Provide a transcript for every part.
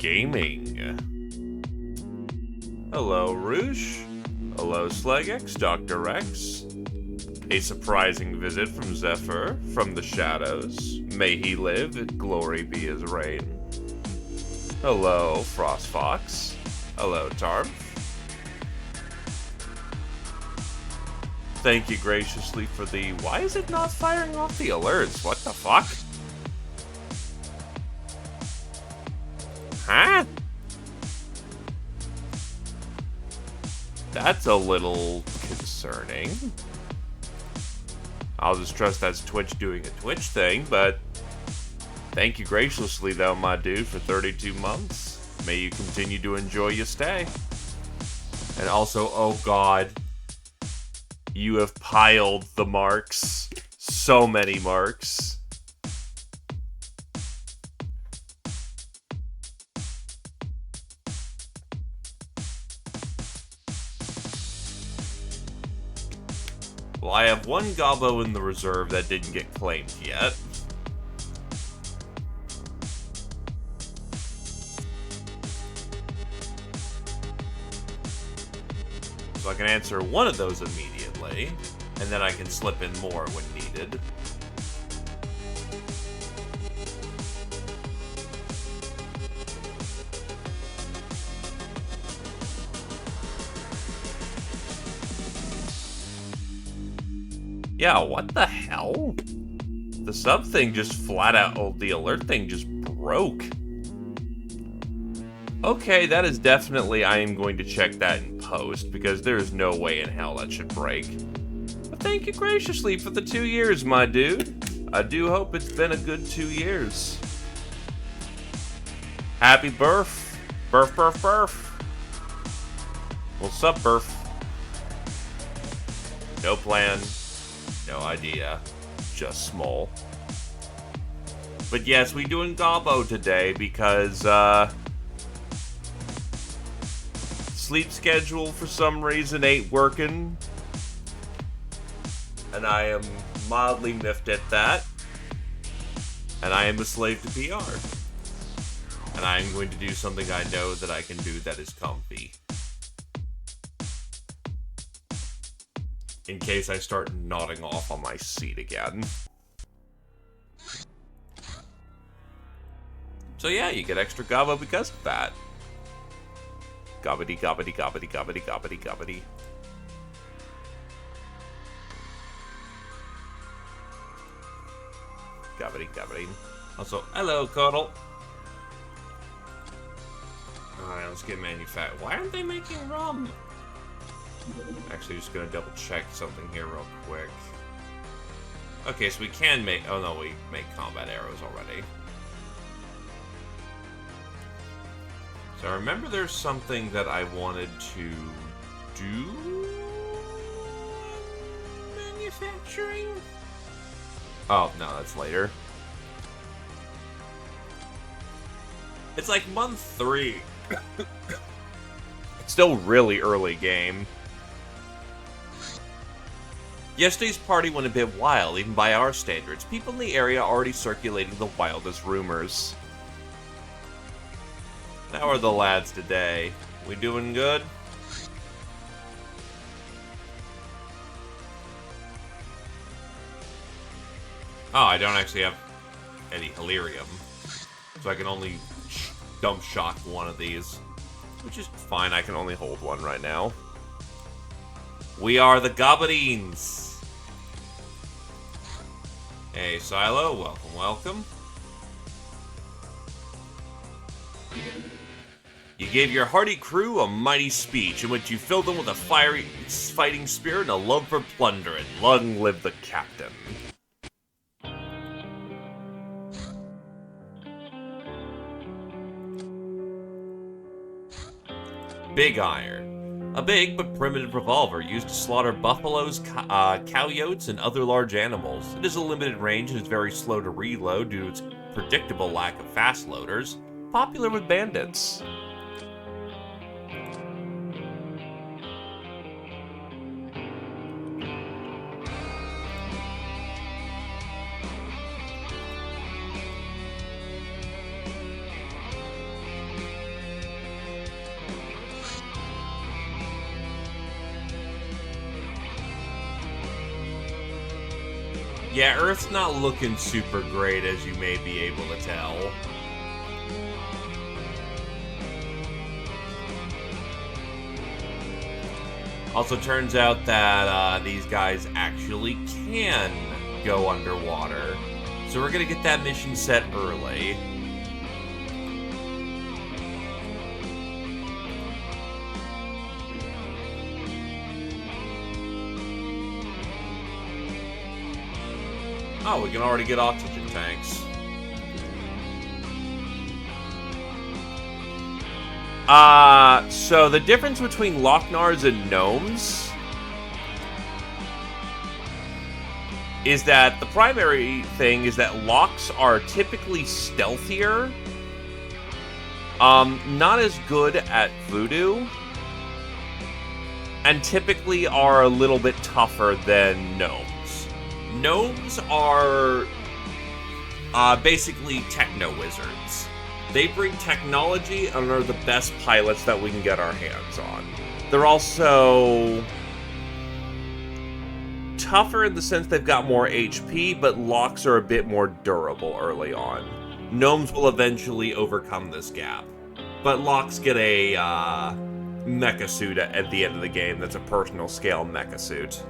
Gaming. Hello, Roosh. Hello, Slegex, Dr. Rex. A surprising visit from Zephyr, from the shadows. May he live, and glory be his reign. Hello, Frost Fox. Hello, Tarp. Thank you graciously for the... Why is it not firing off the alerts? What the fuck? Huh? That's a little concerning. I'll just trust that's Twitch doing a Twitch thing, but... Thank you graciously, though, my dude, for 32 months. May you continue to enjoy your stay. And also, oh god... You have piled the marks. So many marks. Well, I have one Gobbo in the reserve that didn't get claimed yet. So I can answer one of those immediately, and then I can slip in more when needed. Yeah, what the hell? The sub thing just flat out, oh, the alert thing just broke. Okay, that is definitely, I am going to check that in post, because there is no way in hell that should break. But thank you graciously for the 2 years, my dude. I do hope it's been a good 2 years. Happy birth. Birth, birth, birth. What's up, birth? No plan. No idea. Just Smol. But yes, we doing Gobbo today because, sleep schedule for some reason ain't working. And I am mildly miffed at that. And I am a slave to PR. And I am going to do something I know that I can do that is comfy. In case I start nodding off on my seat again. So yeah, you get extra Gobbo because of that. Gobbity, gobbity, gobbity, gobbity, gobbity, gobbity. Gobbity, gobbity. Also, hello, Cuddle. Alright, let's get manufactured. Why aren't they making rum? Actually, just gonna double check something here real quick. Okay, so we can make... Oh no, we make combat arrows already. So I remember there's something that I wanted to do... Manufacturing? Oh, no, that's later. It's like month 3. It's still really early game. Yesterday's party went a bit wild, even by our standards. People in the area already circulating the wildest rumors. How are the lads today? We doing good? Oh, I don't actually have any Hilarium. So I can only dump shock one of these. Which is fine, I can only hold one right now. We are the Gobbies. Hey, Silo, welcome, welcome. You gave your hardy crew a mighty speech in which you filled them with a fiery fighting spirit and a love for plunder, and long live the captain. Big Iron. A big but primitive revolver used to slaughter buffaloes, coyotes, and other large animals. It is a limited range and is very slow to reload due to its predictable lack of fast loaders. Popular with bandits. Yeah, Earth's not looking super great, as you may be able to tell. Also, turns out that these guys actually can go underwater. So we're going to get that mission set early. Oh, we can already get oxygen tanks. So the difference between Locknars and gnomes is that the primary thing is that Locks are typically stealthier, not as good at voodoo, and typically are a little bit tougher than gnomes. Gnomes are basically techno-wizards. They bring technology and are the best pilots that we can get our hands on. They're also tougher in the sense they've got more HP, but Locks are a bit more durable early on. Gnomes will eventually overcome this gap. But Locks get a mecha suit at the end of the game that's a personal scale mecha suit.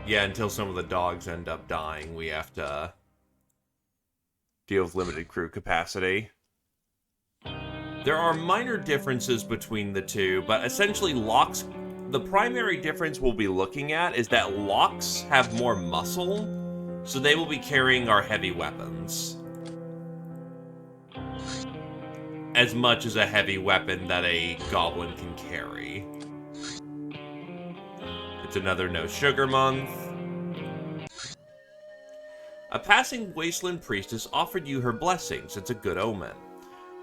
Yeah, until some of the dogs end up dying, we have to deal with limited crew capacity. There are minor differences between the two, but essentially Locks, the primary difference we'll be looking at is that Locks have more muscle, so they will be carrying our heavy weapons. As much as a heavy weapon that a goblin can carry. It's another no sugar month. A passing wasteland priestess offered you her blessings. It's a good omen.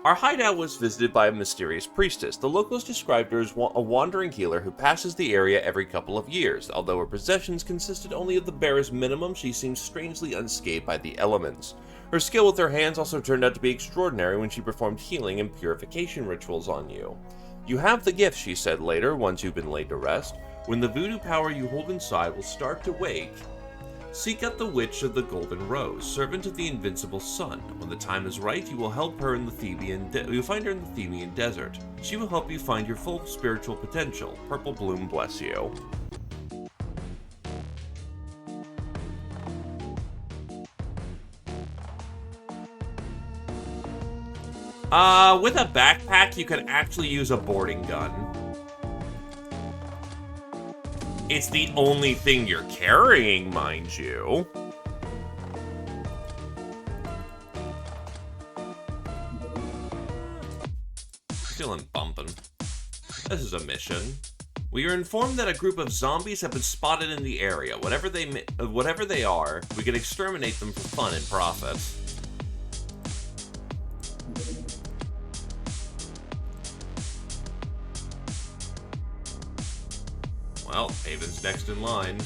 Our hideout was visited by a mysterious priestess. The locals described her as a wandering healer who passes the area every couple of years. Although her possessions consisted only of the barest minimum, she seemed strangely unscathed by the elements. Her skill with her hands also turned out to be extraordinary when she performed healing and purification rituals on you. You have the gift, she said later, once you've been laid to rest. When the voodoo power you hold inside will start to wake, seek out the Witch of the Golden Rose, servant of the invincible sun. When the time is right, you will help her in the you'll find her in the Theban desert. She will help you find your full spiritual potential. Purple Bloom bless you. With a backpack, you can actually use a boarding gun. It's the only thing you're carrying, mind you. Feeling bumping. This is a mission. We are informed that a group of zombies have been spotted in the area. Whatever they are, we can exterminate them for fun and profit. Well, Haven's next in line.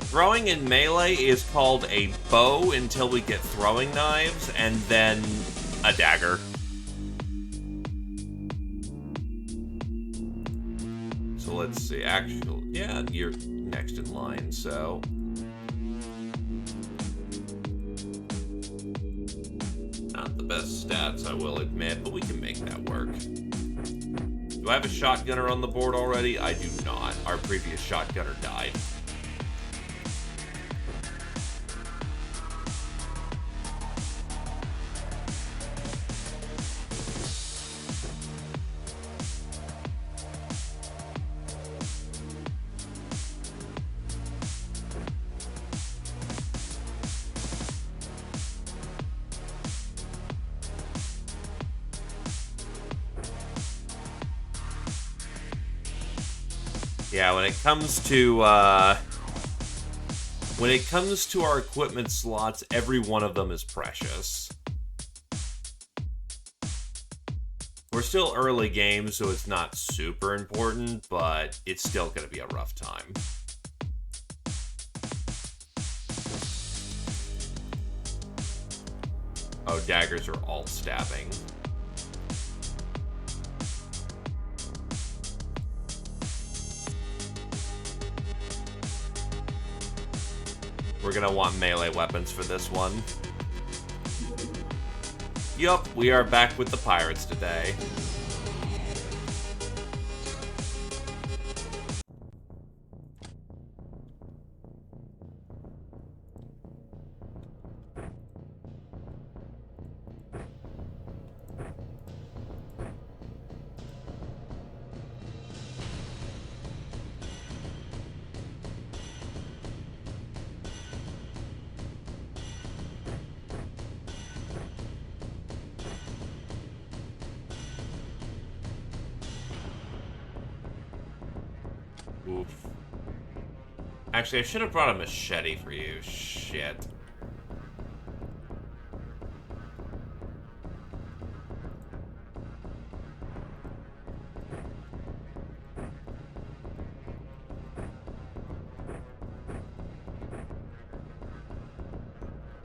Throwing in melee is called a bow until we get throwing knives, and then a dagger. So let's see, actually, yeah, you're next in line, so... Not the best stats, I will admit, but we can make that work. Do I have a shotgunner on the board already? I do not. Our previous shotgunner died. Yeah, when it comes to When it comes to our equipment slots, every one of them is precious. We're still early game, so it's not super important, but it's still going to be a rough time. Oh, daggers are all stabbing. We're gonna want melee weapons for this one. Yup, we are back with the pirates today. Oof. Actually, I should have brought a machete for you. Shit.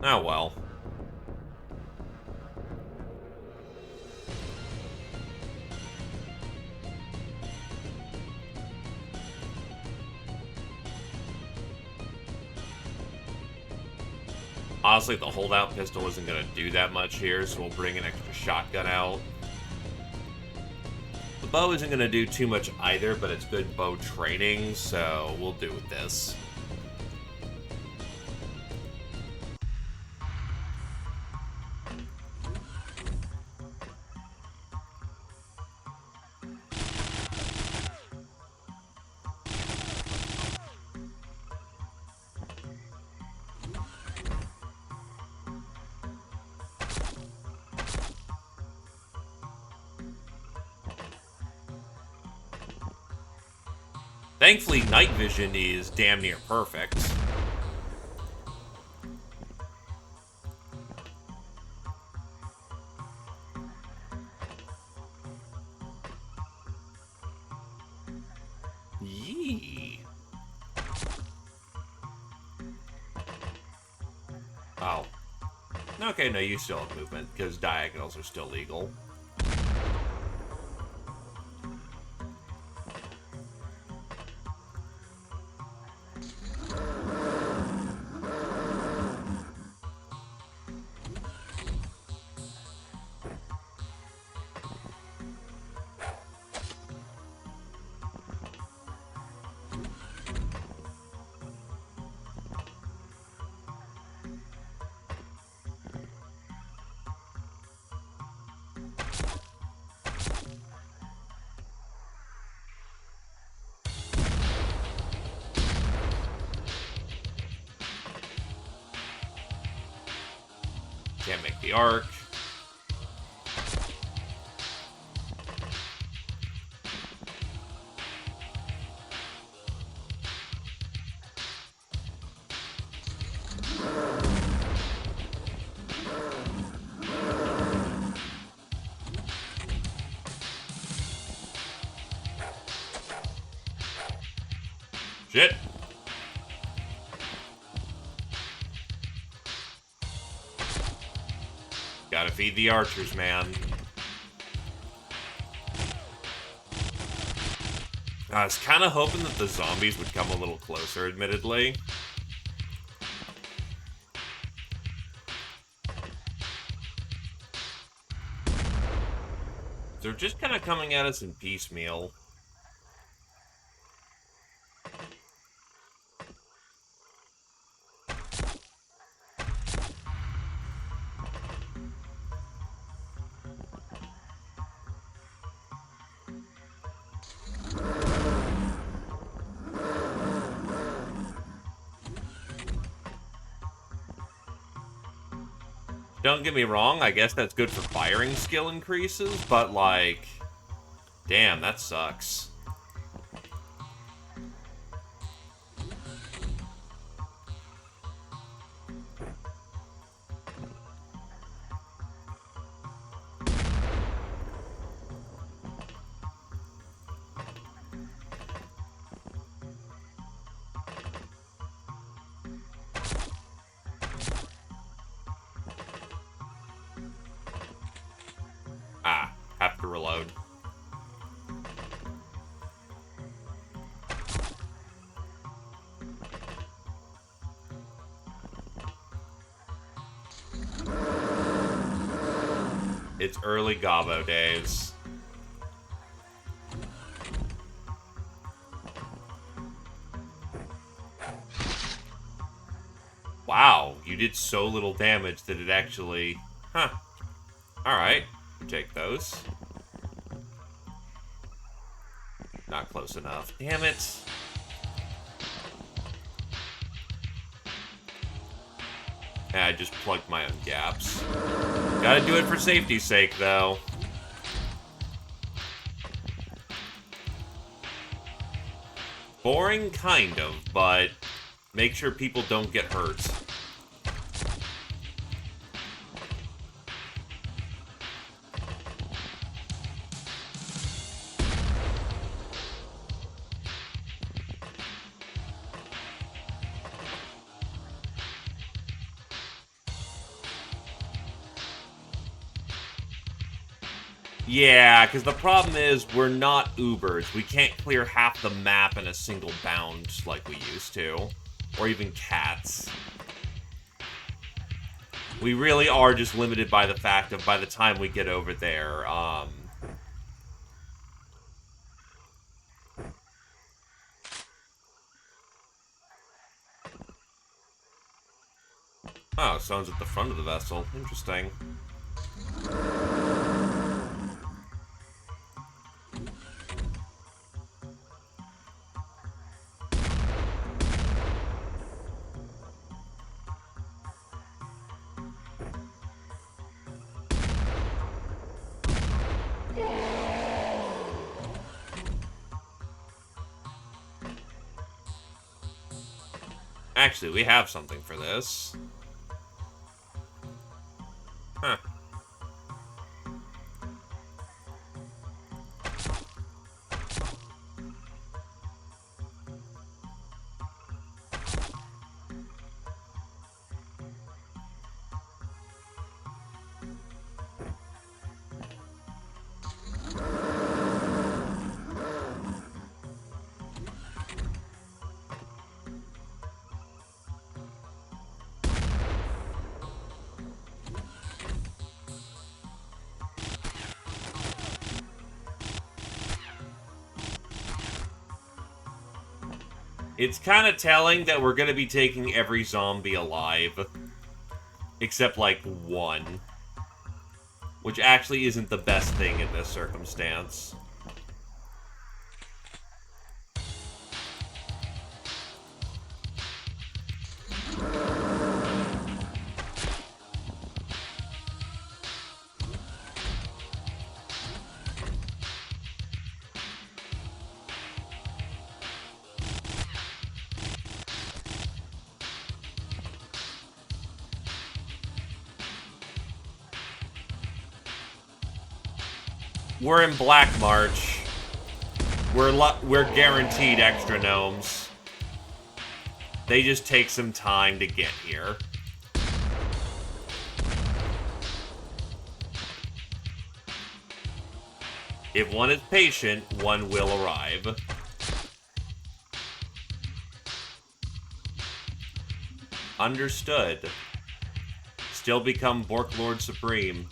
Oh well. Honestly, the holdout pistol isn't going to do that much here, so we'll bring an extra shotgun out. The bow isn't going to do too much either, but it's good bow training, so we'll do with this. Thankfully, night vision is damn near perfect. Yee. Oh. Okay, no, you still have movement, because diagonals are still legal. Can't make the arc. Shit. Gotta feed the archers, man. I was kind of hoping that the zombies would come a little closer, admittedly. They're just kind of coming at us in piecemeal. Don't get me wrong, I guess that's good for firing skill increases, but like, damn, that sucks. It's early Gobbo days. Wow, you did so little damage that it actually... Huh. Alright, take those. Not close enough. Damn it. Yeah, I just plugged my own gaps. Gotta do it for safety's sake, though. Boring, kind of, but make sure people don't get hurt. Yeah, because the problem is we're not Ubers. We can't clear half the map in a single bound like we used to. Or even cats. We really are just limited by the fact of by the time we get over there, Oh, someone's at the front of the vessel. Interesting. Actually, we have something for this. Huh. It's kind of telling that we're going to be taking every zombie alive. Except, like, one. Which actually isn't the best thing in this circumstance. We're in Black March. We're guaranteed extra gnomes. They just take some time to get here. If one is patient, one will arrive. Understood. Still become Bork Lord Supreme.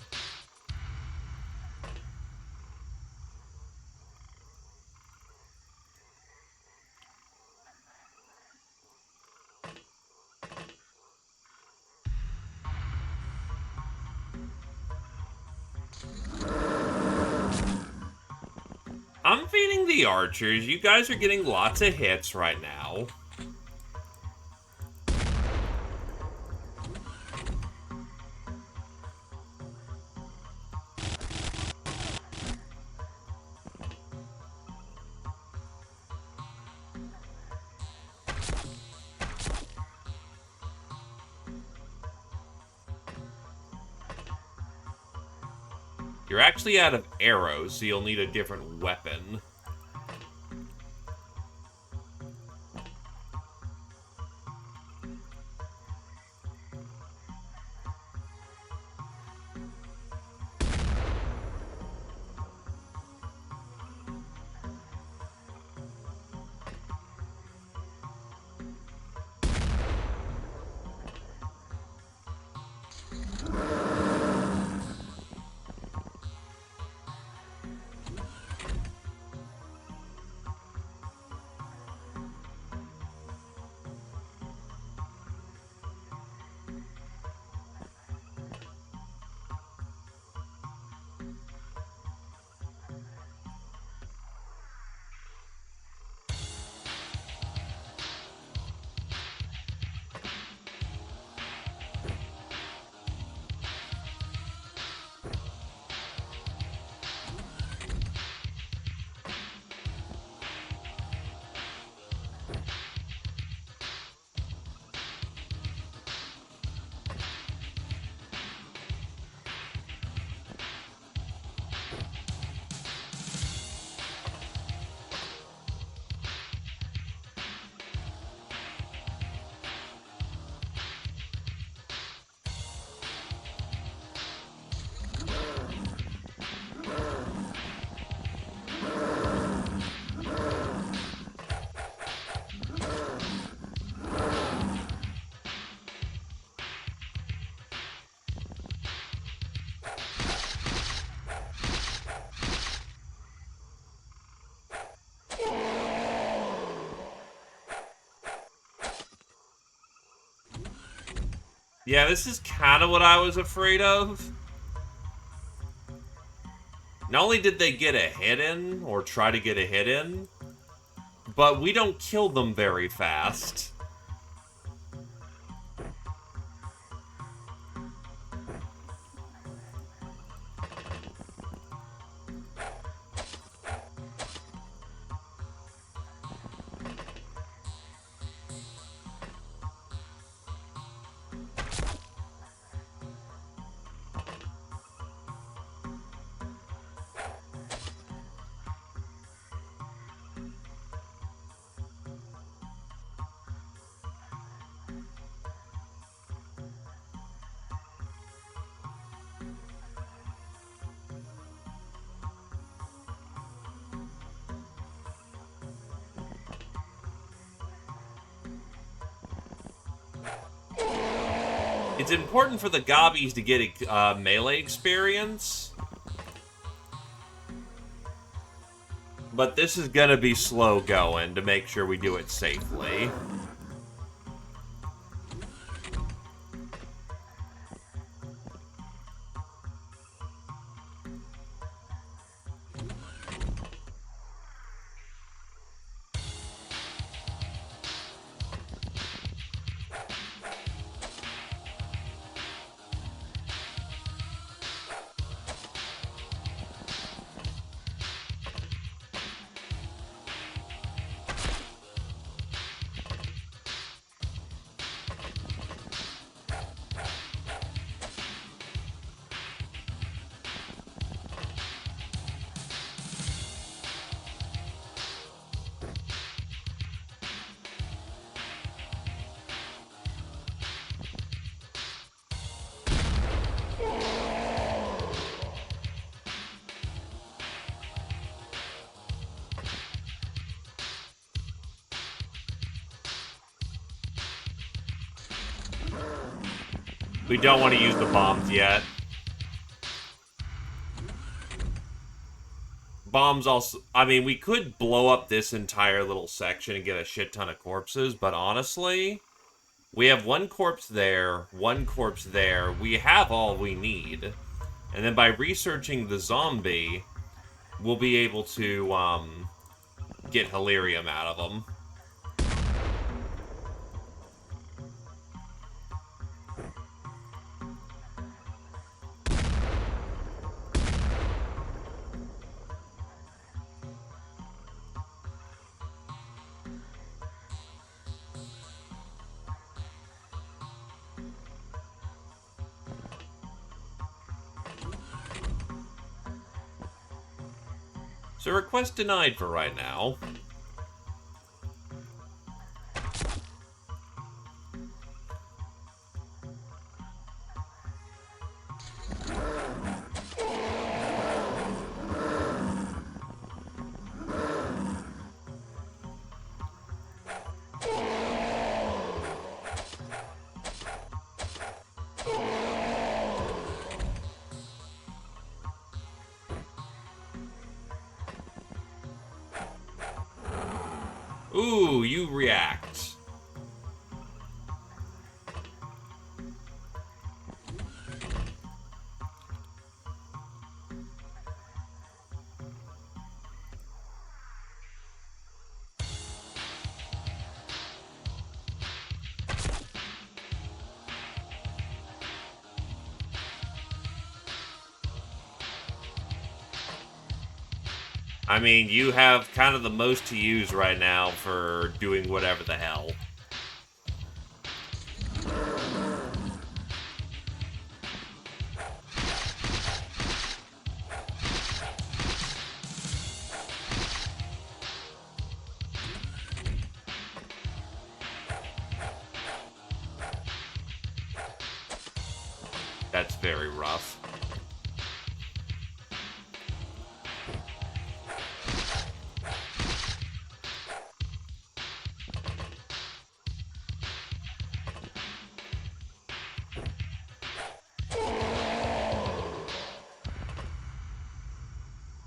I'm feeding the archers. You guys are getting lots of hits right now. You're actually out of arrows, so you'll need a different weapon. Yeah, this is kind of what I was afraid of. Not only did they get a hit in, or try to get a hit in, but we don't kill them very fast. It's important for the Gobbies to get melee experience, but this is gonna be slow going to make sure we do it safely. We don't want to use the bombs yet. Bombs also... I mean, we could blow up this entire little section and get a shit ton of corpses, but honestly, we have one corpse there, one corpse there. We have all we need. And then by researching the zombie, we'll be able to, get Halirium out of them. So request denied for right now. Ooh, you react. I mean, you have kind of the most to use right now for doing whatever the hell. That's very rough.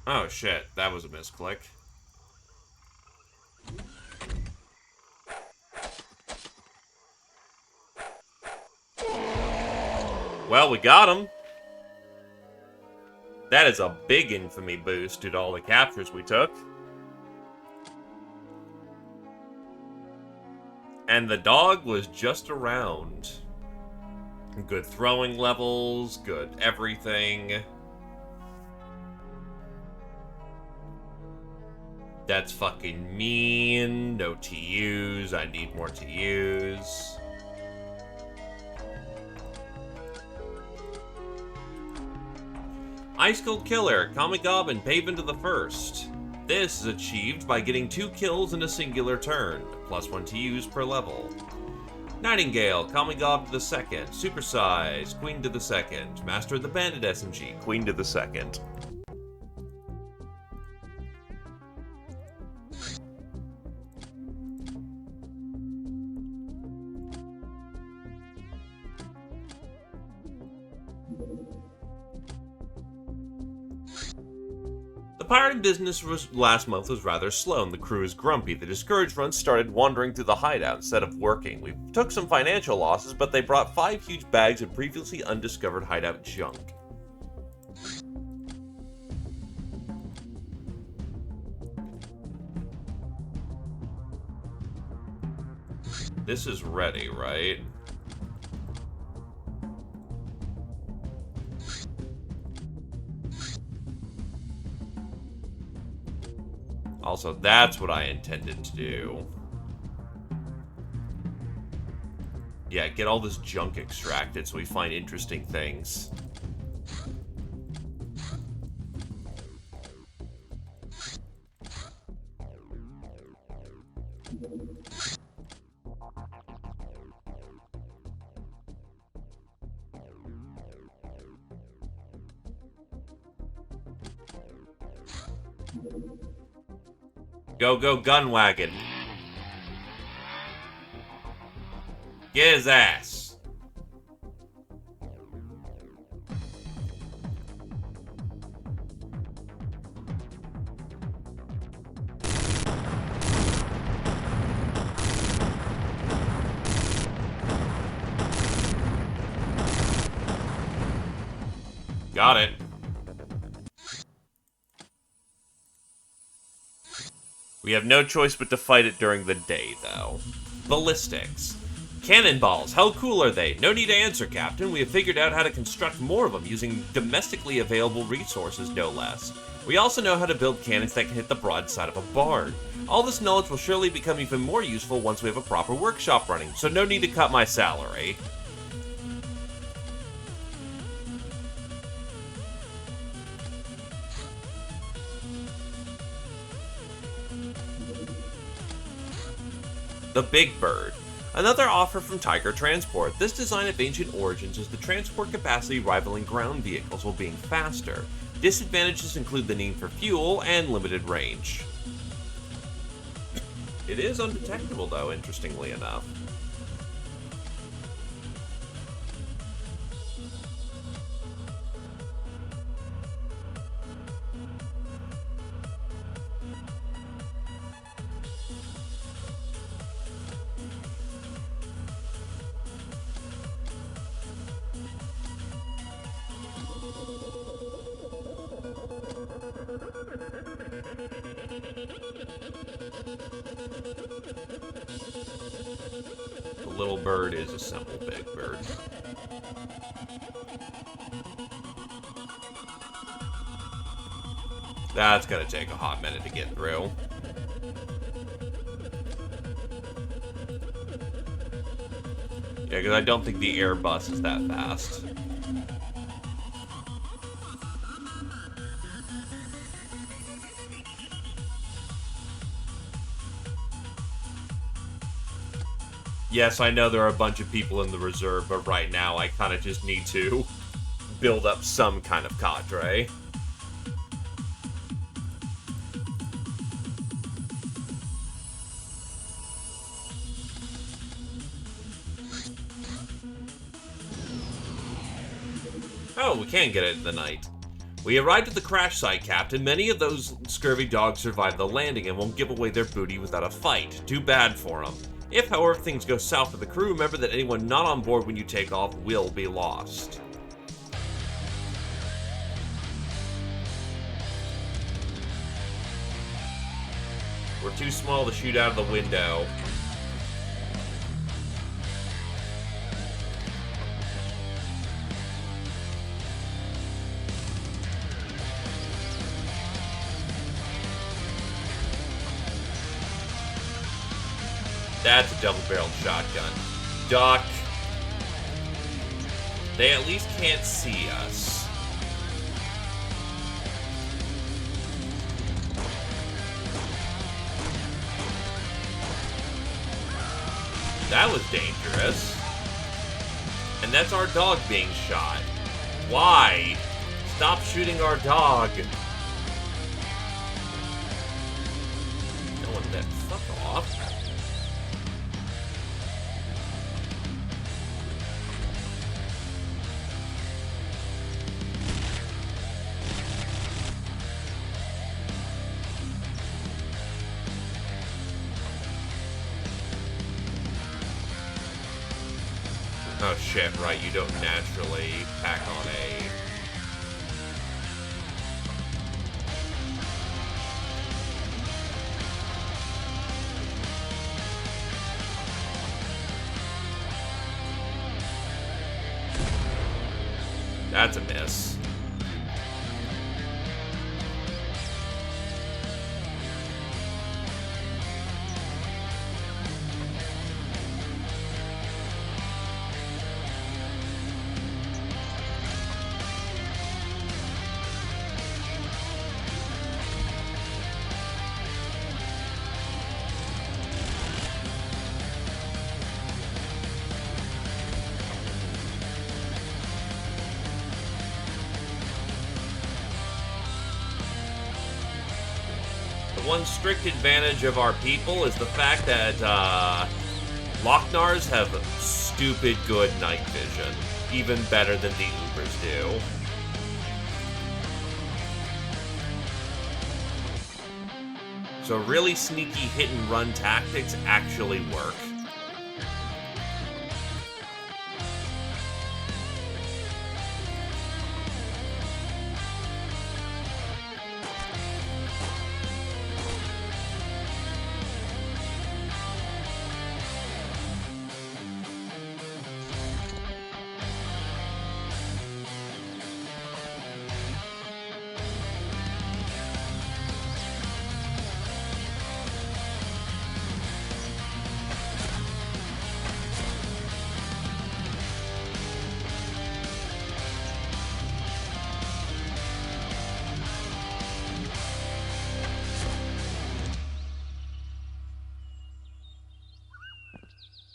Oh shit, that was a misclick. Well, we got him. That is a big infamy boost due to all the captures we took. And the dog was just around. Good throwing levels, good everything. That's fucking mean. No TUs. I need more TUs. Ice Cold Killer, Kamigob and Pave to the first. This is achieved by getting 2 kills in a singular turn, +1 TUs per level. Nightingale, Kamigob to the second, Supersize, Queen to the second, Master of the Bandit SMG, Queen to the second. The pirating business last month was rather slow and the crew is grumpy. The discouraged ones started wandering through the hideout instead of working. We took some financial losses, but they brought 5 huge bags of previously undiscovered hideout junk. This is ready, right? Also, that's what I intended to do. Yeah, get all this junk extracted so we find interesting things. Go, go, gun wagon. Get his ass. Got it. We have no choice but to fight it during the day, though. Ballistics. Cannonballs, how cool are they? No need to answer, Captain. We have figured out how to construct more of them using domestically available resources, no less. We also know how to build cannons that can hit the broadside of a barn. All this knowledge will surely become even more useful once we have a proper workshop running, so no need to cut my salary. The Big Bird. Another offer from Tiger Transport. This design of ancient origins is the transport capacity rivaling ground vehicles while being faster. Disadvantages include the need for fuel and limited range. It is undetectable though, interestingly enough. The little bird is a simple big bird. That's gonna take a hot minute to get through. Yeah, because I don't think the Airbus is that fast. Yes, I know there are a bunch of people in the reserve, but right now I kind of just need to build up some kind of cadre. Oh, we can get it in the night. We arrived at the crash site, Captain. Many of those scurvy dogs survived the landing and won't give away their booty without a fight. Too bad for them. If, however, things go south for the crew, remember that anyone not on board when you take off will be lost. We're too small to shoot out of the window. That's a double-barreled shotgun. Duck. They at least can't see us. That was dangerous. And that's our dog being shot. Why? Stop shooting our dog. No one that. Fuck off. Oh shit, right, you don't naturally pack on a... That's a miss. One strict advantage of our people is the fact that Locknars have stupid good night vision. Even better than the Ubers do. So really sneaky hit-and-run tactics actually work.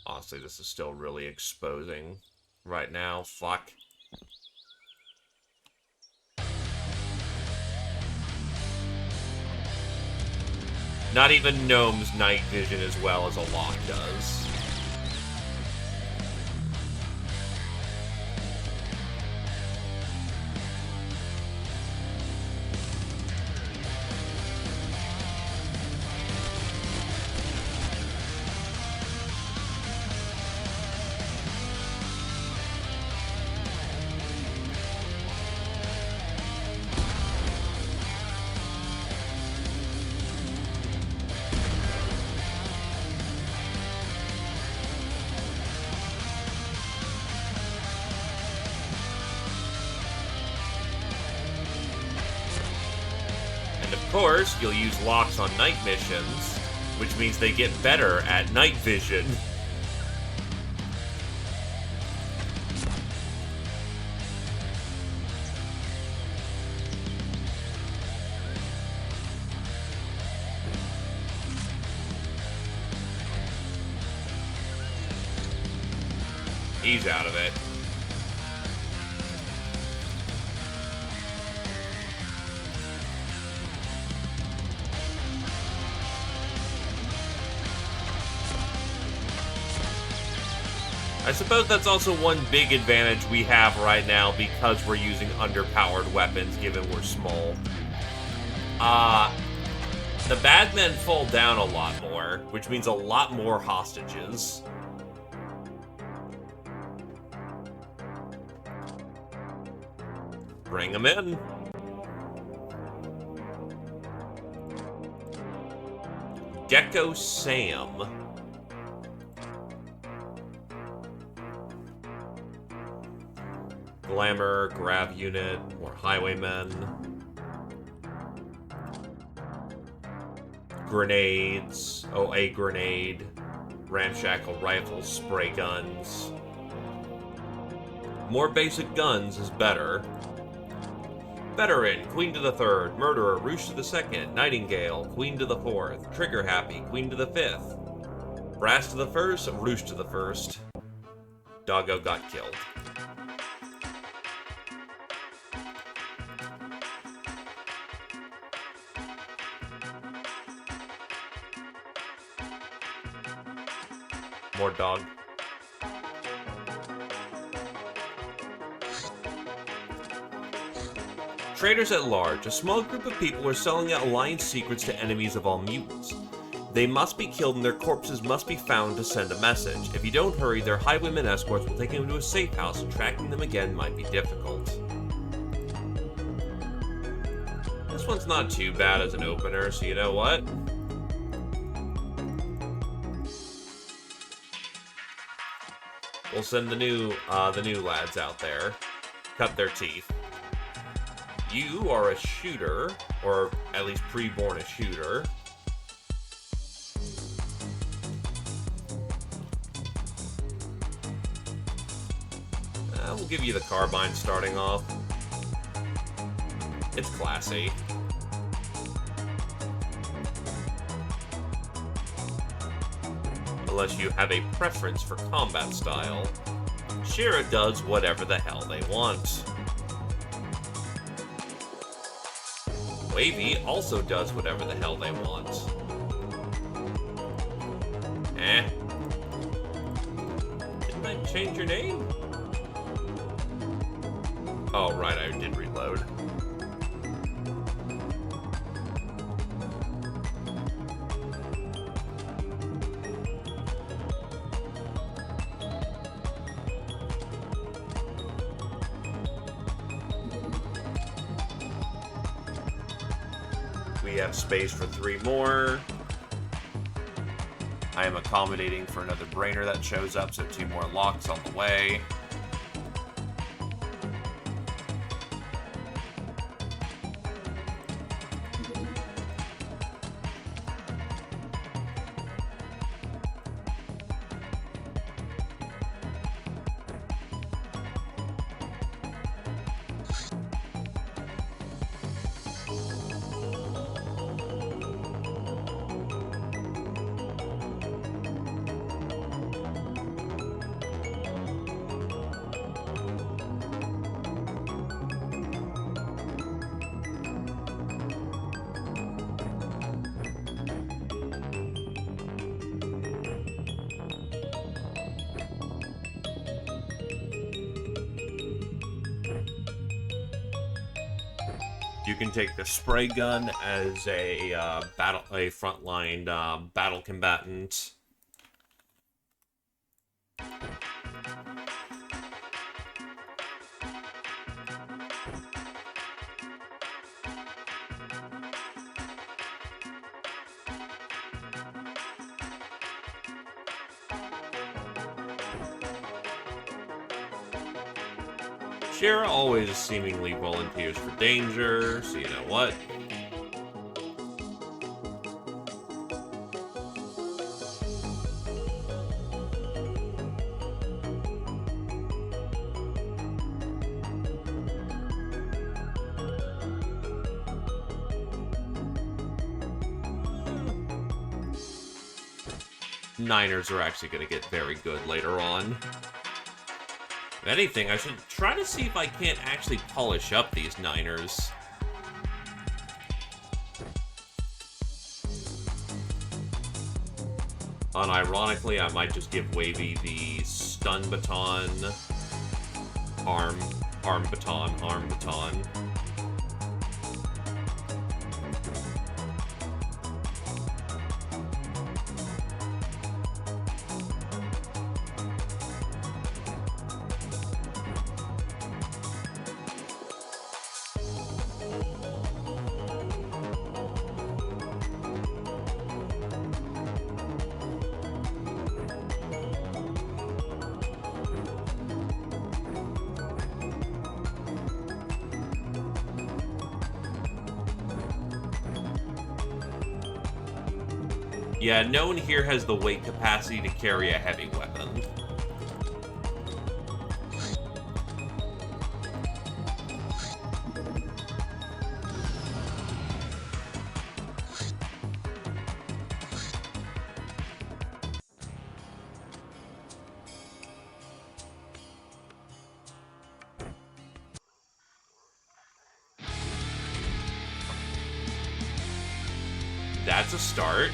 Honestly, this is still really exposing right now. Fuck. Not even Gnome's night vision as well as a lock does. Of course, you'll use locks on night missions, which means they get better at night vision. He's out of it. I suppose that's also one big advantage we have right now because we're using underpowered weapons, given we're small. The bad men fall down a lot more, which means a lot more hostages. Bring them in. Gecko Sam. Glamour, Grav Unit, more Highwaymen. Grenades. Oh, a grenade. Ramshackle rifles, spray guns. More basic guns is better. Veteran, Queen to the 3rd. Murderer, Roosh to the 2nd. Nightingale, Queen to the 4th. Trigger Happy, Queen to the 5th. Brass to the 1st, Roosh to the 1st. Doggo got killed. More dog. Traitors at large. A small group of people are selling out Alliance secrets to enemies of all mutants. They must be killed and their corpses must be found to send a message. If you don't hurry, their highwaymen escorts will take them to a safe house, and tracking them again might be difficult. This one's not too bad as an opener, so you know what? We'll send the new lads out there. Cut their teeth. You are a shooter, or at least pre-born a shooter. We'll give you the carbine starting off. It's classy. Unless you have a preference for combat style. Shira does whatever the hell they want. Wavy also does whatever the hell they want. Didn't I change your name? Oh, right, I did reload. We have space for 3 more. I am accommodating for another brainer that shows up, so 2 more locks on the way. You can take the spray gun as a frontline battle combatant. Shira always seemingly volunteers for danger, so you know what? Niners are actually going to get very good later on. If anything, I should try to see if I can't actually polish up these Niners. Unironically, I might just give Wavy the stun baton, arm baton. Yeah, no one here has the weight capacity to carry a heavy weapon. That's a start.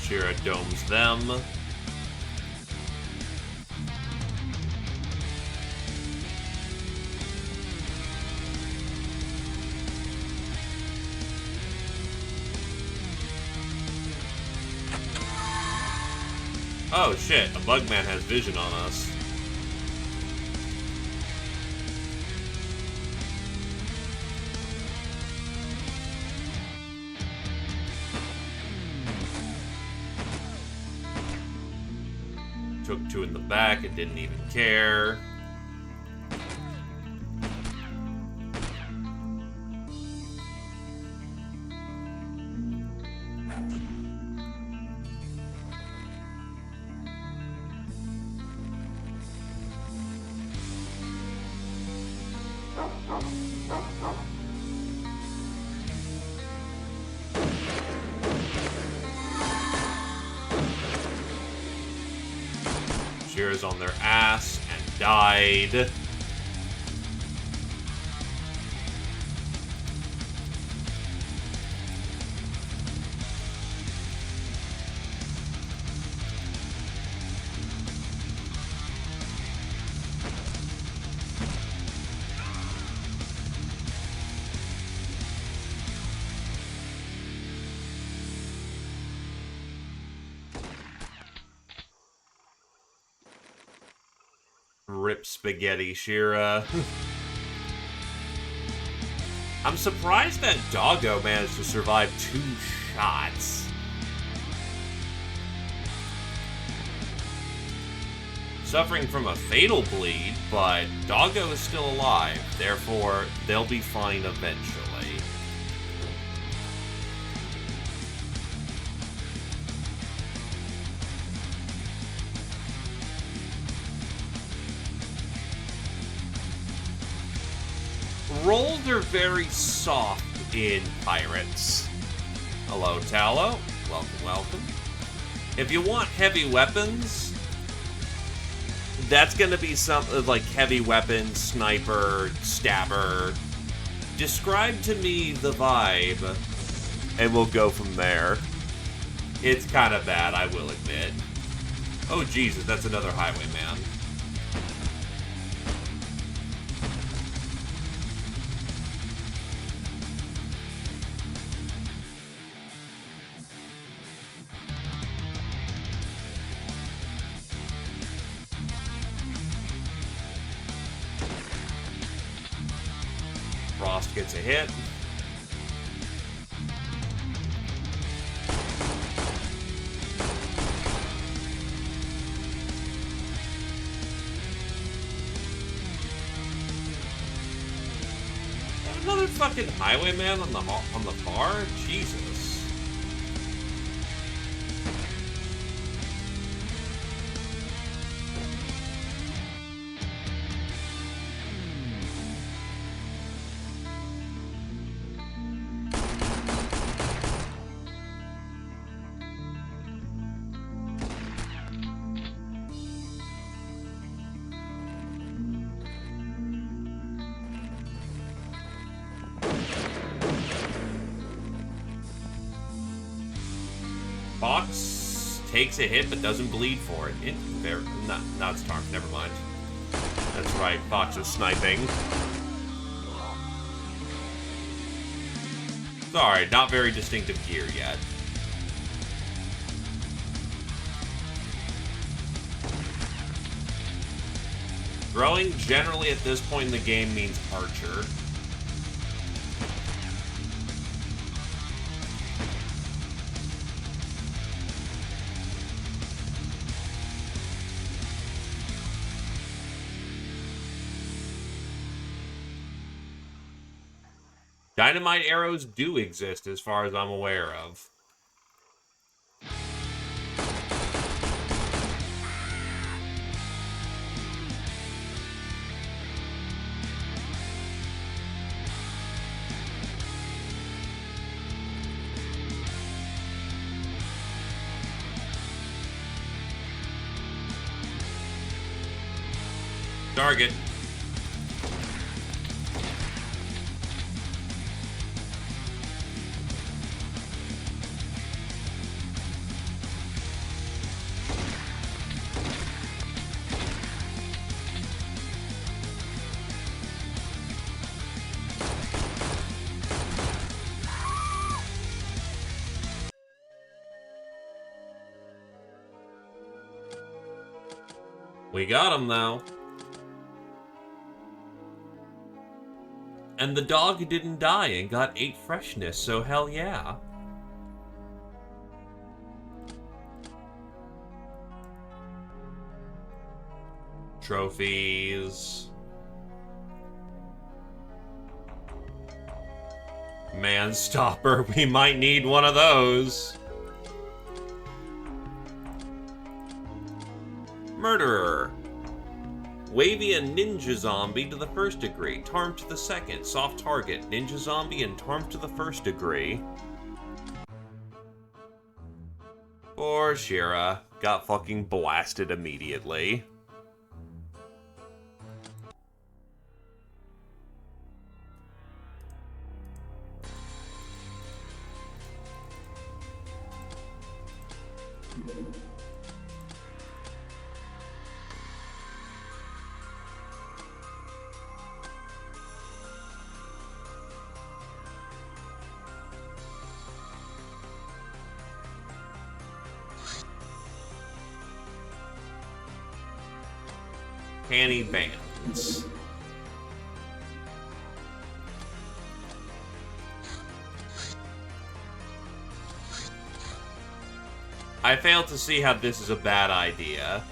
Shira domes them. Oh shit, a Bugman has vision on us. Took two in the back and didn't even care. Shira's on their ass and died. Rip spaghetti, Shira. I'm surprised that Doggo managed to survive 2 shots. Suffering from a fatal bleed, but Doggo is still alive. Therefore, they'll be fine eventually. Rolls are very soft in Pirates. Hello, Tallow. Welcome, welcome. If you want heavy weapons, that's going to be something like heavy weapons, sniper, stabber. Describe to me the vibe, and we'll go from there. It's kind of bad, I will admit. Oh, Jesus, that's another highwayman. Frost gets a hit. Another fucking highwayman on the bar? Jesus. Fox takes a hit but doesn't bleed for it. Not Stark, never mind. That's right, Fox is sniping. Sorry, not very distinctive gear yet. Throwing generally at this point in the game means Archer. Dynamite arrows do exist as far as I'm aware of. Target. We got him, though. And the dog didn't die and got 8 freshness, so hell yeah. Trophies. Man stopper, we might need one of those. Murderer. Wavy and Ninja Zombie to the 1st degree. Tarm to the 2nd. Soft target. Ninja Zombie and Tarm to the 1st degree. Poor Shira. Got fucking blasted immediately. Canny bands. I fail to see how this is a bad idea.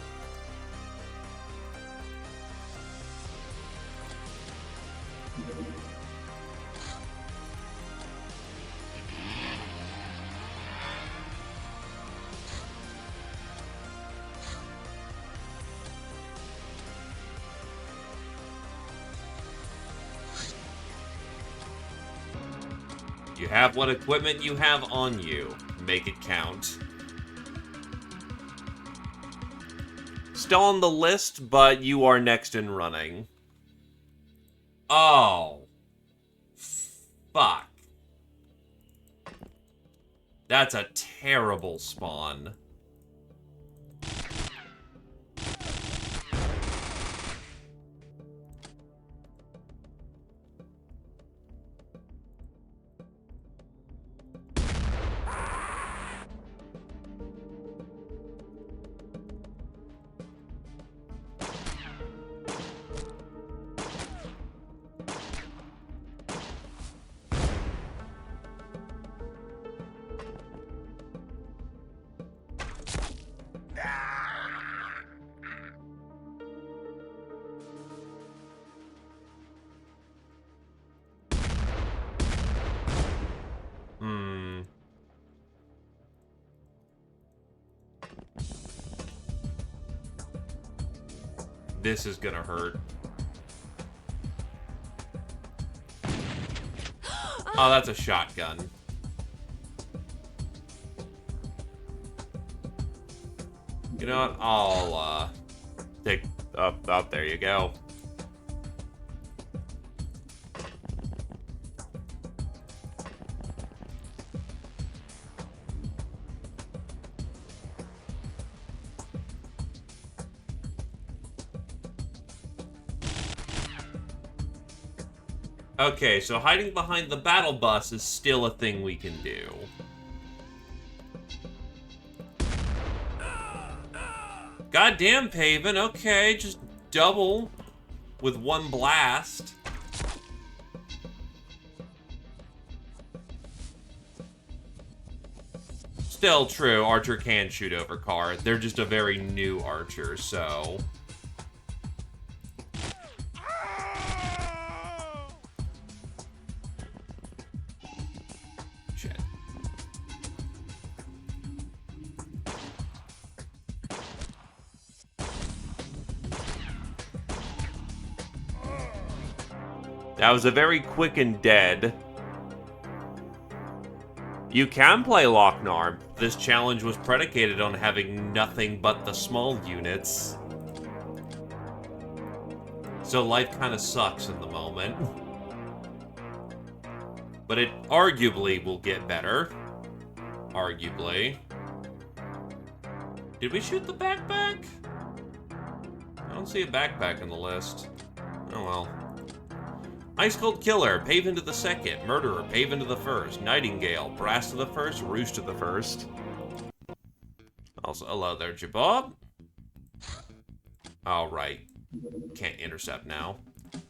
You have what equipment you have on you. Make it count. Still on the list, but you are next in running. Oh. Fuck. That's a terrible spawn. This is gonna hurt. Oh, that's a shotgun. You know what? I'll, take... up, there you go. Okay, so hiding behind the battle bus is still a thing we can do. Goddamn, Paven. Okay, just double with one blast. Still true, Archer can shoot over car. They're just a very new Archer, so... Shit. That was a very quick and dead. You can play Lochnar. This challenge was predicated on having nothing but the small units. So life kind of sucks in the moment. But it arguably will get better. Arguably. Did we shoot the backpack? I don't see a backpack on the list. Oh well. Ice Cold Killer, Paven to the second. Murderer, Paven to the first. Nightingale, Brass to the first. Roost to the first. Also, hello there, Jabab. Alright. Can't intercept now.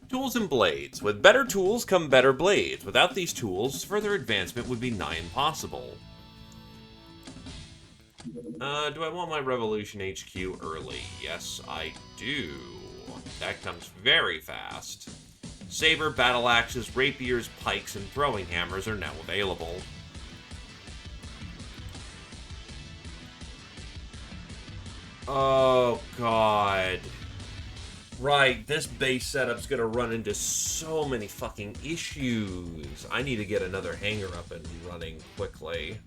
Tools and blades. With better tools come better blades. Without these tools, further advancement would be nigh impossible. Do I want my Revolution HQ early? Yes, I do. That comes very fast. Saber, battle axes, rapiers, pikes, and throwing hammers are now available. Oh, God. Right, this base setup's gonna run into so many fucking issues. I need to get another hangar up and running quickly.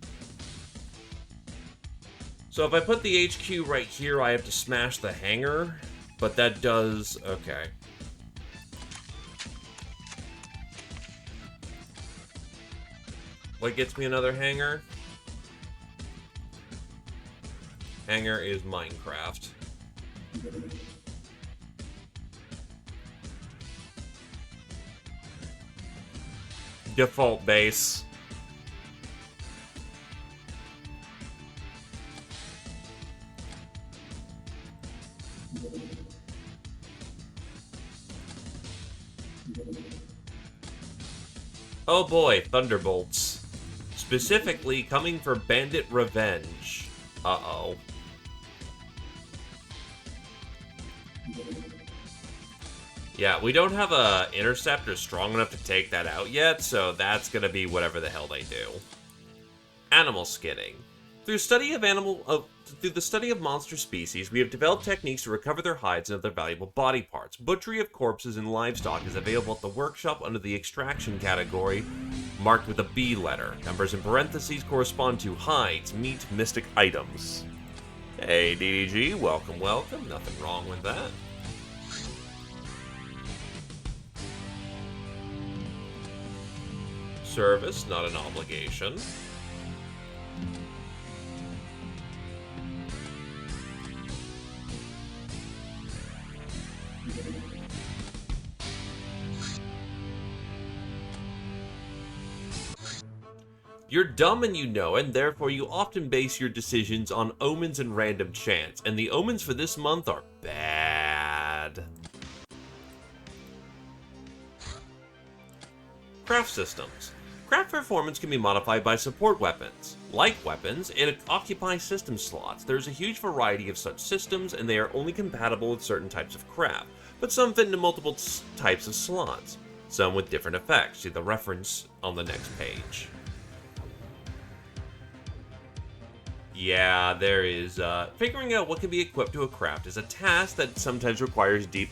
So if I put the HQ right here, I have to smash the hangar, but that does... okay. What gets me another hangar? Hangar is Minecraft. Default base. Oh boy, Thunderbolts. Specifically coming for Bandit Revenge. Uh-oh. Yeah, we don't have a interceptor strong enough to take that out yet, so that's gonna be whatever the hell they do. Animal skinning. Through the study of monster species, we have developed techniques to recover their hides and other valuable body parts. Butchery of corpses and livestock is available at the workshop under the extraction category, marked with a B letter. Numbers in parentheses correspond to hides, meat, mystic items. Hey, DDG, welcome, welcome. Nothing wrong with that. Service, not an obligation. You're dumb and you know it, and therefore you often base your decisions on omens and random chance, and the omens for this month are bad. Craft systems. Craft performance can be modified by support weapons. Like weapons, it occupies system slots. There's a huge variety of such systems, and they are only compatible with certain types of craft, but some fit into multiple types of slots, some with different effects. See the reference on the next page. Yeah, there is. Figuring out what can be equipped to a craft is a task that sometimes requires deep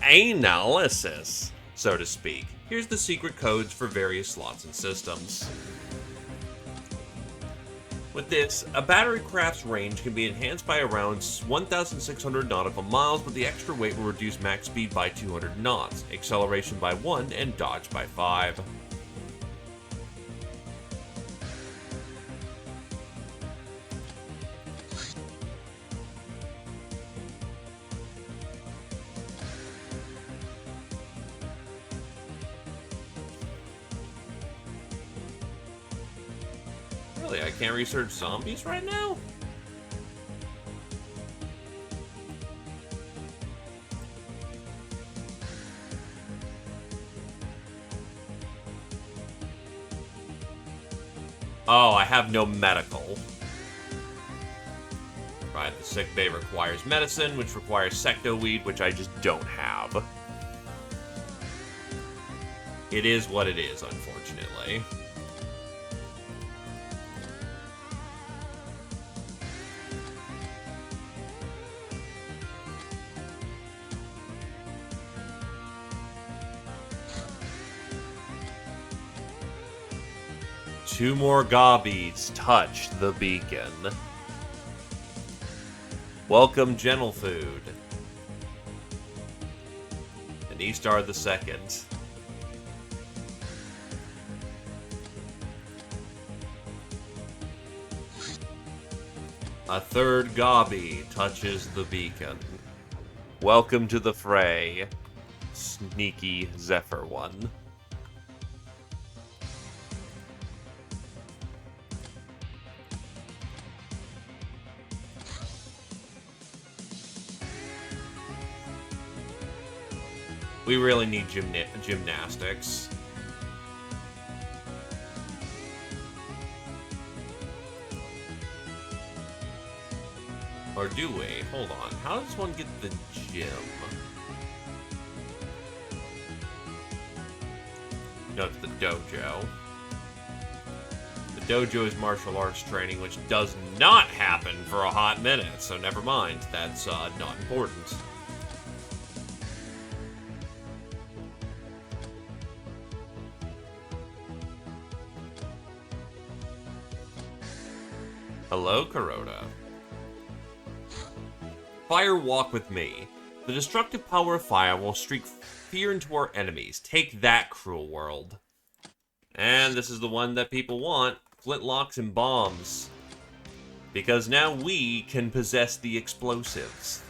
analysis, so to speak. Here's the secret codes for various slots and systems. With this, a battery craft's range can be enhanced by around 1,600 nautical miles, but the extra weight will reduce max speed by 200 knots, acceleration by 1, and dodge by 5. Really, I can't research zombies right now? Oh, I have no medical. Right, the sick bay requires medicine, which requires sectoweed, which I just don't have. It is what it is, unfortunately. Two more Gobbies touch the beacon. Welcome, Gentle Food. And Eastar the Second. A third Gobbie touches the beacon. Welcome to the fray, sneaky Zephyr one. We really need gymnastics. Or do we? Hold on. How does one get the gym? No, it's the dojo. The dojo is martial arts training, which does not happen for a hot minute, so never mind. That's not important. Hello, Kuroda. Fire walk with me. The destructive power of fire will streak fear into our enemies. Take that, cruel world. And this is the one that people want. Flintlocks and bombs. Because now we can possess the explosives.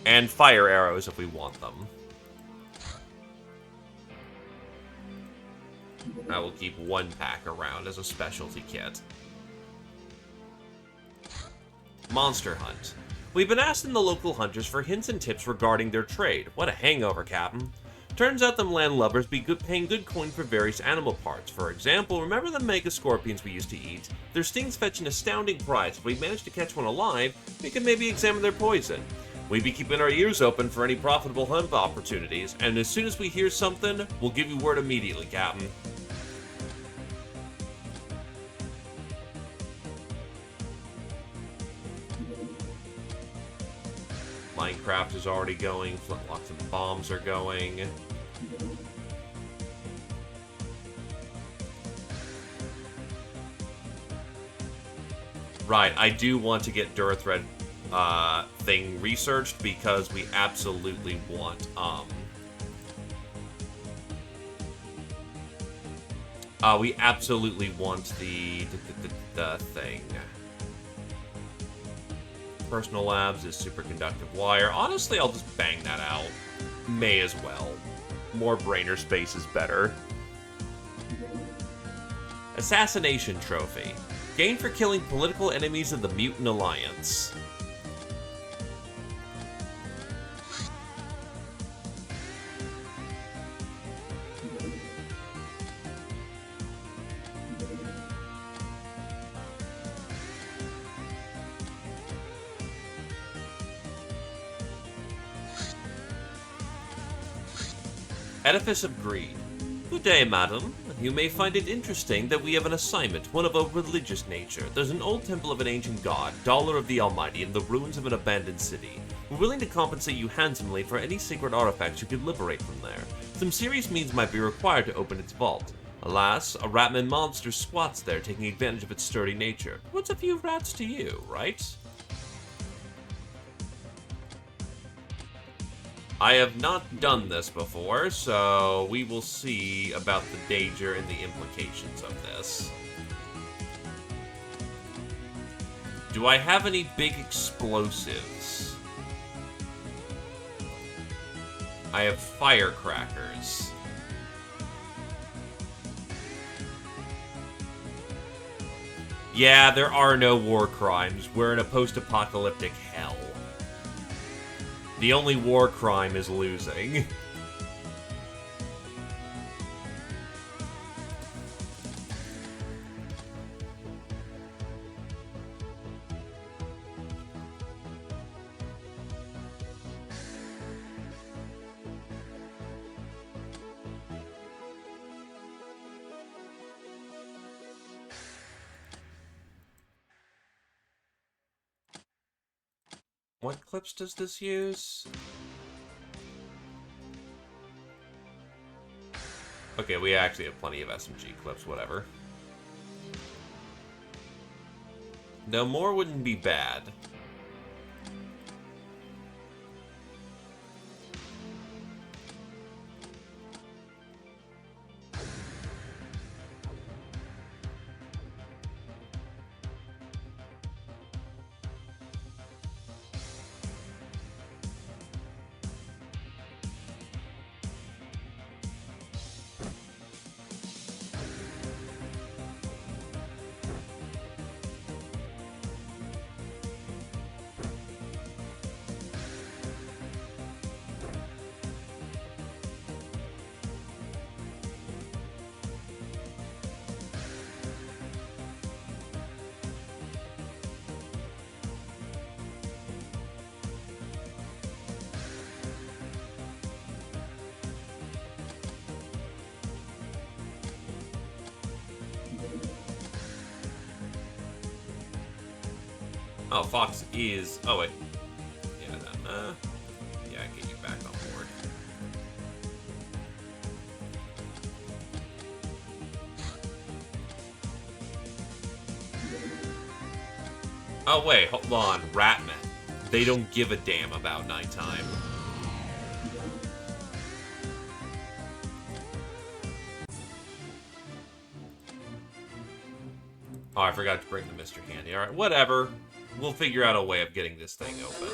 And fire arrows if we want them. I will keep one pack around as a specialty kit. Monster Hunt. We've been asking the local hunters for hints and tips regarding their trade. What a hangover, Captain. Turns out them landlubbers be paying good coin for various animal parts. For example, remember the mega scorpions we used to eat? Their stings fetch an astounding price. If we manage to catch one alive, we can maybe examine their poison. We be keeping our ears open for any profitable hunt opportunities, and as soon as we hear something, we'll give you word immediately, Captain. Minecraft is already going, flintlocks and bombs are going. Right, I do want to get Durthread thing researched because we absolutely want we absolutely want the thing. Personal Labs is superconductive wire. Honestly, I'll just bang that out. May as well. More brainer space is better. Assassination Trophy. Gained for killing political enemies of the Mutant Alliance. Edifice of Greed. Good day, madam. You may find it interesting that we have an assignment, one of a religious nature. There's an old temple of an ancient god, Dollar of the Almighty, in the ruins of an abandoned city. We're willing to compensate you handsomely for any sacred artifacts you could liberate from there. Some serious means might be required to open its vault. Alas, a ratman monster squats there, taking advantage of its sturdy nature. What's a few rats to you, right? I have not done this before, so we will see about the danger and the implications of this. Do I have any big explosives? I have firecrackers. Yeah, there are no war crimes. We're in a post-apocalyptic hell. The only war crime is losing. What clips does this use? Okay, we actually have plenty of SMG clips, whatever. No more wouldn't be bad. Oh, Fox is... Oh, wait. Yeah, then, yeah, get you back on board. Oh, wait, hold on. Ratmen. They don't give a damn about nighttime. Oh, I forgot to bring the Mr. Handy. Alright, whatever. We'll figure out a way of getting this thing open.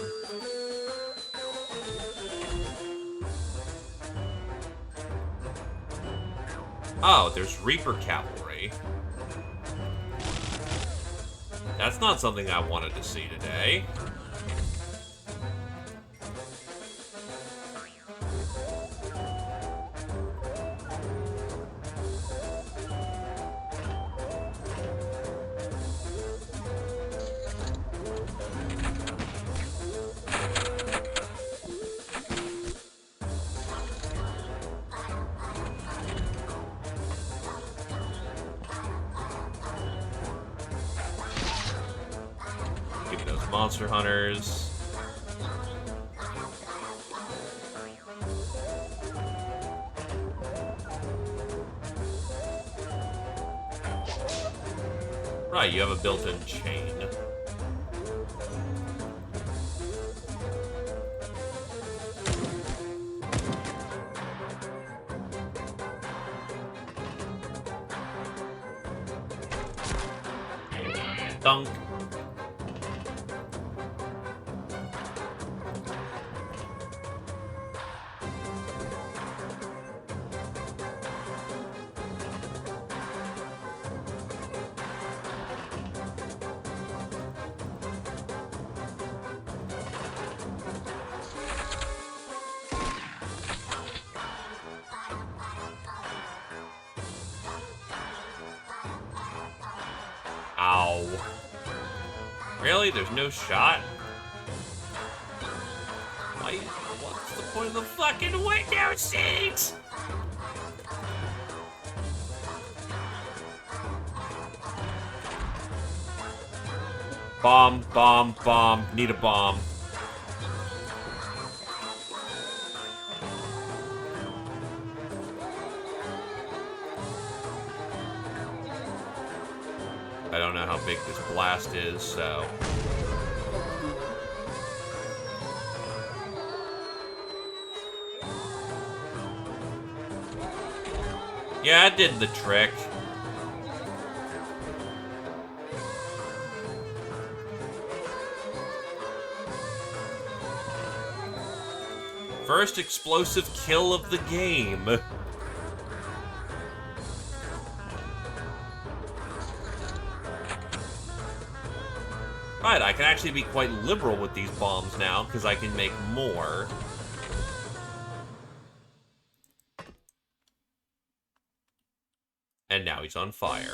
Oh, there's Reaper Cavalry. That's not something I wanted to see today. Monster Hunters. Right, you have a built-in chain. Dunk. Ow. Really? There's no shot? Why? What's the point of the fucking window seat? Bomb, bomb, bomb. Need a bomb. I don't know how big this blast is, so... Yeah, it did the trick. First explosive kill of the game. Right, I can actually be quite liberal with these bombs now, because I can make more. And now he's on fire.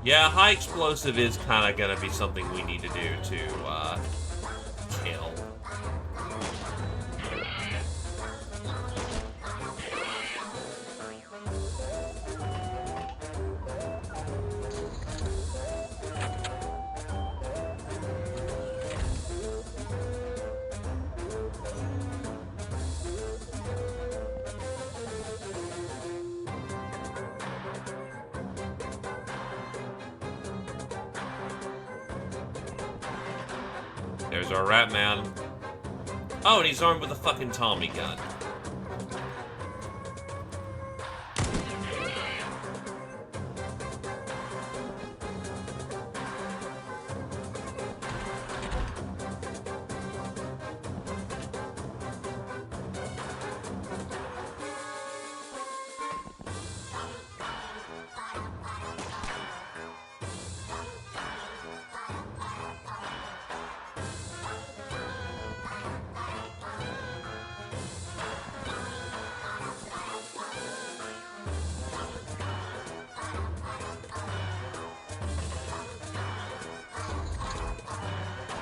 Yeah, high explosive is kind of going to be something we need to do to kill. There's our rat man. Oh, and he's armed with a fucking Tommy gun.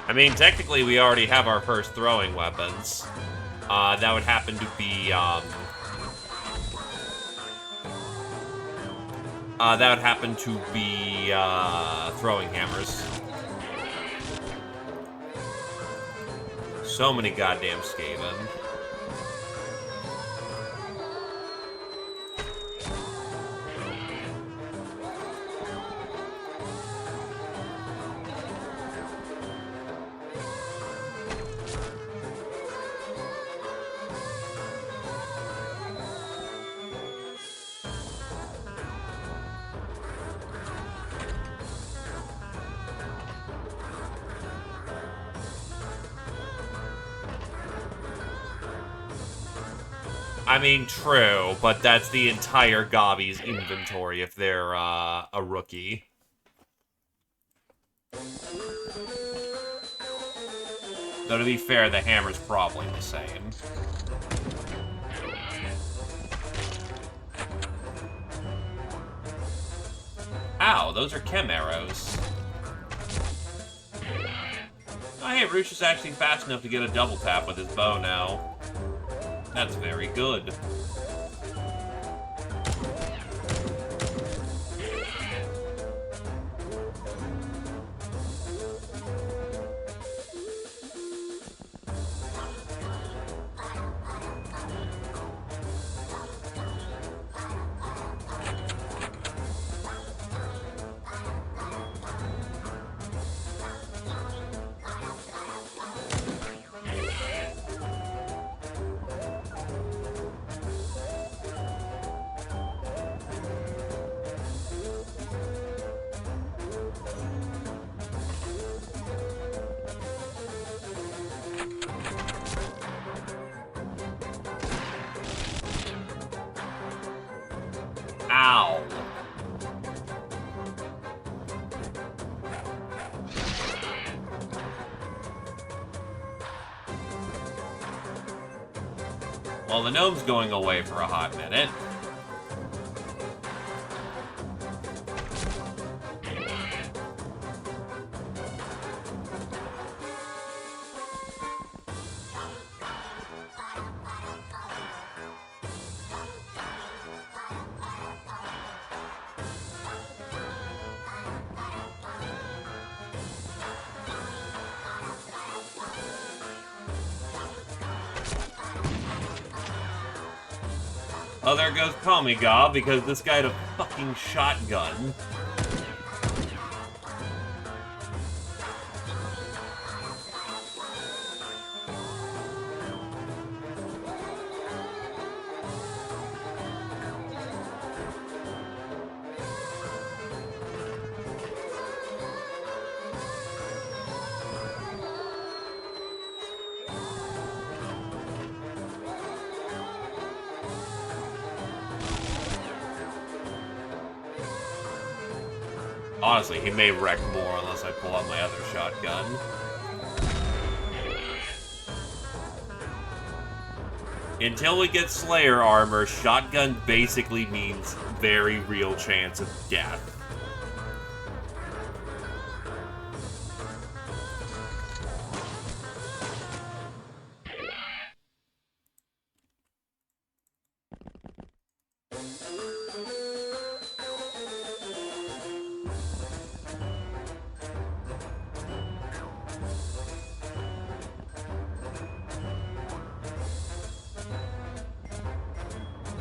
I mean, technically, we already have our first throwing weapons. That would happen to be, throwing hammers. So many goddamn Skaven. I mean, true, but that's the entire Gobbies inventory if they're a rookie. Though to be fair, the hammer's probably the same. Ow, those are chem arrows. Oh hey, Roosh is actually fast enough to get a double tap with his bow now. That's very good. Ow. Well, the gnome's going away for a hot minute. Oh, there goes Kamiga, because this guy had a fucking shotgun. Honestly, he may wreck more unless I pull out my other shotgun. Until we get Slayer armor, shotgun basically means very real chance of death.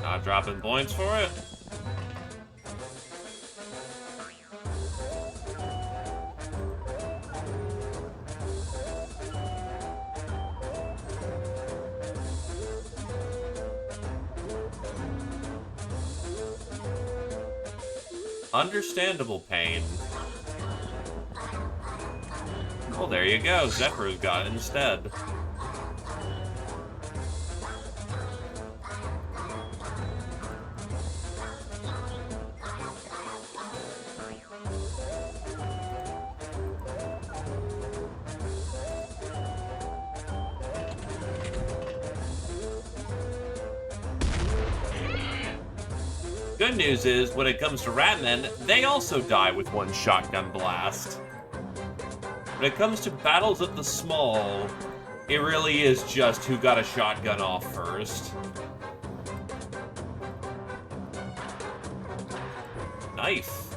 Not dropping points for it. Understandable pain. Well, there you go. Zephyr's got it instead. Good news is, when it comes to Ratmen, they also die with one shotgun blast. When it comes to battles at the Smol, it really is just who got a shotgun off first. Nice.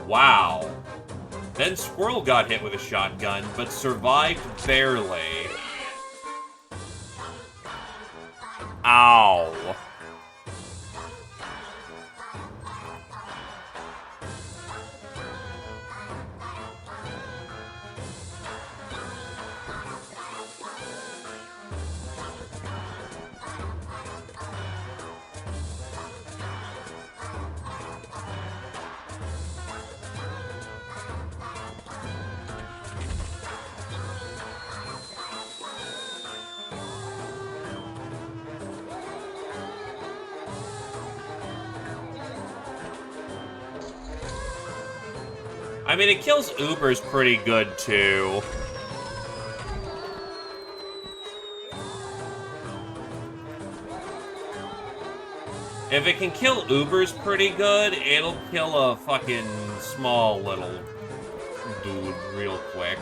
Wow. Then Squirrel got hit with a shotgun, but survived barely. Ow. I mean, it kills Ubers pretty good, too. If it can kill Ubers pretty good, it'll kill a fucking small little dude real quick.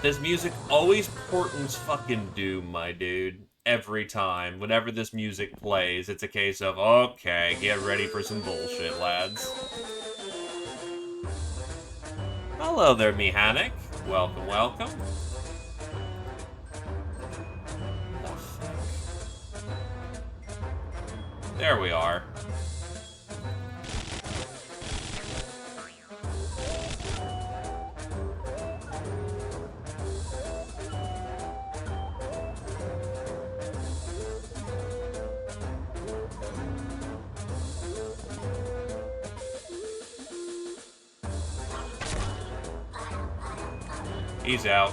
This music always portents fucking Doom, my dude. Every time. Whenever this music plays, it's a case of, okay, get ready for some bullshit, lads. Hello there, mechanic. Welcome, welcome. There we are. He's out.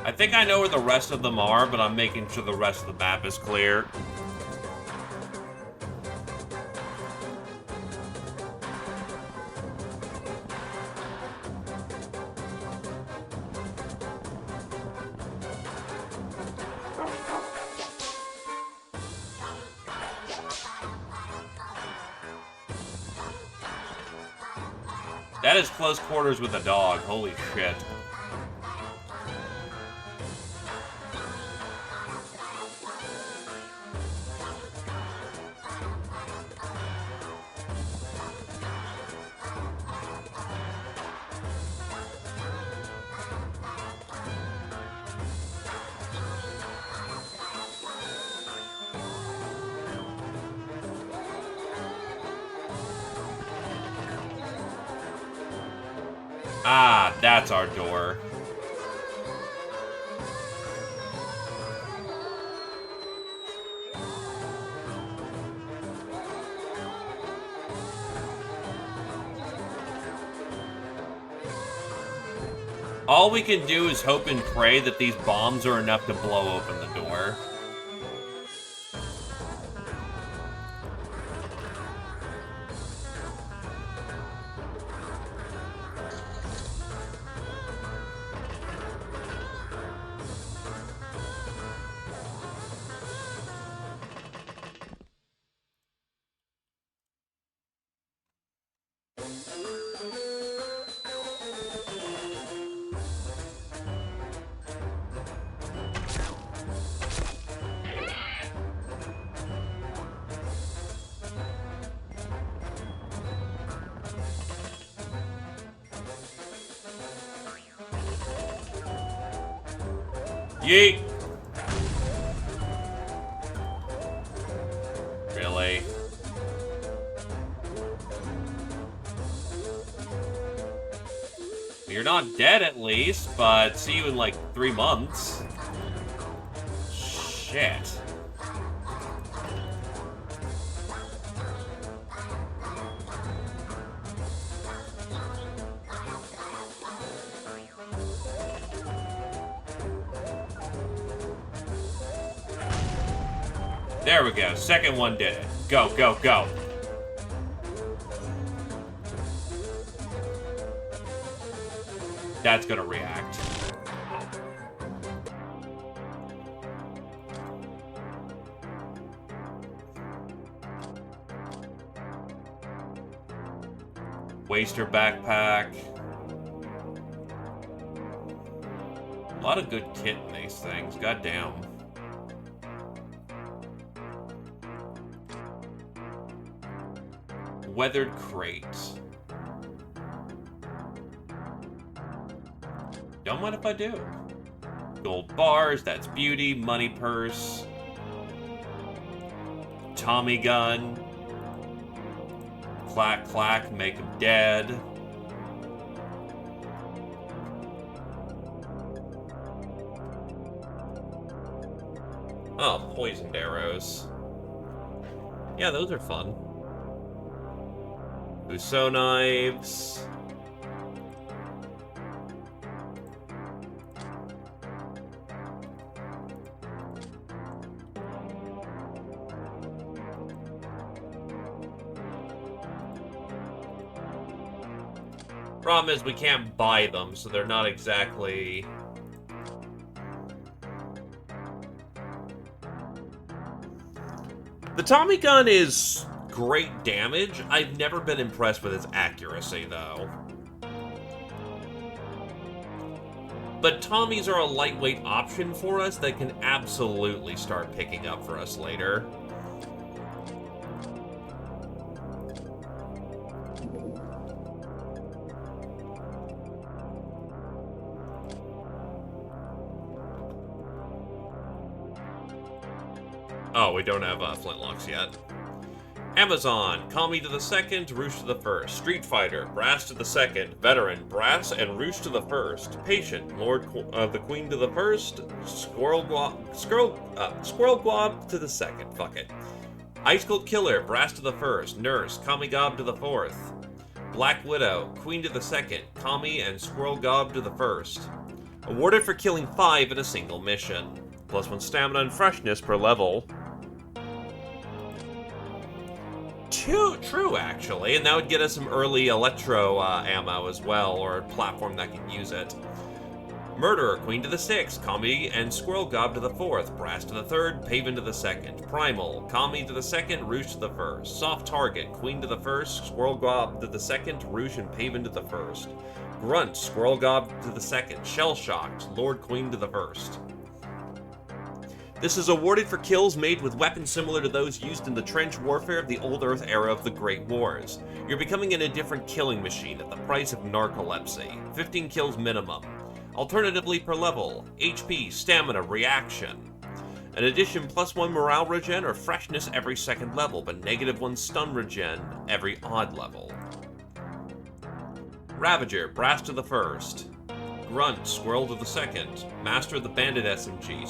I think I know where the rest of them are, but I'm making sure the rest of the map is clear. That is close quarters with a dog. Holy shit. Ah, that's our door. All we can do is hope and pray that these bombs are enough to blow open the door. Yeet! Really? You're not dead at least, but see you in like 3 months. Shit. There we go. Second one did it. Go, go, go. That's gonna react. Waster backpack. A lot of good kit in these things. Goddamn. Weathered crate. Don't mind if I do. Gold bars, that's beauty. Money purse. Tommy gun. Clack, clack, make him dead. Oh, poisoned arrows. Yeah, those are fun. Uso knives. Problem is we can't buy them, so they're not exactly... The Tommy gun is great damage. I've never been impressed with its accuracy, though. But Tommies are a lightweight option for us that can absolutely start picking up for us later. Oh, we don't have flintlocks yet. Amazon, Call Me to the Second, Roost to the First. Street Fighter, Brass to the Second. Veteran, Brass and Roost to the First. Patient, Lord of the Queen to the First. Squirrel Glob to the Second. Fuck it. Ice Cold Killer, Brass to the First. Nurse, Kami Gob to the Fourth. Black Widow, Queen to the Second. Kami and Squirrel Gob to the First. Awarded for killing 5 in a single mission. +1 stamina and freshness per level. True, actually, and that would get us some early electro ammo as well, or a platform that can use it. Murderer, Queen to the 6th, Kami and Squirrel Gob to the 4th, Brass to the 3rd, Paven to the 2nd, Primal, Kami to the 2nd, Rouge to the 1st, Soft Target, Queen to the 1st, Squirrel Gob to the 2nd, Rouge and Paven to the 1st, Grunt, Squirrel Gob to the 2nd, Shell Shocked, Lord Queen to the 1st. This is awarded for kills made with weapons similar to those used in the trench warfare of the Old Earth era of the Great Wars. You're becoming an indifferent killing machine at the price of narcolepsy. 15 kills minimum. Alternatively per level, HP, stamina, reaction. In addition, +1 morale regen or freshness every 2nd level, but -1 stun regen every odd level. Ravager, Brass to the 1st. Grunt, Squirrel to the 2nd. Master of the Bandit SMG,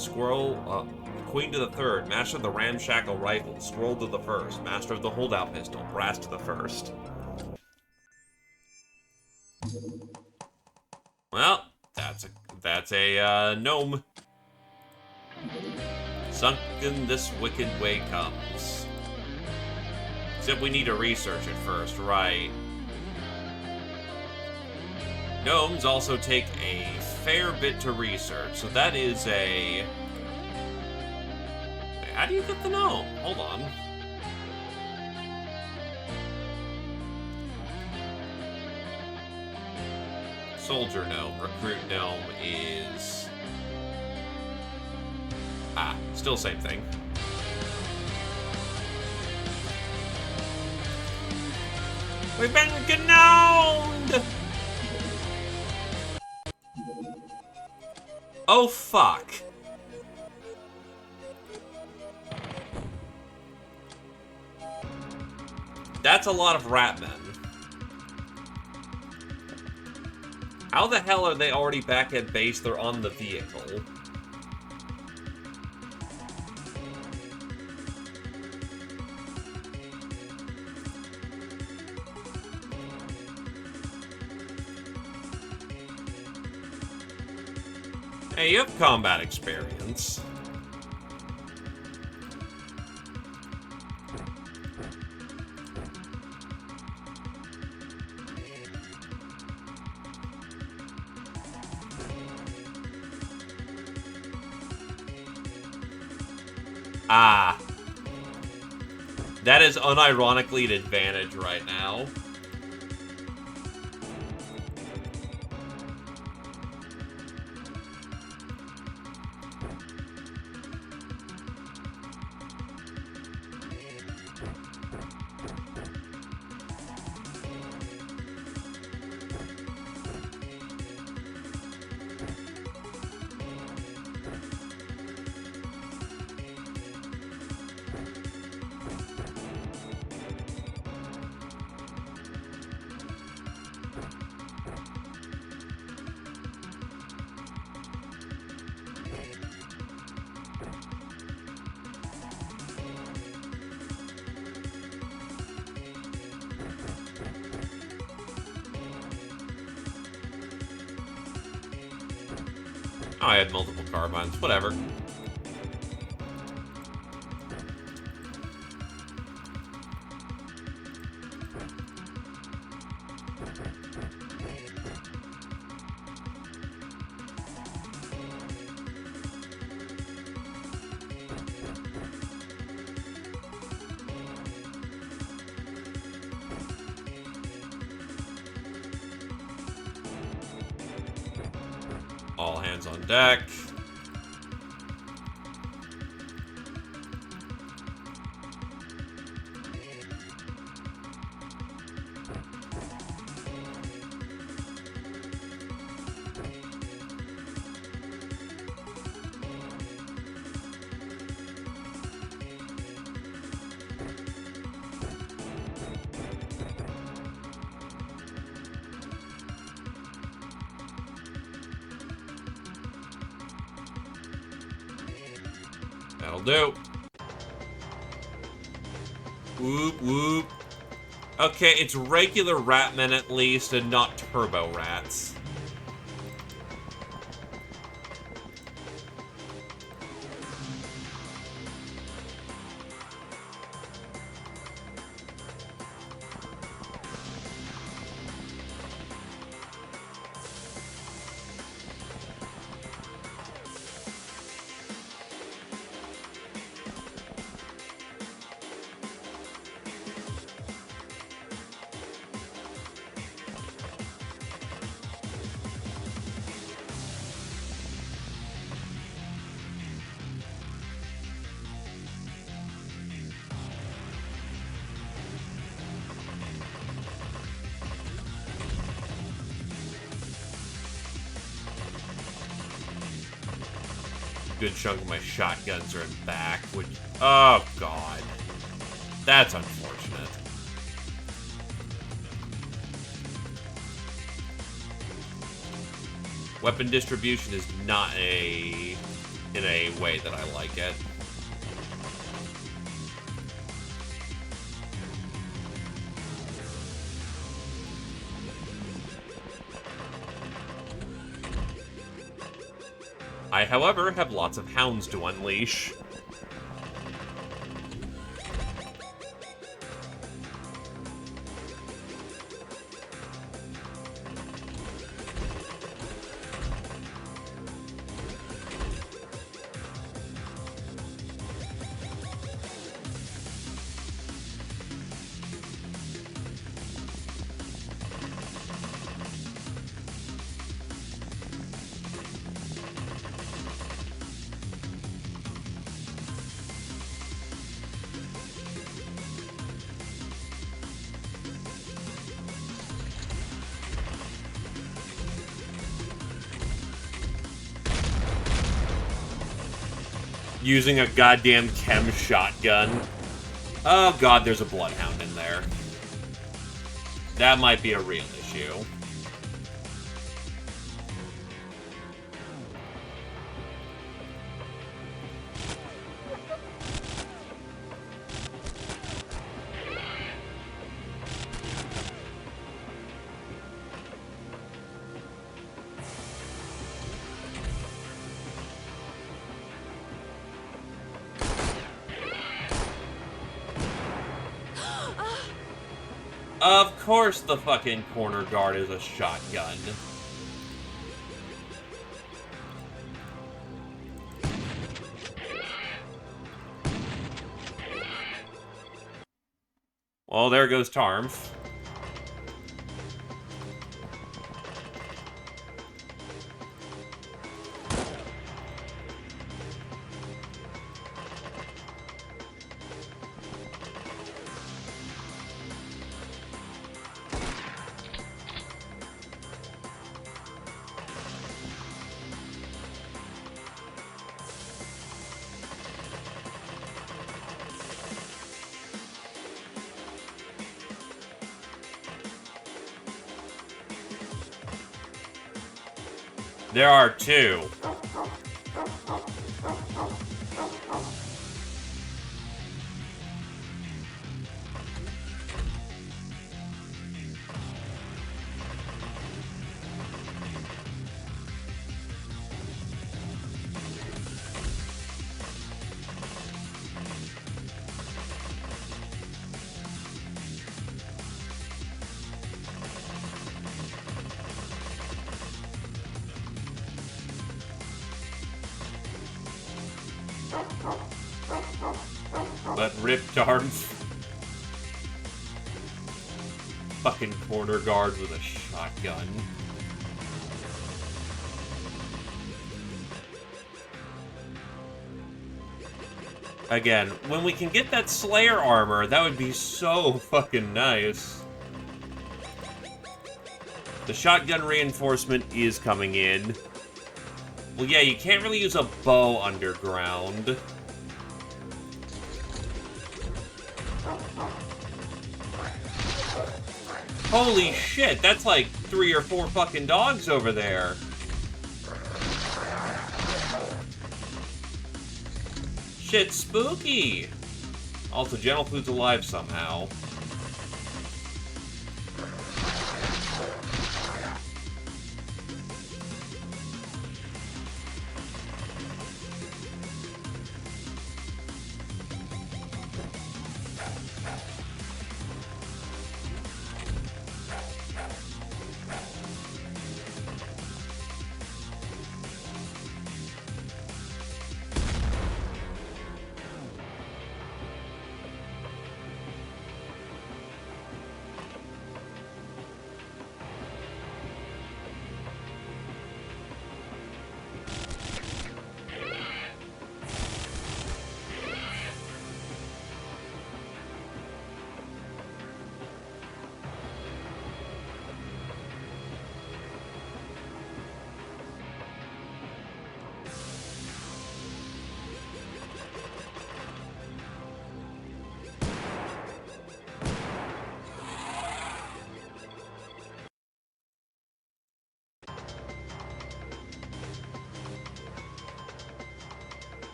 Queen to the 3rd. Master of the Ramshackle Rifle, Squirrel to the 1st. Master of the Holdout Pistol, Brass to the 1st. Well, that's a gnome. Sunken this wicked way comes. Except we need to research it first, right? Gnomes also take a fair bit to research, so that is a... Wait, how do you get the gnome? Hold on. Soldier gnome, recruit gnome is... still same thing. We've been gnomed! Oh, fuck. That's a lot of rat men. How the hell are they already back at base? They're on the vehicle. Hey, you have combat experience. That is unironically an advantage right now. Oh, I had multiple carbines. Whatever. All hands on deck. That'll do. Whoop, whoop. Okay, it's regular rat men at least, and not turbo rats. good chunk of my shotguns are in back, which... Oh, God. That's unfortunate. Weapon distribution is not in a way that I like it. I, however, have lots of hounds to unleash. Using a goddamn chem shotgun. Oh god, there's a bloodhound in there. That might be a real issue. Of course the fucking corner guard is a shotgun. Well, there goes Tarmf. There are two. But ripped arms. Fucking corner guard with a shotgun. Again, when we can get that Slayer armor, that would be so fucking nice. The shotgun reinforcement is coming in. Well, yeah, you can't really use a bow underground. Holy shit, that's like 3 or 4 fucking dogs over there. Shit, spooky! Also, General Food's alive somehow.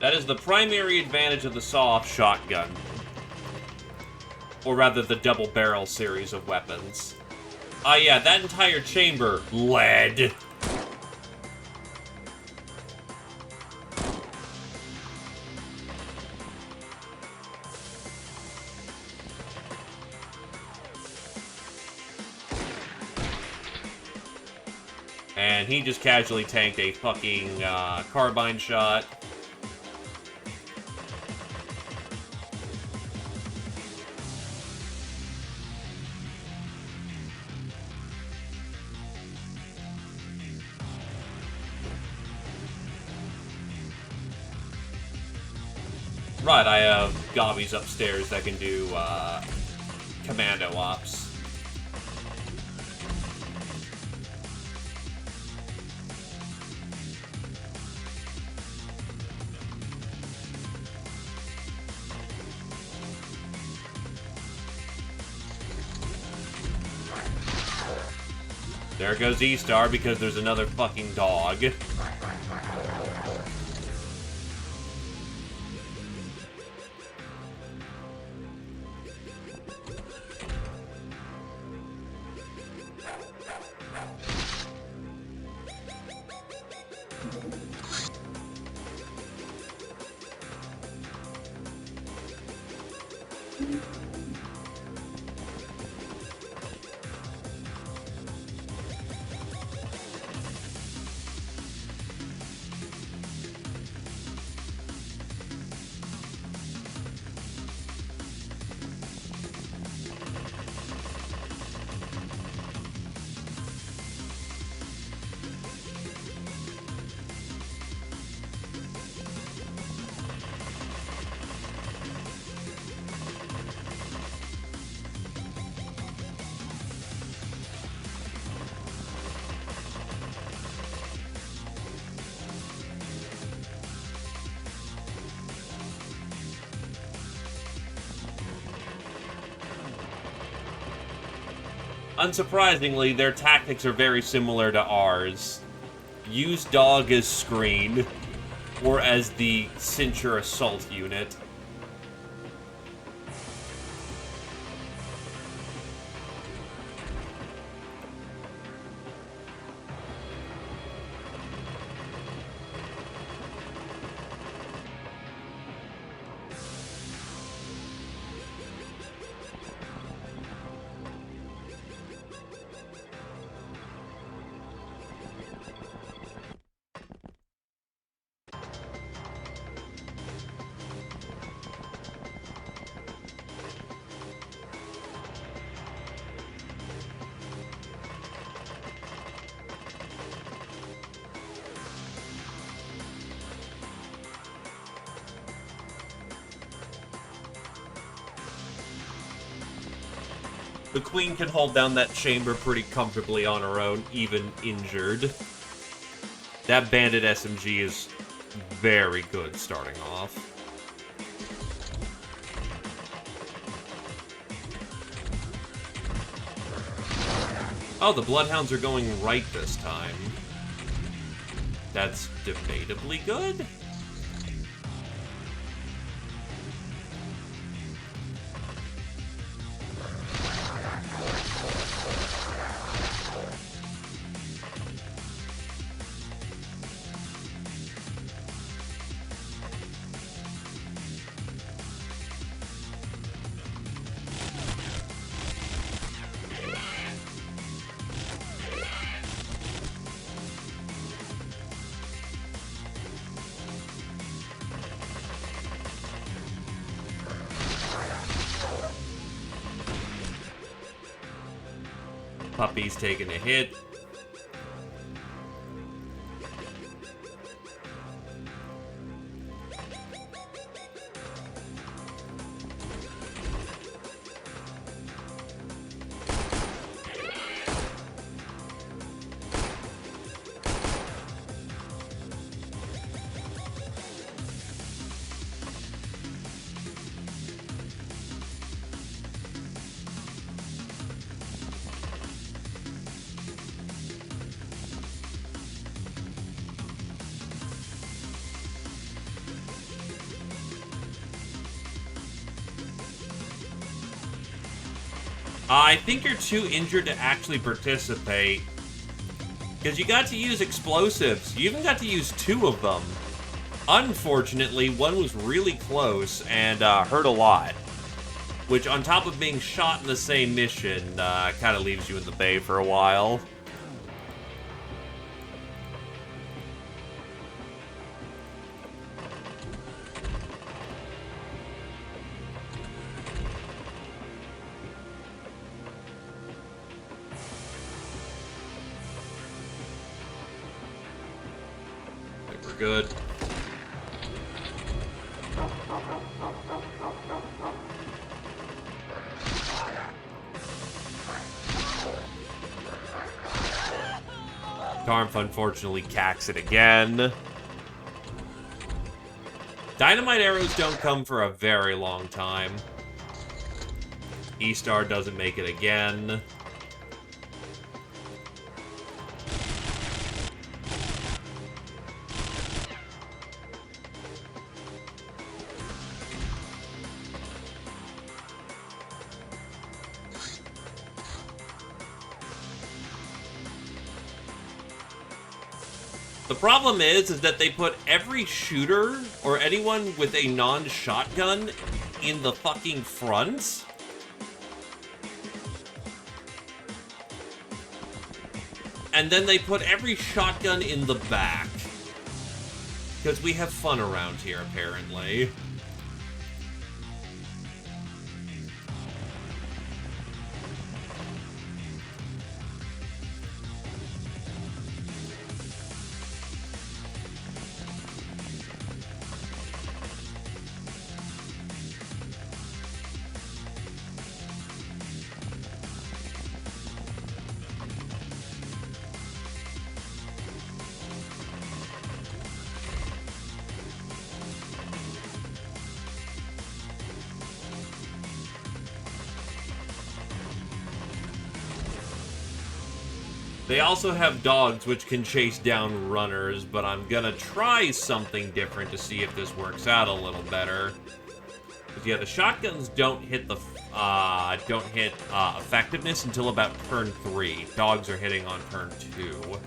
That is the primary advantage of the saw-off shotgun. Or rather, the double-barrel series of weapons. Ah, yeah, that entire chamber, lead. And he just casually tanked a fucking carbine shot. Right, I have Gobbies upstairs that can do commando ops. There goes E-Star because there's another fucking dog. Unsurprisingly, their tactics are very similar to ours. Use dog as screen, or as the cincher assault unit. The Queen can hold down that chamber pretty comfortably on her own, even injured. That Bandit SMG is very good starting off. Oh, the Bloodhounds are going right this time. That's debatably good. Puppy's taking a hit. I think you're too injured to actually participate. Because you got to use explosives. You even got to use 2 of them. Unfortunately, one was really close and hurt a lot. Which, on top of being shot in the same mission, kind of leaves you in the bay for a while. I think we're good. Tarmf unfortunately cacks it again. Dynamite arrows don't come for a very long time. E-Star doesn't make it again. The problem is that they put every shooter or anyone with a non-shotgun in the fucking front. And then they put every shotgun in the back. Because we have fun around here, apparently. They also have dogs which can chase down runners, but I'm gonna try something different to see if this works out a little better. Because yeah, the shotguns don't hit the effectiveness until about turn 3. Dogs are hitting on turn 2.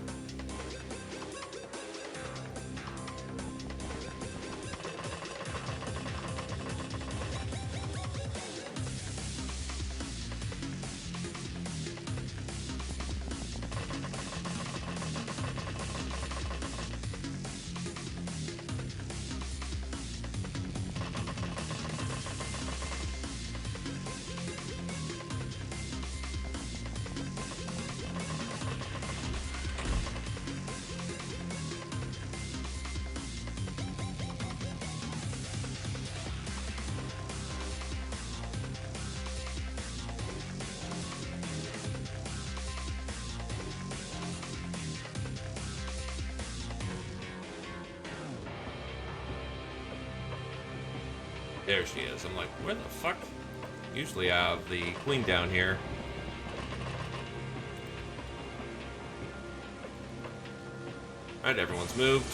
There she is. I'm like, where the fuck? Usually I have the queen down here. Alright, everyone's moved.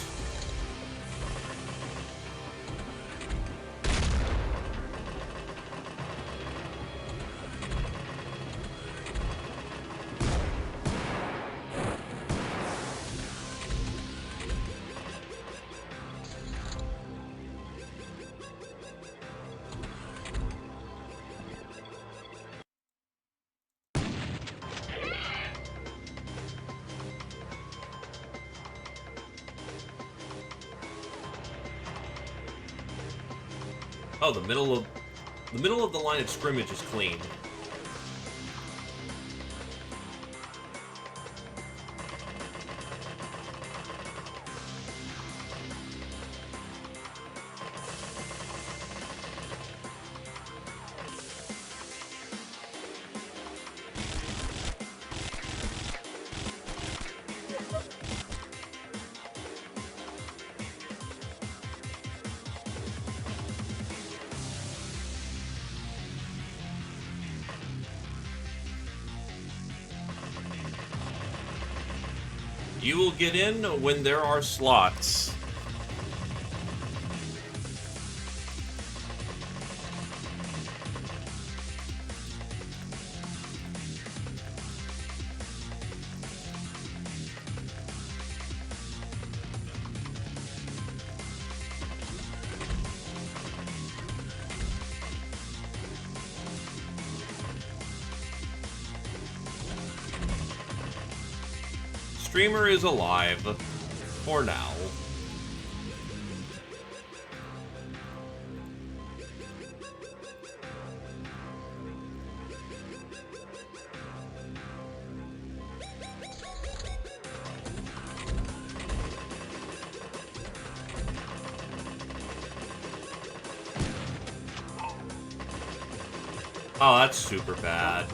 Oh, the middle of the line of scrimmage is clean. You will get in when there are slots. streamer is alive. For now. Oh, that's super bad.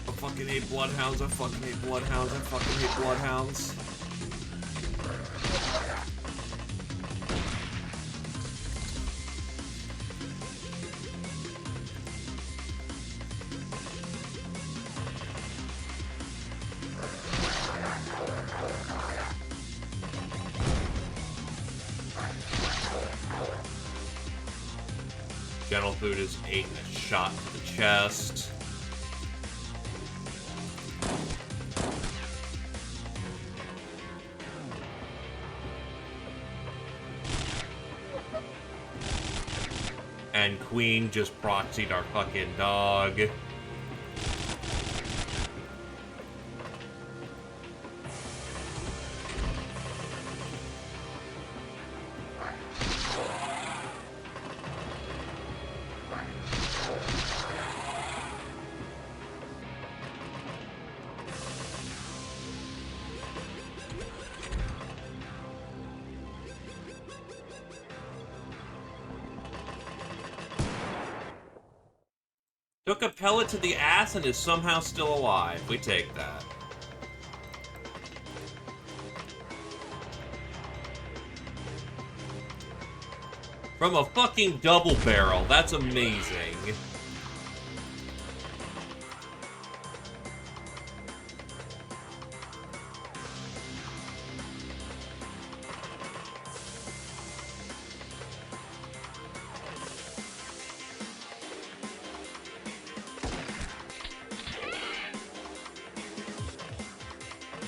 I fucking hate bloodhounds, I fucking hate bloodhounds, I fucking hate bloodhounds. Gentle Food is 8 and a shot to the chest. And Queen just proxied our fucking dog. Took a pellet to the ass and is somehow still alive. We take that. From a fucking double barrel. That's amazing.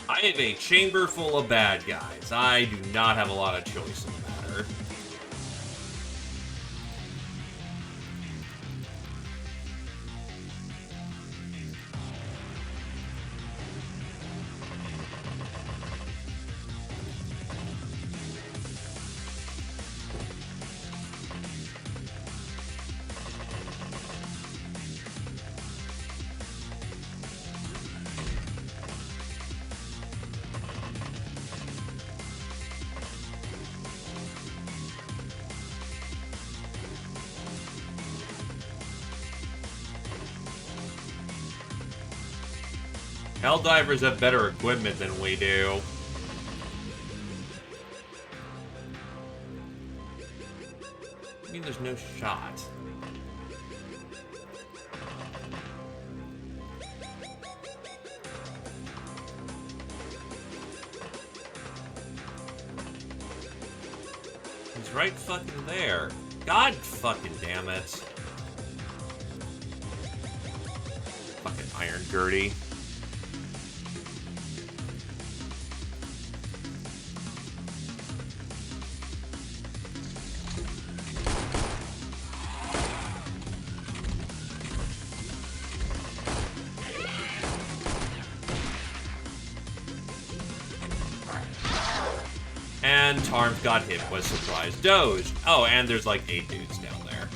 I have a chamber full of bad guys. I do not have a lot of choice in the matter. Helldivers have better equipment than we do. I mean, there's no shot. He's right fucking there. God fucking damn it. Fucking Iron Gertie. And Tarms got hit, was surprised. Doge. Oh, and there's like 8 dudes down there.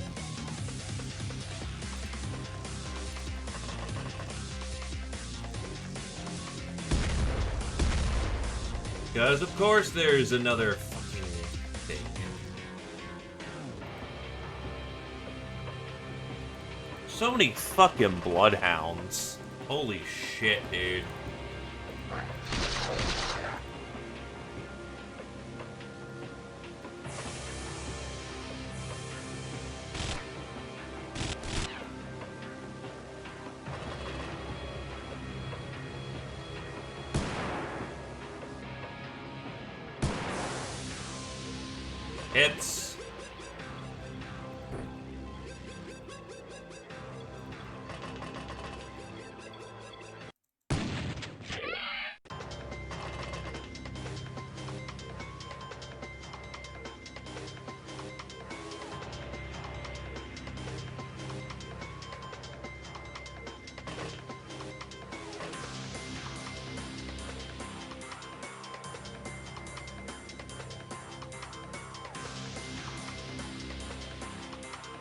Because, of course, there's another fucking thing. So many fucking bloodhounds. Holy shit, dude. Hits.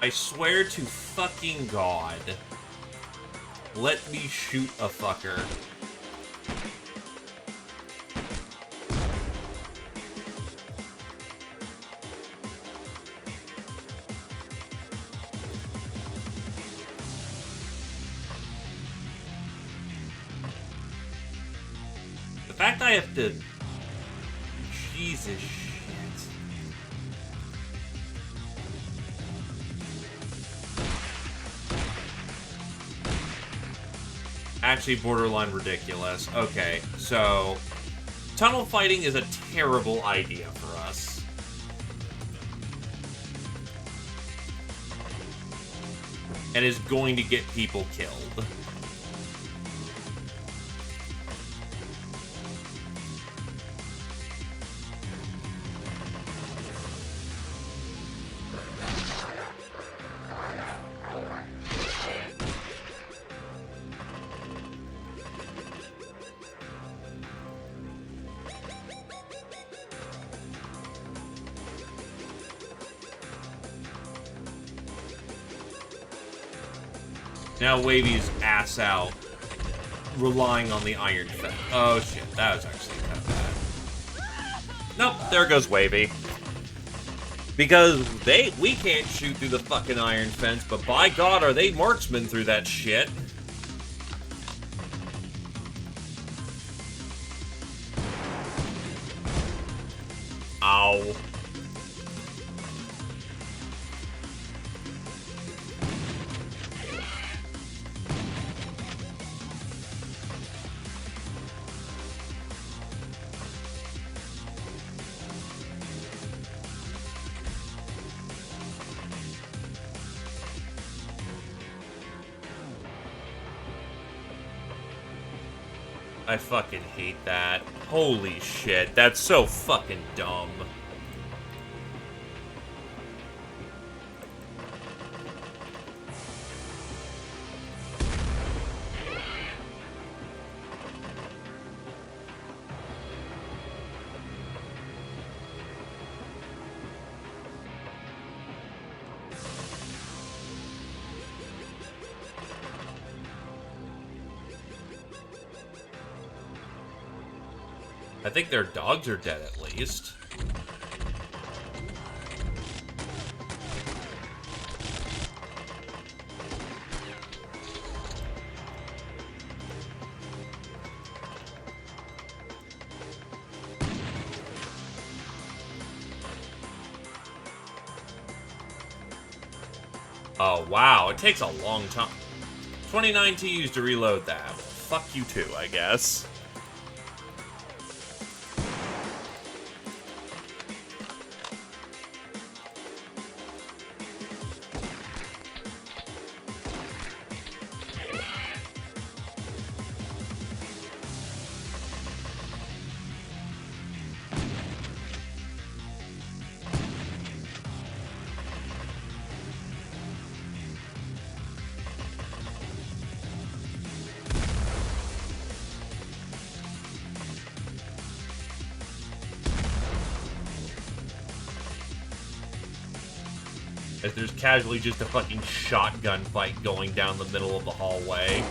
I swear to fucking God. Let me shoot a fucker. The fact I have to... Jesus shit. Actually borderline ridiculous. Okay, so... tunnel fighting is a terrible idea for us. And is going to get people killed. Now Wavy's ass out, relying on the iron fence. Oh shit, that was actually kind of bad. Nope, there goes Wavy. Because we can't shoot through the fucking iron fence, but by God are they marksmen through that shit. Ow. I fucking hate that. Holy shit, that's so fucking dumb. I think their dogs are dead at least. Oh, wow. It takes a long time. 29 TUs to reload that. Fuck you too, I guess. As there's casually just a fucking shotgun fight going down the middle of the hallway.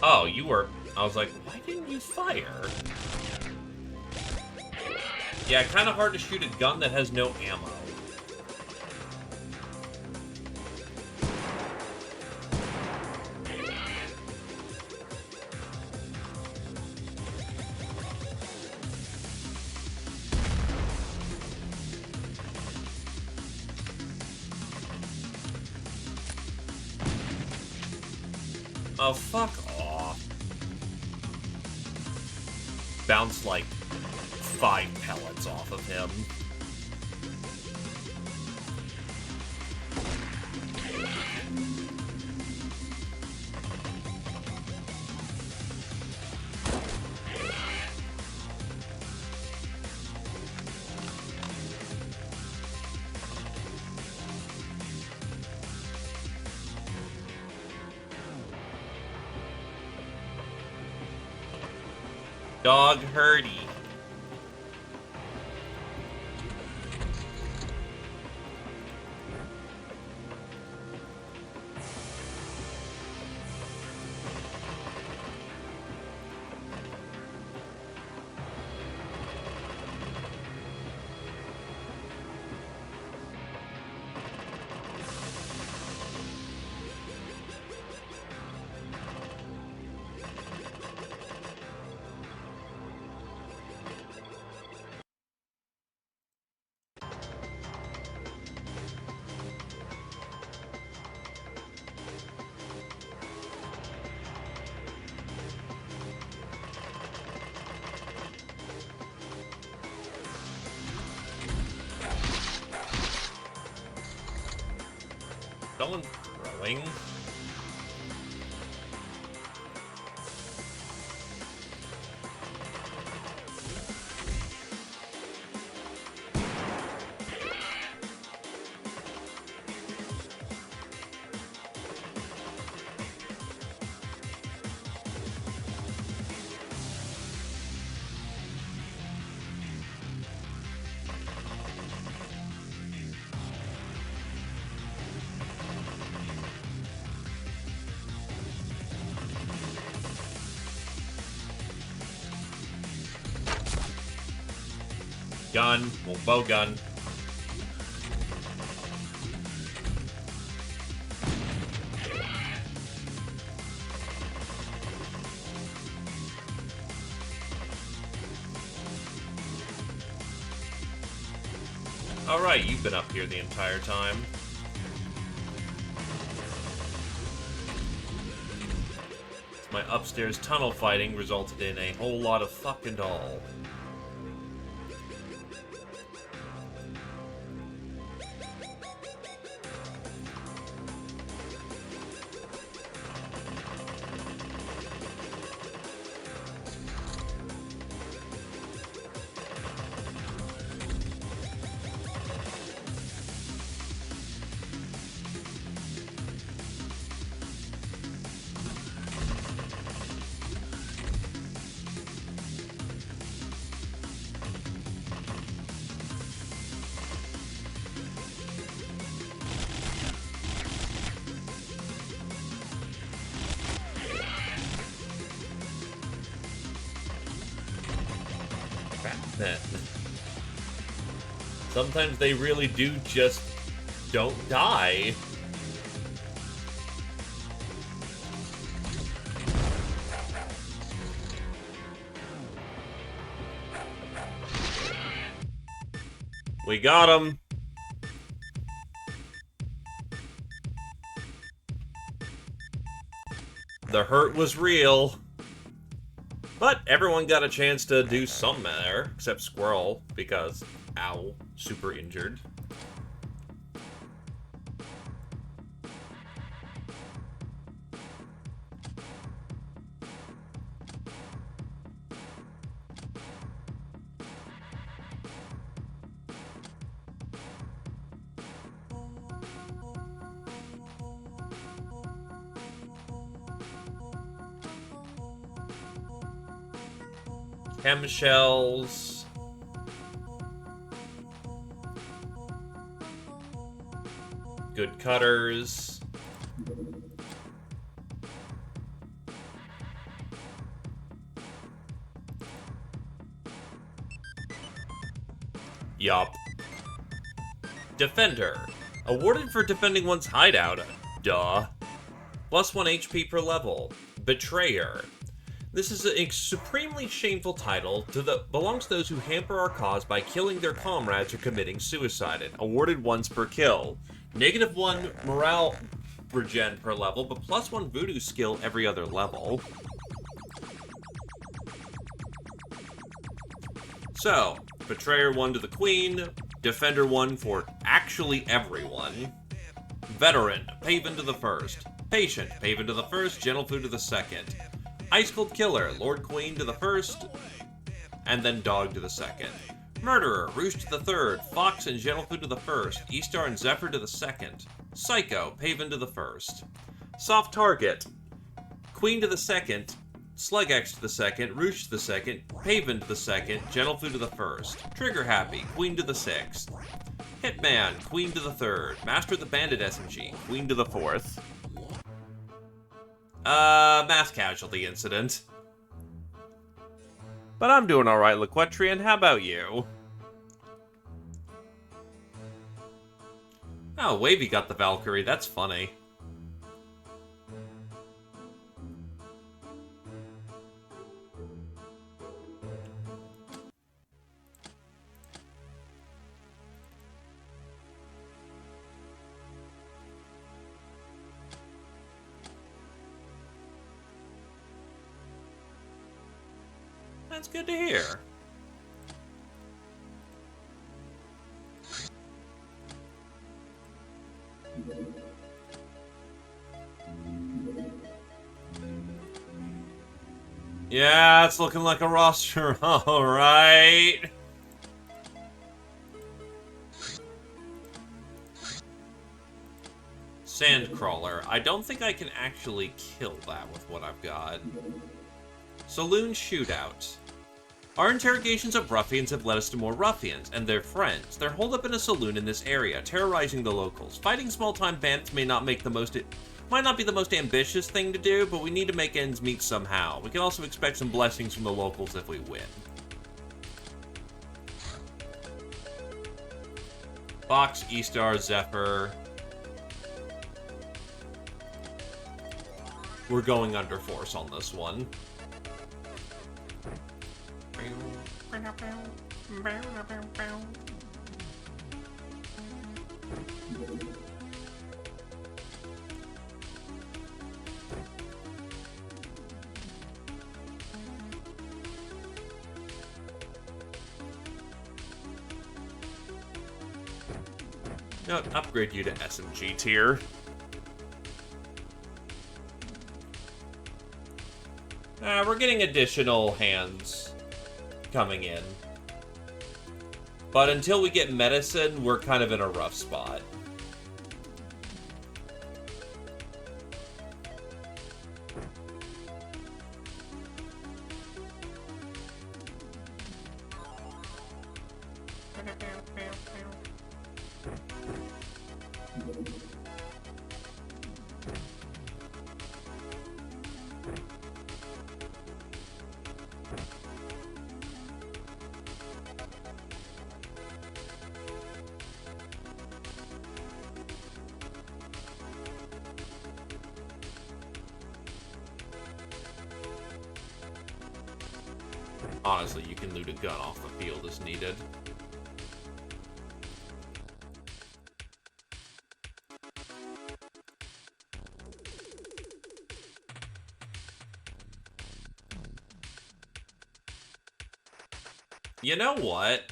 Oh, you were... I was like, why didn't you fire? Yeah, kind of hard to shoot a gun that has no ammo. Oh, fuck off. Bounce like 5 pellets off of him. Dog Hurdy. Someone throwing? Gun. Well, bow gun. Alright, you've been up here the entire time. My upstairs tunnel fighting resulted in a whole lot of fuck and all. Sometimes they really do just don't die. We got him. The hurt was real. But everyone got a chance to do something there, except Squirrel, because, ow, super injured. Chem shells. Good cutters. Yup. Defender. Awarded for defending one's hideout. Duh. +1 HP per level. Betrayer. This is a supremely shameful title belongs to those who hamper our cause by killing their comrades or committing suicide. Awarded once per kill. -1 morale regen per level, but +1 voodoo skill every other level. So, Betrayer 1 to the Queen, Defender 1 for actually everyone. Veteran, Paven to the first. Patient, Paven to the first, Gentlefoot to the second. Ice Cold Killer, Lord Queen to the first, and then Dog to the second. Murderer, Roost to the third, Fox and Gentlefoot to the first, Eastar and Zephyr to the second. Psycho, Paven to the first. Soft Target, Queen to the second, Slugx to the second, Roosh to the second, Paven to the second, Gentlefoo to the first, Trigger Happy, Queen to the sixth, Hitman, Queen to the third, Master of the Bandit SMG, Queen to the fourth. Mass casualty incident. But I'm doing alright, Laquetrian, how about you? Oh, Wavy got the Valkyrie, that's funny. That's good to hear. Yeah, it's looking like a roster, alright. Sandcrawler. I don't think I can actually kill that with what I've got. Saloon Shootout. Our interrogations of ruffians have led us to more ruffians and their friends. They're holed up in a saloon in this area, terrorizing the locals. Fighting small-time bandits might not be the most ambitious thing to do, but we need to make ends meet somehow. We can also expect some blessings from the locals if we win. Fox, E-Star, Zephyr. We're going under force on this one. No, upgrade you to SMG tier. We're getting additional hands coming in. But until we get medicine, we're kind of in a rough spot. Honestly, you can loot a gun off the field as needed. You know what?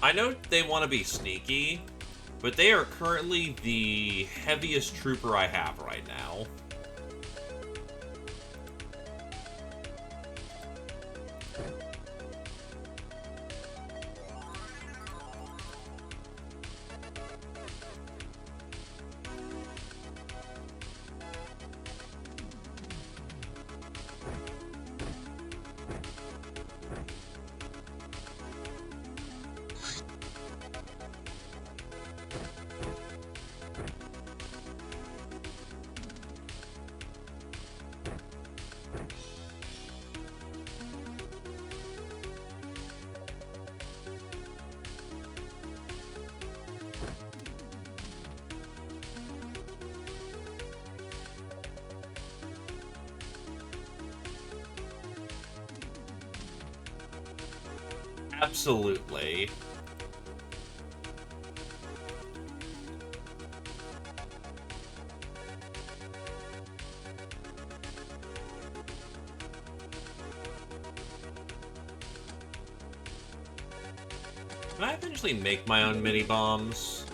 I know they want to be sneaky, but they are currently the heaviest trooper I have right now. Absolutely. Can I eventually make my own mini bombs?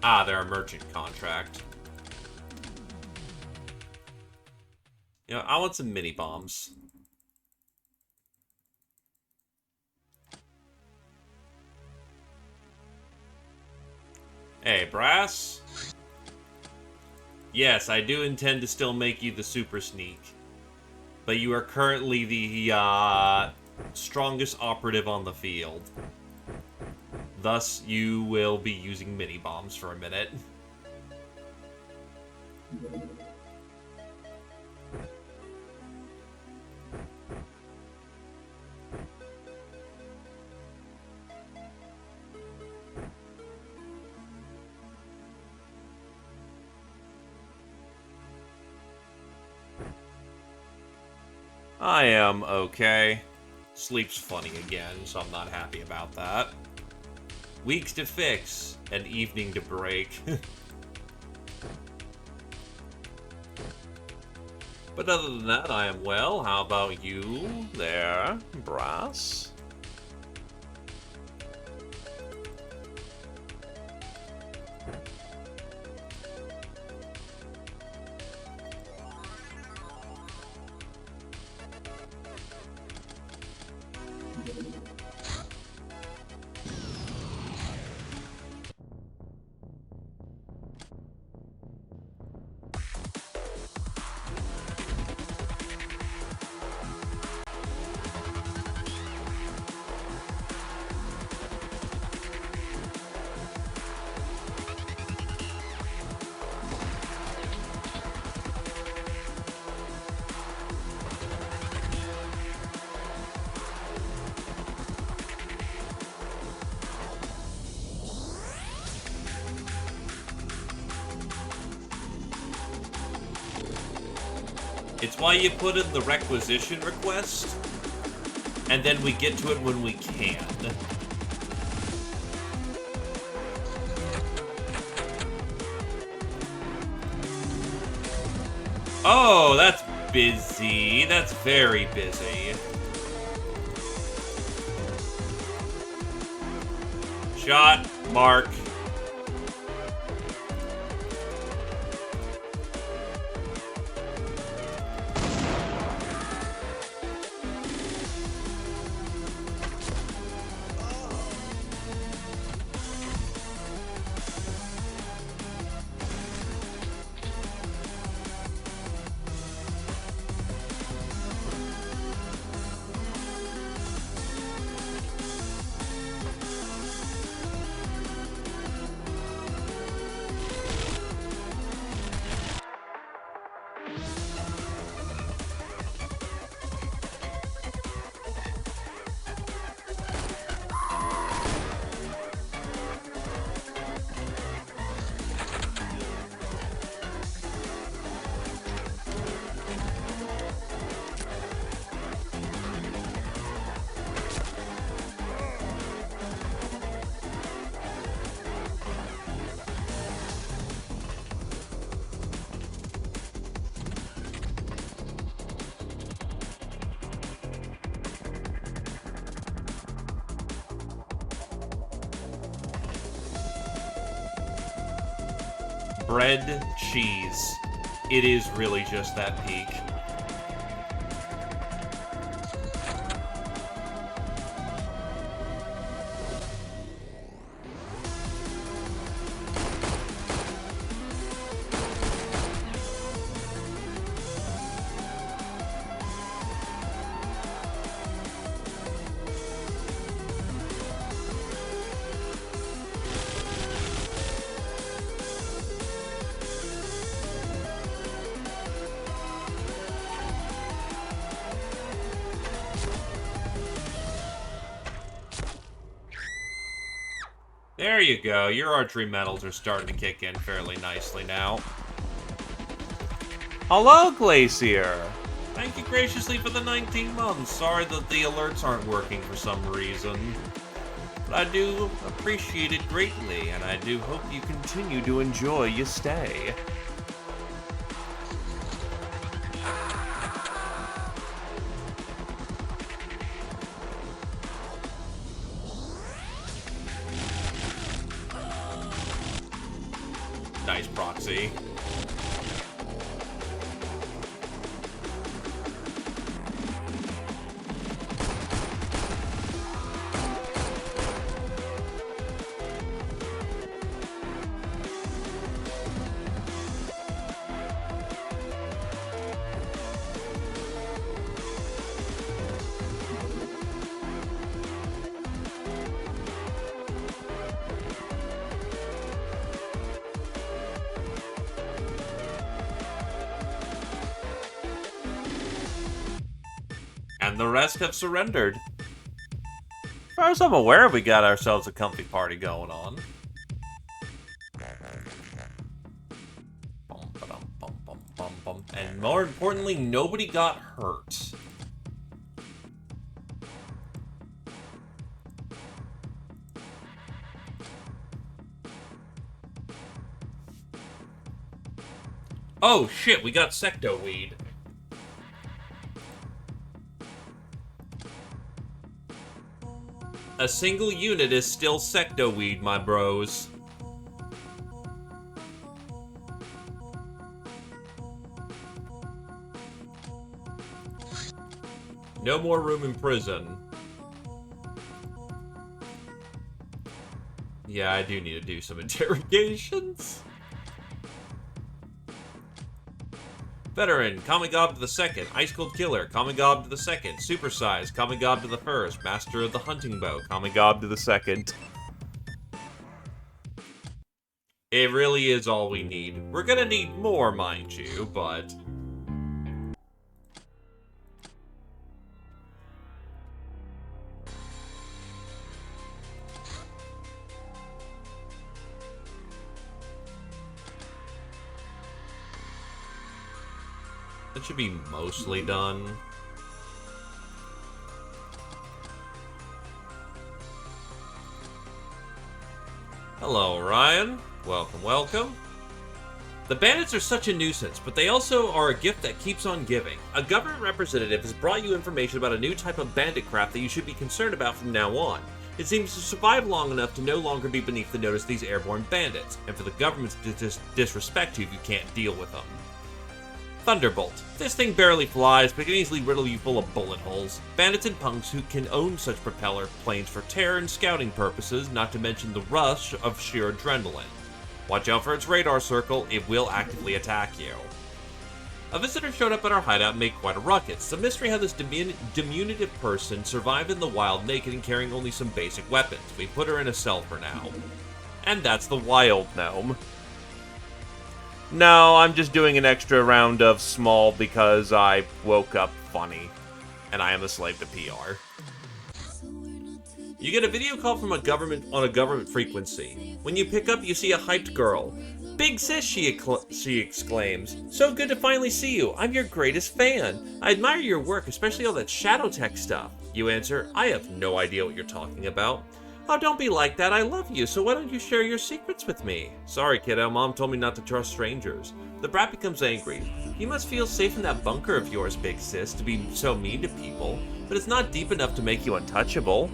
Ah, they're a merchant contract. You know, I want some mini bombs. Hey, Brass? Yes, I do intend to still make you the super sneak. But you are currently the, strongest operative on the field. Thus, you will be using mini bombs for a minute. I am okay. Sleep's funny again, so I'm not happy about that. Weeks to fix, an evening to break. But other than that, I am well. How about you there, Brass? It's why you put in the requisition request, and then we get to it when we can. Oh, that's busy. That's very busy. Shot, mark. Bread, cheese. It is really just that peak. There you go. Your archery medals are starting to kick in fairly nicely now. Hello, Glacier! Thank you graciously for the 19 months. Sorry that the alerts aren't working for some reason. But I do appreciate it greatly, and I do hope you continue to enjoy your stay. nice proxy. And the rest have surrendered. As far as I'm aware, we got ourselves a comfy party going on. And more importantly, nobody got hurt. Oh shit, we got secto weed. A single unit is still secto weed, my bros. No more room in prison. Yeah, I do need to do some interrogations. Veteran, Kamigob to the second. Ice Cold Killer, Kamigob to the second. Supersize, Kamigob to the first. Master of the Hunting Bow, Kamigob to the second. It really is all we need. We're gonna need more, mind you, but... That should be mostly done. Hello, Ryan. Welcome, welcome. The bandits are such a nuisance, but they also are a gift that keeps on giving. A government representative has brought you information about a new type of bandit craft that you should be concerned about from now on. It seems to survive long enough to no longer be beneath the notice of these airborne bandits, and for the government to just disrespect you if you can't deal with them. Thunderbolt. This thing barely flies, but can easily riddle you full of bullet holes. Bandits and punks who can own such propeller planes for terror and scouting purposes, not to mention the rush of sheer adrenaline. Watch out for its radar circle, it will actively attack you. A visitor showed up at our hideout and made quite a ruckus. It's a mystery how this diminutive person survived in the wild naked and carrying only some basic weapons. We put her in a cell for now. And that's the wild gnome. No, I'm just doing an extra round of Smol because I woke up funny. And I am a slave to PR. You get a video call from a government on a government frequency. When you pick up, you see a hyped girl. Big sis, she exclaims. So good to finally see you. I'm your greatest fan. I admire your work, especially all that shadow tech stuff. You answer, I have no idea what you're talking about. Oh, don't be like that. I love you, so why don't you share your secrets with me? Sorry, kiddo. Mom told me not to trust strangers. The brat becomes angry. You must feel safe in that bunker of yours, big sis, to be so mean to people. But it's not deep enough to make you untouchable.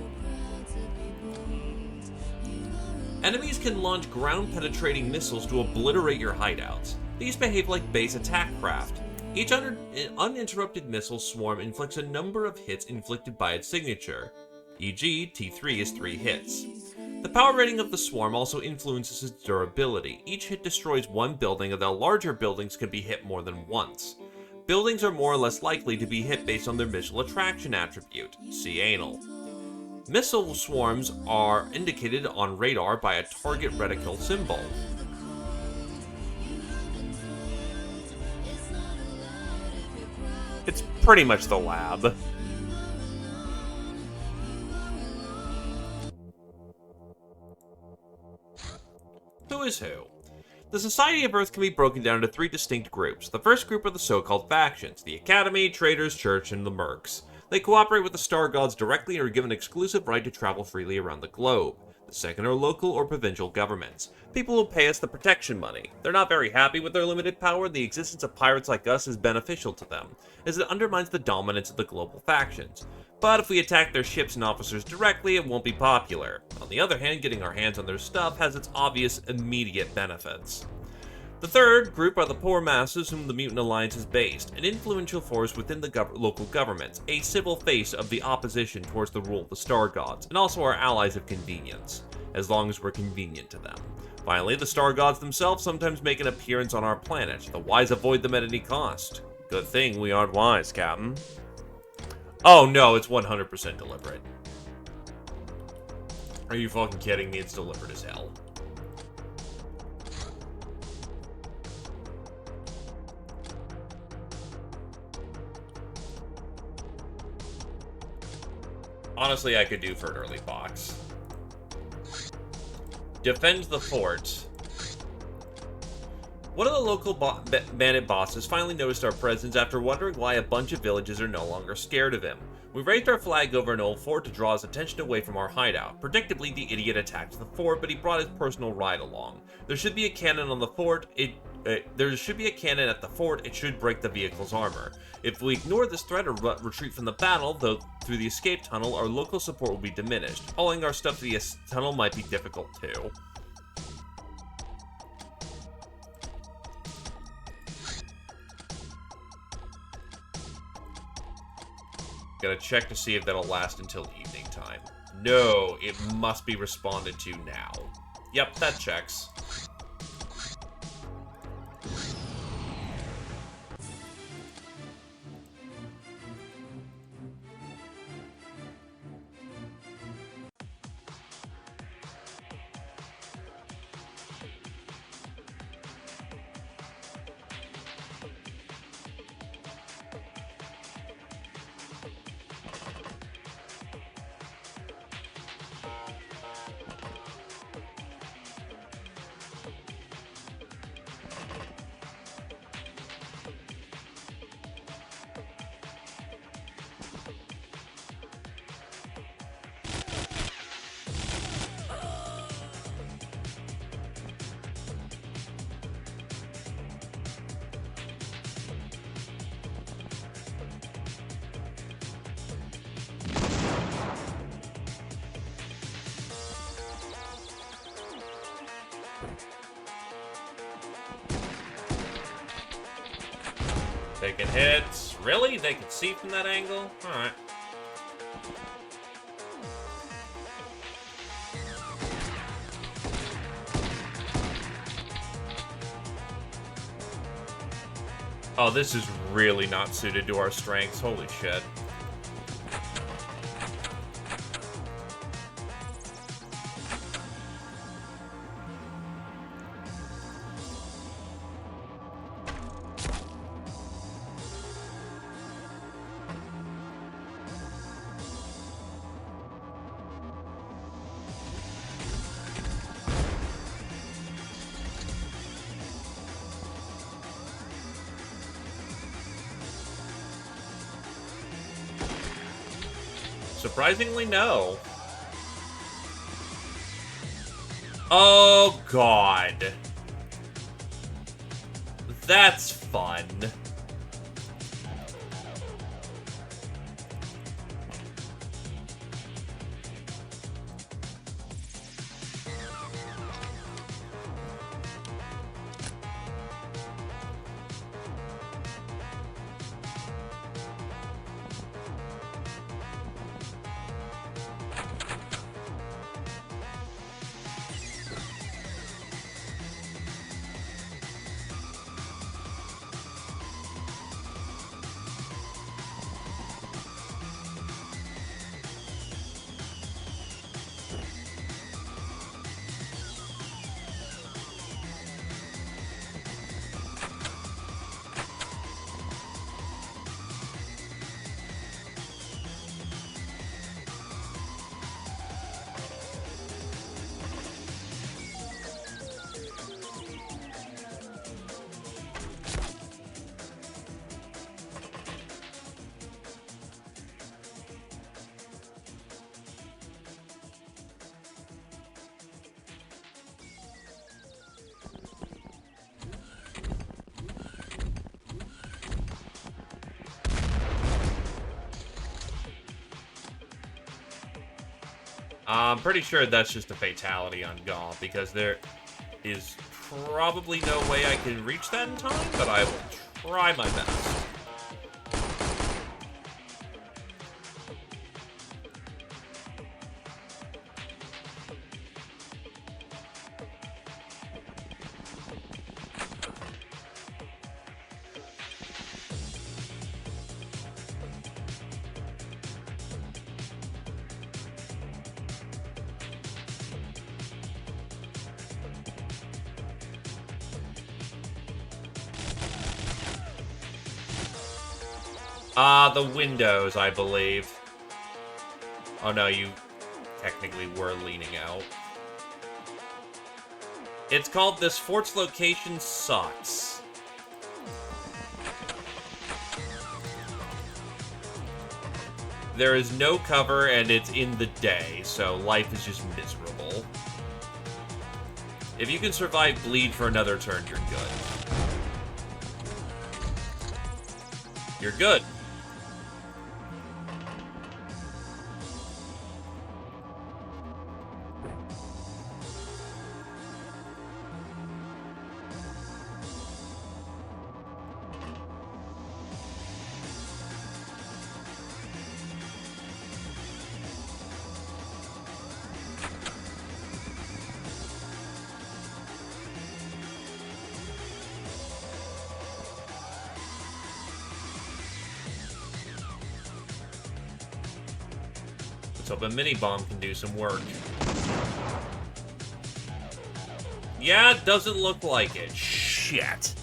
Enemies can launch ground-penetrating missiles to obliterate your hideouts. These behave like base attack craft. Each uninterrupted missile swarm inflicts a number of hits inflicted by its signature. E.g., T3 is 3 hits. The power rating of the swarm also influences its durability. Each hit destroys one building, although larger buildings can be hit more than once. Buildings are more or less likely to be hit based on their missile attraction attribute. See anal. Missile swarms are indicated on radar by a target reticle symbol. It's pretty much the lab. Who is who? The Society of Earth can be broken down into 3 distinct groups. The first group are the so-called factions, the Academy, Traders, Church, and the Mercs. They cooperate with the Star Gods directly and are given exclusive right to travel freely around the globe. The second are local or provincial governments. People who pay us the protection money. They're not very happy with their limited power, and the existence of pirates like us is beneficial to them, as it undermines the dominance of the global factions. But if we attack their ships and officers directly, it won't be popular. On the other hand, getting our hands on their stuff has its obvious immediate benefits. The third group are the poor masses whom the Mutant Alliance is based, an influential force within the local governments, a civil face of the opposition towards the rule of the Star Gods, and also our allies of convenience, as long as we're convenient to them. Finally, the Star Gods themselves sometimes make an appearance on our planet. The wise avoid them at any cost. Good thing we aren't wise, Captain. Oh no, it's 100% deliberate. Are you fucking kidding me? It's deliberate as hell. Honestly, I could do for an early box. Defend the fort. One of the local bandit bosses finally noticed our presence after wondering why a bunch of villagers are no longer scared of him. We raised our flag over an old fort to draw his attention away from our hideout. Predictably, the idiot attacked the fort, but he brought his personal ride along. There should be a cannon on the fort. There should be a cannon at the fort. It should break the vehicle's armor. If we ignore this threat or retreat from the battle, though through the escape tunnel, our local support will be diminished. Hauling our stuff to the tunnel might be difficult too. Gotta check to see if that'll last until evening time. No, it must be responded to now. Yep, that checks. Taking hits. Really? They can see from that angle? Alright. Oh, this is really not suited to our strengths. Holy shit. Surprisingly, no. Oh, God. That's fun. I'm pretty sure that's just a fatality on Gaw, because there is probably no way I can reach that in time, but I will try my best. The windows, I believe. Oh no, you technically were leaning out. It's called This Fort's Location Sucks. There is no cover, and it's in the day, so life is just miserable. If you can survive bleed for another turn, you're good. You're good. Let's hope a mini-bomb can do some work. Yeah, it doesn't look like it. Shit.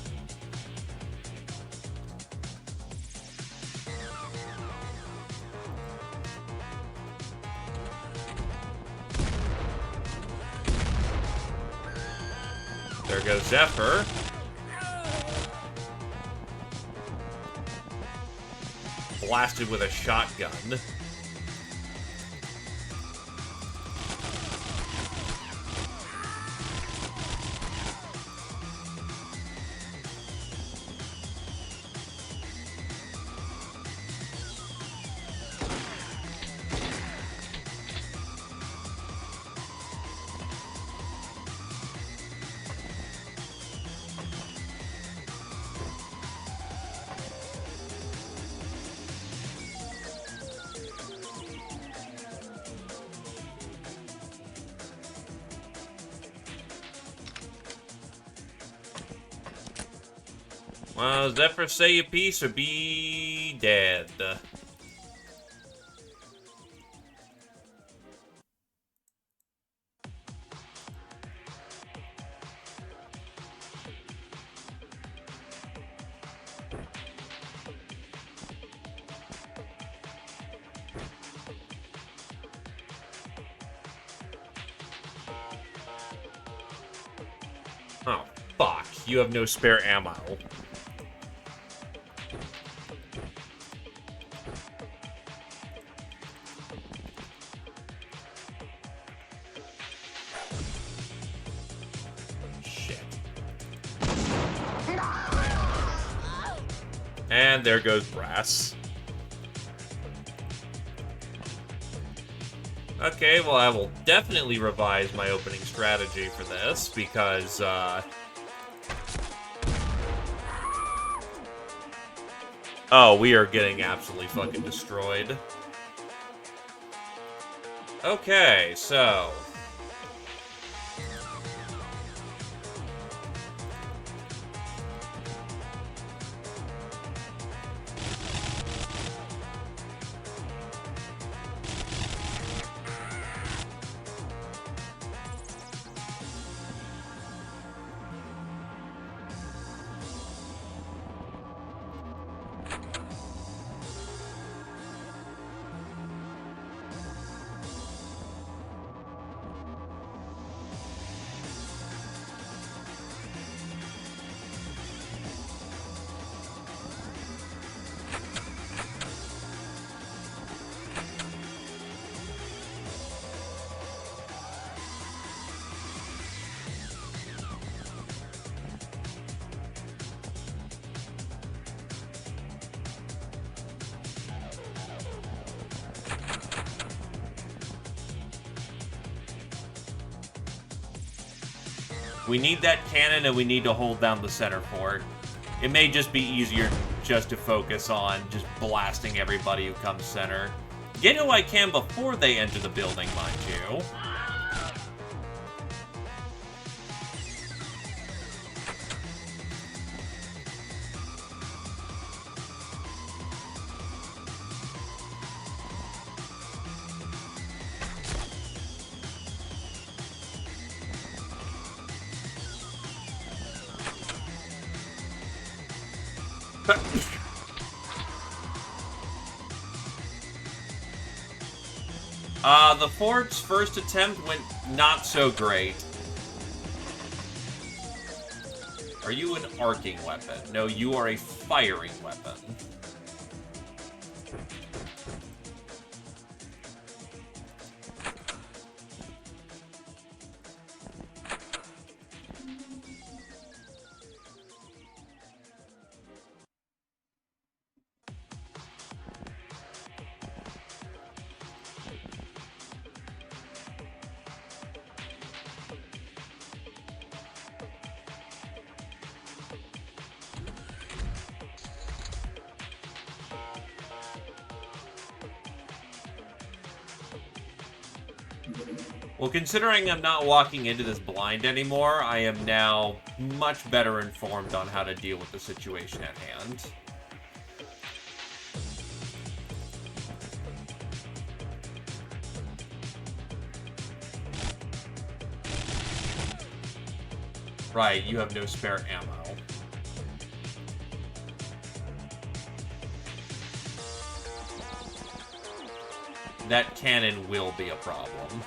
There goes Zephyr. Blasted with a shotgun. Well, Zephyr, say your piece or be dead. Oh, fuck. You have no spare ammo. And there goes Brass. Okay, well, I will definitely revise my opening strategy for this, because, oh, we are getting absolutely fucking destroyed. Okay, so... We need that cannon, and we need to hold down the center fort. It may just be easier just to focus on just blasting everybody who comes center. Get who I can before they enter the building, mind you. The fort's first attempt went not so great. Are you an arcing weapon? No, you are a firing weapon. Well, considering I'm not walking into this blind anymore, I am now much better informed on how to deal with the situation at hand. Right, you have no spare ammo. That cannon will be a problem.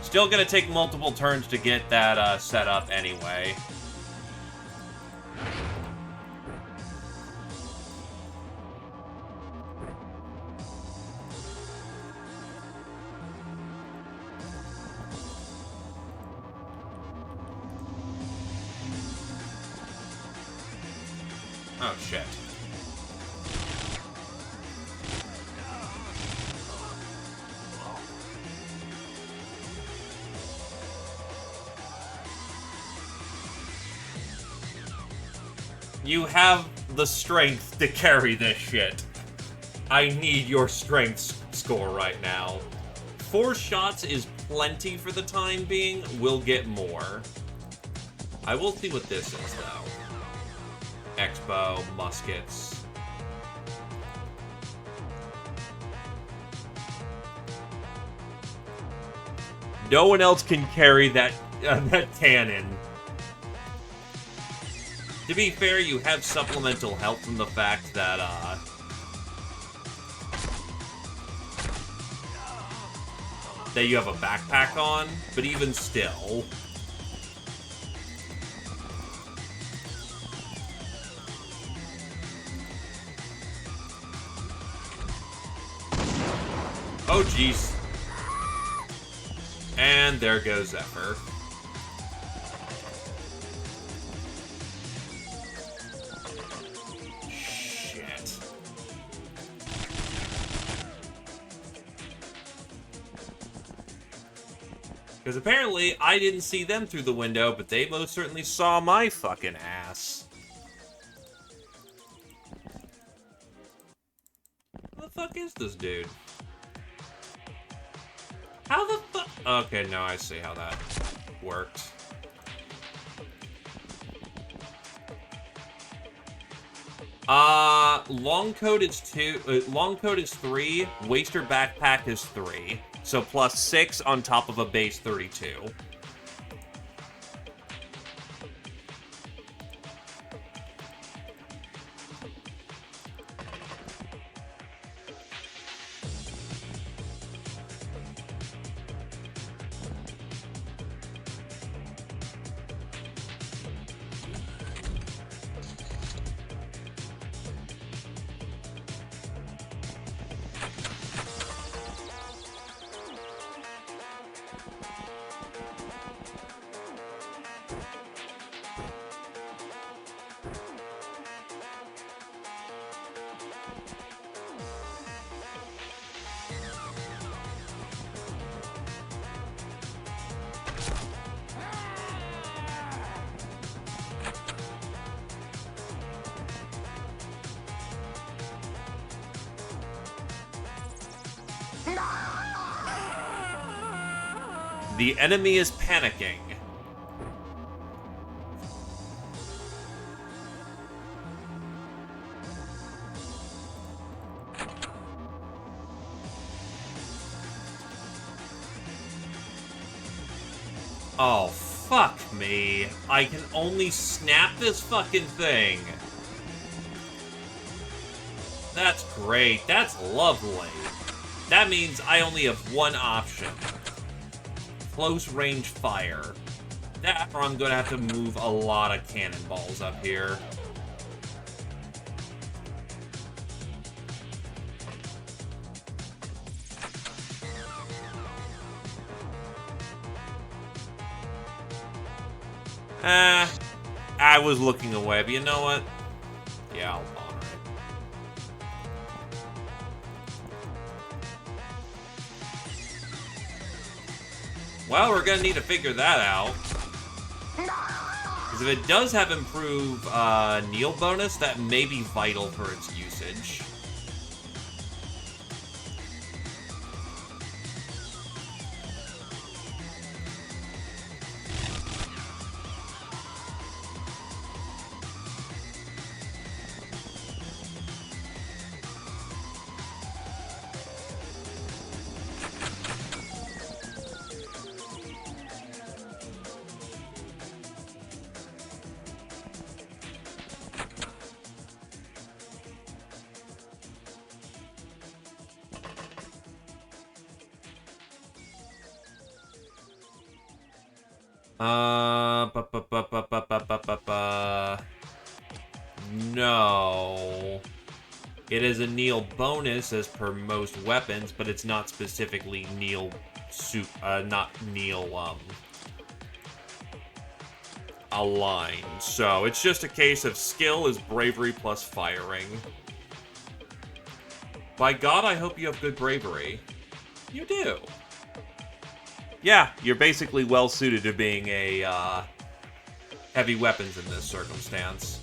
Still gonna take multiple turns to get that set up anyway. Oh, shit. You have the strength to carry this shit. I need your strength score right now. 4 shots is plenty for the time being. We'll get more. I will see what this is, though. Expo, muskets. No one else can carry that cannon. To be fair, you have supplemental health from the fact that, that you have a backpack on, but even still. Oh, jeez. And there goes Zephyr. Because apparently, I didn't see them through the window, but they most certainly saw my fucking ass. Who the fuck is this dude? How the fuck? Okay, no, I see how that works. Long coat is 2. Long coat is 3. Waster backpack is 3. So plus 6 on top of a base 32. The enemy is panicking. Oh, fuck me. I can only snap this fucking thing. That's great. That's lovely. That means I only have one option. Close range fire. That, or I'm gonna have to move a lot of cannonballs up here. I was looking away, but you know what? Yeah, I'll honor it. Well, we're gonna need to figure that out. Because if it does have improved kneel bonus, that may be vital for its usage. No. It is a kneel bonus as per most weapons, but it's not specifically kneel not kneel aligned. So it's just a case of skill is bravery plus firing. By God, I hope you have good bravery. You do. Yeah, you're basically well suited to being a heavy weapons in this circumstance.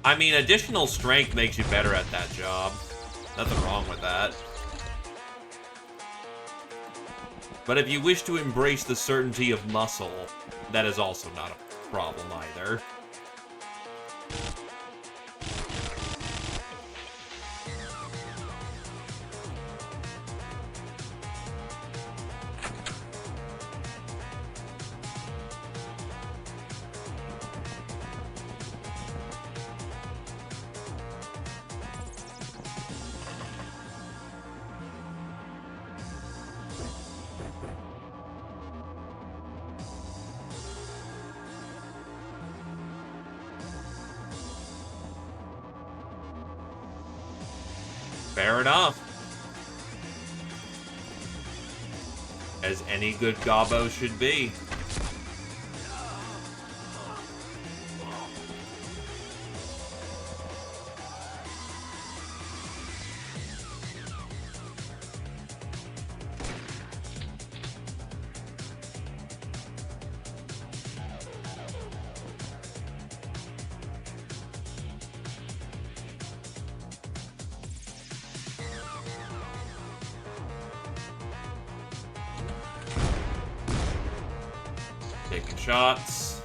I mean, additional strength makes you better at that job. Nothing wrong with that. But if you wish to embrace the certainty of muscle, that is also not a problem either. Fair enough. As any good gobbo should be. Taking shots.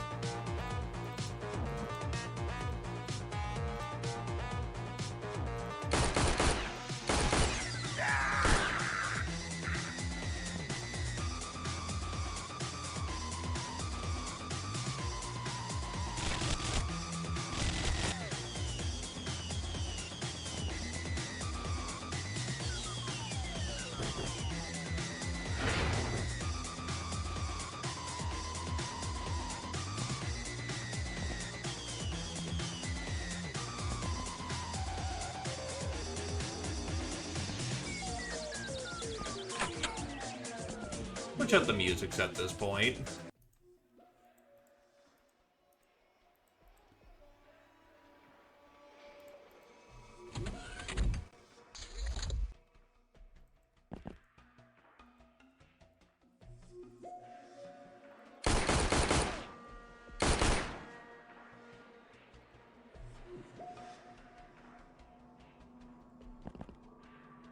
Switch up the musics at this point.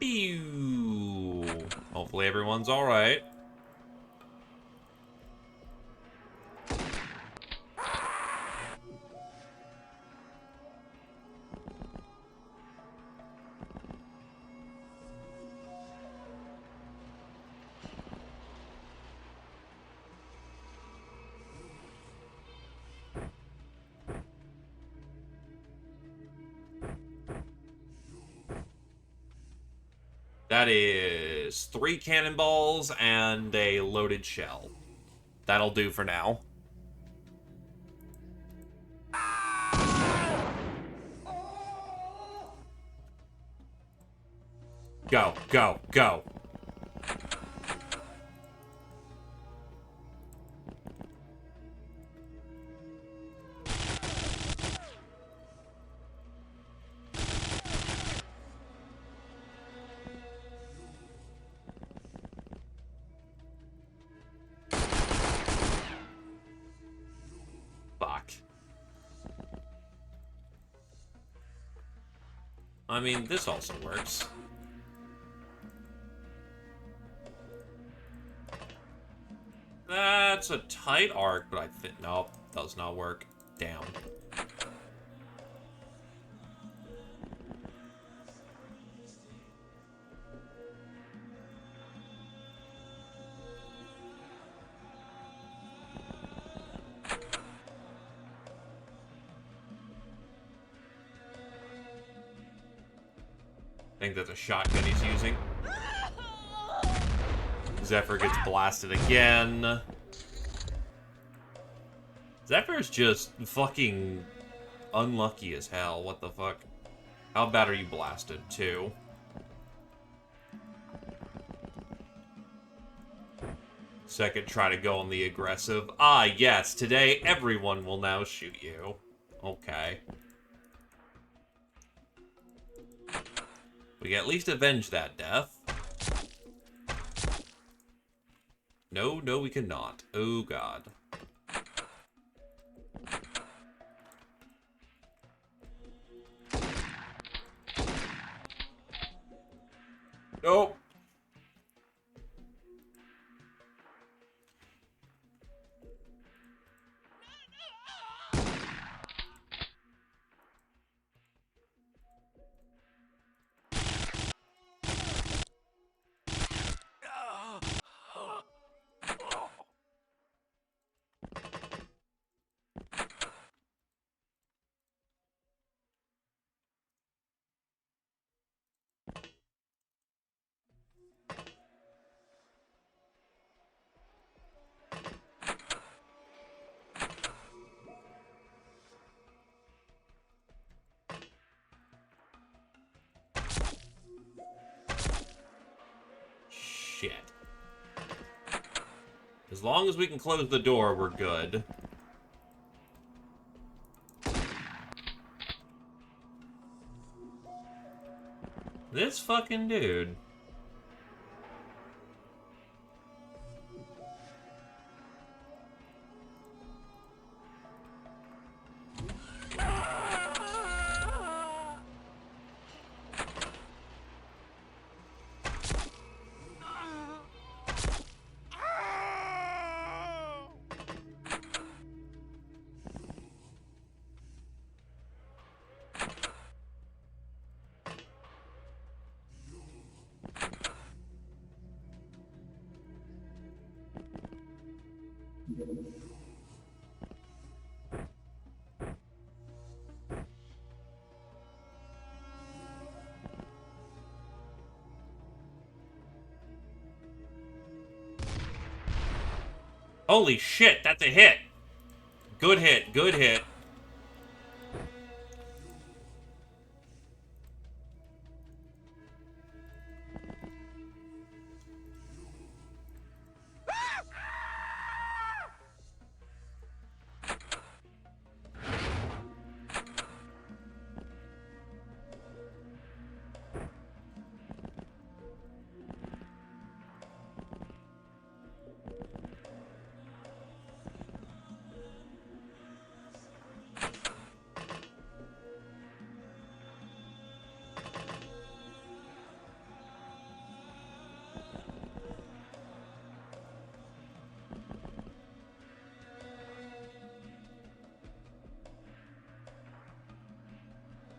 Pew! Hopefully everyone's alright. That is 3 cannonballs and a loaded shell. That'll do for now. Go, go, go. Fuck. I mean, this also works. That's a tight arc, but I think... Nope, does not work. Damn. I think that's a shotgun he's using. Zephyr gets blasted again. Zephyr's just fucking unlucky as hell. What the fuck? How bad are you blasted, too? Second, try to go on the aggressive. Ah, yes, today everyone will now shoot you. Okay. We can at least avenge that death. No, no, we cannot. Oh, God. Nope. Shit. As long as we can close the door, we're good. This fucking dude. Holy shit, that's a hit. Good hit, good hit.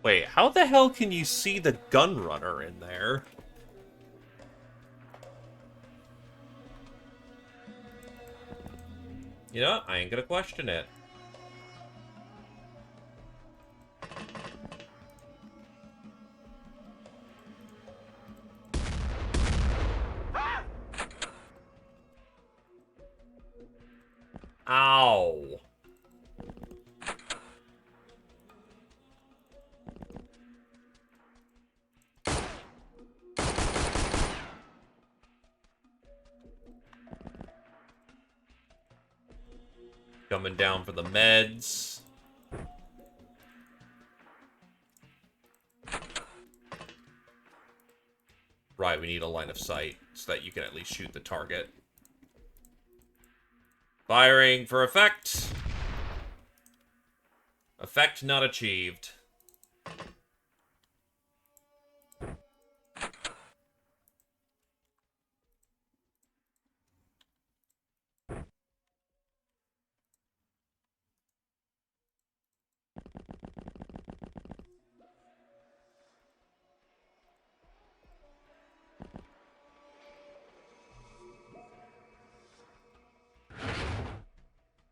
Wait, how the hell can you see the gun runner in there? You know what? I ain't gonna question it. Ow. Coming down for the meds. Right, we need a line of sight so that you can at least shoot the target. Firing for effect. Effect not achieved.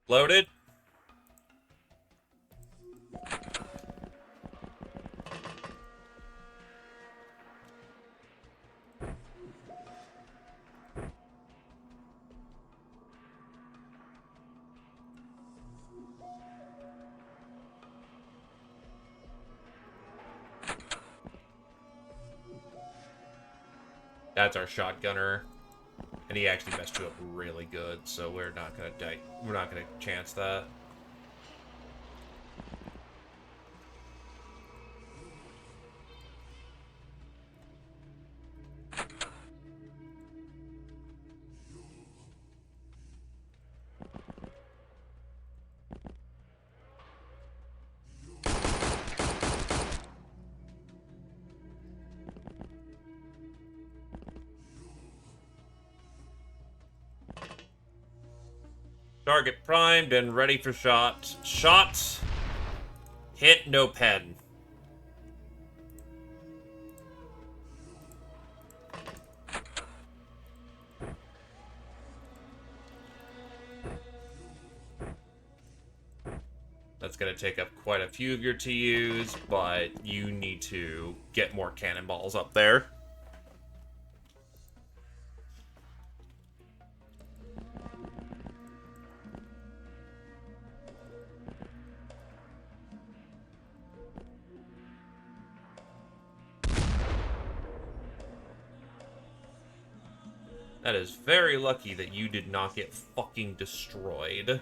Loaded. That's our shotgunner. And he actually messed you up really good, so we're not gonna die. We're not gonna chance that. Target primed and ready for shot. Shot. Hit, no pen. That's going to take up quite a few of your TUs, but you need to get more cannonballs up there. That is very lucky that you did not get fucking destroyed.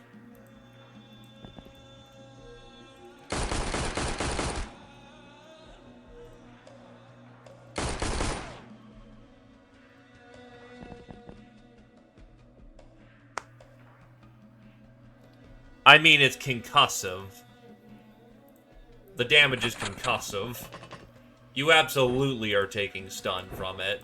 I mean, it's concussive. The damage is concussive. You absolutely are taking stun from it.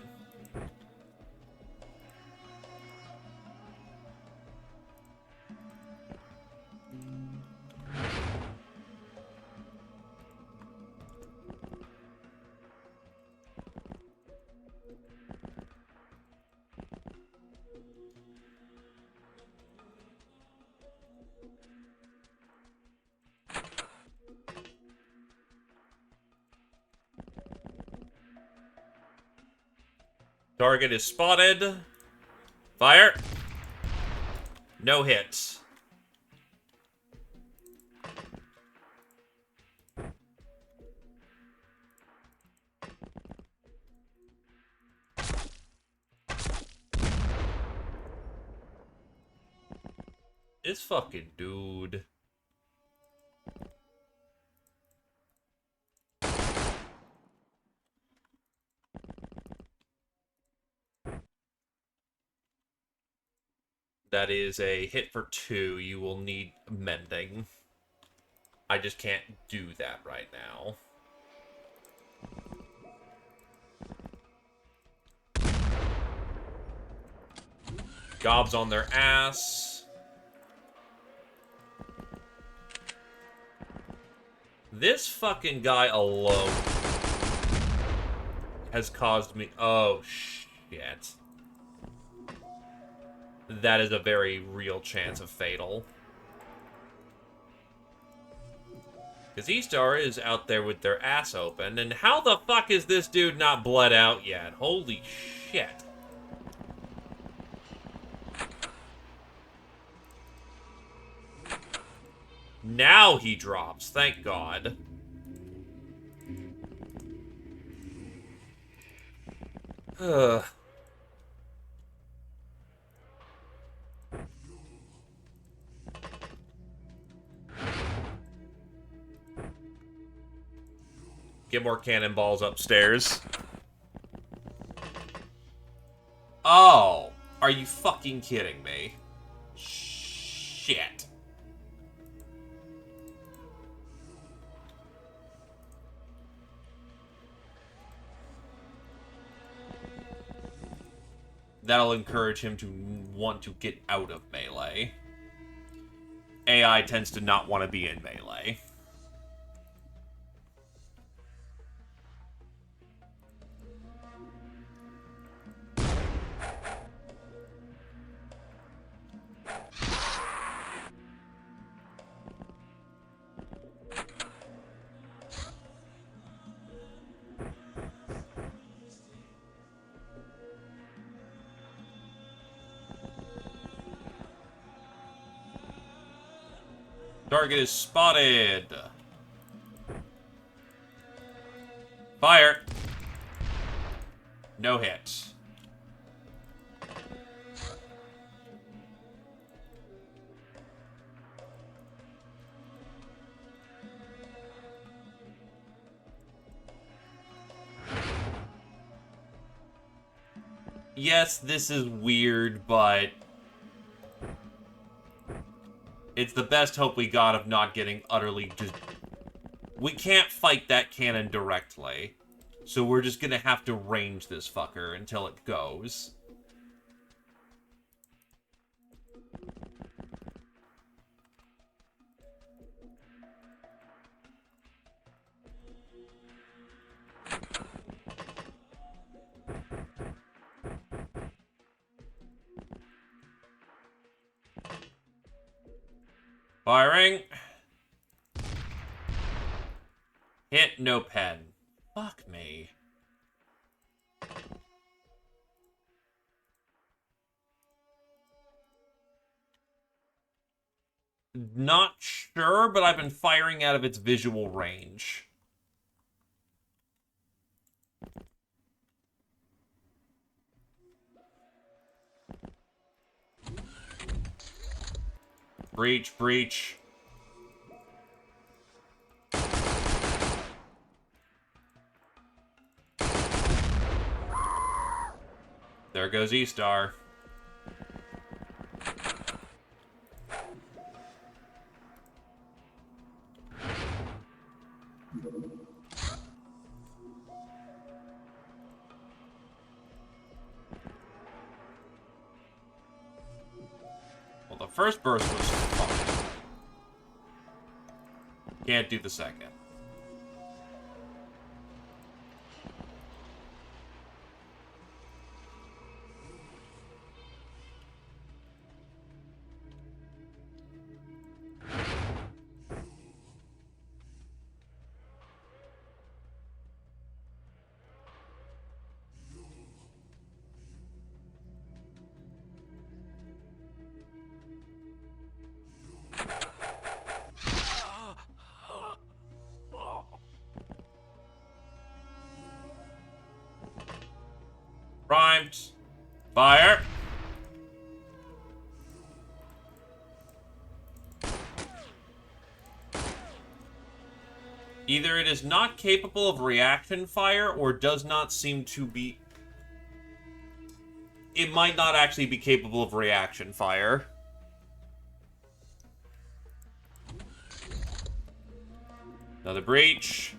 Target is spotted. Fire. No hits. This fucking dude. That is a hit for 2. You will need mending. I just can't do that right now. Gobs on their ass. This fucking guy alone has caused me... Oh, shit. That is a very real chance of fatal. Because E-Star is out there with their ass open, and how the fuck is this dude not bled out yet? Holy shit. Now he drops, thank God. Ugh. Get more cannonballs upstairs. Oh, are you fucking kidding me? Shit. That'll encourage him to want to get out of melee. AI tends to not want to be in melee. Target is spotted. Fire. No hit. Yes, this is weird, but it's the best hope we got of not getting utterly just... We can't fight that cannon directly, so we're just gonna have to range this fucker until it goes. Firing. Hit, no pen. Fuck me. Not sure, but I've been firing out of its visual range. Breach, breach. There goes E-Star. Well, the first burst was fine. Can't do the second. Primed. Fire. Either it is not capable of reaction fire or does not seem to be... It might not actually be capable of reaction fire. Another breach.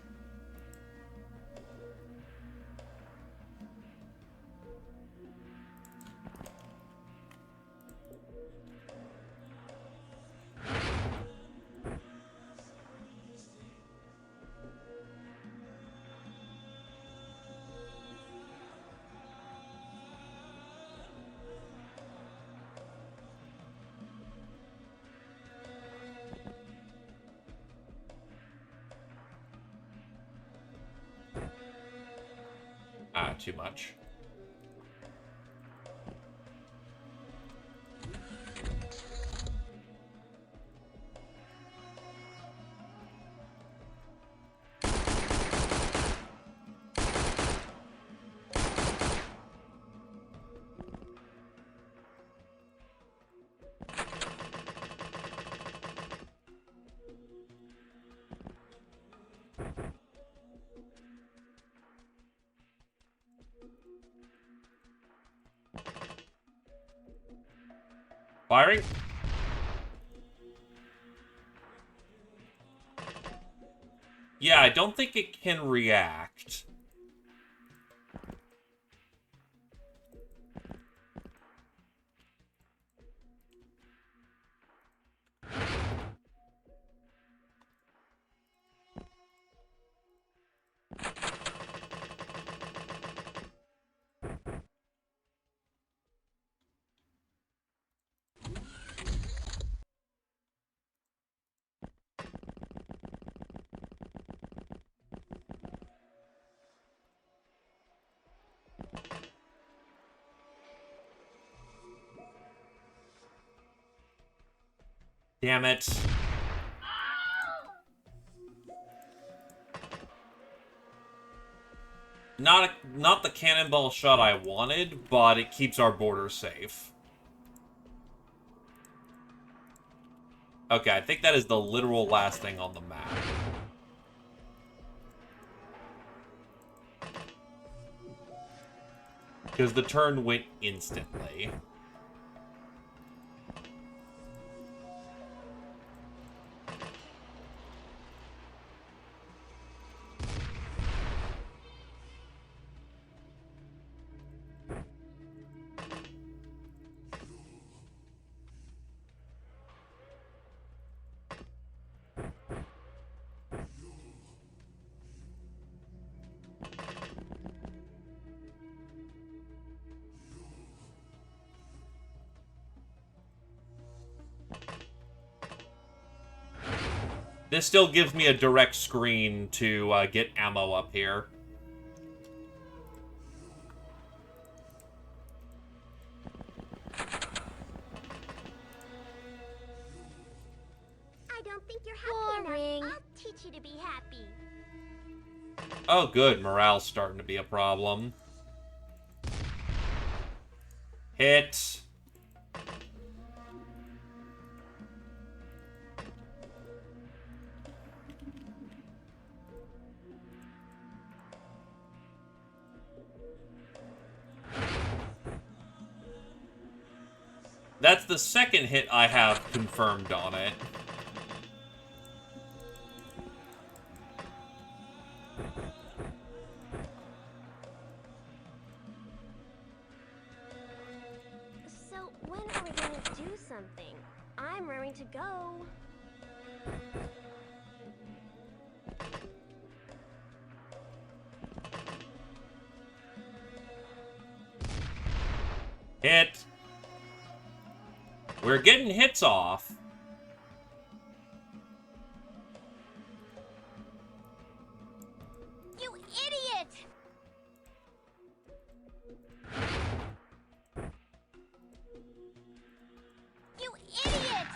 not too much. Firing. Yeah, I don't think it can react. Damn it. Not the cannonball shot I wanted, but it keeps our border safe. Okay, I think that is the literal last thing on the map. Because the turn went instantly. This still gives me a direct screen to get ammo up here. I don't think you're happy enough. I'll teach you to be happy. Oh, good. Morale's starting to be a problem. Hit. That's the second hit I have confirmed on it. So, when are we going to do something? I'm raring to go. Hit. We're getting hits off. You idiot! You idiot!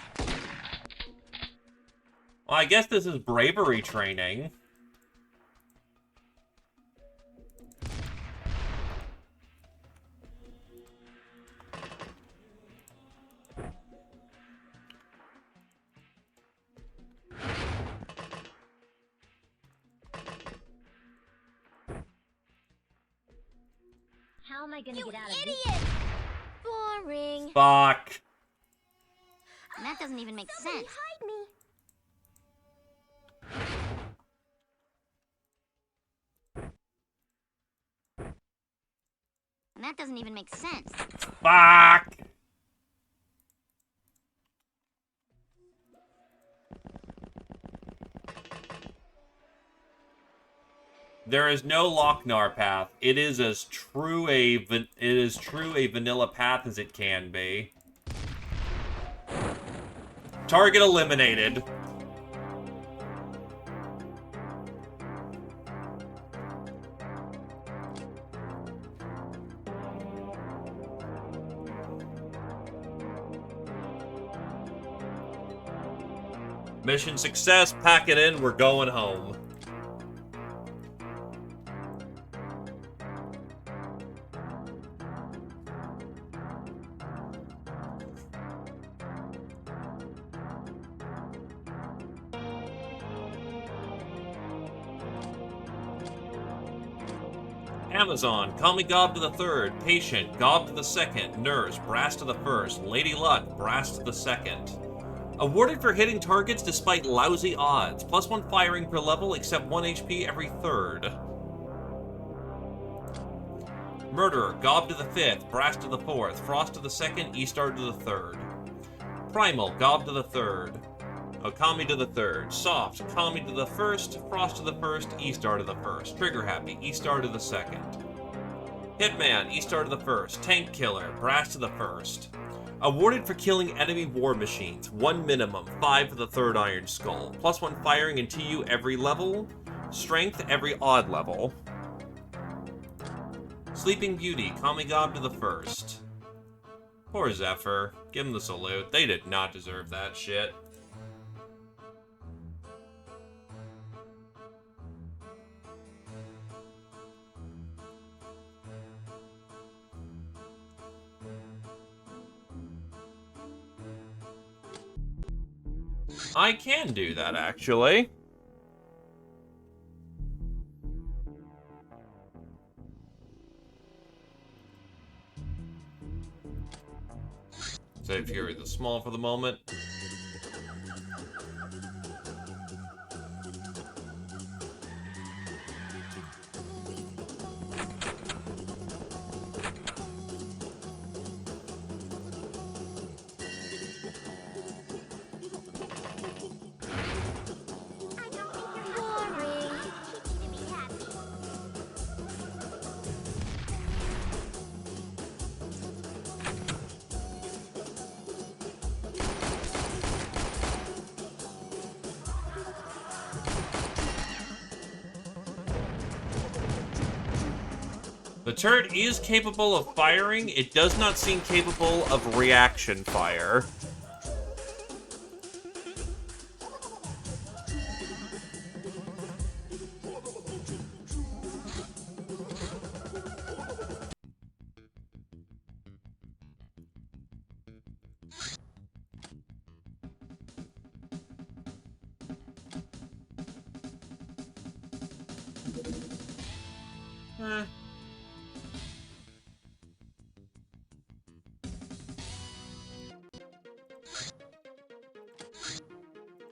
Well, I guess this is bravery training. How am I gonna get out of this? You idiot! Boring. Fuck. And that doesn't even make sense. Hide me. And that doesn't even make sense. Fuck. There is no Lochnar path. It is as true a vanilla path as it can be. Target eliminated. Mission success, pack it in, we're going home. Amazon, call me Gob to the third, Patient, Gob to the second, Nurse, Brass to the first, Lady Luck, Brass to the second. Awarded for hitting targets despite lousy odds. +1 firing per level, except 1 HP every third. Murderer, Gob to the fifth, Brass to the fourth, Frost to the second, E-Star to the third. Primal, Gob to the third. Okami to the third. Soft, Kami to the first, Frost to the first, E-Star to the first. Trigger Happy, E-Star to the second. Hitman, E-Star to the first. Tank Killer, Brass to the first. Awarded for killing enemy war machines. 1 minimum, 5 for the third Iron Skull. +1 firing and TU every level. Strength every odd level. Sleeping Beauty, Kami Gob to the first. Poor Zephyr. Give him the salute. They did not deserve that shit. I can do that, actually. Save Fury the Small for the moment. The turret is capable of firing, it does not seem capable of reaction fire.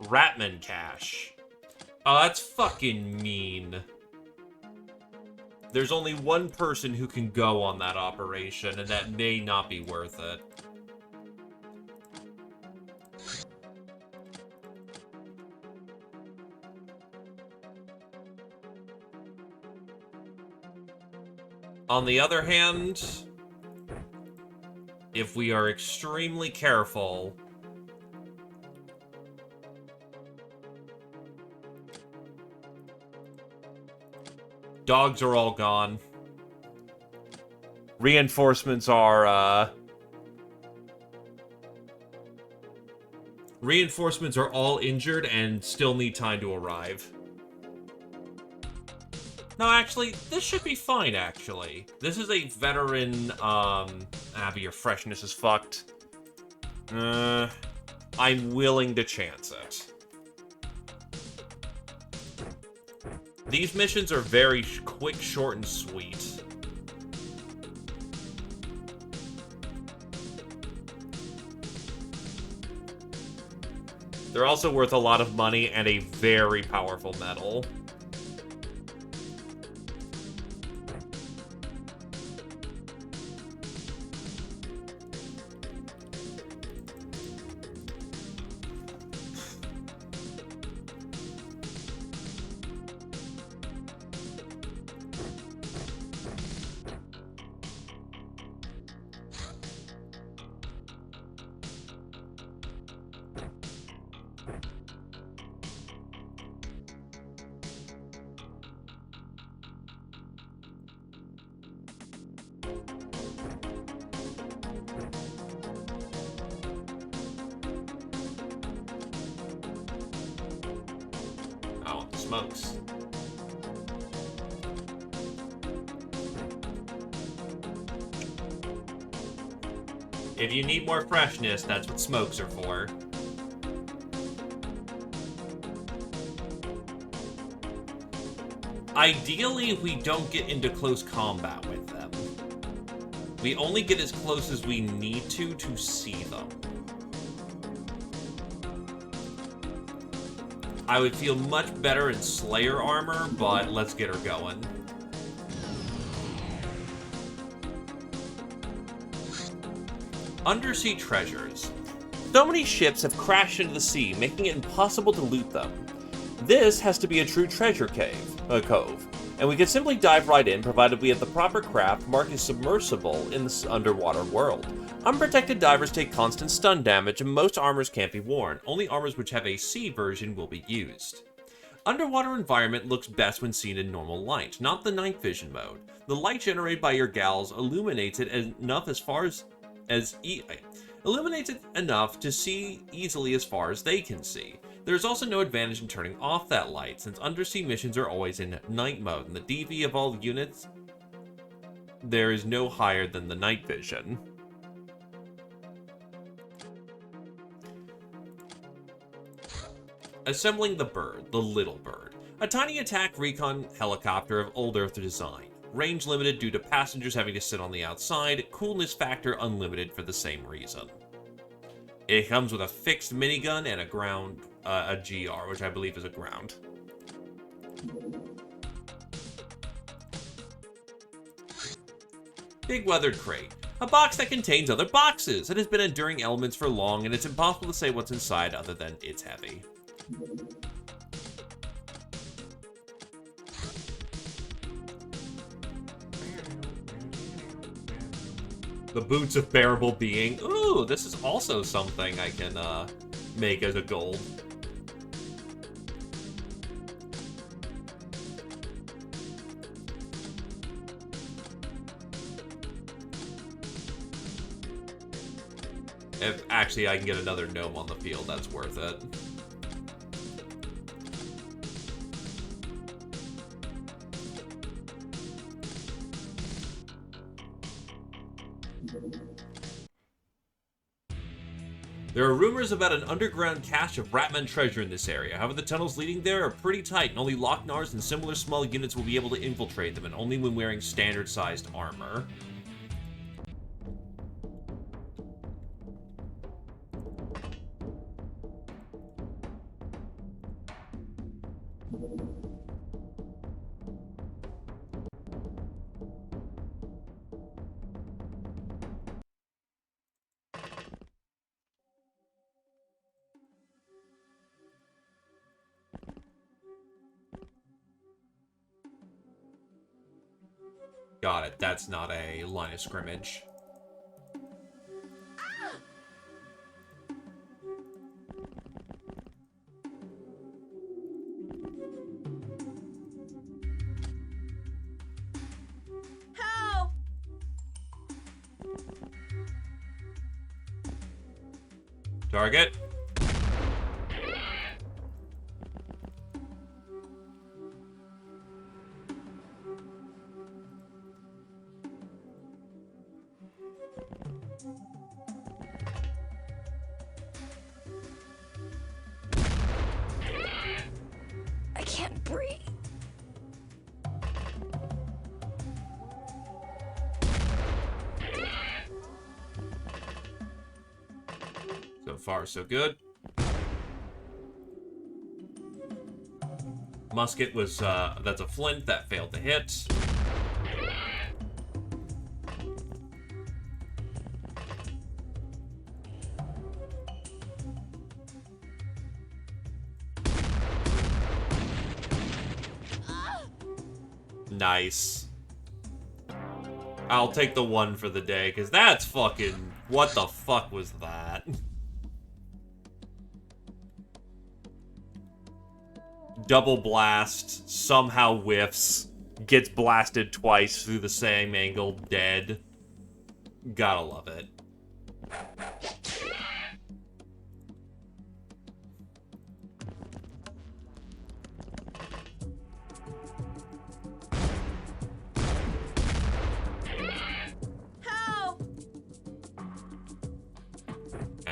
Ratman cache. Oh, that's fucking mean. There's only one person who can go on that operation, and that may not be worth it. On the other hand, if we are extremely careful, dogs are all gone. Reinforcements are all injured and still need time to arrive. No, actually, this should be fine, actually. This is a veteran, but your freshness is fucked. I'm willing to chance it. These missions are very quick, short, and sweet. They're also worth a lot of money and a very powerful medal. smokes. If you need more freshness, that's what smokes are for. Ideally, we don't get into close combat with them. We only get as close as we need to see them. I would feel much better in Slayer armor, but let's get her going. Undersea treasures. So many ships have crashed into the sea, making it impossible to loot them. This has to be a true treasure cove, and we can simply dive right in provided we have the proper craft marked as submersible in this underwater world. Unprotected divers take constant stun damage, and most armors can't be worn. Only armors which have a sea version will be used. Underwater environment looks best when seen in normal light, not the night vision mode. The light generated by your gals illuminates it enough to see easily as far as they can see. There is also no advantage in turning off that light, since undersea missions are always in night mode, and the DV of all units there is no higher than the night vision. Assembling the bird, the little bird. A tiny attack recon helicopter of old Earth design. Range limited due to passengers having to sit on the outside, coolness factor unlimited for the same reason. It comes with a fixed minigun and a GR, which I believe is a ground. Big weathered crate. A box that contains other boxes. It has been enduring elements for long, and it's impossible to say what's inside other than it's heavy. The boots of bearable being. Ooh, this is also something I can make as a gold. If actually I can get another gnome on the field, that's worth it. There are rumors about an underground cache of Ratman treasure in this area. However, the tunnels leading there are pretty tight, and only Locknars and similar small units will be able to infiltrate them, and only when wearing standard-sized armor. Got it. That's not a line of scrimmage. Help! Target. I can't breathe. So far, so good. Musket was, that's a flint that failed to hit. Nice. I'll take the one for the day, because that's fucking... What the fuck was that? Double blast, somehow whiffs, gets blasted twice through the same angle, dead. Gotta love it.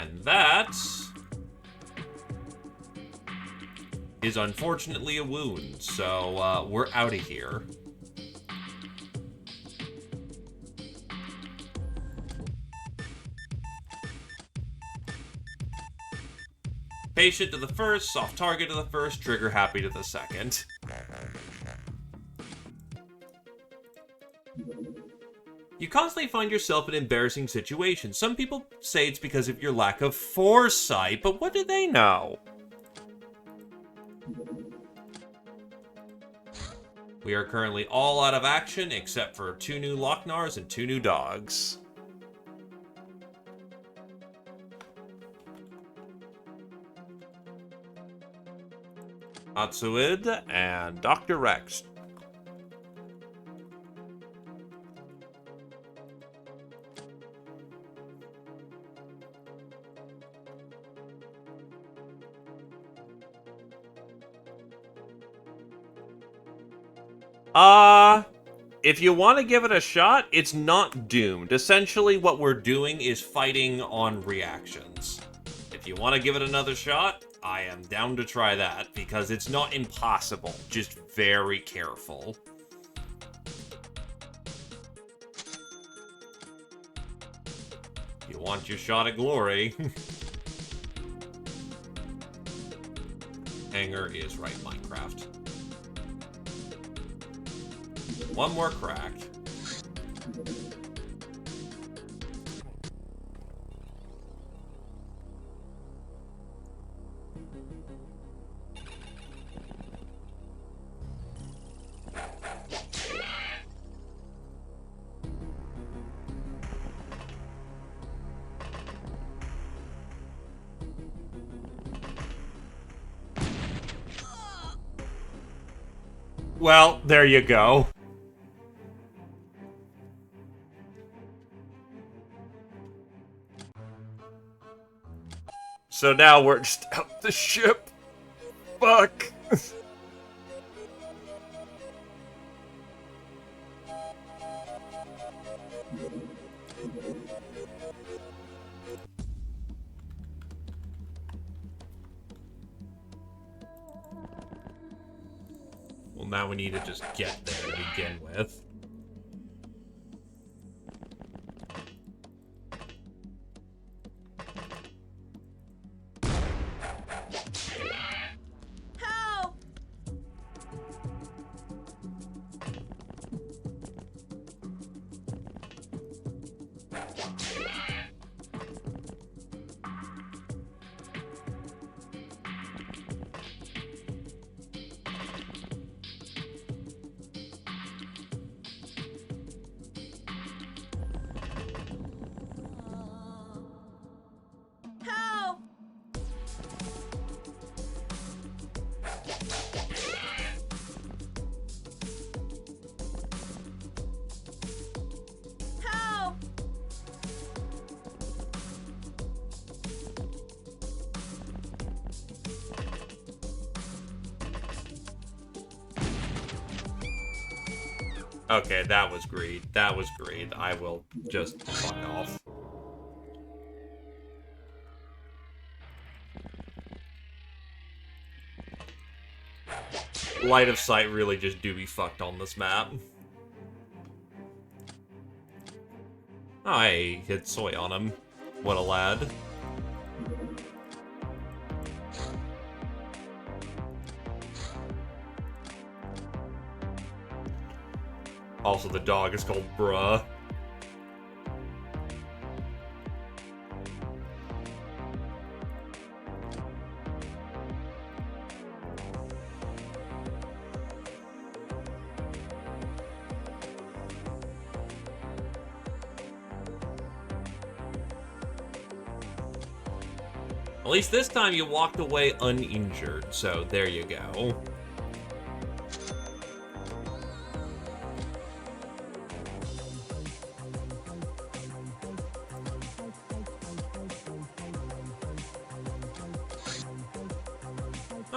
And that is unfortunately a wound, so we're out of here. Patient to the first, soft target to the first, trigger happy to the second. You constantly find yourself in embarrassing situations. Some people say it's because of your lack of foresight, but what do they know? We are currently all out of action except for 2 new Locknars and 2 new dogs. Atsuid and Dr. Rex. If you want to give it a shot, it's not doomed. Essentially, what we're doing is fighting on reactions. If you want to give it another shot, I am down to try that, because it's not impossible, just very careful. You want your shot at glory. Anger is right, Minecraft. One more crack. Well, there you go. So now we're just out the ship. Fuck. Well, now we need to just get there to begin with. Okay, that was greed. That was greed. I will just fuck off. Light of sight really just do be fucked on this map. Oh, I hit soy on him. What a lad. Also, the dog is called Bruh. At least this time you walked away uninjured, so there you go.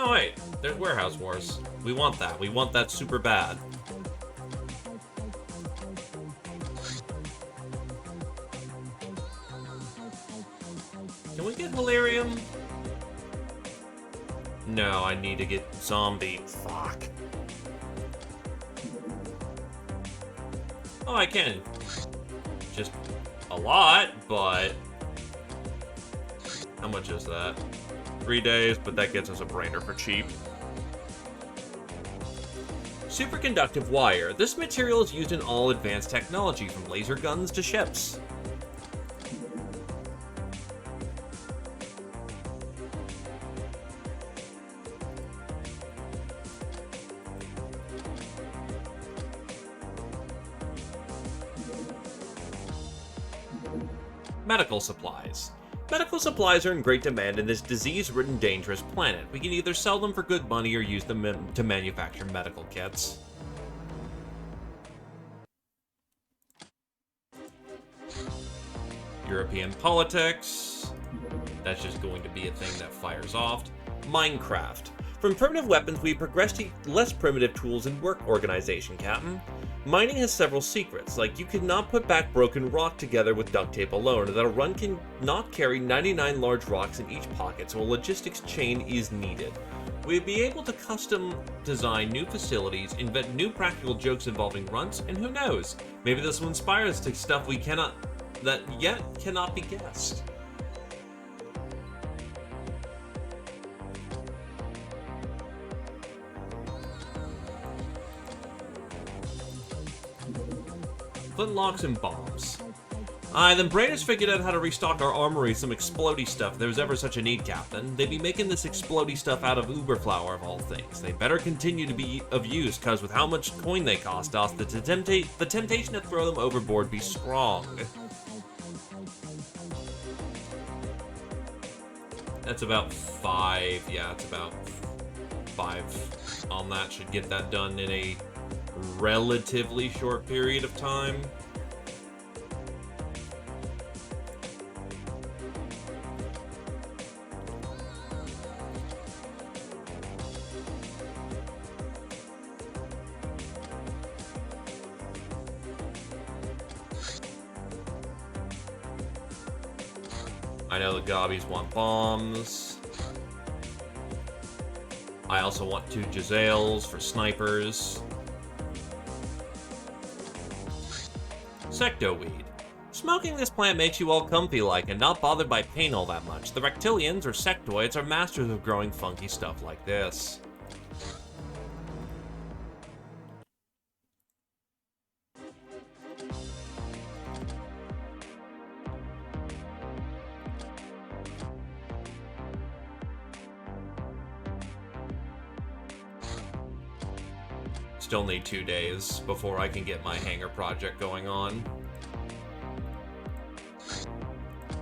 Oh wait, there's Warehouse Wars. We want that. We want that super bad. Can we get Hilarium? No, I need to get Zombie. Fuck. Oh, I can. Just a lot, but... How much is that? 3 days, but that gets us a brainer for cheap. Superconductive wire. This material is used in all advanced technology, from laser guns to ships. Medical supplies. Medical supplies are in great demand in this disease-ridden, dangerous planet. We can either sell them for good money or use them to manufacture medical kits. European politics. That's just going to be a thing that fires off. Minecraft. From primitive weapons, we progressed to less primitive tools and work organization, Captain. Mining has several secrets, like you cannot put back broken rock together with duct tape alone, and that a run can not carry 99 large rocks in each pocket, so a logistics chain is needed. We'll be able to custom design new facilities, invent new practical jokes involving runts, and who knows, maybe this will inspire us to stuff that yet cannot be guessed. Flintlocks and bombs. Aye, then Brainers figured out how to restock our armory with some explodey stuff if there was ever such a need, Captain. They'd be making this explodey stuff out of Uberflower of all things. They better continue to be of use, cause with how much coin they cost us, the temptation to throw them overboard be strong. That's about 5, yeah, it's about 5 on that. Should get that done in a relatively short period of time. I know the Gobbies want bombs. I also want 2 Giselles for snipers. Sectoweed. Smoking this plant makes you all comfy-like and not bothered by pain all that much. The reptilians, or sectoids, are masters of growing funky stuff like this. Still need 2 days before I can get my hangar project going on.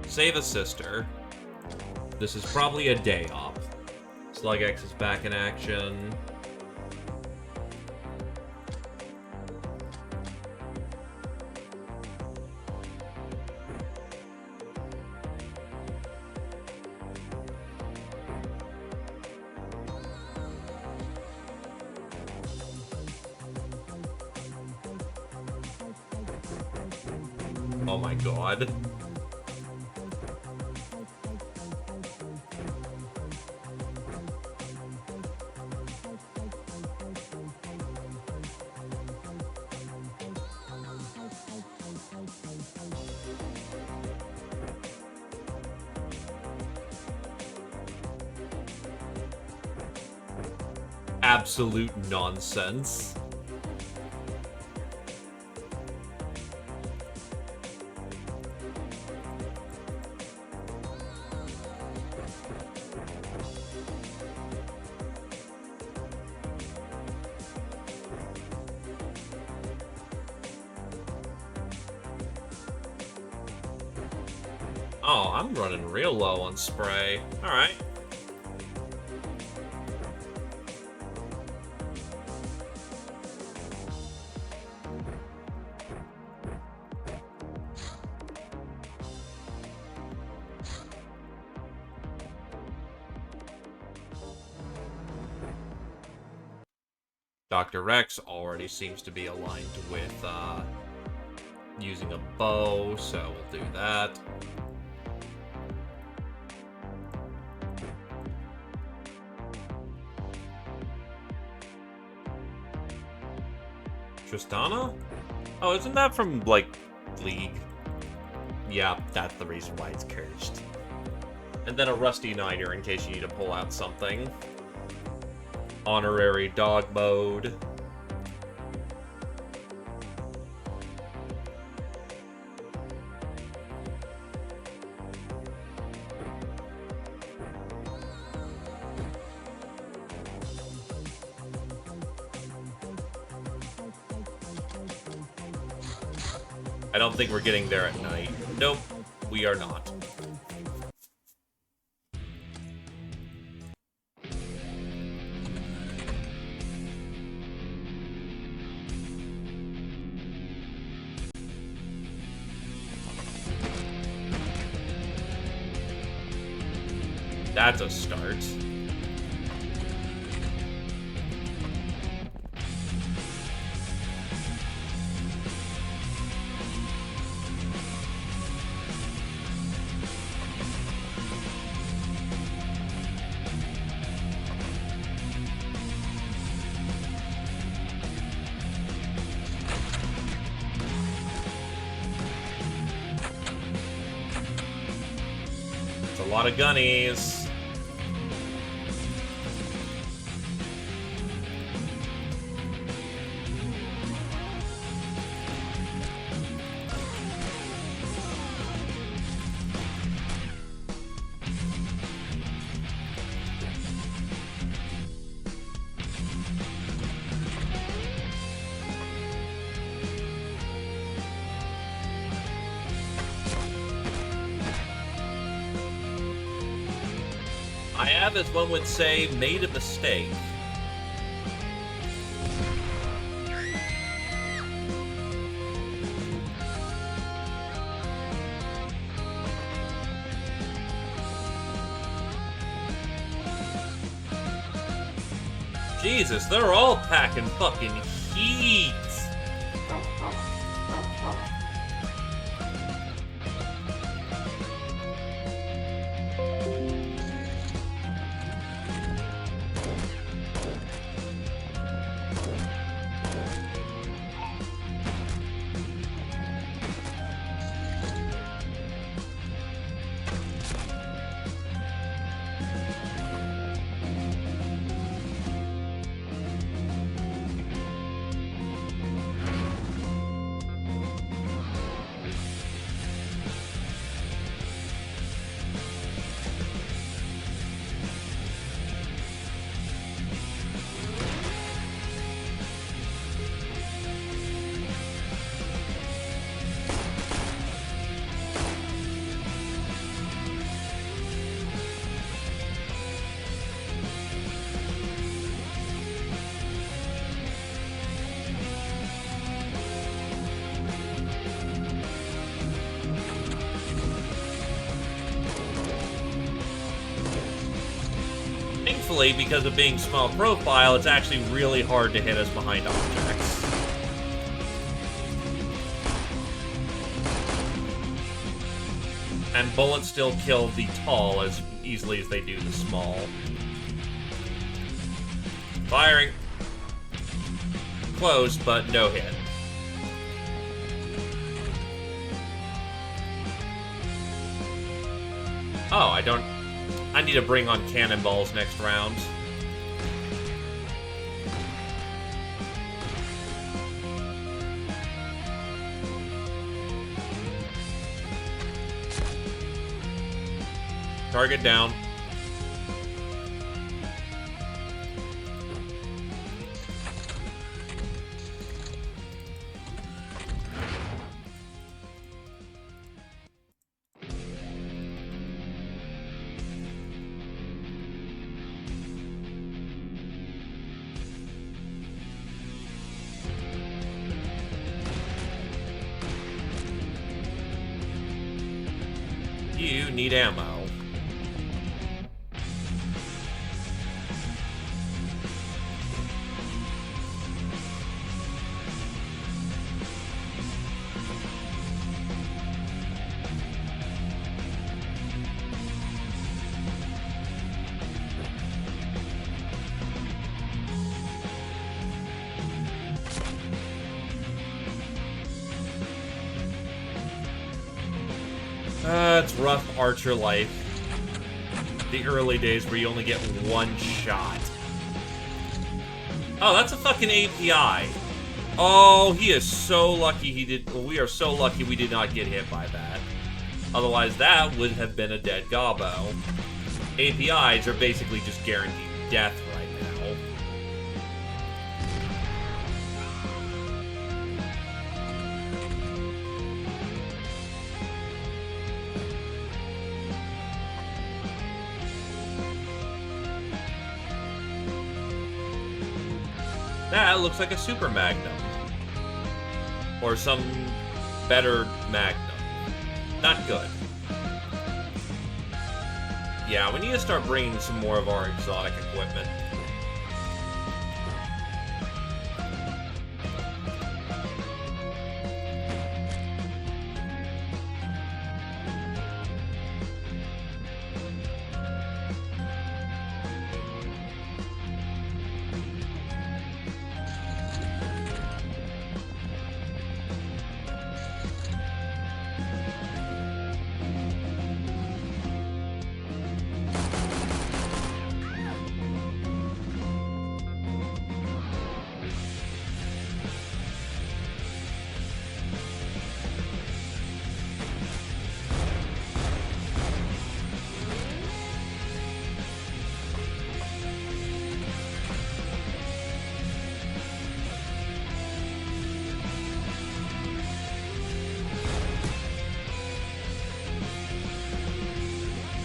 Save a sister. This is probably a day op. Slug X is back in action. Oh my god. Absolute nonsense. Oh, I'm running real low on spray. Alright. Dr. Rex already seems to be aligned with using a bow, so we'll do that. Tristana? Oh, isn't that from, like, League? Yeah, that's the reason why it's cursed. And then a Rusty Niner in case you need to pull out something. Honorary dog mode. I don't think we're getting there at night. Nope, we are not. That's a start. It's a lot of gunnies. I have, as one would say, made a mistake. Jesus, they're all packing fucking heat. Thankfully, because of being small profile, it's actually really hard to hit us behind objects. And bullets still kill the tall as easily as they do the small. Firing. Close, but no hit. Oh, I need to bring on cannonballs next round. Target down. You need ammo. it's rough archer life. The early days where you only get one shot. Oh, that's a fucking API. Oh, he is so lucky he did. Well, we are so lucky we did not get hit by that. Otherwise, that would have been a dead gobbo. APIs are basically just guaranteed death right now. That looks like a super magnum. Or some better magnum. Not good. Yeah, we need to start bringing some more of our exotic equipment.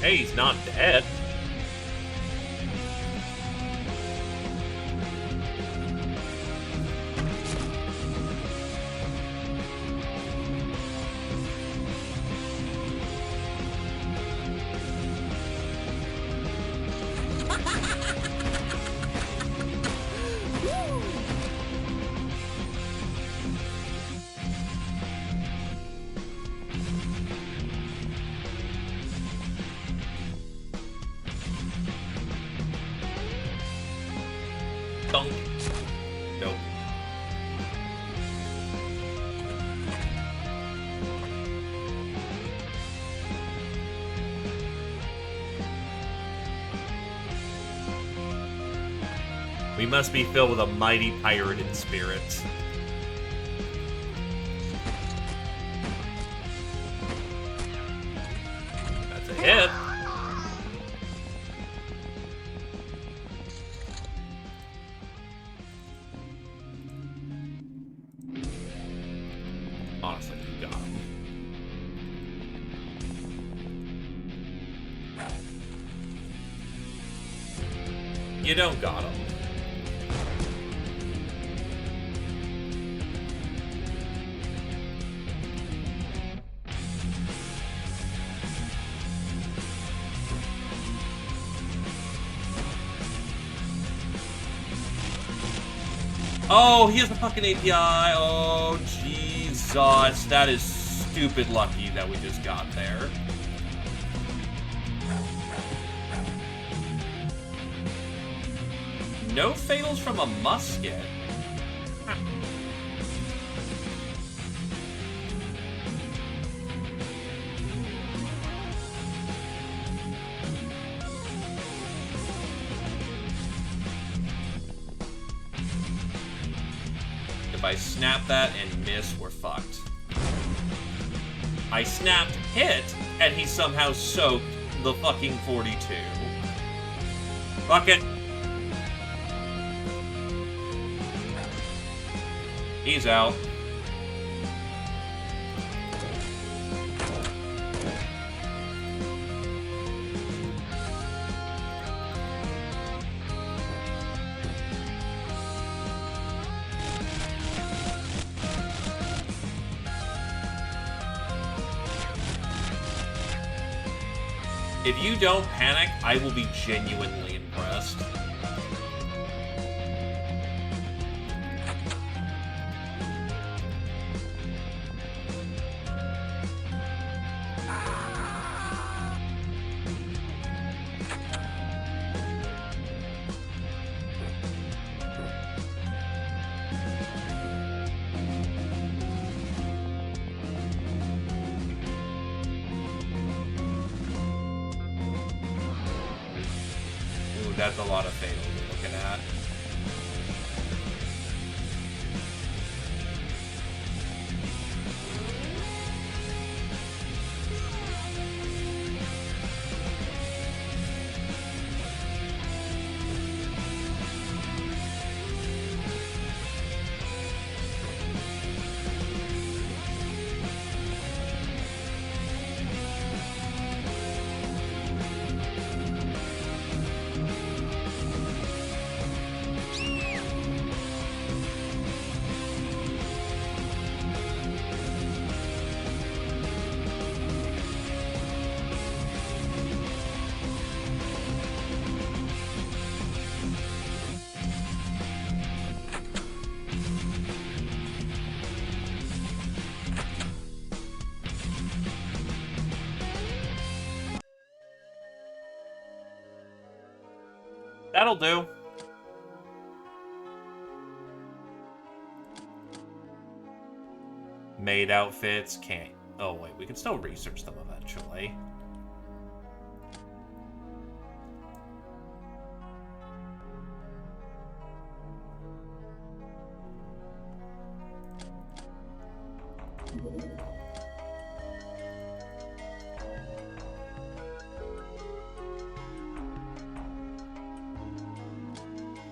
Hey, he's not dead. Dunk. Nope. We must be filled with a mighty pirate in spirit. That's a hit. Honestly, you got him. You don't got him. Oh, he has the fucking API. Oh, Jesus. That is stupid lucky that we just got there. No fatals from a musket. Huh. If I snap that and miss, we're fucked. I snapped hit, and he somehow soaked the fucking 42. Fuck it. He's out. If you don't panic, I will be genuinely impressed. that's a lot of fatal we're looking at. That'll do. Maid outfits, can't... Oh, wait, we can still research them eventually.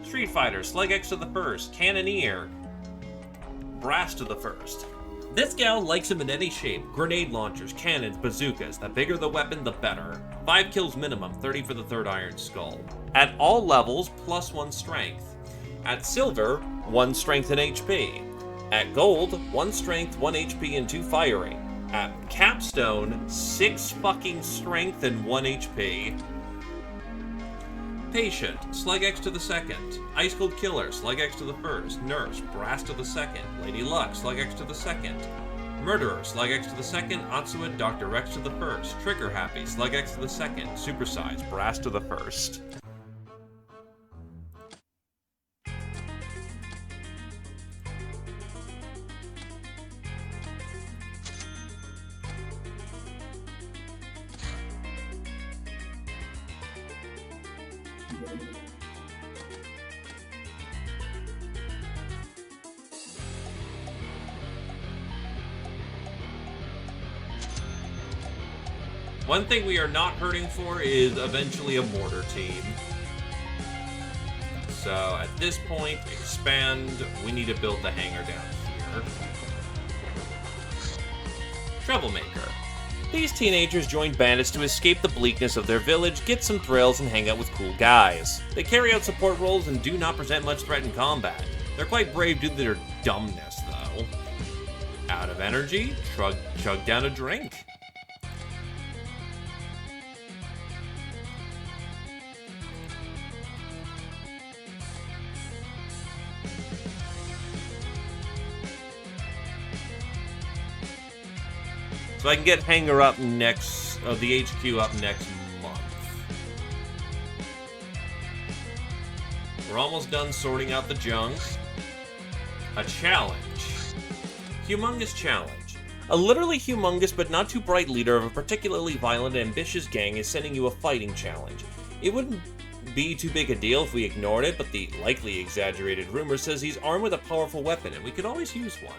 Street Fighter, Slug X to the first, Cannoneer, Brass to the first. This gal likes him in any shape. Grenade launchers, cannons, bazookas. The bigger the weapon, the better. 5 kills minimum, 30 for the third Iron Skull. At all levels, +1 strength. At silver, 1 strength and HP. At gold, 1 strength, 1 HP, and 2 firing. At capstone, 6 fucking strength and 1 HP. Patient, Slug X to the second. Ice Cold Killer, Slug X to the first. Nurse, Brass to the second. Lady Luck, Slug X to the second. Murderer, Slug X to the second. Atsuid, Dr. Rex to the first. Trigger Happy, Slug X to the second. Supersize, Brass to the first. One thing we are not hurting for is eventually a mortar team. So at this point, expand. We need to build the hangar down here. Troublemaker. These teenagers join bandits to escape the bleakness of their village, get some thrills, and hang out with cool guys. They carry out support roles and do not present much threat in combat. They're quite brave due to their dumbness, though. Out of energy, chug down a drink. So I can get Hangar up next, the HQ up next month. We're almost done sorting out the junk. A challenge. Humongous challenge. A literally humongous but not too bright leader of a particularly violent and ambitious gang is sending you a fighting challenge. It wouldn't be too big a deal if we ignored it, but the likely exaggerated rumor says he's armed with a powerful weapon and we could always use one.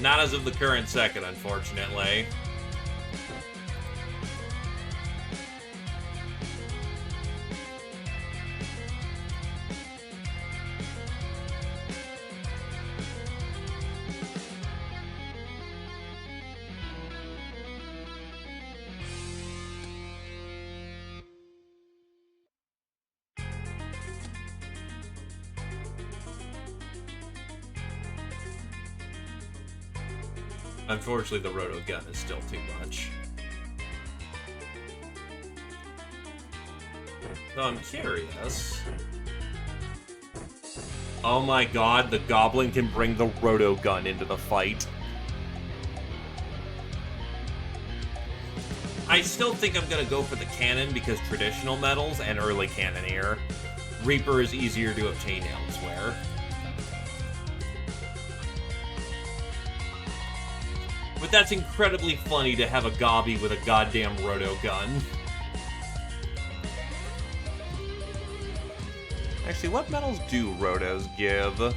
Not as of the current second, unfortunately. Unfortunately, the roto gun is still too much. So I'm curious. Oh my god, the goblin can bring the roto gun into the fight. I still think I'm gonna go for the cannon because traditional metals and early cannoneer. Reaper is easier to obtain elsewhere. But that's incredibly funny to have a Gobby with a goddamn roto gun. Actually, what metals do rotos give?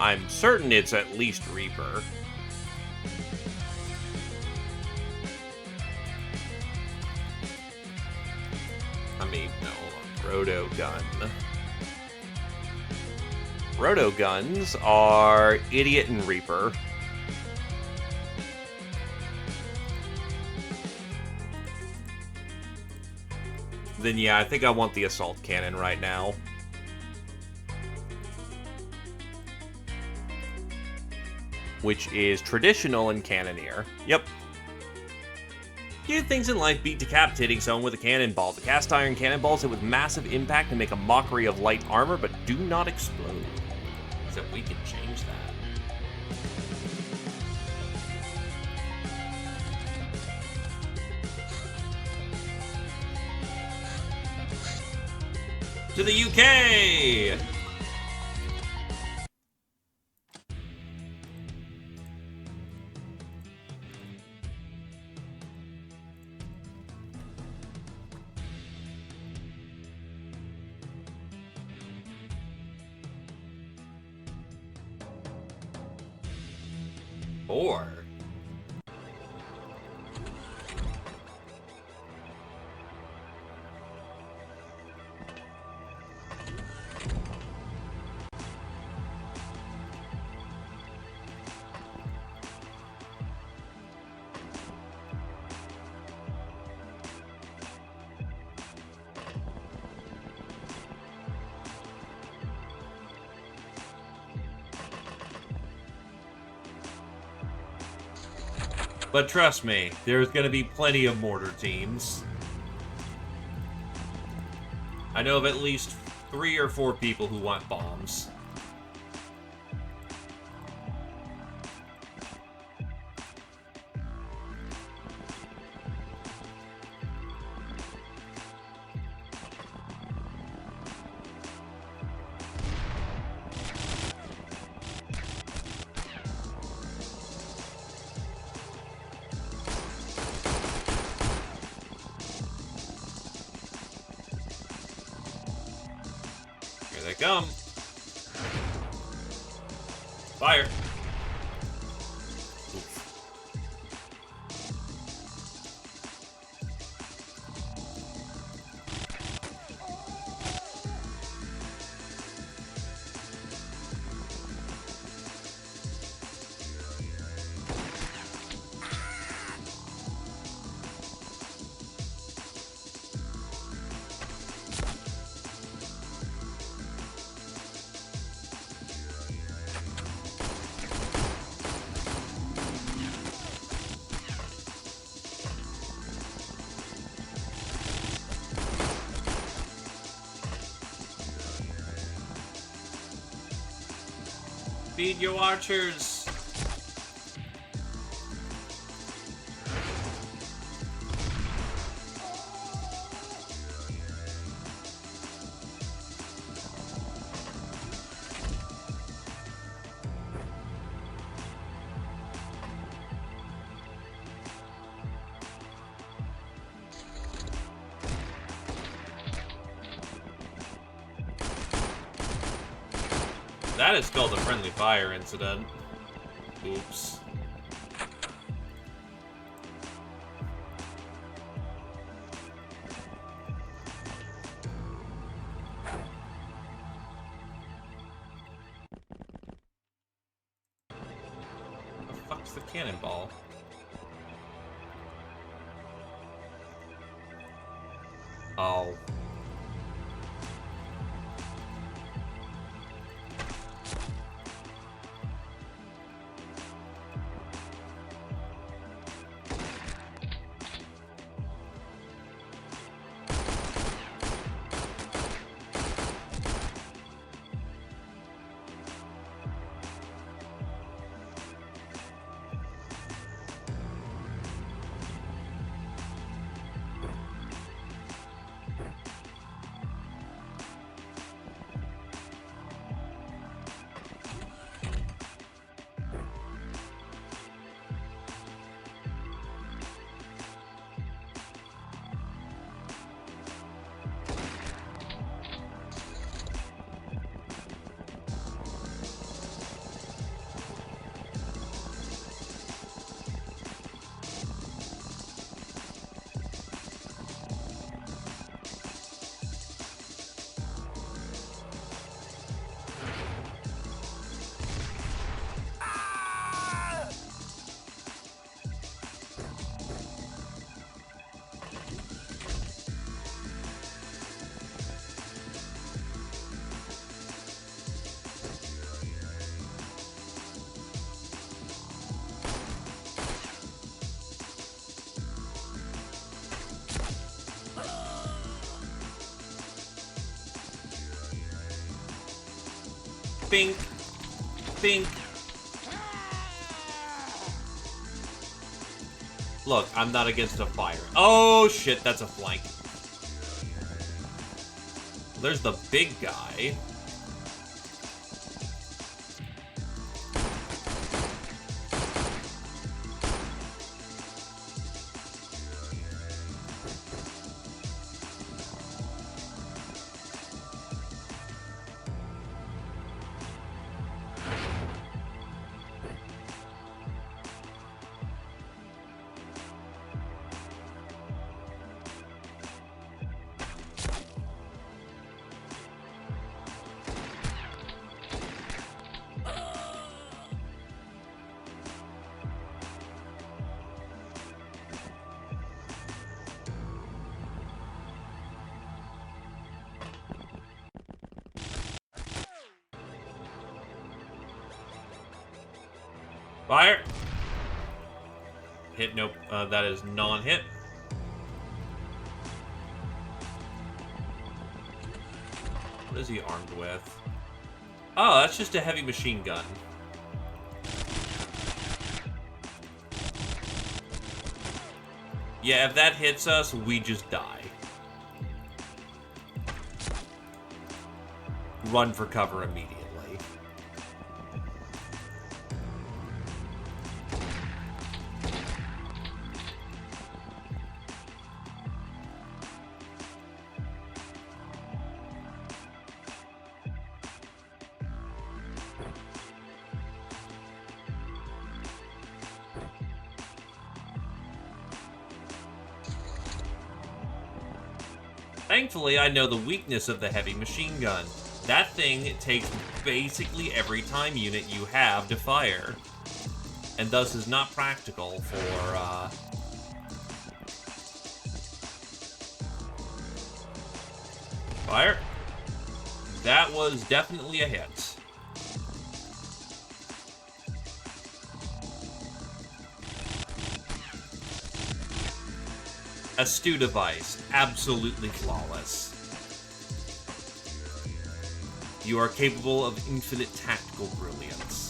I'm certain it's at least Reaper. I mean, no, roto gun. Roto guns are Idiot and Reaper. Then yeah, I think I want the assault cannon right now. Which is traditional and cannoneer. Yep. Few things in life beat decapitating someone with a cannonball. The cast iron cannonballs hit with massive impact and make a mockery of light armor, but do not explode. Except we can change that. To the UK! Or... But trust me, there's going to be plenty of mortar teams. I know of at least 3 or 4 people who want bombs. Come. Fire. Oof. Feed your archers. That is called a friendly fire incident. Oops. What the fuck's the cannonball? Oh. Bink. Bink. Look, I'm not against a fire. Oh, shit, that's a flank. There's the big guy. Fire! Hit, nope. That is non-hit. What is he armed with? Oh, that's just a heavy machine gun. Yeah, if that hits us, we just die. Run for cover immediately. Thankfully, I know the weakness of the heavy machine gun. That thing takes basically every time unit you have to fire, and thus is not practical for, Fire. That was definitely a hit. Astute device, absolutely flawless. You are capable of infinite tactical brilliance.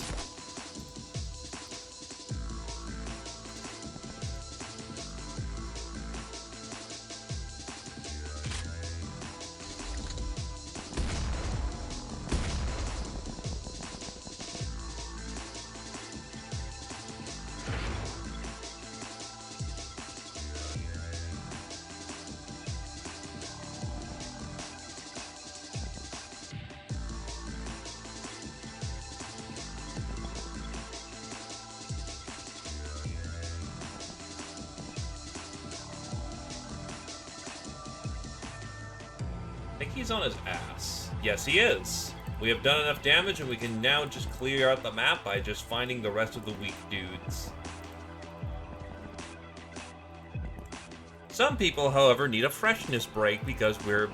I think he's on his ass. Yes, he is. We have done enough damage, and we can now just clear out the map by just finding the rest of the weak dudes. Some people, however, need a freshness break because we're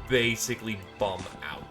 basically bum out.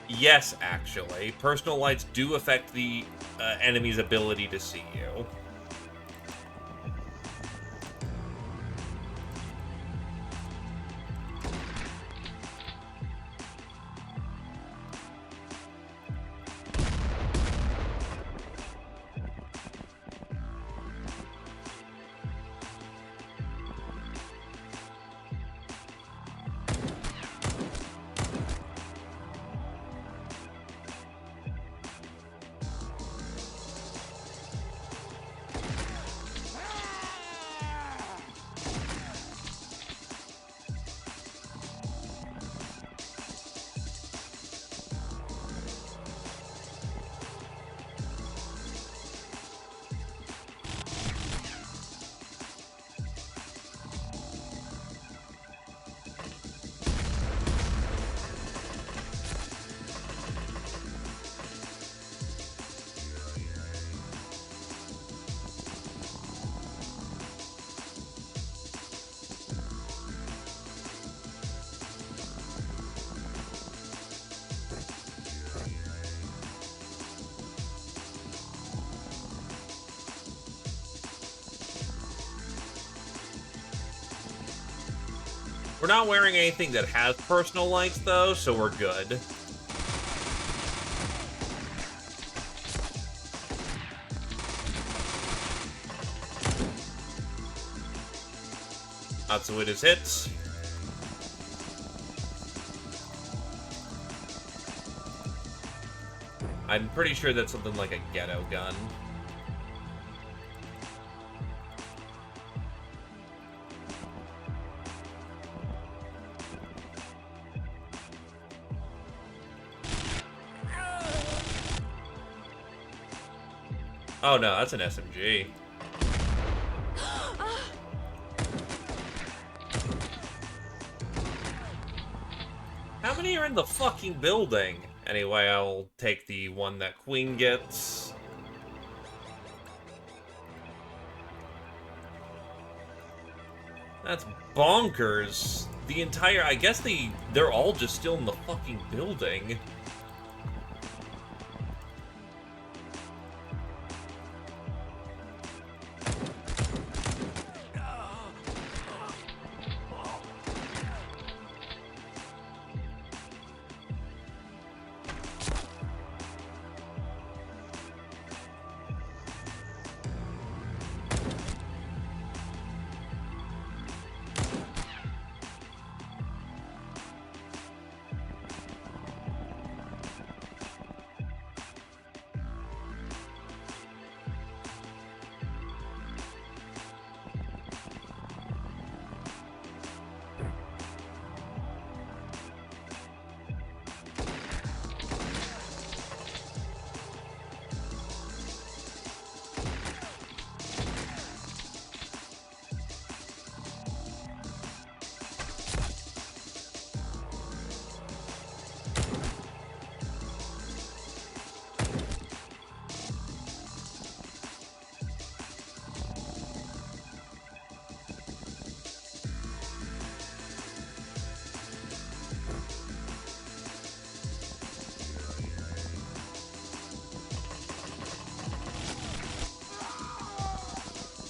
Yes, actually. Personal lights do affect the enemy's ability to see you. We're not wearing anything that has personal lights, though, so we're good. XPiratez hits. I'm pretty sure that's something like a ghetto gun. Oh no, that's an SMG. How many are in the fucking building? Anyway, I'll take the one that Queen gets. That's bonkers. The entire... I guess they're all just still in the fucking building.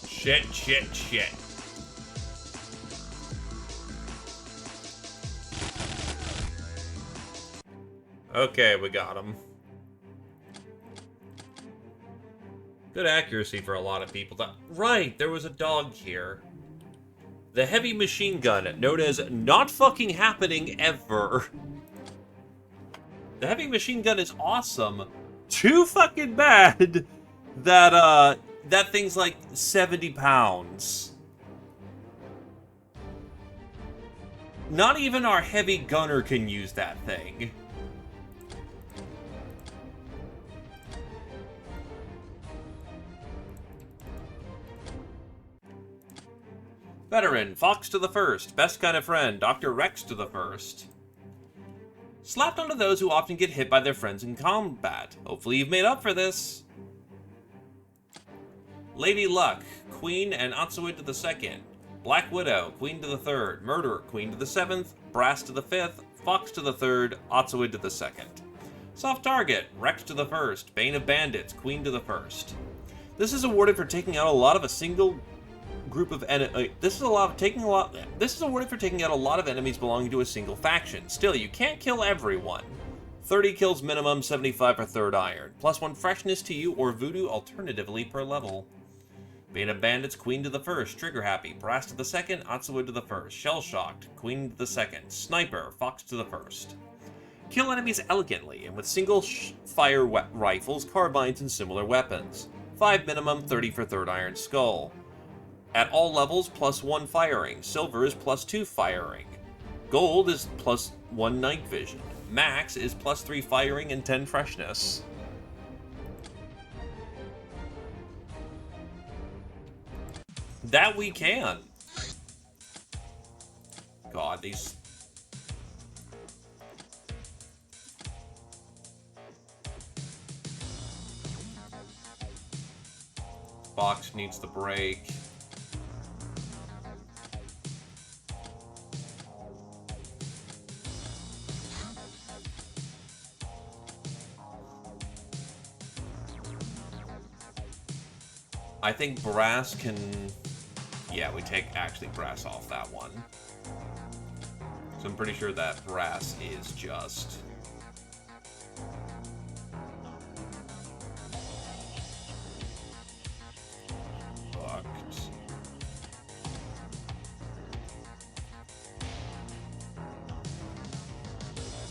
Shit, shit, shit. Okay, we got him. Good accuracy for a lot of people. Right, there was a dog here. The heavy machine gun, known as not fucking happening ever. The heavy machine gun is awesome. Too fucking bad that, that thing's like 70 pounds. Not even our heavy gunner can use that thing. Veteran, Fox to the first. Best kind of friend, Dr. Rex to the first. Slapped onto those who often get hit by their friends in combat. Hopefully you've made up for this. Lady Luck, Queen and XPiratez to the second. Black Widow, Queen to the third. Murderer, Queen to the seventh. Brass to the fifth. Fox to the third. XPiratez to the second. Soft Target, Rex to the first. Bane of Bandits, Queen to the first. This is awarded for taking out a lot of a single group of this is awarded for taking out a lot of enemies belonging to a single faction. Still, you can't kill everyone. 30 kills minimum, 75 for third iron. +1 freshness to you or voodoo alternatively per level. Bane of Bandits, Queen to the first. Trigger Happy, Brass to the second. XPiratez to the first. Shell Shocked, Queen to the second. Sniper, Fox to the first. Kill enemies elegantly and with single fire rifles, carbines, and similar weapons. 5 minimum, 30 for third iron skull. At all levels, +1 firing. Silver is +2 firing. Gold is +1 night vision. Max is +3 firing and 10 freshness. That we can. God, these... Box needs the break. I think Brass can... Yeah, we take actually Brass off that one. I'm pretty sure that brass is just... fucked.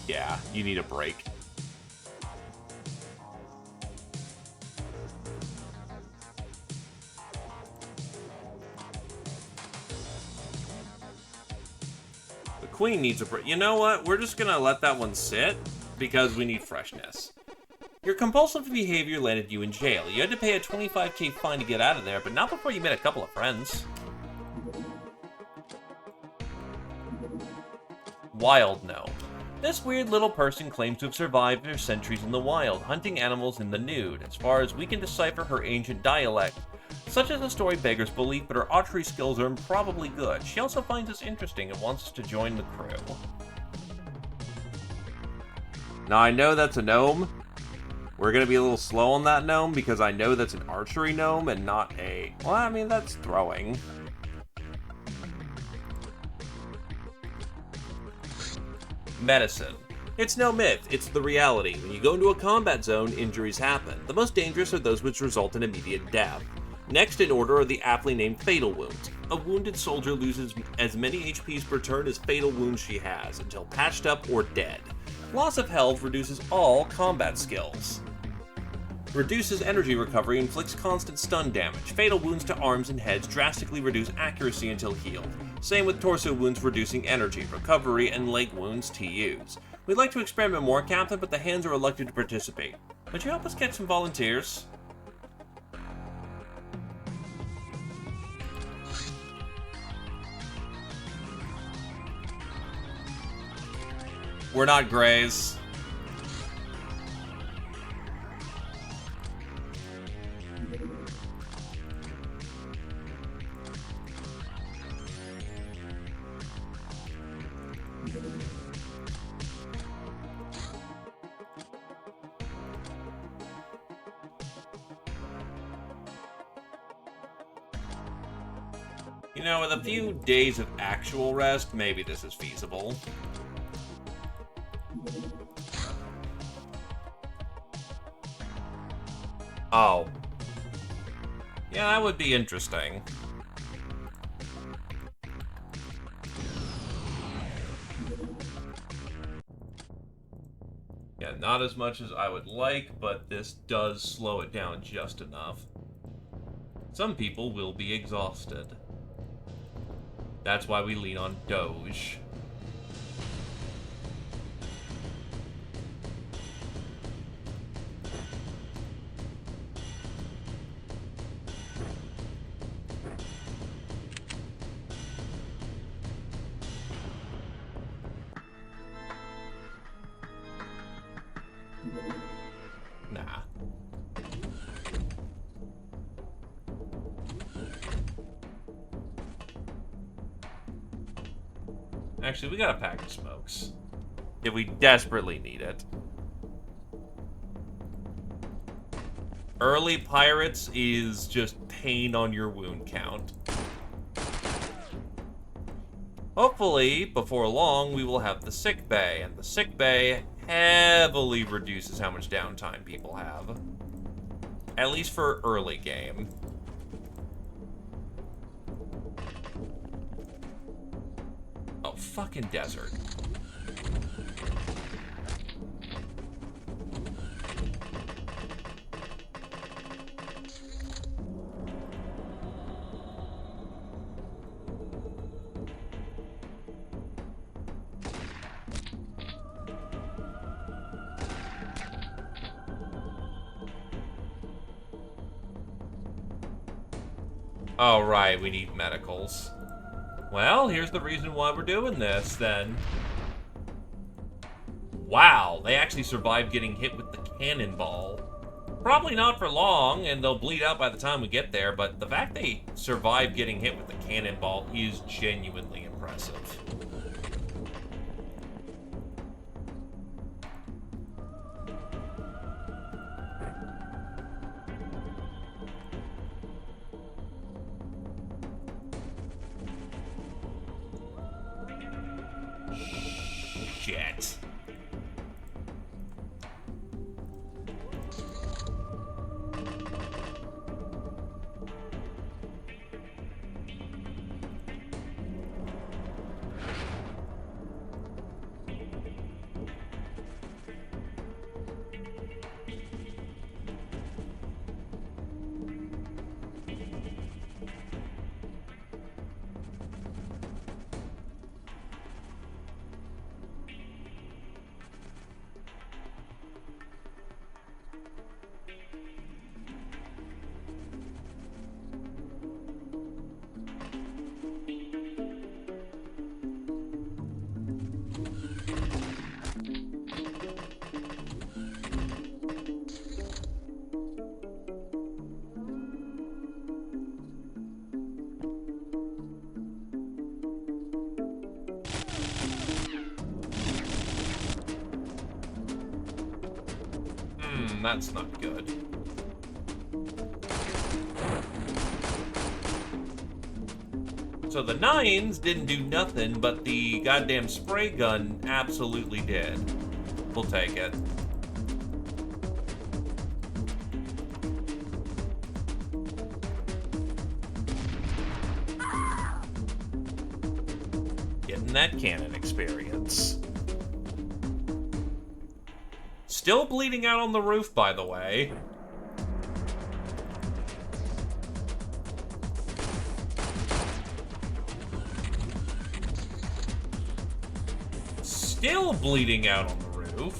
Yeah, you need a break. The queen needs a break. You know what? We're just gonna let that one sit because we need freshness. Your compulsive behavior landed you in jail. You had to pay a 25k fine to get out of there, but not before you met a couple of friends. Wild gnome. This weird little person claims to have survived for centuries in the wild, hunting animals in the nude. As far as we can decipher her ancient dialect, such as the story beggars belief, but her archery skills are improbably good. She also finds us interesting and wants us to join the crew. Now I know that's a gnome. We're gonna be a little slow on that gnome because I know that's an archery gnome and not a... well, I mean, that's throwing. Medicine. It's no myth, it's the reality. When you go into a combat zone, injuries happen. The most dangerous are those which result in immediate death. Next in order are the aptly named fatal wounds. A wounded soldier loses as many HPs per turn as fatal wounds she has, until patched up or dead. Loss of health reduces all combat skills. Reduces energy recovery, inflicts constant stun damage. Fatal wounds to arms and heads drastically reduce accuracy until healed. Same with torso wounds reducing energy, recovery, and leg wounds TUs. We'd like to experiment more, Captain, but the hands are reluctant to participate. Would you help us get some volunteers? We're not Greys. You know, with a few days of actual rest, maybe this is feasible. Oh. Yeah, that would be interesting. Yeah, not as much as I would like, but this does slow it down just enough. Some people will be exhausted. That's why we lean on Doge. Nah. Actually, we got a pack of smokes. If we desperately need it. Early pirates is just pain on your wound count. Hopefully, before long, we will have the sick bay, and the sick bay heavily reduces how much downtime people have. At least for early game. Oh, fucking desert. Oh, right, we need medicals. Well, here's the reason why we're doing this, then. Wow, they actually survived getting hit with the cannonball. Probably not for long, and they'll bleed out by the time we get there, but the fact they survived getting hit with the cannonball is genuinely impressive. Shit. That's not good. So the 9s didn't do nothing, but the goddamn spray gun absolutely did. We'll take it. Getting that cannon experience. Still bleeding out on the roof, by the way. Still bleeding out on the roof.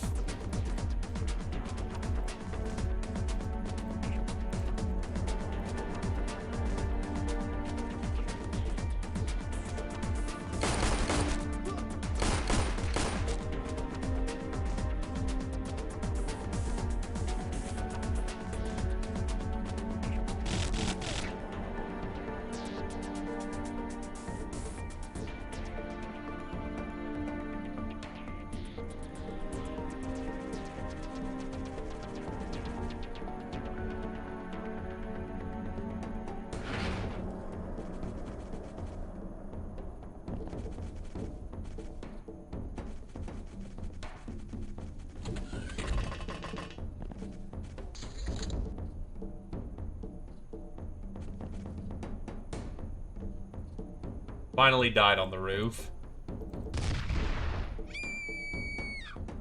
Finally died on the roof.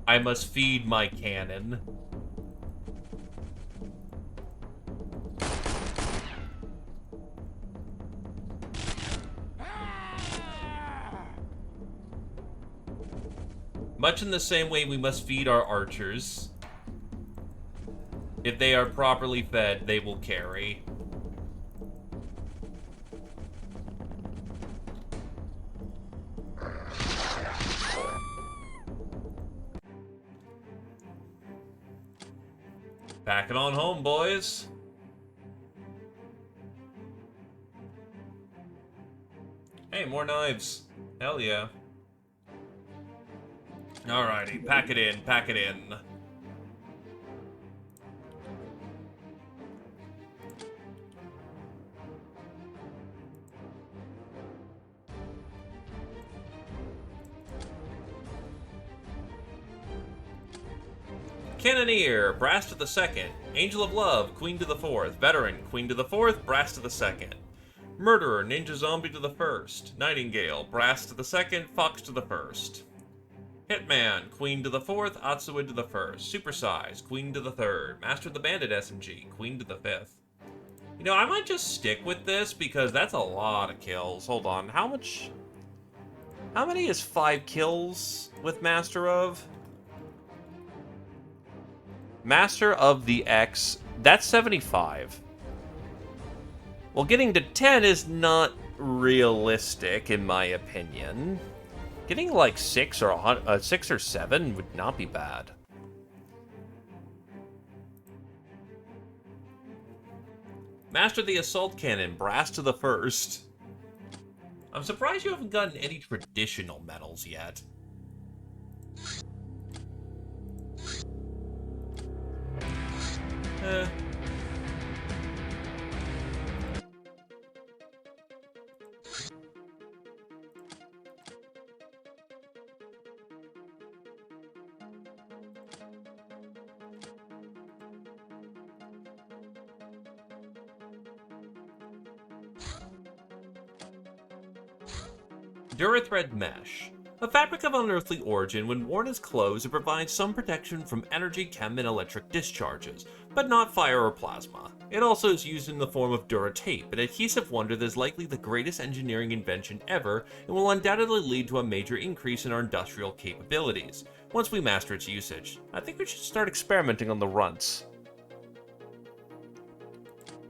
I must feed my cannon. Much in the same way we must feed our archers. If they are properly fed, they will carry. Pack it on home, boys. Hey, more knives. Hell yeah. Alrighty, pack it in, pack it in. Cannoneer, Brass to the 2nd. Angel of Love, Queen to the 4th. Veteran, Queen to the 4th, Brass to the 2nd. Murderer, Ninja Zombie to the 1st. Nightingale, Brass to the 2nd, Fox to the 1st. Hitman, Queen to the 4th, Atsuid to the 1st. Supersize, Queen to the 3rd. Master of the Bandit SMG, Queen to the 5th. You know, I might just stick with this because that's a lot of kills. Hold on, how many is 5 kills with Master of? Master of the X, that's 75. Well, getting to 10 is not realistic, in my opinion. Getting like 6 or 7 would not be bad. Master the Assault Cannon, Brass to the 1st. I'm surprised you haven't gotten any traditional medals yet. Durathread Mesh. A fabric of unearthly origin, when worn as clothes, it provides some protection from energy, chem, and electric discharges, but not fire or plasma. It also is used in the form of Duratape, an adhesive wonder that is likely the greatest engineering invention ever and will undoubtedly lead to a major increase in our industrial capabilities, once we master its usage. I think we should start experimenting on the runts.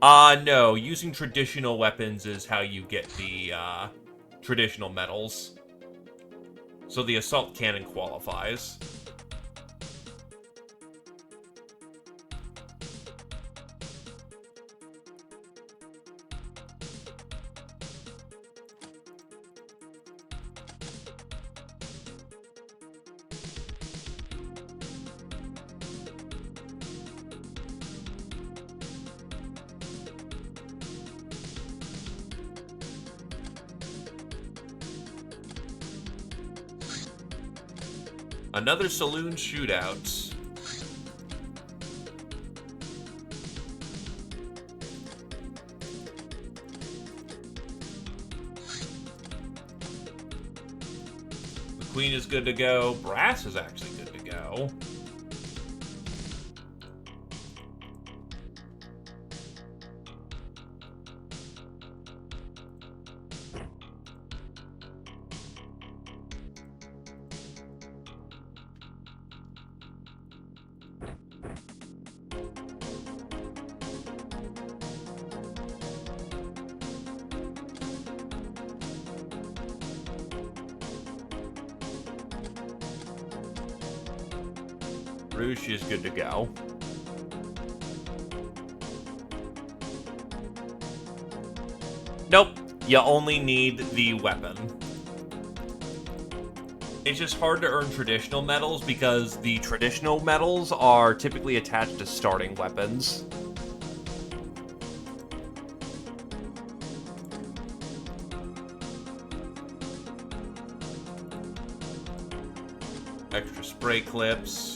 No, using traditional weapons is how you get the, traditional metals. So the assault cannon qualifies. Another saloon shootout. The queen is good to go. Brass is actually good to go. Roosh is good to go. Nope, you only need the weapon. It's just hard to earn traditional medals because the traditional medals are typically attached to starting weapons. Extra spray clips.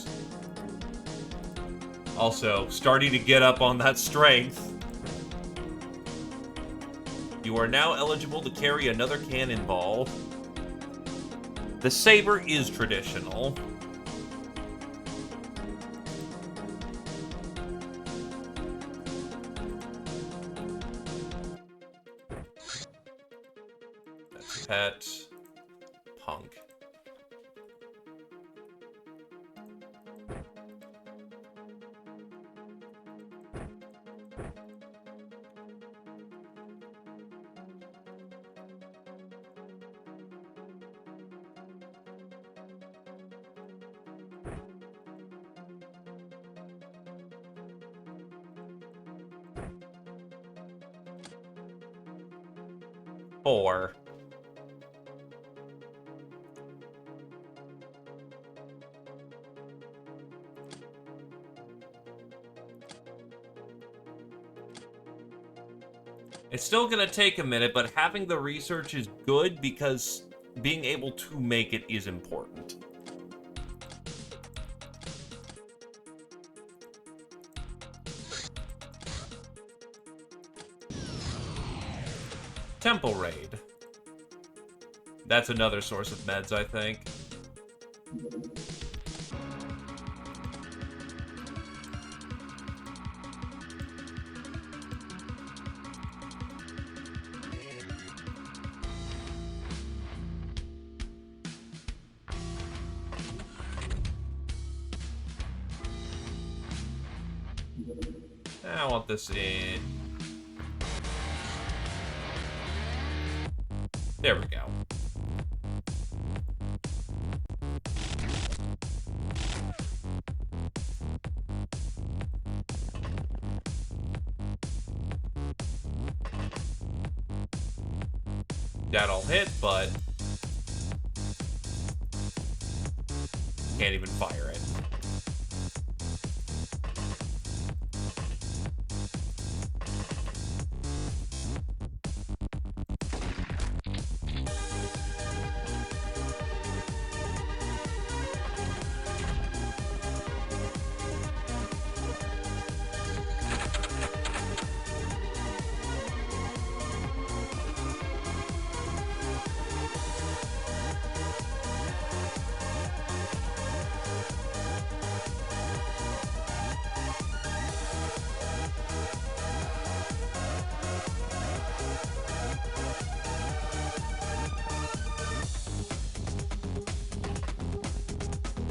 Also, starting to get up on that strength. You are now eligible to carry another cannonball. The saber is traditional. That's pet. Punk. Four. It's still gonna take a minute, but having the research is good because being able to make it is important. Temple Raid. That's another source of meds, I think. I want this in. There we go. That'll hit, but can't even fire it.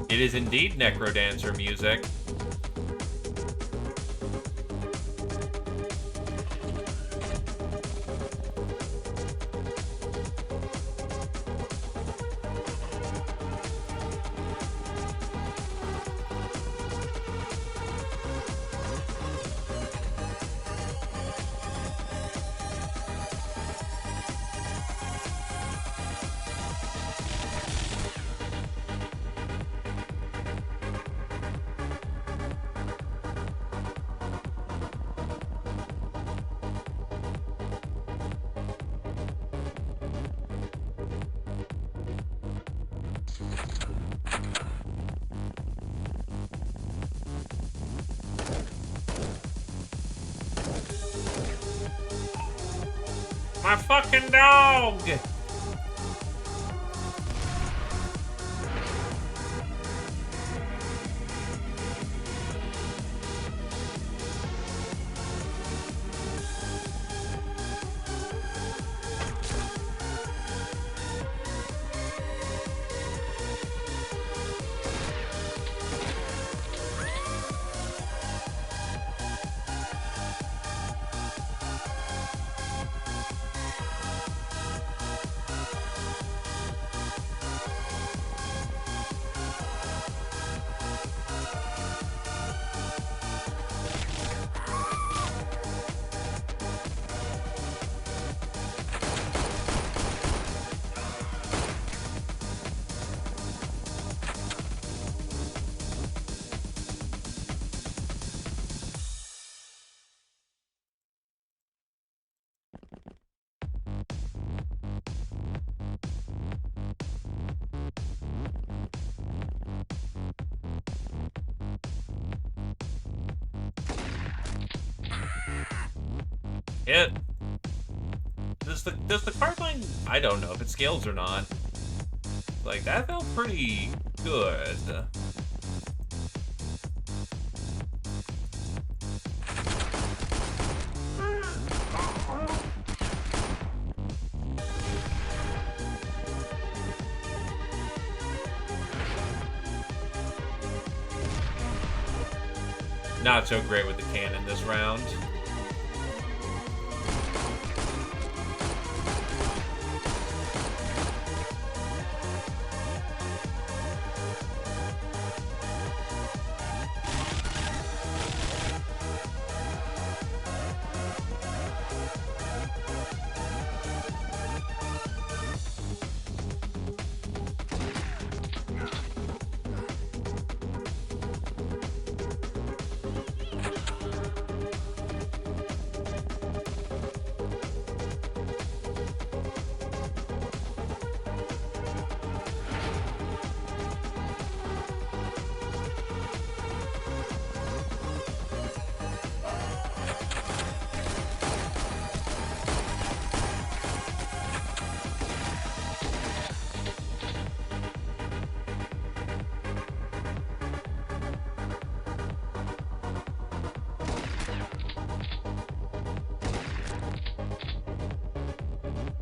It is indeed Necrodancer music. My fucking dog! It does the card line, I don't know if it scales or not. Like that felt pretty good. Not so great with the cannon this round.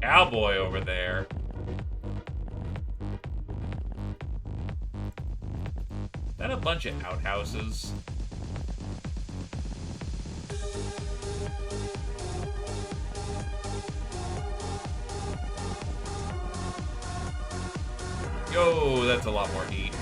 Cowboy over there. Is that a bunch of outhouses? Yo, that's a lot more heat.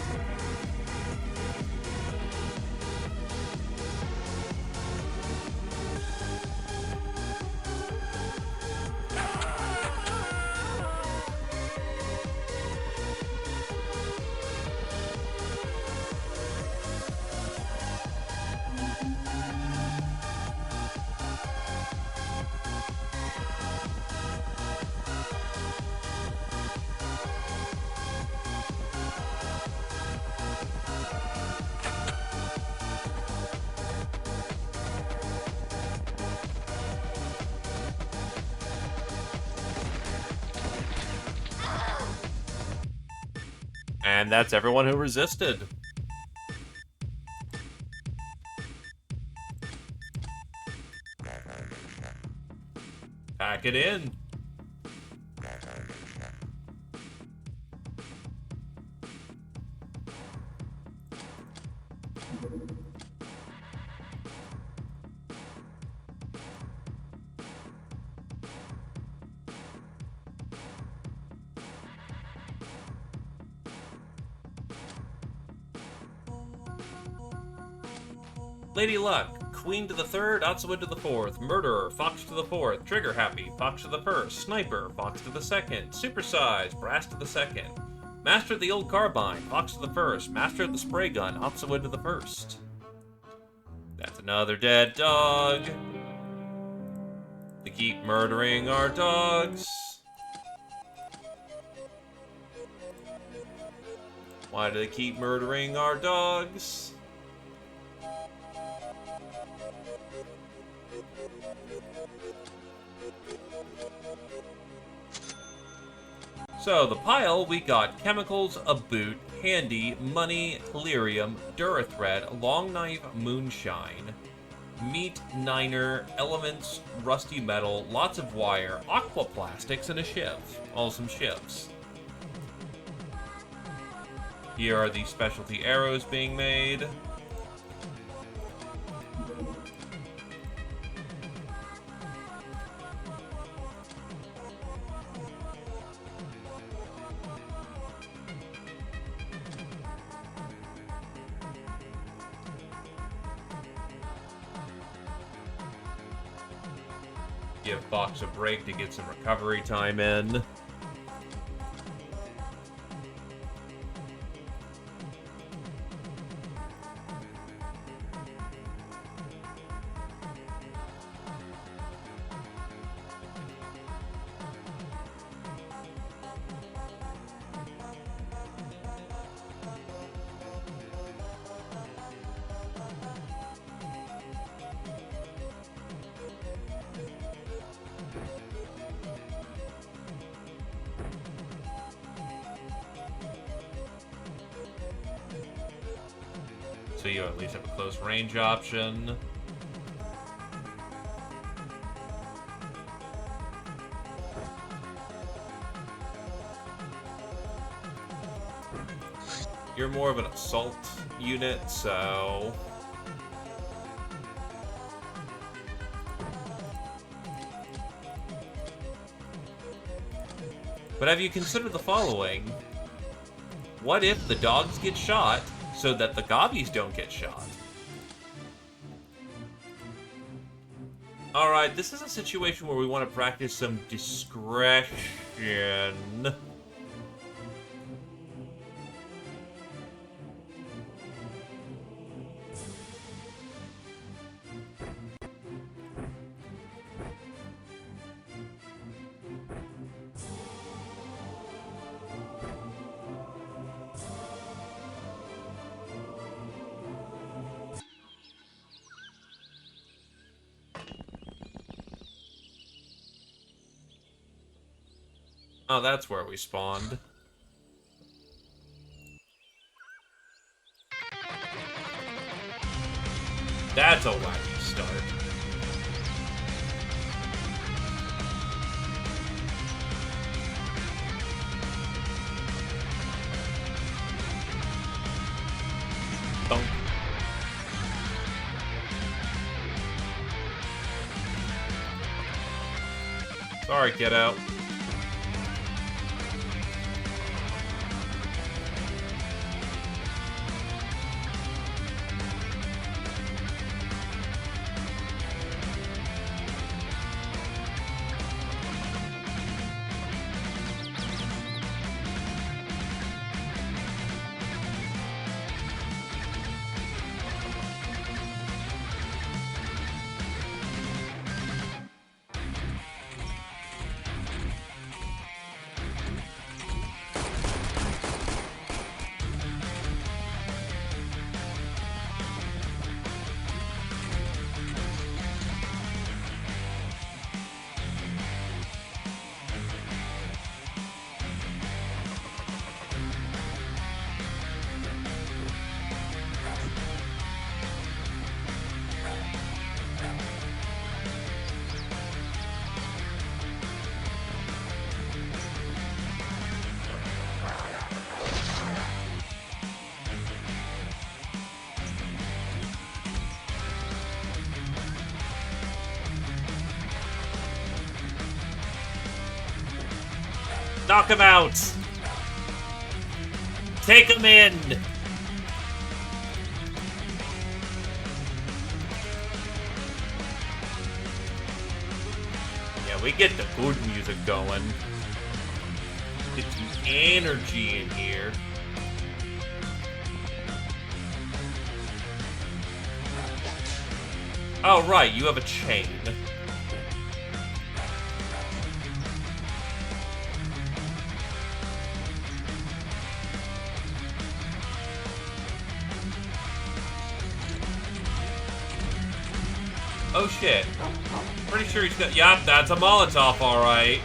And that's everyone who resisted. Pack it in. Lady Luck, Queen to the third, Otsuwood to the fourth, Murderer, Fox to the fourth, Trigger Happy, Fox to the first, Sniper, Fox to the second, Supersize, Brass to the second, Master of the Old Carbine, Fox to the first, Master of the Spray Gun, Otsuwood to the first. That's another dead dog. They keep murdering our dogs. Why do they keep murdering our dogs? So, the pile, we got chemicals, a boot, handy, money, delirium, Durithread, long knife, moonshine, meat, niner, elements, rusty metal, lots of wire, aquaplastics, and a shiv. All some shivs. Here are the specialty arrows being made. Give Fox a break to get some recovery time in. So you at least have a close range option. You're more of an assault unit, so... But have you considered the following? What if the dogs get shot so that the Gobbies don't get shot? Alright, this is a situation where we want to practice some discretion. Oh, that's where we spawned. That's a wacky start. Thunk. Sorry, kiddo. Knock him out! Take him in! We get the good music going. Get some energy in here. Oh, right, you have a chain. Oh shit. Pretty sure he's got. Yup, that's a Molotov, alright.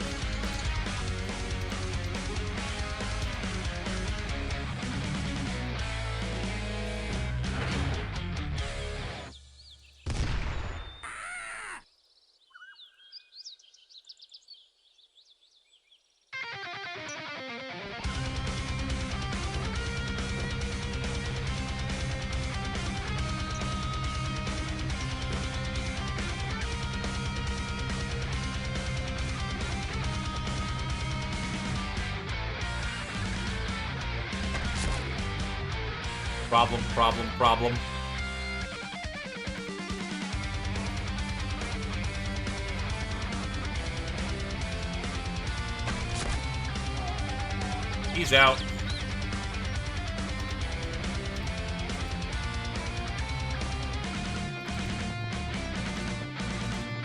Problem. He's out.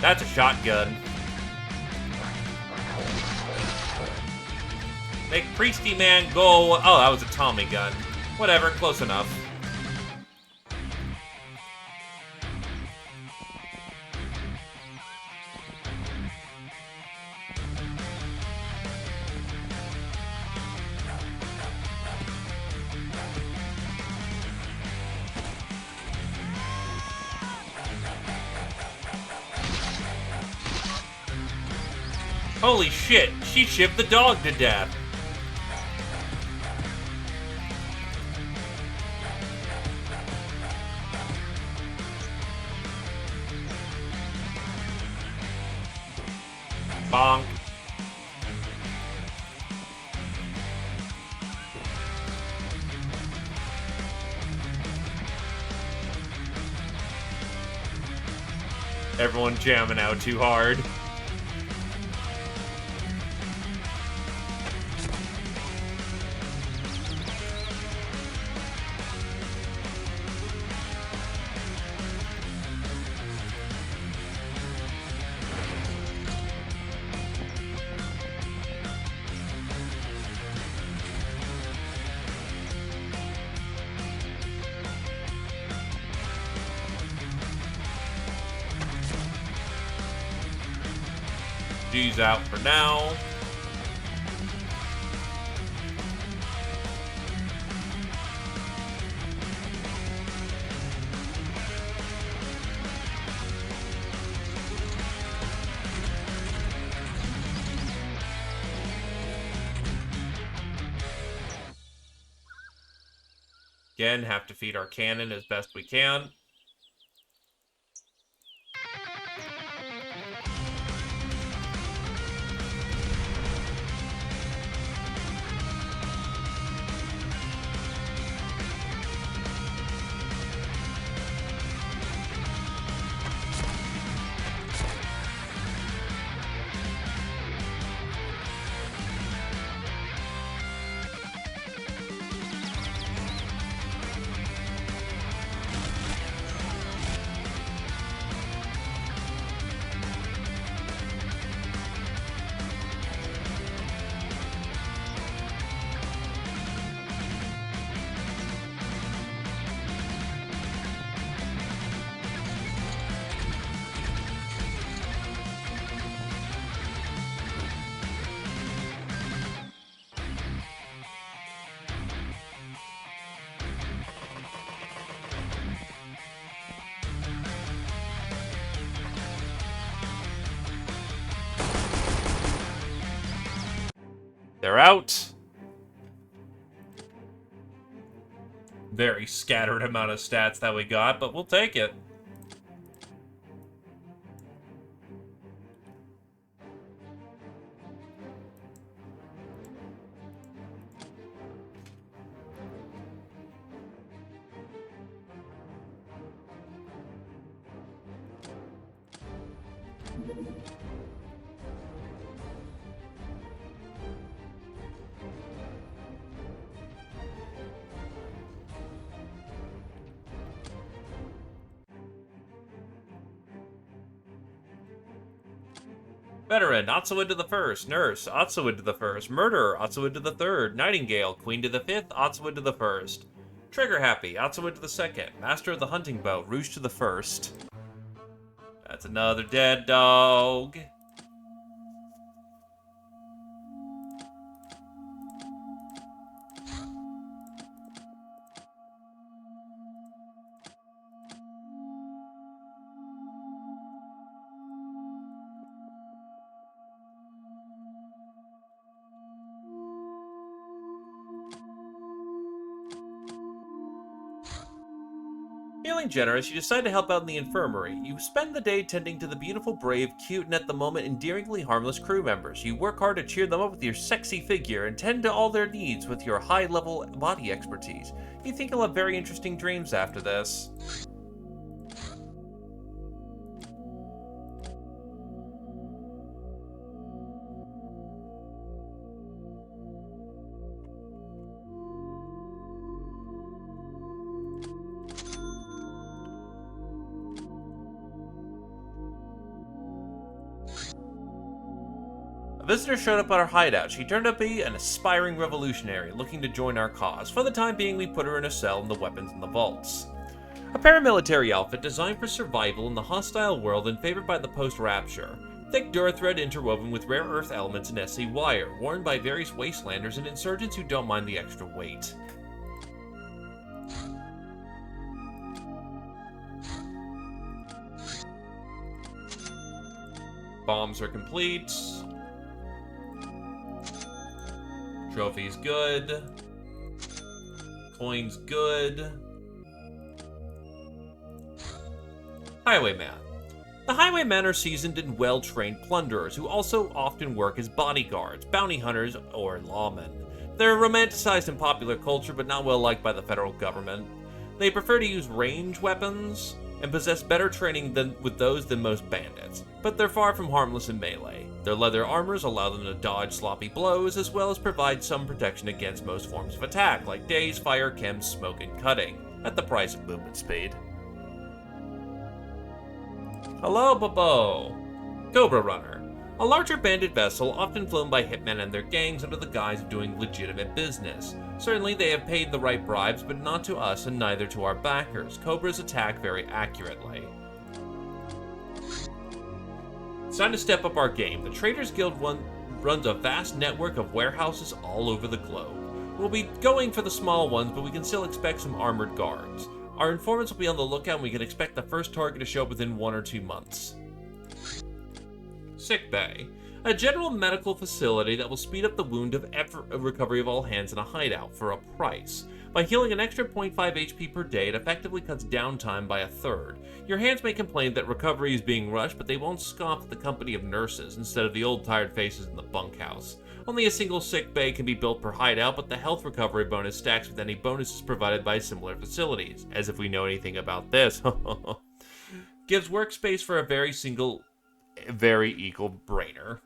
That's a shotgun. Make Priesty Man go. Oh, that was a Tommy gun. Whatever, close enough. Holy shit, she shipped the dog to death. Bonk. Everyone jamming out too hard. G's out for now. Again, have to feed our cannon as best we can. They're out. Very scattered amount of stats that we got, but we'll take it. Veteran, Otsuwinda the First. Nurse, Otsuwinda the First. Murderer, Otsuwinda the Third. Nightingale, Queen to the Fifth, Otsuwinda the First. Trigger Happy, Otsuwinda the Second. Master of the Hunting Bow, Rouge to the First. That's another dead dog. Feeling generous, you decide to help out in the infirmary. You spend the day tending to the beautiful, brave, cute, and at the moment endearingly harmless crew members. You work hard to cheer them up with your sexy figure and tend to all their needs with your high-level body expertise. You think you'll have very interesting dreams after this. A visitor showed up at our hideout. She turned out to be an aspiring revolutionary looking to join our cause. For the time being, we put her in a cell in the weapons in the vaults. A paramilitary outfit designed for survival in the hostile world and favored by the post-rapture. Thick Durathread interwoven with rare earth elements and SC wire, worn by various wastelanders and insurgents who don't mind the extra weight. Bombs are complete. Trophies good. Coins good. Highwayman. The highwaymen are seasoned and well-trained plunderers who also often work as bodyguards, bounty hunters, or lawmen. They're romanticized in popular culture but not well liked by the federal government. They prefer to use range weapons and possess better training than most bandits, but they're far from harmless in melee. Their leather armors allow them to dodge sloppy blows, as well as provide some protection against most forms of attack, like daze, fire, chem, smoke, and cutting, at the price of movement speed. Hello, Bobo! Cobra Runner. A larger bandit vessel, often flown by hitmen and their gangs under the guise of doing legitimate business. Certainly they have paid the right bribes, but not to us and neither to our backers. Cobras attack very accurately. It's time to step up our game. The Traders Guild runs a vast network of warehouses all over the globe. We'll be going for the small ones, but we can still expect some armored guards. Our informants will be on the lookout and we can expect the first target to show up within 1 or 2 months. Sick Bay. A general medical facility that will speed up the wound of recovery of all hands in a hideout for a price. By healing an extra 0.5 HP per day, it effectively cuts downtime by 1/3. Your hands may complain that recovery is being rushed, but they won't scoff at the company of nurses instead of the old tired faces in the bunkhouse. Only a single sick bay can be built per hideout, but the health recovery bonus stacks with any bonuses provided by similar facilities. As if we know anything about this. Gives workspace for a very equal brainer.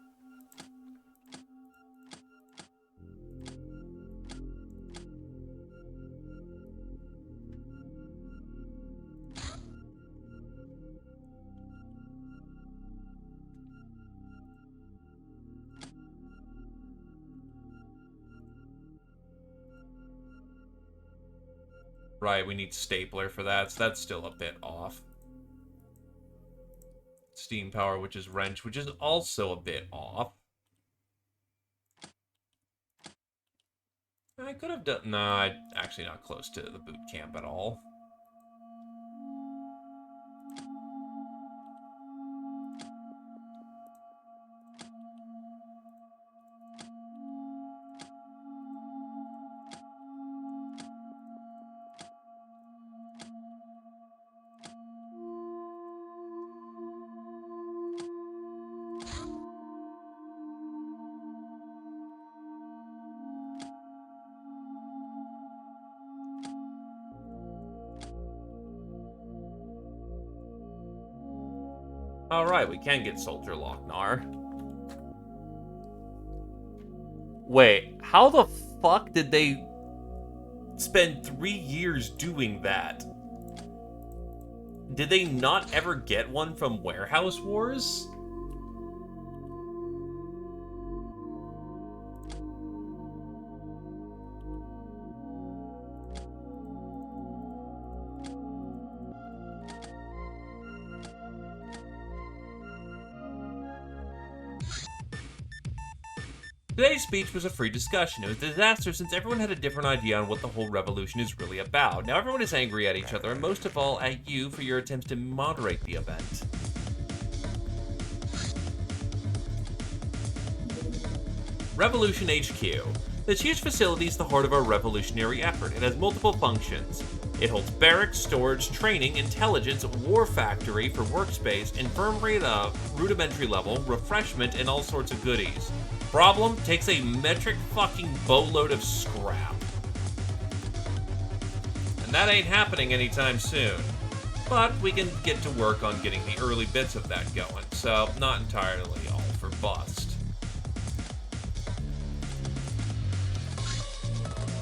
Right, we need stapler for that, so that's still a bit off. Steam power, which is wrench, which is also a bit off. I could have done... Nah, actually not close to the boot camp at all. Alright, we can get Soldier Lochnar. Wait, how the fuck did they spend 3 years doing that? Did they not ever get one from Warehouse Wars? Today's speech was a free discussion. It was a disaster since everyone had a different idea on what the whole revolution is really about. Now everyone is angry at each other, and most of all at you for your attempts to moderate the event. Revolution HQ. This huge facility is the heart of our revolutionary effort. It has multiple functions. It holds barracks, storage, training, intelligence, war factory for workspace, infirmary at a rudimentary level, refreshment, and all sorts of goodies. Problem, takes a metric fucking boatload of scrap. And that ain't happening anytime soon. But we can get to work on getting the early bits of that going, so not entirely all for bust.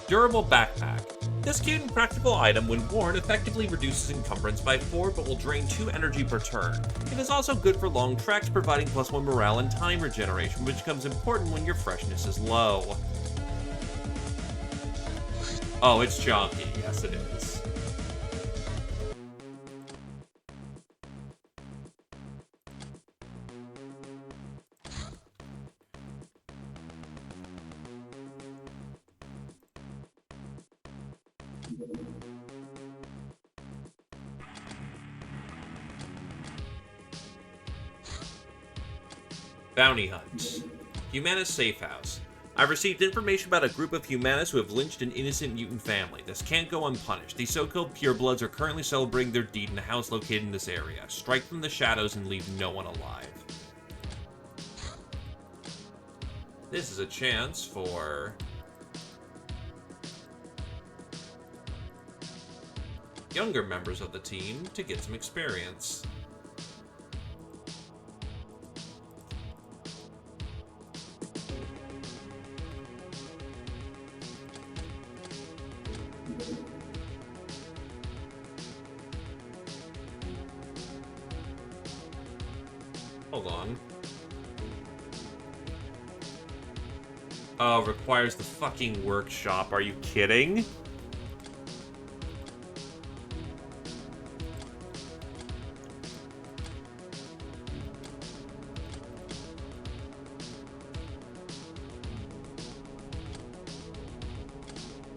Durable backpack. This cute and practical item, when worn, effectively reduces encumbrance by 4, but will drain 2 energy per turn. It is also good for long treks, providing +1 morale and time regeneration, which becomes important when your freshness is low. Oh, it's chonky. Yes, it is. Bounty Hunt. Humanus Safe House. I've received information about a group of Humanus who have lynched an innocent mutant family. This can't go unpunished. These so-called purebloods are currently celebrating their deed in a house located in this area. Strike from the shadows and leave no one alive. This is a chance for younger members of the team to get some experience. Hold on. Oh, requires the fucking workshop. Are you kidding?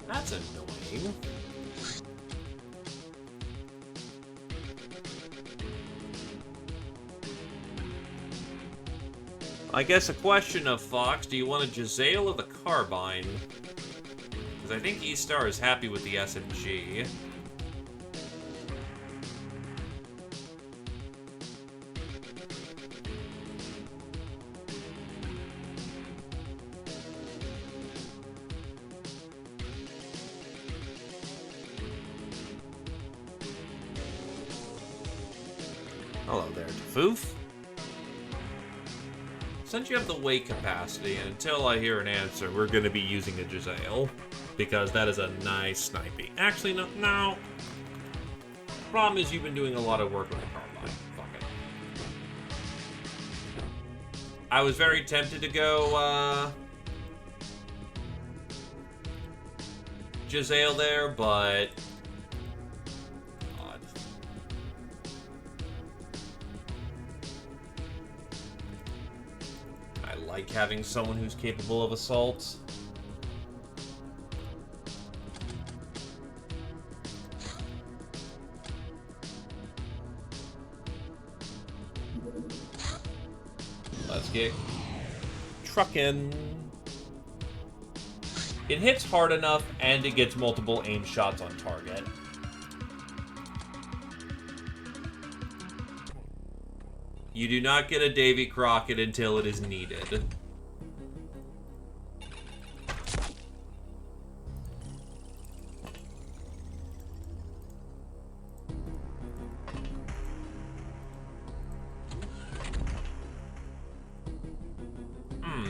That's annoying. I guess a question of Fox, do you want a Giselle or the Carbine? Because I think E-Star is happy with the SMG. Hello there, Tafoof. Since you have the weight capacity, and until I hear an answer, we're going to be using a Giselle. Because that is a nice snipey. Actually, no. Problem is you've been doing a lot of work with the Carbine. Fuck it. I was very tempted to go, Giselle there, but like having someone who's capable of assault. Let's get truckin'. It hits hard enough and it gets multiple aim shots on target. You do not get a Davy Crockett until it is needed.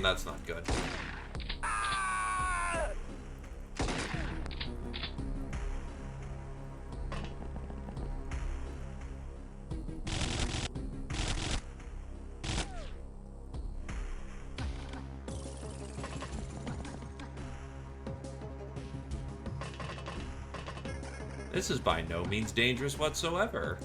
That's not good. This is by no means dangerous whatsoever.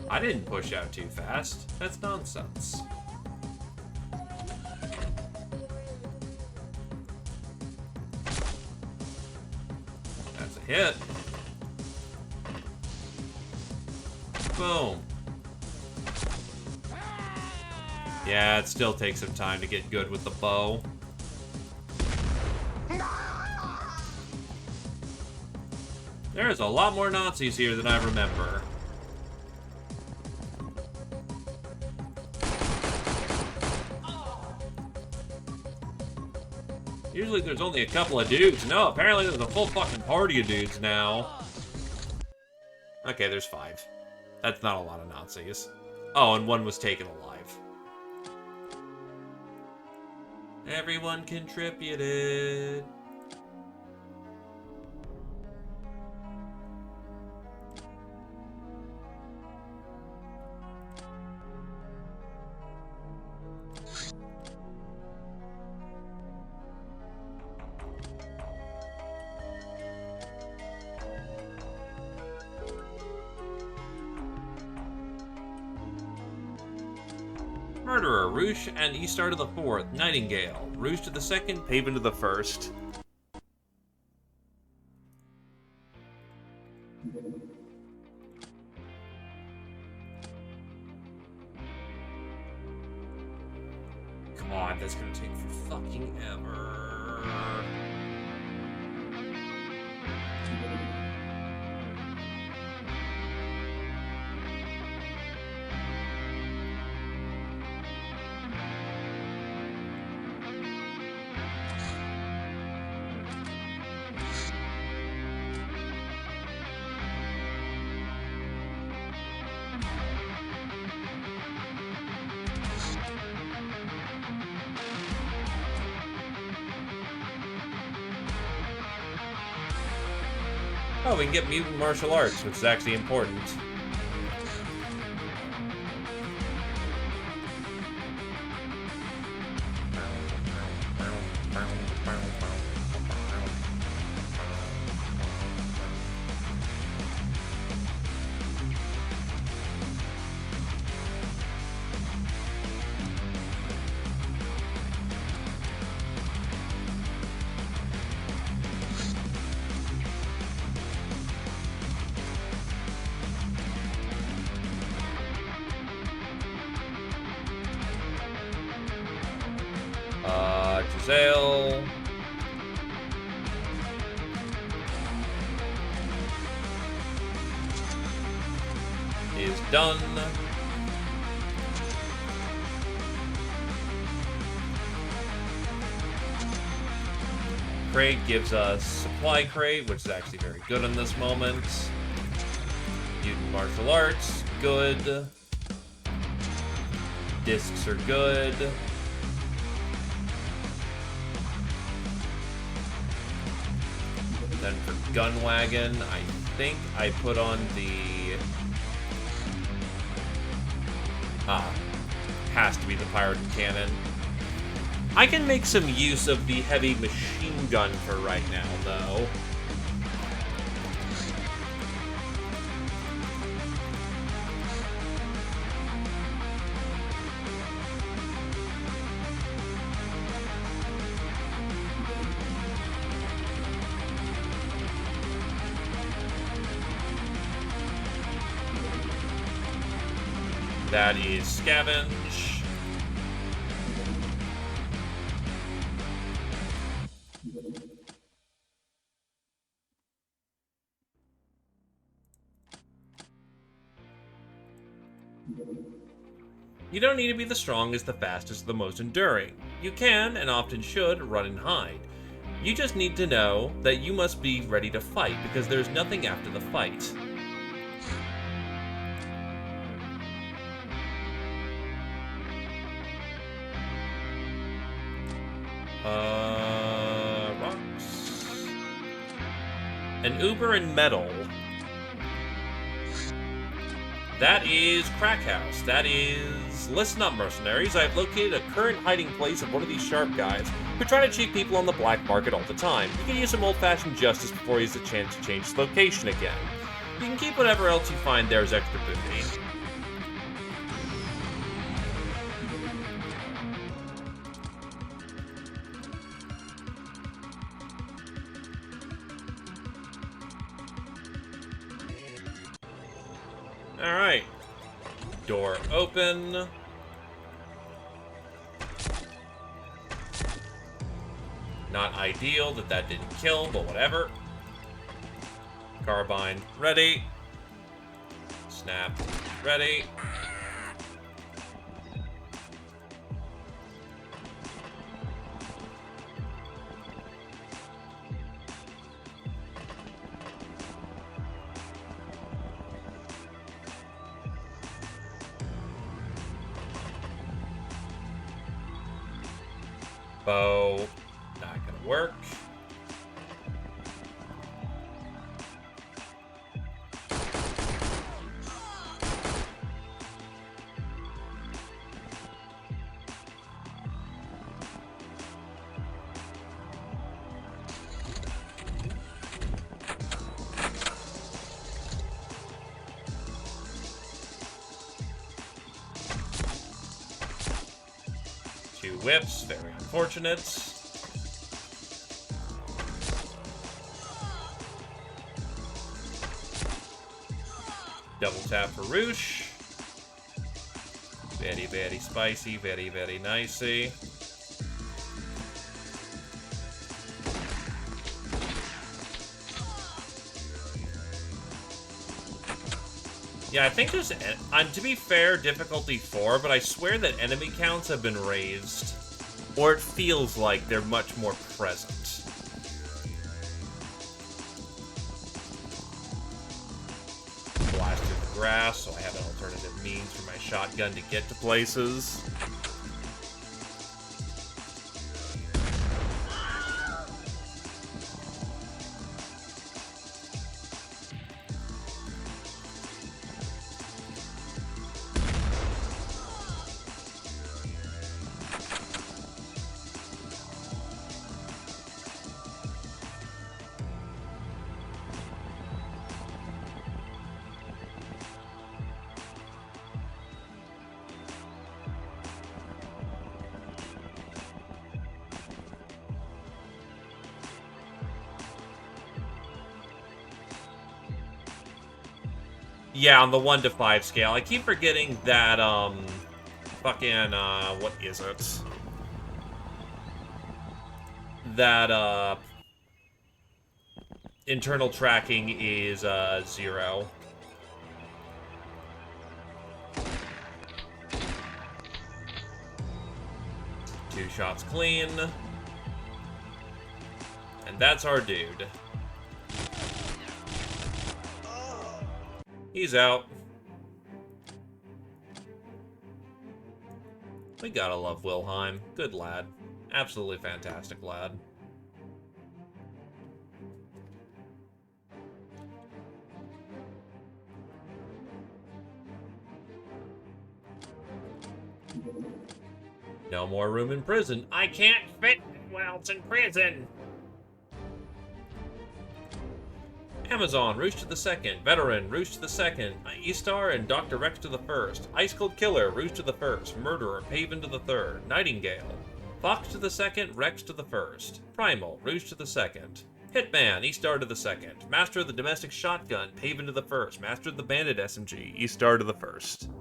I didn't push out too fast. That's nonsense. That's a hit. Boom. Yeah, it still takes some time to get good with the bow. There's a lot more Nazis here than I remember. Usually there's only a couple of dudes. No, apparently there's a full fucking party of dudes now. Okay, there's 5. That's not a lot of Nazis. Oh, and 1 was taken alive. Everyone contributed. Murderer, Roosh, and Eastart of the 4th, Nightingale, Roosh to the 2nd, Paven to the 1st. Come on, that's gonna take for fucking ever. Oh, we can get mutant martial arts, which is actually important. Giselle. Is done. Crate gives us supply crate, which is actually very good in this moment. Mutant martial arts, good. Discs are good. Then for Gunwagon, I think I put on the... has to be the Pirate Cannon. I can make some use of the heavy machine gun for right now, though. That is Scavenge. You don't need to be the strongest, the fastest, the most enduring. You can, and often should, run and hide. You just need to know that you must be ready to fight, because there's nothing after the fight. Rocks. An Uber and Metal. That is Crack House. That is... Listen up, mercenaries. I have located a current hiding place of one of these sharp guys who try to cheat people on the black market all the time. You can use some old-fashioned justice before he has a chance to change his location again. You can keep whatever else you find there as extra booty. Alright. Door open. Not ideal that that didn't kill, but whatever. Carbine ready. Snap ready. Bow, not gonna work. Two whips, very unfortunate. Double tap for Roosh. Very, very spicy, very, very nicey. Yeah, I think there's, to be fair, difficulty 4, but I swear that enemy counts have been raised. Or it feels like they're much more present. Blast through the grass, so I have an alternative means for my shotgun to get to places. Yeah, on the 1 to 5 scale. I keep forgetting that, fucking, what is it? That, internal tracking is, 0. Two shots clean. And that's our dude. He's out. We gotta love Wilhelm. Good lad. Absolutely fantastic lad. No more room in prison. I can't fit while it's in prison. Amazon, Roosh to the second. Veteran, Roosh to the second. Eastar and Dr. Rex to the first. Ice Cold Killer, Roosh to the first. Murderer, Paven to the third. Nightingale. Fox to the second, Rex to the first. Primal, Roosh to the second. Hitman, Eastar to the second. Master of the Domestic Shotgun, Paven to the first. Master of the Bandit SMG, Eastar to the first.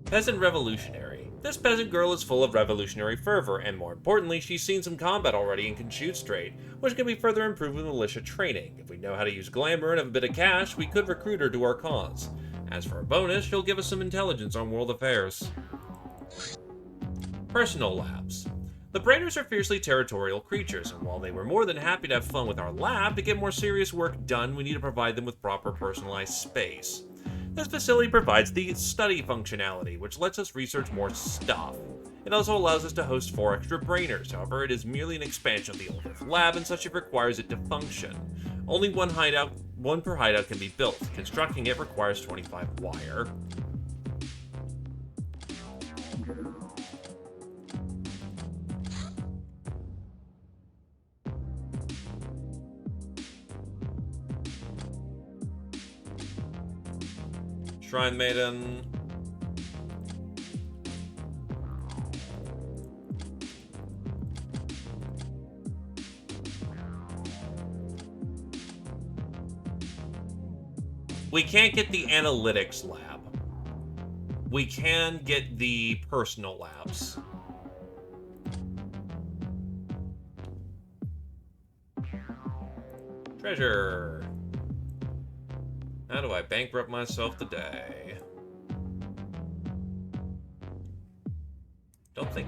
Peasant Revolutionary. This peasant girl is full of revolutionary fervor, and more importantly, she's seen some combat already and can shoot straight, which can be further improved with militia training. If we know how to use glamour and have a bit of cash, we could recruit her to our cause. As for a bonus, she'll give us some intelligence on world affairs. Personal labs. The Brainers are fiercely territorial creatures, and while they were more than happy to have fun with our lab, to get more serious work done, we need to provide them with proper personalized space. This facility provides the study functionality, which lets us research more stuff. It also allows us to host 4 extra brainers, however it is merely an expansion of the older lab and such it requires it to function. Only one per hideout can be built. Constructing it requires 25 wire. Shrine Maiden. We can't get the analytics lab. We can get the personal labs. Treasure. How do I bankrupt myself today? Don't think.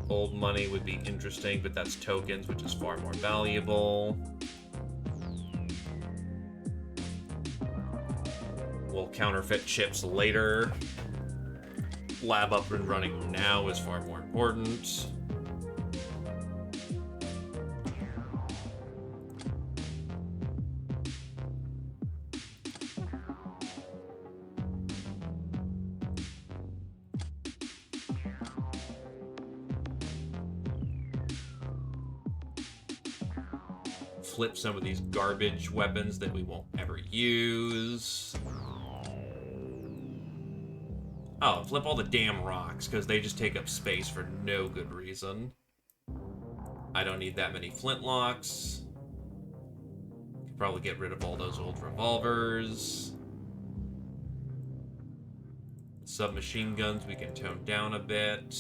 Old money would be interesting, but that's tokens, which is far more valuable. We'll counterfeit chips later. Lab up and running now is far more important. Flip some of these garbage weapons that we won't ever use. Oh, flip all the damn rocks, because they just take up space for no good reason. I don't need that many flintlocks. Could probably get rid of all those old revolvers. Submachine guns we can tone down a bit.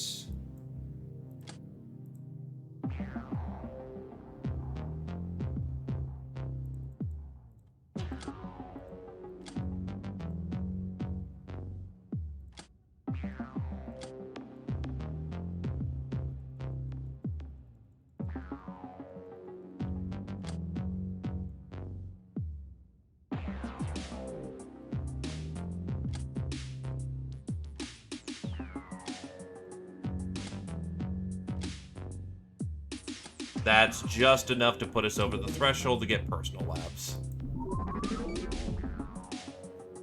That's just enough to put us over the threshold to get personal labs.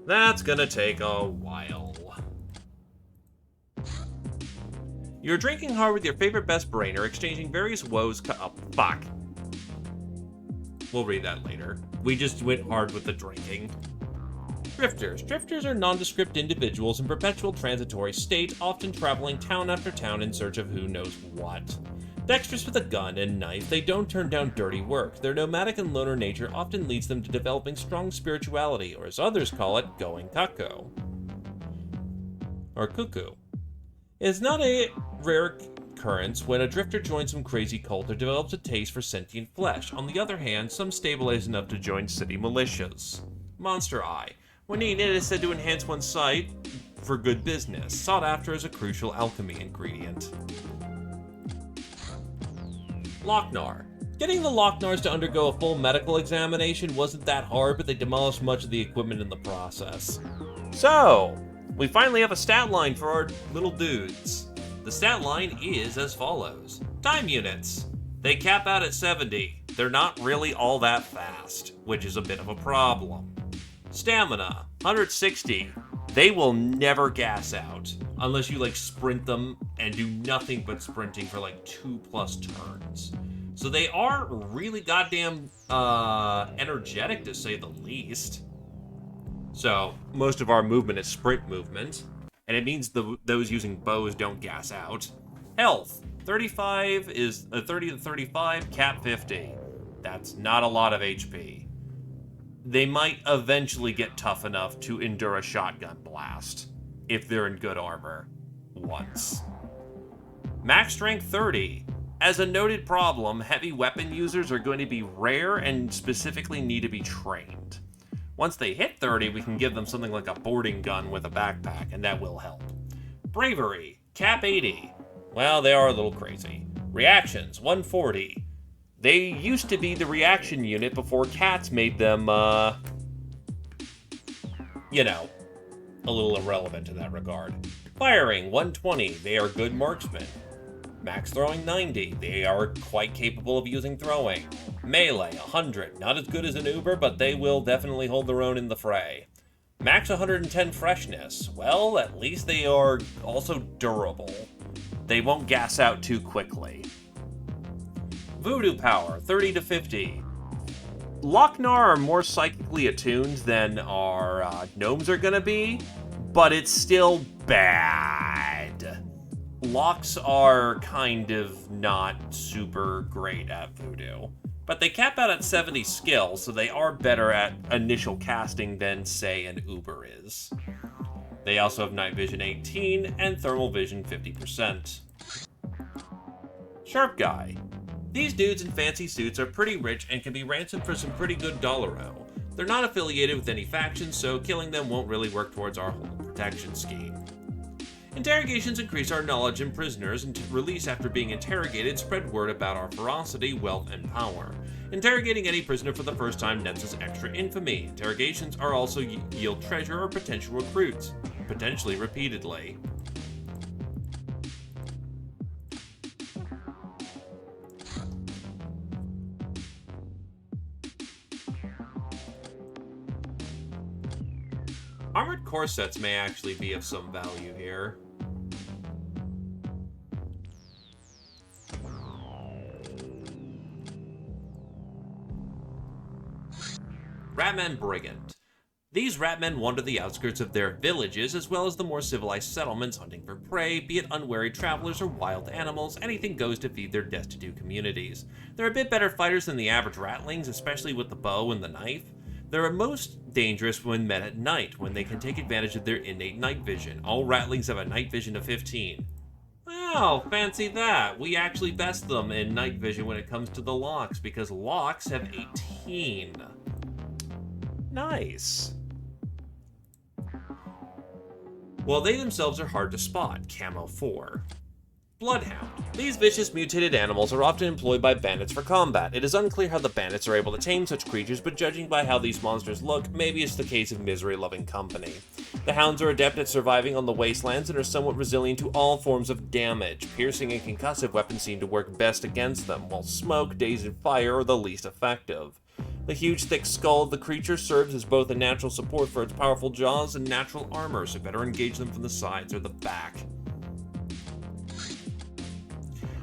That's gonna take a while. You're drinking hard with your favorite best brainer, exchanging various woes. Oh, fuck. We'll read that later. We just went hard with the drinking. Drifters. Drifters are nondescript individuals in perpetual transitory state, often traveling town after town in search of who knows what. Dexterous with a gun and knife, they don't turn down dirty work. Their nomadic and loner nature often leads them to developing strong spirituality, or as others call it, going cuckoo. Or cuckoo. It is not a rare occurrence when a drifter joins some crazy cult or develops a taste for sentient flesh. On the other hand, some stabilize enough to join city militias. Monster Eye. When eaten, it is said to enhance one's sight for good business, sought after as a crucial alchemy ingredient. Lochnar. Getting the Lochnars to undergo a full medical examination wasn't that hard, but they demolished much of the equipment in the process. So, we finally have a stat line for our little dudes. The stat line is as follows. Time units. They cap out at 70. They're not really all that fast, which is a bit of a problem. Stamina, 160. They will never gas out, unless you like sprint them and do nothing but sprinting for like 2+ turns. So they are really goddamn energetic, to say the least. So most of our movement is sprint movement, and it means those using bows don't gas out. Health, 35 is 30 to 35, cap 50. That's not a lot of HP. They might eventually get tough enough to endure a shotgun blast, if they're in good armor, once. Max strength 30. As a noted problem, heavy weapon users are going to be rare and specifically need to be trained. Once they hit 30, we can give them something like a boarding gun with a backpack, and that will help. Bravery, cap 80. Well, they are a little crazy. Reactions, 140. They used to be the reaction unit before cats made them, you know, a little irrelevant in that regard. Firing, 120. They are good marksmen. Max throwing, 90. They are quite capable of using throwing. Melee, 100. Not as good as an Uber, but they will definitely hold their own in the fray. Max 110 freshness. Well, at least they are also durable. They won't gas out too quickly. Voodoo power, 30 to 50. Lochnar are more psychically attuned than our gnomes are gonna be, but it's still bad. Locks are kind of not super great at voodoo, but they cap out at 70 skill, so they are better at initial casting than, say, an Uber is. They also have night vision 18 and thermal vision 50%. Sharp Guy. These dudes in fancy suits are pretty rich and can be ransomed for some pretty good dollaro. They're not affiliated with any faction, so killing them won't really work towards our whole protection scheme. Interrogations increase our knowledge in prisoners, and release after being interrogated spread word about our ferocity, wealth, and power. Interrogating any prisoner for the first time nets us extra infamy. Interrogations are also yield treasure or potential recruits, potentially repeatedly. Armored corsets may actually be of some value here. Ratman Brigand. These ratmen wander the outskirts of their villages as well as the more civilized settlements hunting for prey, be it unwary travelers or wild animals. Anything goes to feed their destitute communities. They're a bit better fighters than the average ratlings, especially with the bow and the knife. They're most dangerous when met at night, when they can take advantage of their innate night vision. All ratlings have a night vision of 15. Wow, fancy that. We actually best them in night vision when it comes to the locks, because locks have 18. Nice. Well, they themselves are hard to spot, camo 4. Bloodhound. These vicious mutated animals are often employed by bandits for combat. It is unclear how the bandits are able to tame such creatures, but judging by how these monsters look, maybe it's the case of misery-loving company. The hounds are adept at surviving on the wastelands and are somewhat resilient to all forms of damage. Piercing and concussive weapons seem to work best against them, while smoke, daze, and fire are the least effective. The huge, thick skull of the creature serves as both a natural support for its powerful jaws and natural armor, so better engage them from the sides or the back.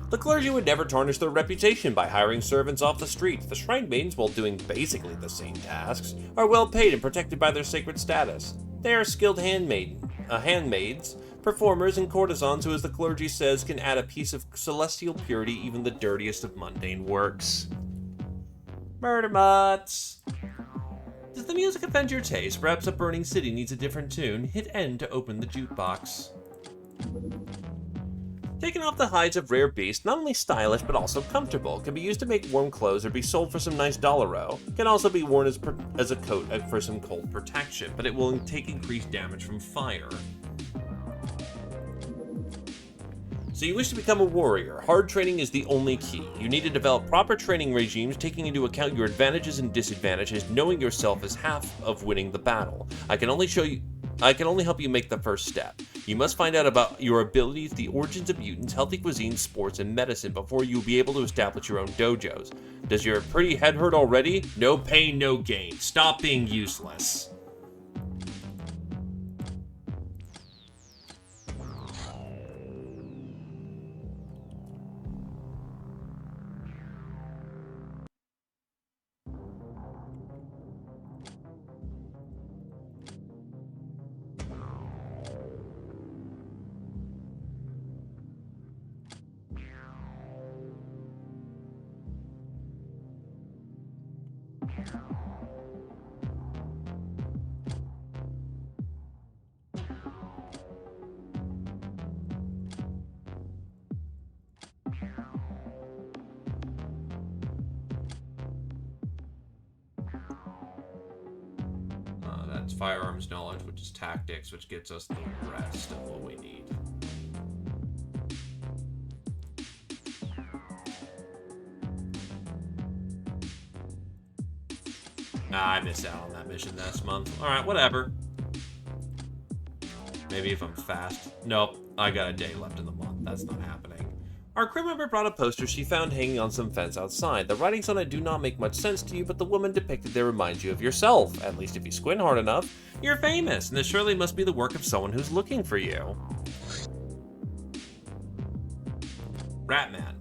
The clergy would never tarnish their reputation by hiring servants off the street. The shrine maidens, while doing basically the same tasks, are well paid and protected by their sacred status. They are skilled handmaids, performers, and courtesans who, as the clergy says, can add a piece of celestial purity even the dirtiest of mundane works. Murder mutts! Does the music offend your taste? Perhaps A Burning City needs a different tune. Hit N to open the jukebox. Taking off the hides of rare beasts, not only stylish but also comfortable, can be used to make warm clothes or be sold for some nice dollaro. Can also be worn as a coat for some cold protection, but it will take increased damage from fire. So you wish to become a warrior. Hard training is the only key. You need to develop proper training regimes, taking into account your advantages and disadvantages, knowing yourself is half of winning the battle. I can only help you make the first step. You must find out about your abilities, the origins of mutants, healthy cuisine, sports, and medicine before you'll be able to establish your own dojos. Does your pretty head hurt already? No pain, no gain. Stop being useless. That's firearms knowledge, which is tactics, which gets us the rest of what we need. I missed out on that mission this month. Alright, whatever. Maybe if I'm fast. Nope, I got a day left in the month. That's not happening. Our crew member brought a poster she found hanging on some fence outside. The writings on it do not make much sense to you, but the woman depicted there reminds you of yourself. At least if you squint hard enough. You're famous, and this surely must be the work of someone who's looking for you. Ratman.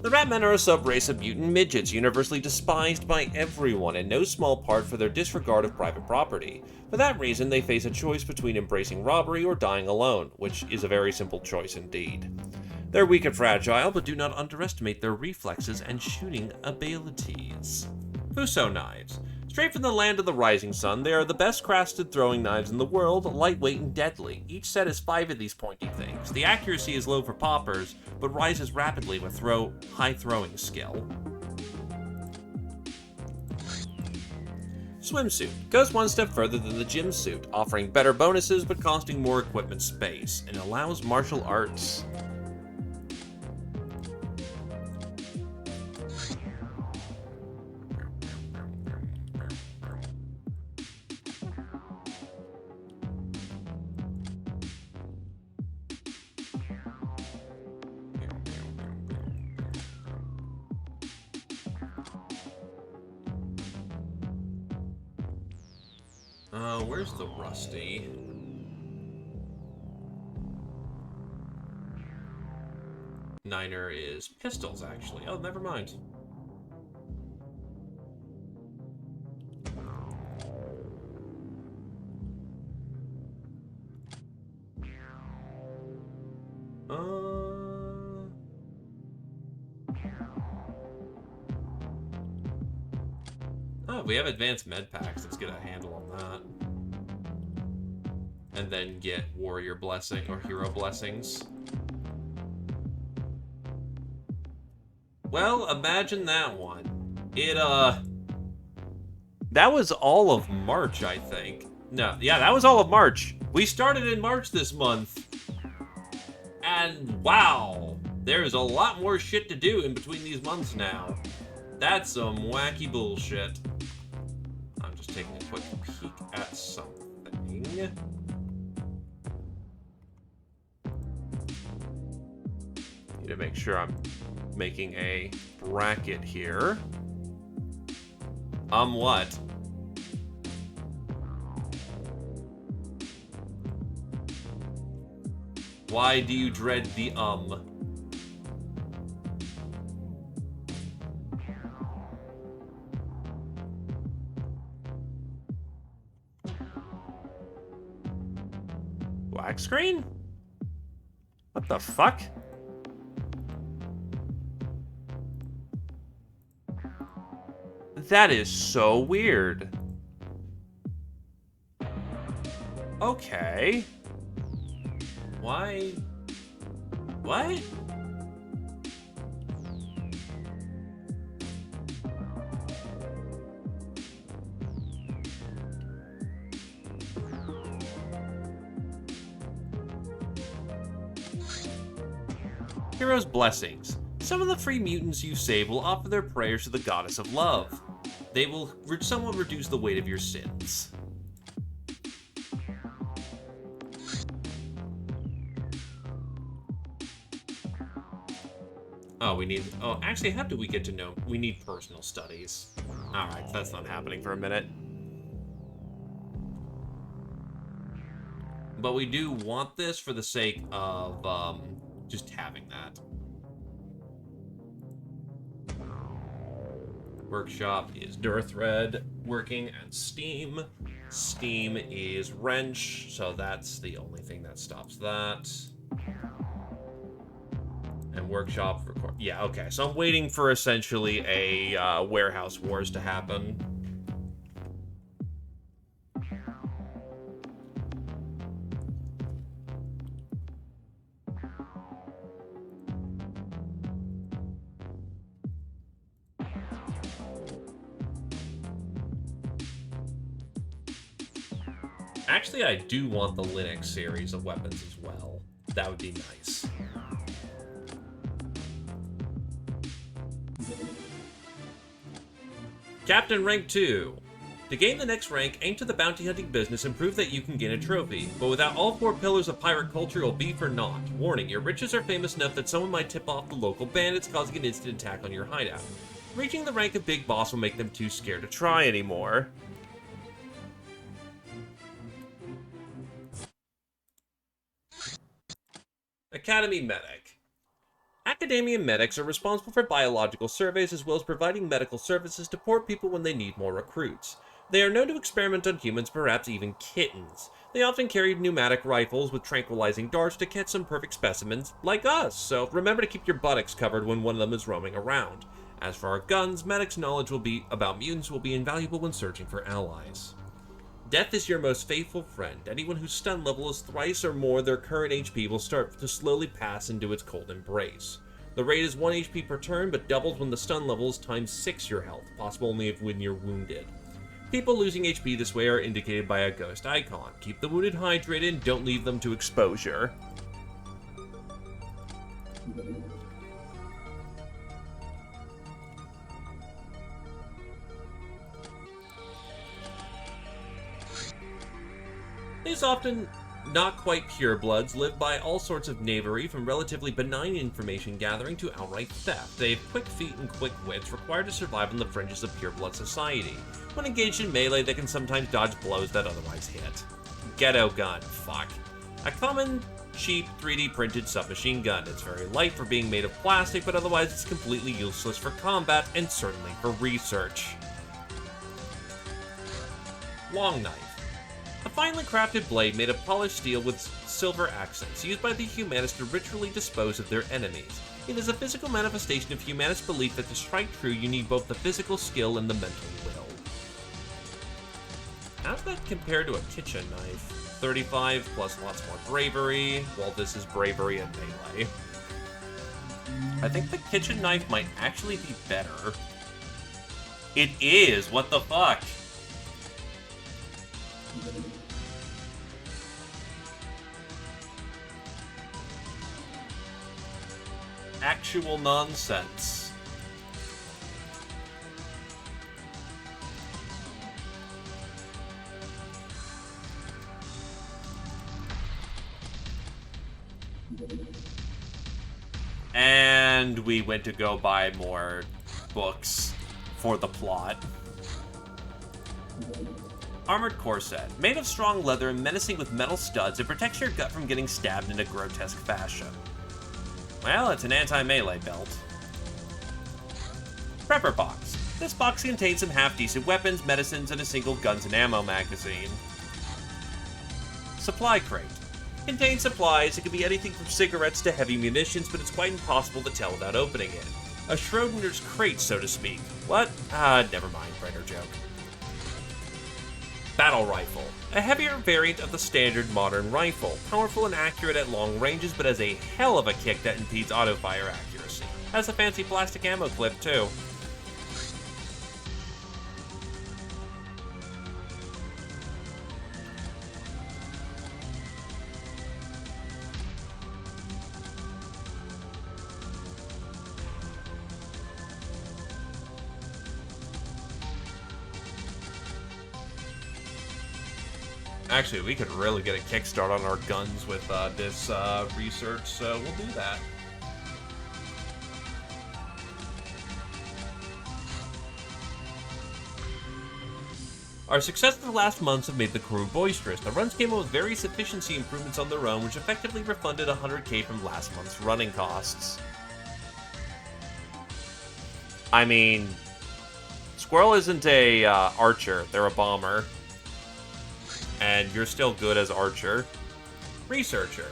The Ratmen are a sub-race of mutant midgets, universally despised by everyone, in no small part for their disregard of private property. For that reason, they face a choice between embracing robbery or dying alone, which is a very simple choice indeed. They're weak and fragile, but do not underestimate their reflexes and shooting abilities. Fuso knives. Straight from the land of the rising sun, they are the best crafted throwing knives in the world, lightweight and deadly. Each set has 5 of these pointy things. The accuracy is low for poppers, but rises rapidly with high throwing skill. Swimsuit. Goes one step further than the gym suit, offering better bonuses but costing more equipment space, and allows martial arts. Where's the Rusty? Niner is pistols, actually. Oh, never mind. Oh, we have advanced med packs. Let's get a handle on that. And then get warrior blessing or hero blessings. Well, imagine that one. That was all of March, I think. No, yeah, that was all of March. We started in March this month. And wow, there's a lot more shit to do in between these months now. That's some wacky bullshit. I'm just taking a quick peek at something. Need to make sure I'm making a bracket here. What? Why do you dread the Black screen? What the fuck? That is so weird. Okay. Why? What? Hero's Blessings. Some of the free mutants you save will offer their prayers to the goddess of love. They will somewhat reduce the weight of your sins. Oh, we need... Oh, actually, how do we get to know? We need personal studies. Alright, that's not happening for a minute. But we do want this for the sake of, just having that. Workshop is Durthread working, and Steam. Steam is Wrench, so that's the only thing that stops that. And Workshop record. Yeah, okay. So I'm waiting for essentially a Warehouse Wars to happen. Actually, I do want the Linux series of weapons as well. That would be nice. Captain Rank 2. To gain the next rank, aim to the bounty hunting business and prove that you can gain a trophy. But without all 4 pillars of pirate culture, you'll be for naught. Warning, your riches are famous enough that someone might tip off the local bandits, causing an instant attack on your hideout. Reaching the rank of Big Boss will make them too scared to try anymore. Academy Medic. Academia medics are responsible for biological surveys as well as providing medical services to poor people when they need more recruits. They are known to experiment on humans, perhaps even kittens. They often carry pneumatic rifles with tranquilizing darts to catch some perfect specimens, like us, so remember to keep your buttocks covered when one of them is roaming around. As for our guns, medics' knowledge about mutants will be invaluable when searching for allies. Death is your most faithful friend. Anyone whose stun level is thrice or more their current HP will start to slowly pass into its cold embrace. The rate is 1 HP per turn, but doubles when the stun level is times 6 your health, possible only when you're wounded. People losing HP this way are indicated by a ghost icon. Keep the wounded hydrated and don't leave them to exposure. These often not quite purebloods live by all sorts of knavery, from relatively benign information gathering to outright theft. They have quick feet and quick wits required to survive on the fringes of pureblood society. When engaged in melee, they can sometimes dodge blows that otherwise hit. Ghetto gun, fuck. A common, cheap, 3D printed submachine gun. It's very light for being made of plastic, but otherwise it's completely useless for combat and certainly for research. Long knife. A finely crafted blade made of polished steel with silver accents, used by the humanists to ritually dispose of their enemies. It is a physical manifestation of humanist belief that to strike true, you need both the physical skill and the mental will. How's that compared to a kitchen knife? 35 plus lots more bravery. Well, this is bravery and melee. I think the kitchen knife might actually be better. It is! What the fuck? Actual nonsense. And we went to go buy more books for the plot. Armored corset. Made of strong leather and menacing with metal studs, it protects your gut from getting stabbed in a grotesque fashion. Well, it's an anti-melee belt. Prepper box. This box contains some half-decent weapons, medicines, and a single guns and ammo magazine. Supply crate. Contains supplies. It can be anything from cigarettes to heavy munitions, but it's quite impossible to tell without opening it. A Schrodinger's crate, so to speak. What? Never mind. Brighter joke. Battle rifle. A heavier variant of the standard modern rifle. Powerful and accurate at long ranges, but has a hell of a kick that impedes auto-fire accuracy. Has a fancy plastic ammo clip, too. Actually, we could really get a kickstart on our guns with this research, so we'll do that. Our success in the last months have made the crew boisterous. The runs came up with various efficiency improvements on their own, which effectively refunded $100K from last month's running costs. I mean, Squirrel isn't a archer, they're a bomber. And you're still good as archer. Researcher.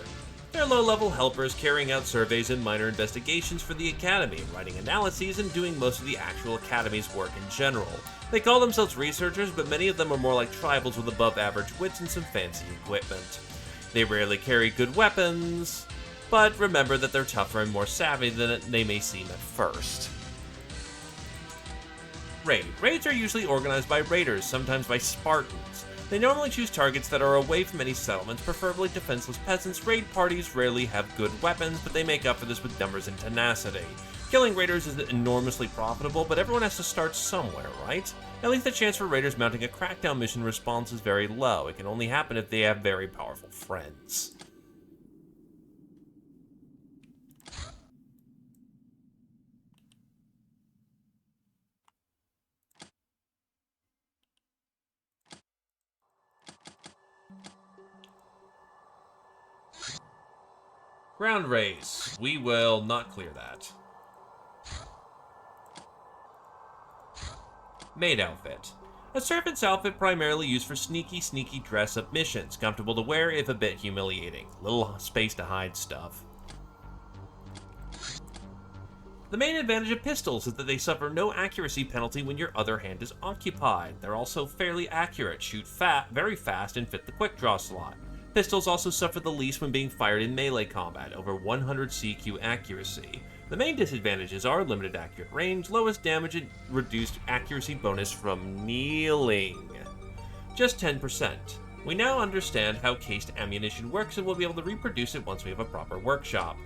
They're low-level helpers carrying out surveys and minor investigations for the Academy, writing analyses and doing most of the actual Academy's work in general. They call themselves researchers, but many of them are more like tribals with above-average wits and some fancy equipment. They rarely carry good weapons, but remember that they're tougher and more savvy than they may seem at first. Raid. Raids are usually organized by raiders, sometimes by Spartans. They normally choose targets that are away from any settlements, preferably defenseless peasants. Raid parties rarely have good weapons, but they make up for this with numbers and tenacity. Killing raiders is enormously profitable, but everyone has to start somewhere, right? At least the chance for raiders mounting a crackdown mission response is very low. It can only happen if they have very powerful friends. Ground race. We will not clear that. Maid outfit. A servant's outfit primarily used for sneaky dress-up missions, comfortable to wear if a bit humiliating. Little space to hide stuff. The main advantage of pistols is that they suffer no accuracy penalty when your other hand is occupied. They're also fairly accurate, shoot very fast, and fit the quick draw slot. Pistols also suffer the least when being fired in melee combat, over 100 CQ accuracy. The main disadvantages are limited accurate range, lowest damage, and reduced accuracy bonus from kneeling. Just 10%. We now understand how cased ammunition works and we'll be able to reproduce it once we have a proper workshop.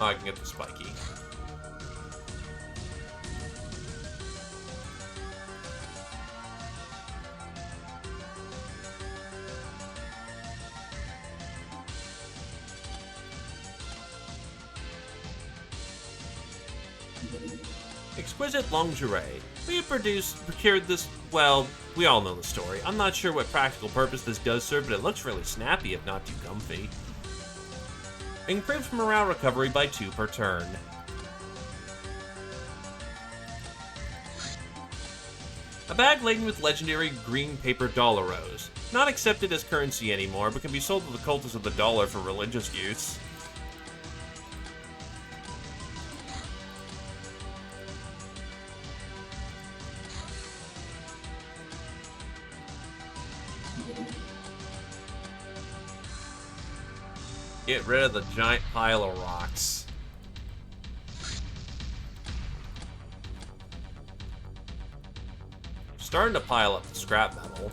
Oh, I can get the spiky. Exquisite lingerie. We have procured this, well, we all know the story. I'm not sure what practical purpose this does serve, but it looks really snappy if not too comfy. Improves morale recovery by 2 per turn. A bag laden with legendary green paper dollaros. Not accepted as currency anymore, but can be sold to the cultists of the dollar for religious use. Get rid of the giant pile of rocks. Starting to pile up the scrap metal.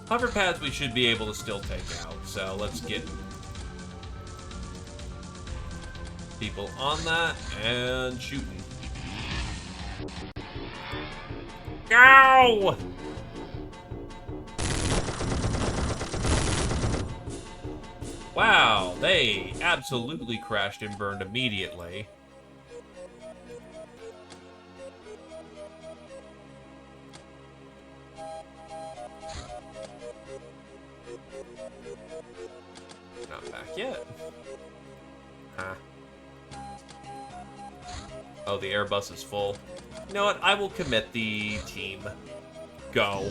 Hover pads we should be able to still take out, so let's get people on that and shooting. Go! Wow, they absolutely crashed and burned immediately. Not back yet. Huh. Oh, the Airbus is full. You know what? I will commit the team. Go.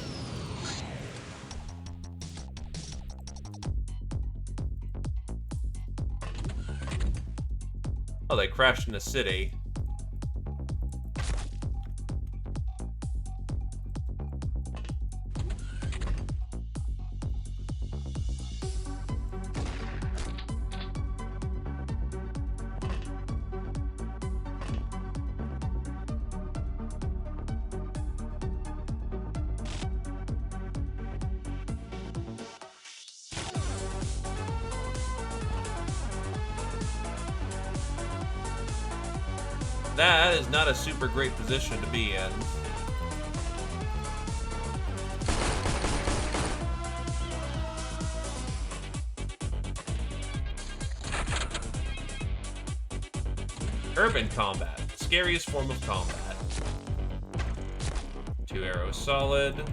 Oh, they crashed in a city. That is not a super great position to be in. Urban combat. Scariest form of combat. 2 arrows solid.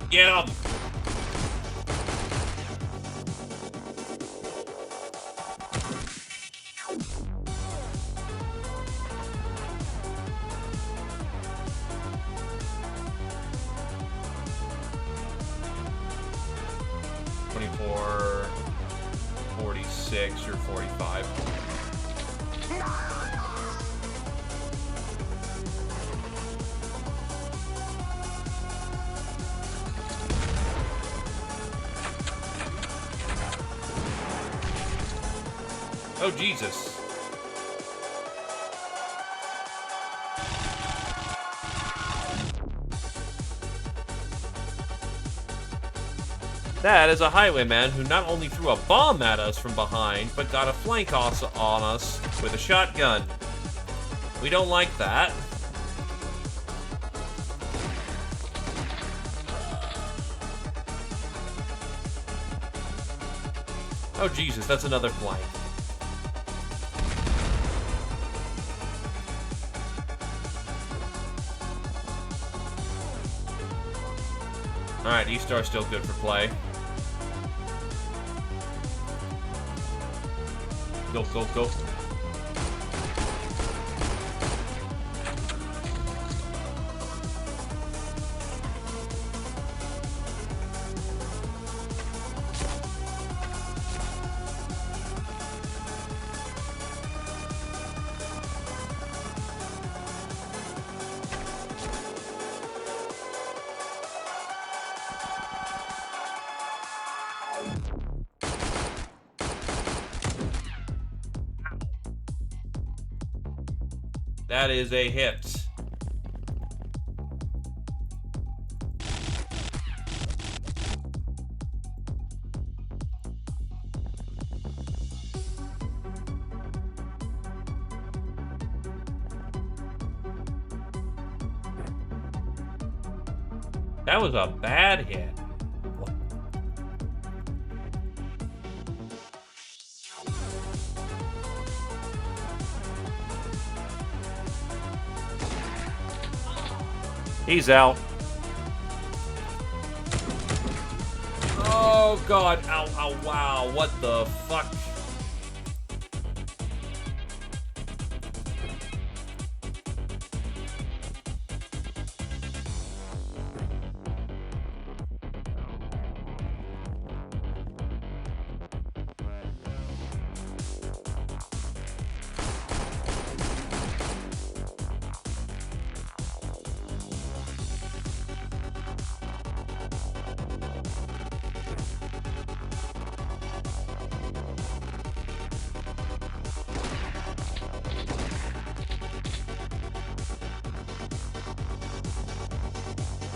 Get up! You're 45. Oh, Jesus. That is a highwayman who not only threw a bomb at us from behind, but got a flank on us with a shotgun. We don't like that. Oh Jesus, that's another flank. Alright, E-Star's still good for play. Go, go, go. That is a hit. That was a bad hit. He's out. Oh god, ow, ow, wow, what the fuck?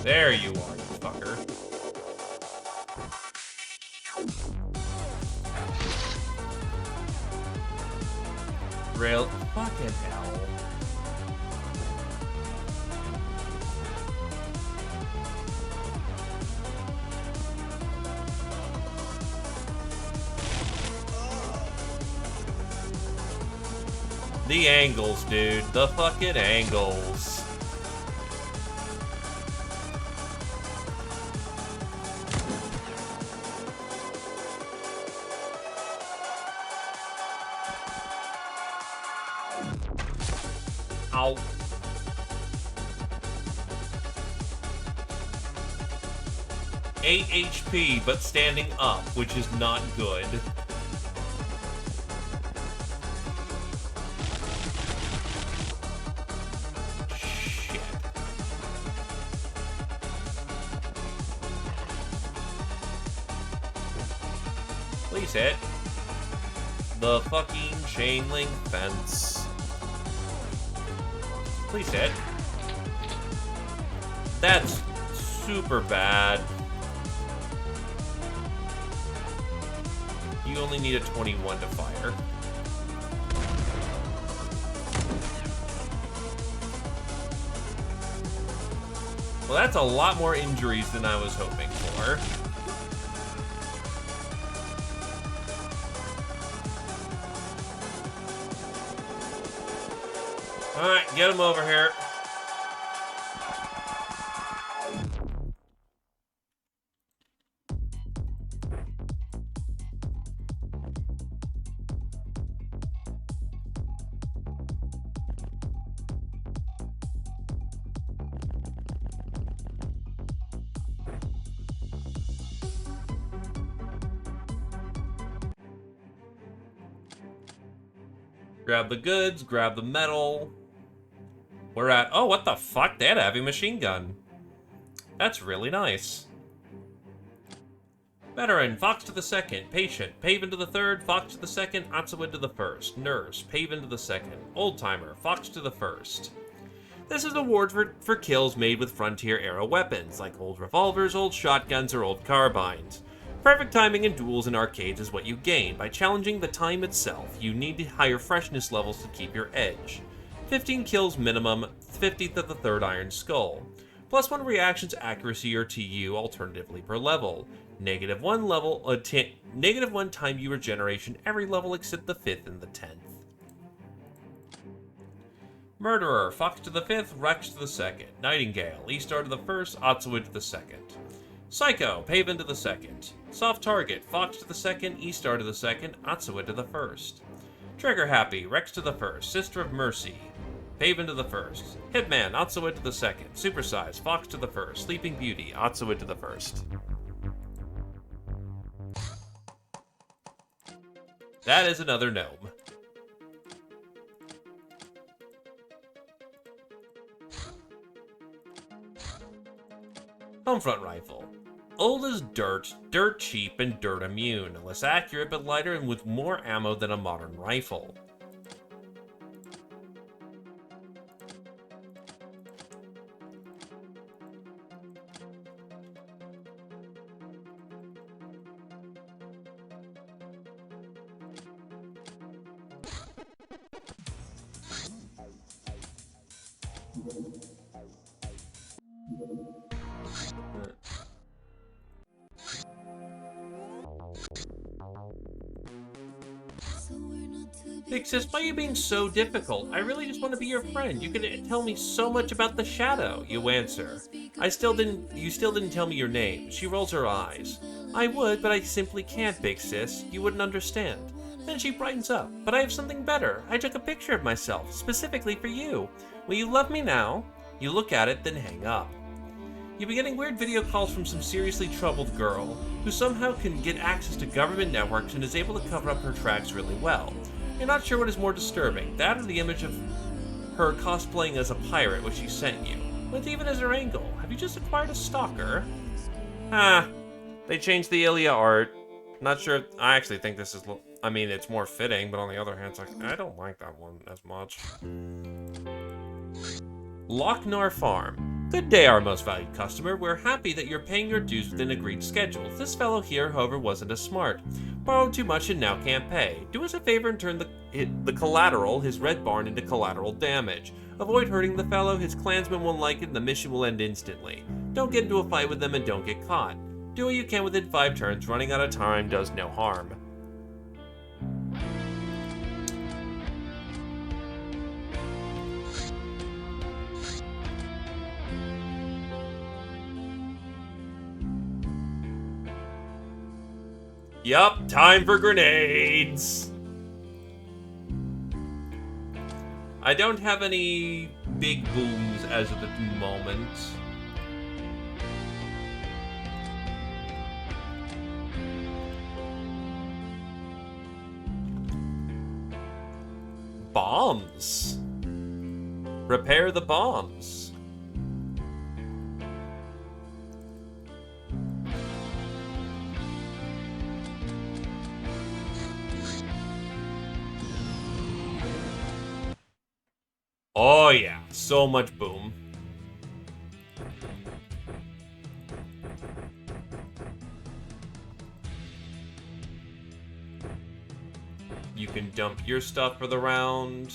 There you are, you fucker. Real fucking hell. The angles, dude. The fucking angles. Ow. Eight HP, but standing up, which is not good. Shit. Please hit the fucking chain link fence. Please hit. That's super bad. You only need a 21 to fire. Well, that's a lot more injuries than I was hoping for. Alright, get him over here. Grab the goods, grab the metal. We're at... Oh, what the fuck? They had a heavy machine gun. That's really nice. Veteran, Fox to the second. Patient, Paven to the third. Fox to the second. Atsawid to the first. Nurse, Paven to the second. Old-timer, Fox to the first. This is awards for kills made with Frontier-era weapons, like old revolvers, old shotguns, or old carbines. Perfect timing in duels and arcades is what you gain. By challenging the time itself, you need higher freshness levels to keep your edge. 15 kills minimum, 50th of the third Iron Skull. +1 reactions accuracy or TU alternatively per level. -1 time U regeneration every level except the 5th and the 10th. Murderer, Fox to the 5th, Rex to the 2nd. Nightingale, E-Star to the 1st, Otsuid to the 2nd. Psycho, Paven to the 2nd. Soft Target, Fox to the 2nd, E-Star to the 2nd, Otsuid to the 1st. Trigger Happy, Rex to the 1st, Sister of Mercy, Paven to the 1st. Hitman, Otsuid to the 2nd. Supersize, Fox to the 1st. Sleeping Beauty, Otsuid to the 1st. That is another gnome. Homefront Rifle. Old as dirt, dirt cheap, and dirt immune. Less accurate but lighter and with more ammo than a modern rifle. Big Sis, why are you being so difficult? I really just want to be your friend. You can tell me so much about the shadow, you answer. You still didn't tell me your name. She rolls her eyes. I would, but I simply can't, Big Sis. You wouldn't understand. Then she brightens up. But I have something better. I took a picture of myself, specifically for you. Will you love me now? You look at it, then hang up. You'll be getting weird video calls from some seriously troubled girl, who somehow can get access to government networks and is able to cover up her tracks really well. You're not sure what is more disturbing, that or the image of her cosplaying as a pirate which she sent you. But even as her angle, have you just acquired a stalker? They changed the Ilya art. Not sure, I actually think this is, I mean, it's more fitting, but on the other hand, it's like, I don't like that one as much. Lochnar Farm. Good day, our most valued customer. We're happy that you're paying your dues within agreed schedules. This fellow here, however, wasn't as smart. Borrowed too much and now can't pay. Do us a favor and turn the collateral, his red barn, into collateral damage. Avoid hurting the fellow, his clansmen won't like it, and the mission will end instantly. Don't get into a fight with them and don't get caught. Do what you can within 5 turns. Running out of time does no harm. Yup, time for grenades! I don't have any big booms as of the moment. Bombs. Repair the bombs. Oh yeah, so much boom. You can dump your stuff for the round.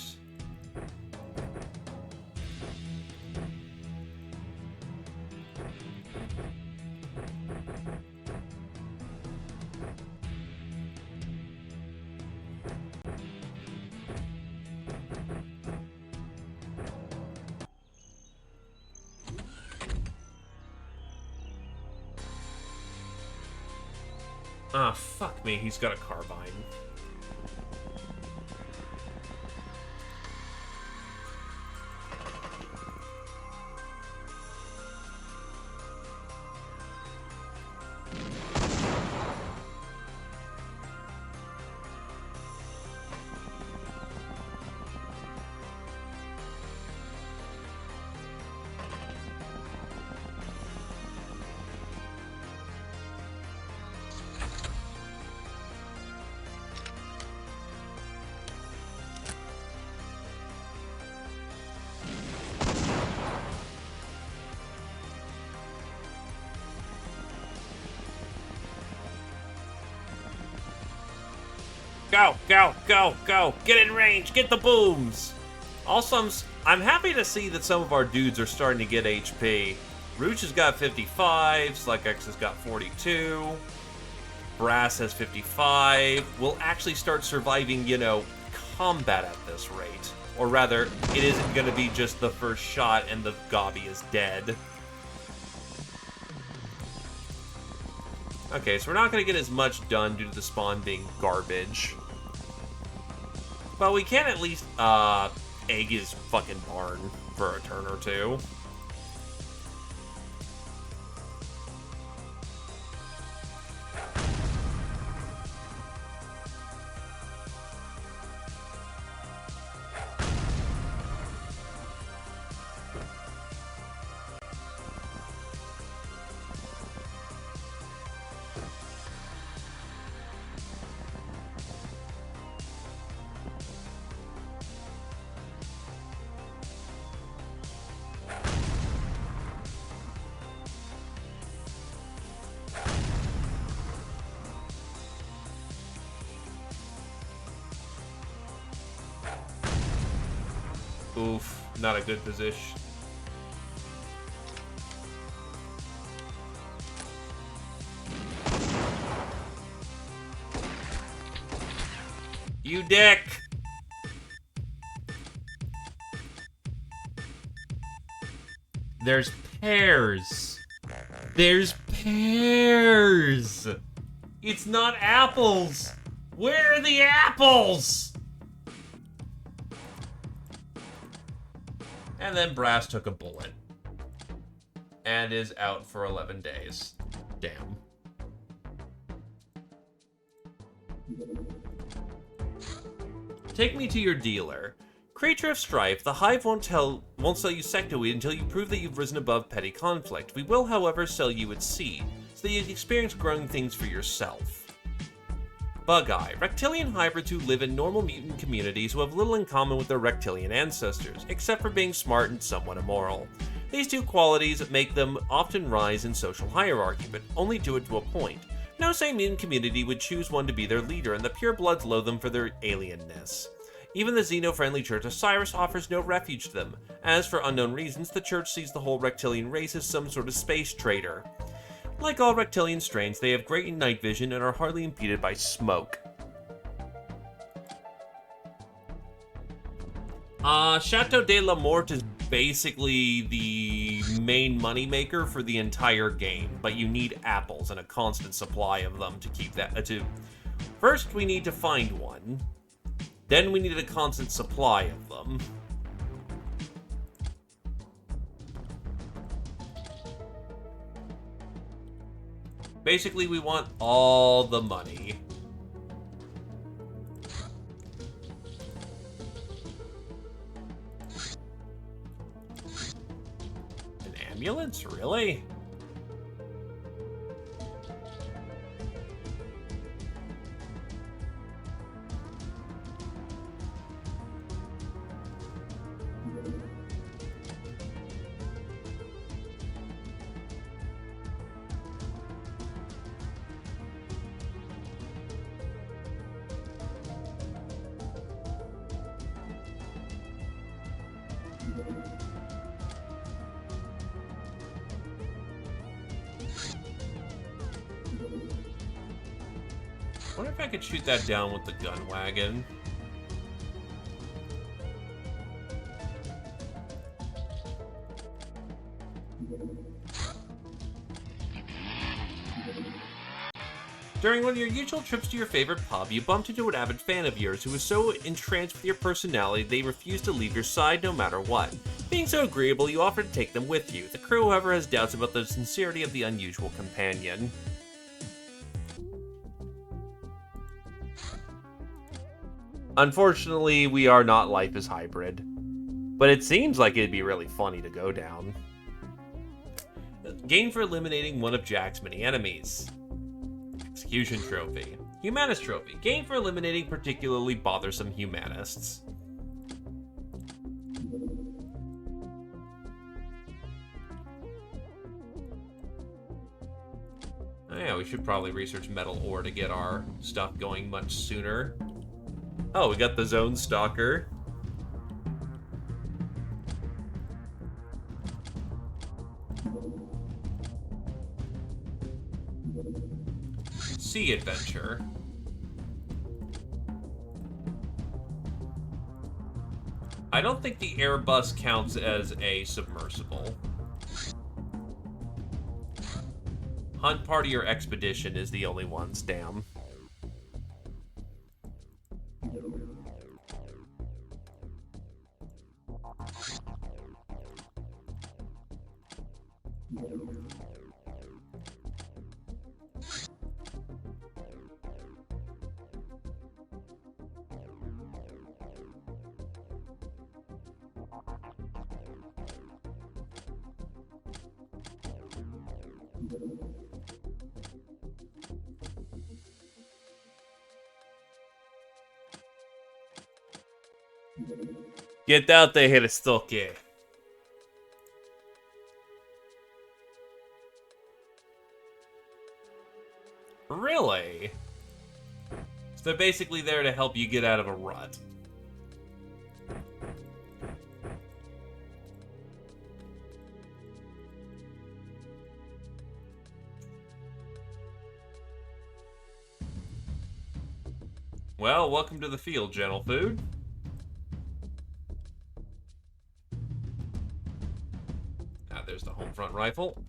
Ah, fuck me, he's got a carbine. Go, go, go, go. Get in range. Get the booms. Also, I'm happy to see that some of our dudes are starting to get HP. Rooch has got 55. Slekex has got 42. Brass has 55. We'll actually start surviving, you know, combat at this rate. Or rather, it isn't going to be just the first shot and the Gobbie is dead. Okay, so we're not going to get as much done due to the spawn being garbage. But we can at least, egg his fucking barn for a turn or two. Oof, not a good position. You dick! There's pears. There's pears! It's not apples! Where are the apples? And then Brass took a bullet. And is out for 11 days. Damn. Take me to your dealer. Creature of Strife, the Hive won't sell you sectoweed until you prove that you've risen above petty conflict. We will, however, sell you its seed, so that you can experience growing things for yourself. Bug-Eye, reptilian hybrids who live in normal mutant communities who have little in common with their reptilian ancestors, except for being smart and somewhat immoral. These two qualities make them often rise in social hierarchy, but only do it to a point. No sane mutant community would choose one to be their leader, and the purebloods loathe them for their alienness. Even the Xeno-friendly Church of Cyrus offers no refuge to them, as for unknown reasons, the Church sees the whole reptilian race as some sort of space traitor. Like all reptilian strains, they have great night vision and are hardly impeded by smoke. Chateau de la Morte is basically the main moneymaker for the entire game, but you need apples and a constant supply of them to keep that. First, we need to find one. Then we need a constant supply of them. Basically, we want all the money. An ambulance? Really? I wonder if I could shoot that down with the gun wagon. During one of your usual trips to your favorite pub, you bumped into an avid fan of yours who was so entranced with your personality they refused to leave your side no matter what. Being so agreeable, you offered to take them with you. The crew, however, has doubts about the sincerity of the unusual companion. Unfortunately, we are not Life is Hybrid. But it seems like it'd be really funny to go down. Gain for eliminating one of Jack's many enemies. Execution Trophy. Humanist Trophy. Gain for eliminating particularly bothersome humanists. Oh yeah, we should probably research metal ore to get our stuff going much sooner. Oh, we got the Zone Stalker. Sea Adventure. I don't think the Airbus counts as a submersible. Hunt Party or Expedition is the only ones, damn. Get out there, hit a stalker. Really? So they're basically there to help you get out of a rut. Well, welcome to the field, Gentle Food. Ah, there's the home front rifle.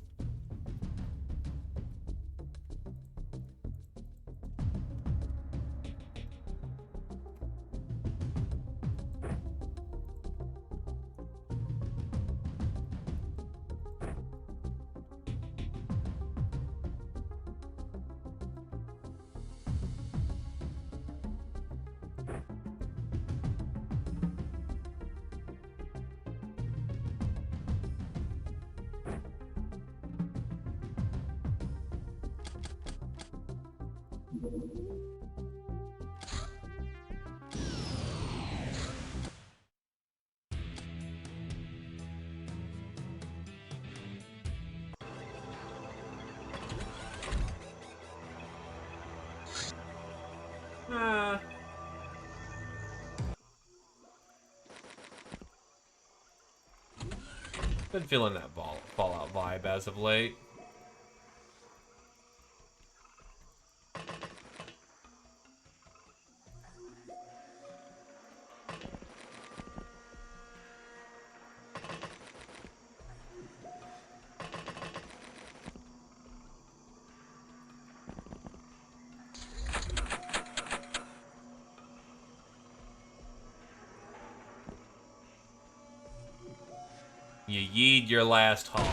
Been feeling that Fallout vibe as of late. You yeed your last haul.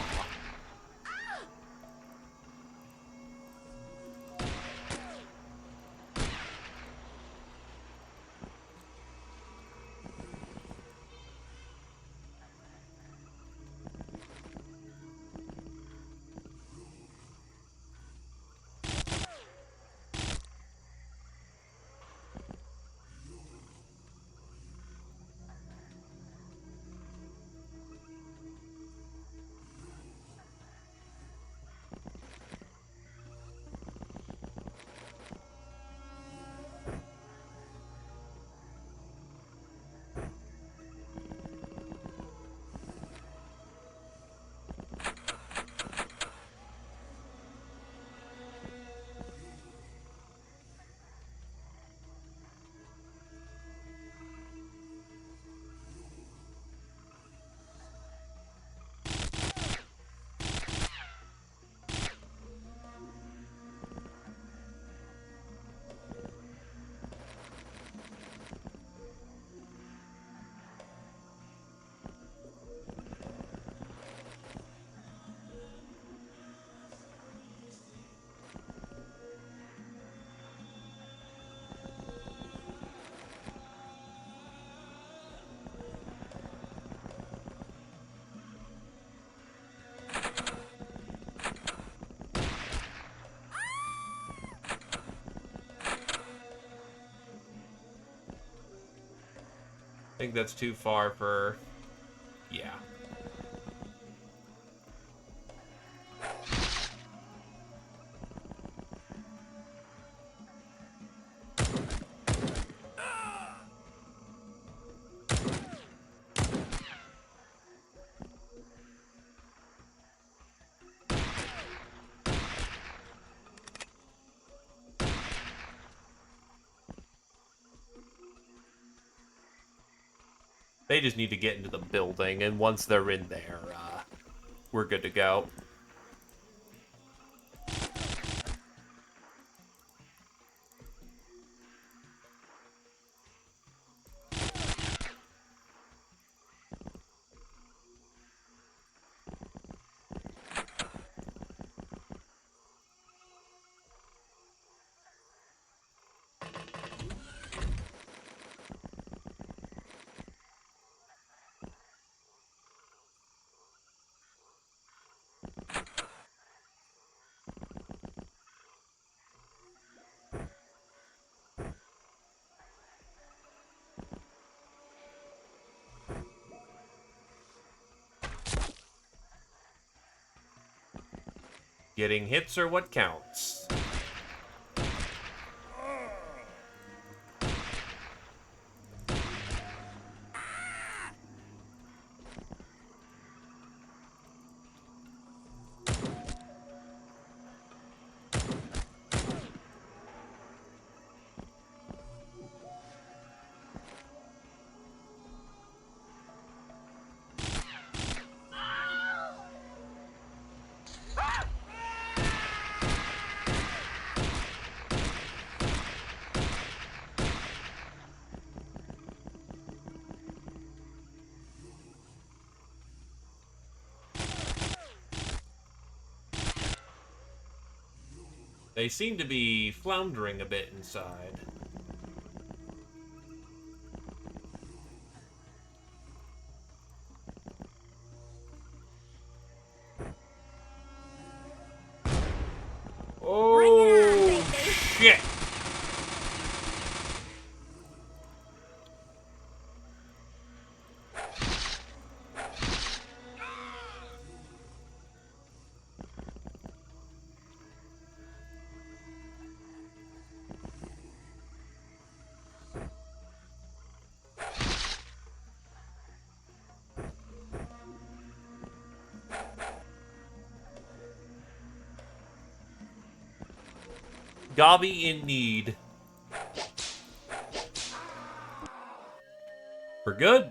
I think that's too far for... Yeah. They just need to get into the building, and once they're in there, we're good to go. Getting hits are what counts. They seem to be floundering a bit inside. Oh, shit! Gobby in need. We're good.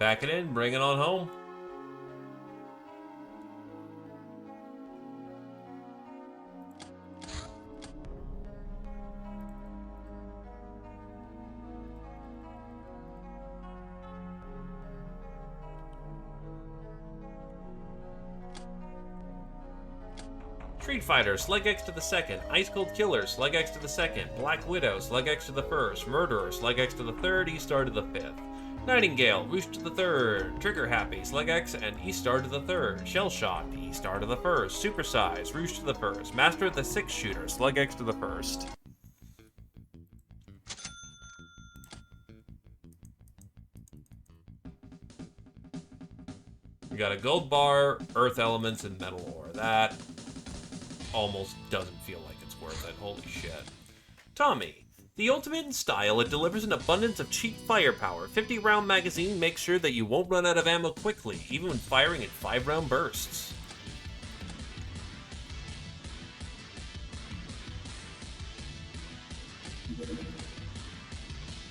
Pack it in, bring it on home. Street Fighter, Slug X to the second. Ice Cold Killer, Slug X to the second. Black Widow, Slug X to the first. Murderer, Slug X to the third. E-Star to the fifth. Nightingale, Roost to the third. Trigger Happy, Slug X and E-Star to the third. Shell Shock, E-Star to the first. Super Size, Roost to the first. Master of the Six Shooter, Slug X to the first. We got a gold bar, earth elements, and metal ore. That almost doesn't feel like it's worth it. Holy shit. Tommy. The ultimate in style, it delivers an abundance of cheap firepower. 50-round magazine makes sure that you won't run out of ammo quickly, even when firing in 5-round bursts.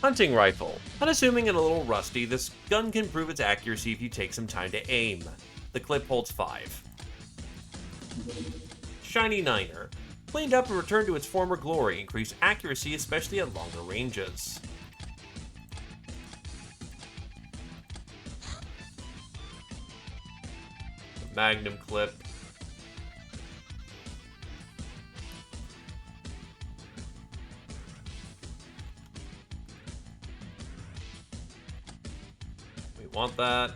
Hunting rifle. Unassuming and a little rusty, this gun can prove its accuracy if you take some time to aim. The clip holds 5. Shiny Niner. Cleaned up and returned to its former glory, increased accuracy especially at longer ranges. The Magnum clip. We want that.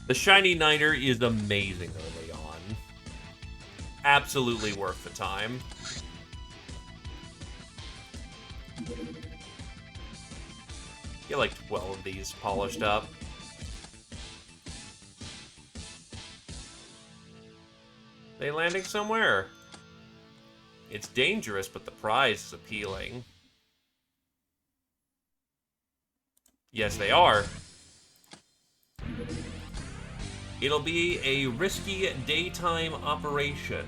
The Shiny Niner is amazing early on. Absolutely worth the time. Get like 12 of these polished up. They landing somewhere. It's dangerous, but the prize is appealing. Yes, they are. It'll be a risky daytime operation.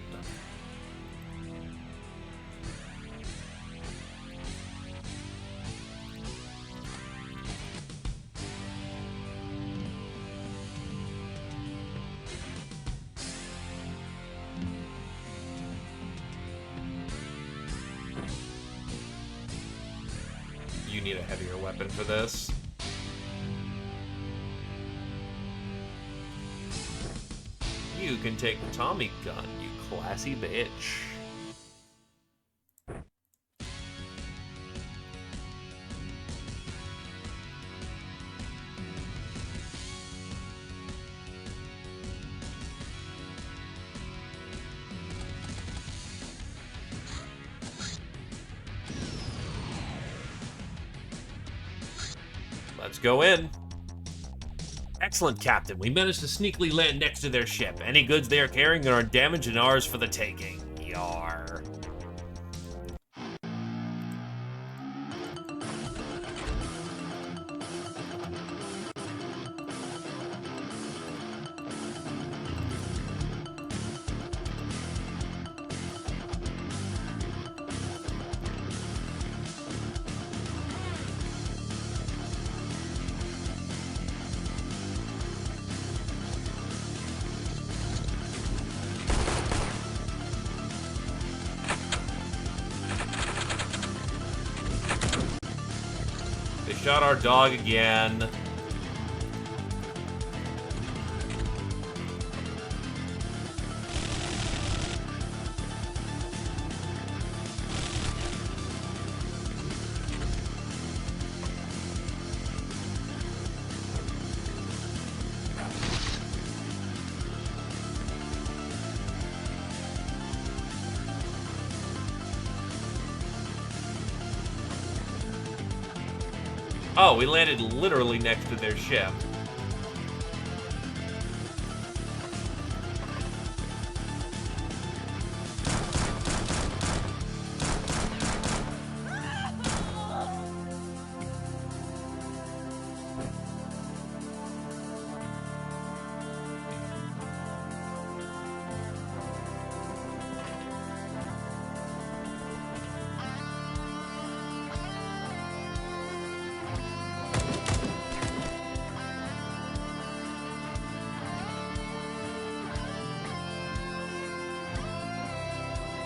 You need a heavier weapon for this. You can take the Tommy gun, you classy bitch. Let's go in. Excellent, Captain. We managed to sneakily land next to their ship. Any goods they are carrying are damaged and ours for the taking. Yar. They shot our dog again. Oh, we landed literally next to their ship.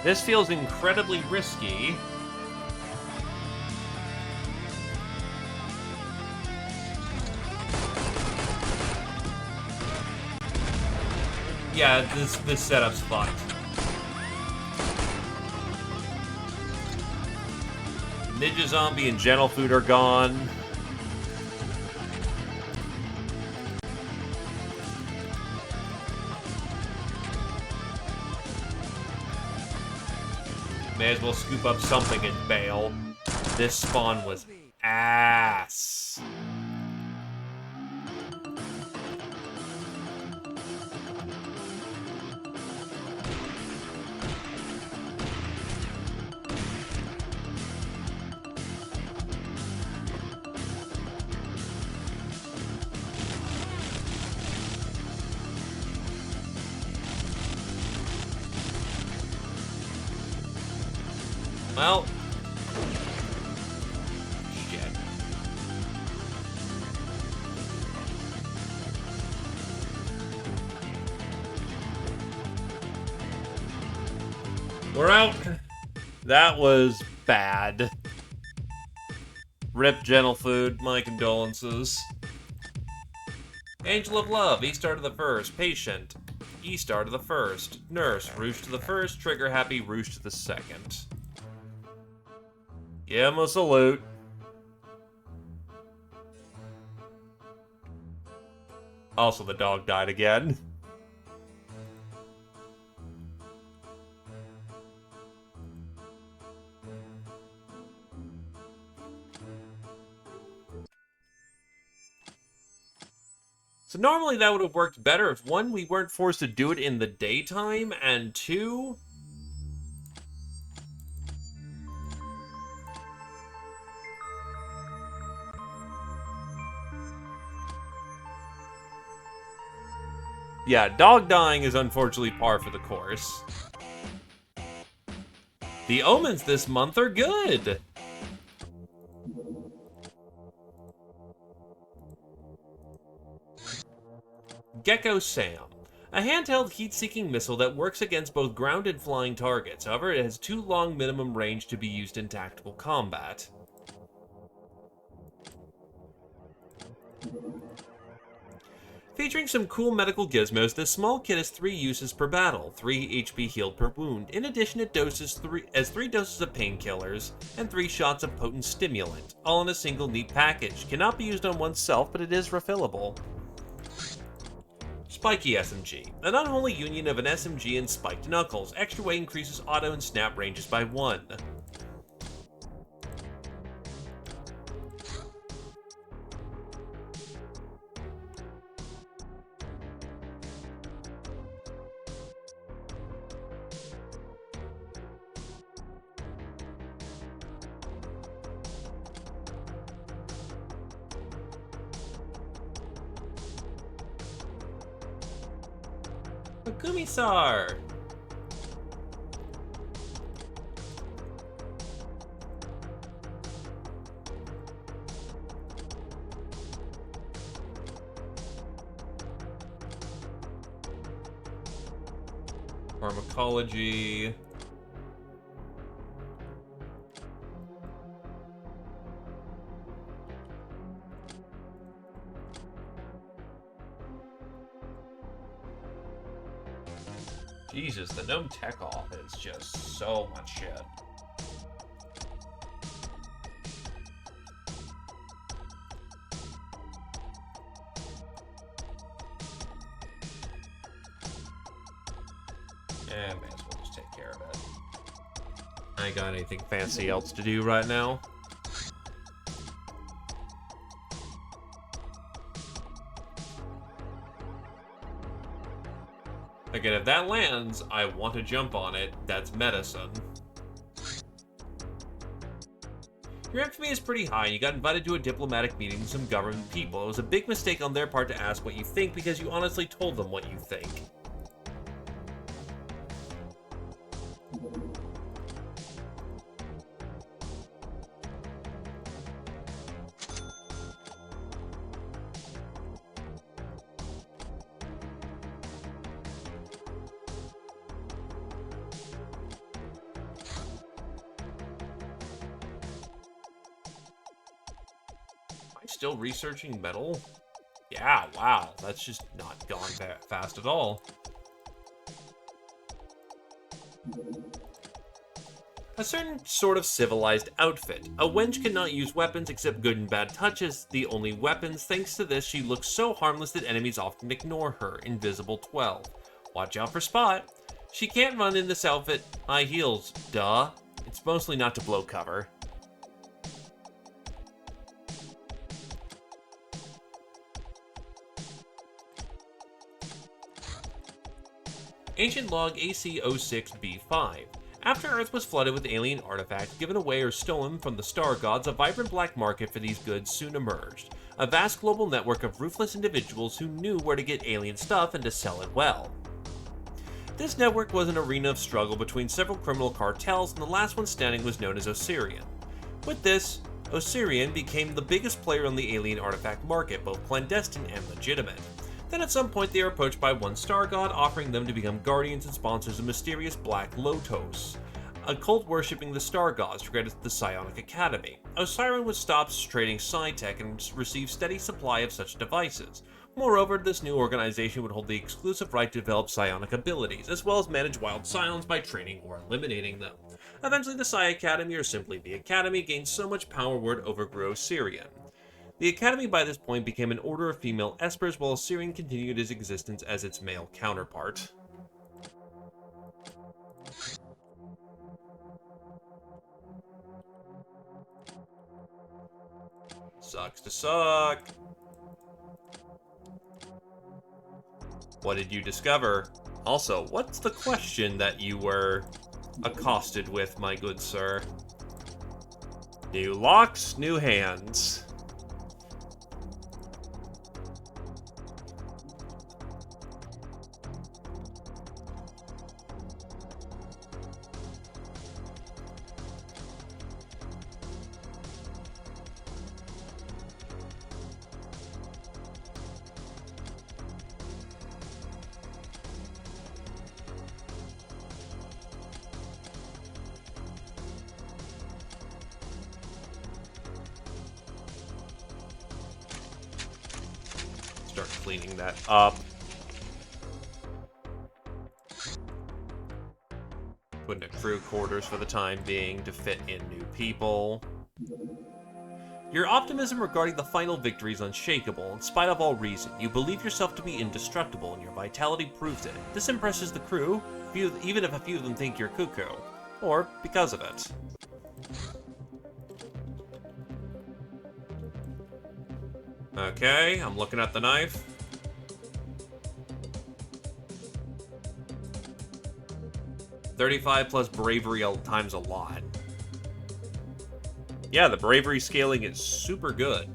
This feels incredibly risky. Yeah, this setup's fucked. Ninja Zombie and Gentle Food are gone. May as well scoop up something and bail. This spawn was ass. Well, shit. We're out. That was bad. Rip Gentle Food, my condolences. Angel of Love, E-star to the first. Patient, E-star to the first. Nurse, Roosh to the first. Trigger Happy, Roosh to the second. Give him a salute. Also, the dog died again. So normally that would have worked better if, one, we weren't forced to do it in the daytime, and two, Yeah, dog dying is unfortunately par for the course. The omens this month are good. Gecko Sam. A handheld heat-seeking missile that works against both ground and flying targets. However, it has too long minimum range to be used in tactical combat. Featuring some cool medical gizmos, this small kit has 3 uses per battle, 3 HP healed per wound. In addition, it doses 3 doses of painkillers and 3 shots of potent stimulant, all in a single neat package. Cannot be used on oneself, but it is refillable. Spiky SMG. An unholy union of an SMG and spiked knuckles. Extra weight increases auto and snap ranges by 1. A Gumisar! Pharmacology. Jesus, the gnome tech off is just so much shit. Eh, may as well just take care of it. I ain't got anything fancy else to do right now. Again, if that lands, I want to jump on it. That's medicine. Your infamy is pretty high, and you got invited to a diplomatic meeting with some government people. It was a big mistake on their part to ask what you think, because you honestly told them what you think. Still researching metal? Yeah, wow, that's just not gone fast at all. A certain sort of civilized outfit. A wench cannot use weapons except good and bad touches, the only weapons. Thanks to this, she looks so harmless that enemies often ignore her. Invisible 12. Watch out for Spot. She can't run in this outfit. High heels. Duh. It's mostly not to blow cover. Ancient Log AC06B5. After Earth was flooded with alien artifacts given away or stolen from the star gods, a vibrant black market for these goods soon emerged. A vast global network of ruthless individuals who knew where to get alien stuff and to sell it well. This network was an arena of struggle between several criminal cartels, and the last one standing was known as Osirian. With this, Osirian became the biggest player on the alien artifact market, both clandestine and legitimate. Then at some point they are approached by one star god, offering them to become guardians and sponsors of mysterious Black Lotos, a cult worshipping the star gods created the Psionic Academy. Osiris would stop trading Psi-Tech and receive steady supply of such devices. Moreover, this new organization would hold the exclusive right to develop psionic abilities, as well as manage wild scions by training or eliminating them. Eventually the Psi Academy, or simply the Academy, gained so much power word overgrew Osirian. The Academy by this point became an order of female espers, while Osirian continued his existence as its male counterpart. Sucks to suck. What did you discover? Also, what's the question that you were accosted with, my good sir? New locks, new hands. start cleaning that up. Putting a crew quarters for the time being to fit in new people. Your optimism regarding the final victory is unshakable, in spite of all reason. You believe yourself to be indestructible, and your vitality proves it. This impresses the crew, even if a few of them think you're cuckoo. Or because of it. Okay, I'm looking at the knife. $35 plus bravery times a lot. Yeah, the bravery scaling is super good.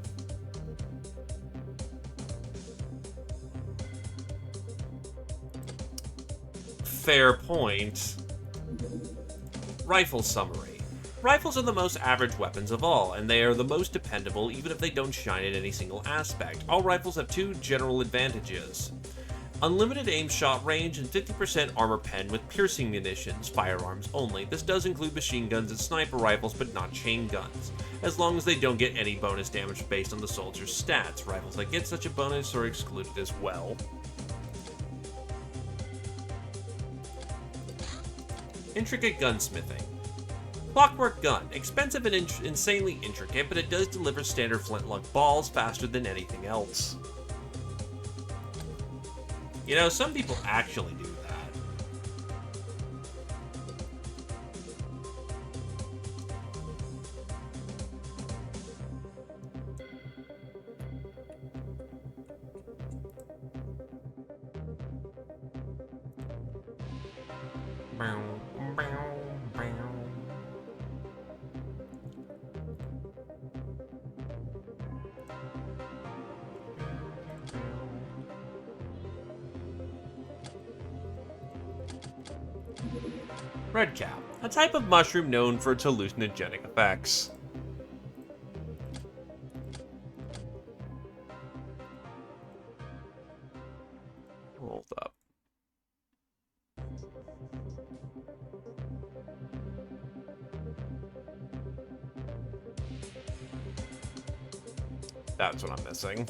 Fair point. Rifle summary. Rifles are the most average weapons of all, and they are the most dependable even if they don't shine in any single aspect. All rifles have two general advantages. Unlimited aim shot range and 50% armor pen with piercing munitions, firearms only. This does include machine guns and sniper rifles, but not chain guns, as long as they don't get any bonus damage based on the soldier's stats. Rifles that get such a bonus are excluded as well. Intricate gunsmithing. Clockwork gun. Expensive and insanely intricate, but it does deliver standard flintlock balls faster than anything else. You know, some people actually do that. Redcap, a type of mushroom known for its hallucinogenic effects. Hold up. That's what I'm missing.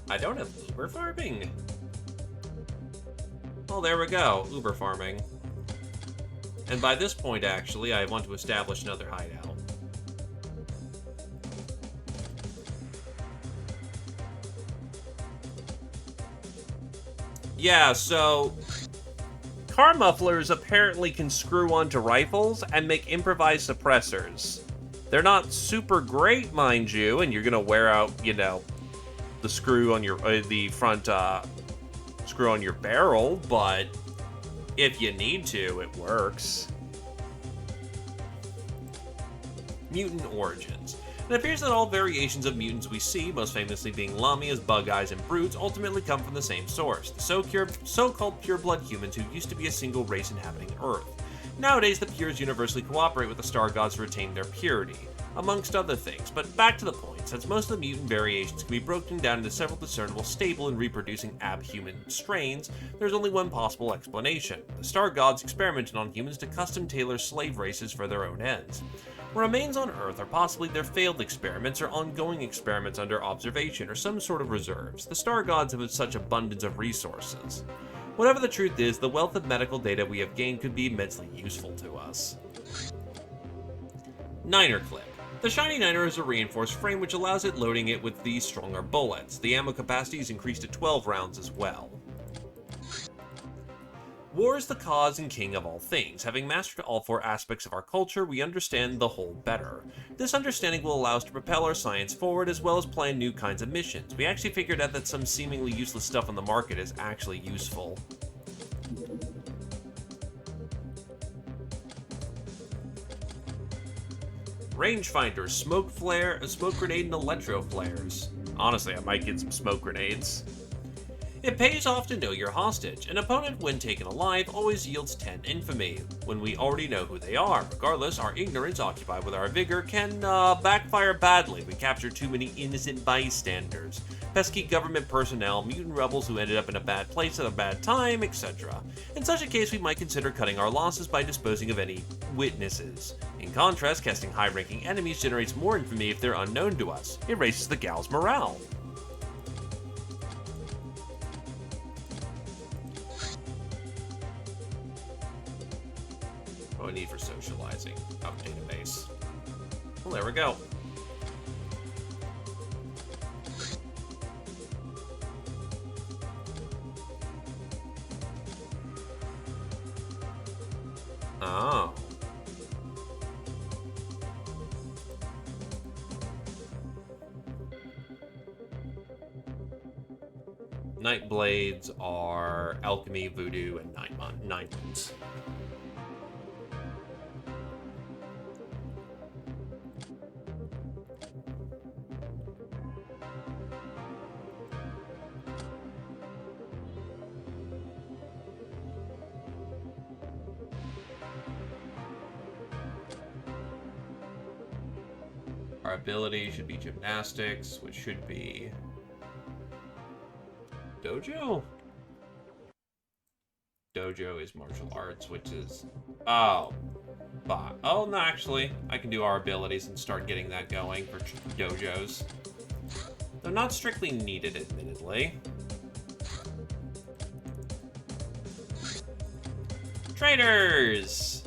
I don't have Uber farming. Oh, there we go. Uber farming. And by this point, actually, I want to establish another hideout. Yeah, so car mufflers apparently can screw onto rifles and make improvised suppressors. They're not super great, mind you, and you're gonna wear out, you know, the screw on your the front screw on your barrel, but if you need to, it works. Mutant origins. It appears that all variations of mutants we see, most famously being Lamias, Bug Eyes, and Brutes, ultimately come from the same source, the so-called pure-blood humans who used to be a single race inhabiting Earth. Nowadays, the Pures universally cooperate with the Star Gods to retain their purity, amongst other things, but back to the point, since most of the mutant variations can be broken down into several discernible stable and reproducing abhuman strains, there's only one possible explanation. The Star Gods experimented on humans to custom-tailor slave races for their own ends. What remains on Earth are possibly their failed experiments or ongoing experiments under observation or some sort of reserves. The Star Gods have such abundance of resources. Whatever the truth is, the wealth of medical data we have gained could be immensely useful to us. Niner clip. The Shiny Niner is a reinforced frame which allows it loading it with these stronger bullets. The ammo capacity is increased to 12 rounds as well. War is the cause and king of all things. Having mastered all four aspects of our culture, we understand the whole better. This understanding will allow us to propel our science forward as well as plan new kinds of missions. We actually figured out that some seemingly useless stuff on the market is actually useful. Rangefinder, smoke flare, a smoke grenade, and electro flares. Honestly, I might get some smoke grenades. It pays off to know your hostage. An opponent, when taken alive, always yields 10 infamy, when we already know who they are. Regardless, our ignorance, occupied with our vigor, can backfire badly if we capture too many innocent bystanders. pesky government personnel, mutant rebels who ended up in a bad place at a bad time, etc. In such a case, we might consider cutting our losses by disposing of any witnesses. In contrast, casting high-ranking enemies generates more infamy if they're unknown to us. It raises the gal's morale. What do I need for socializing? Oh, database. Well, there we go. Oh. Night blades are alchemy, voodoo, and nine moons. Our ability should be gymnastics, which should be dojo? Dojo is martial arts, which is... Oh. Oh, no, actually, I can do our abilities and start getting that going for dojos. Though not strictly needed, admittedly. Traders!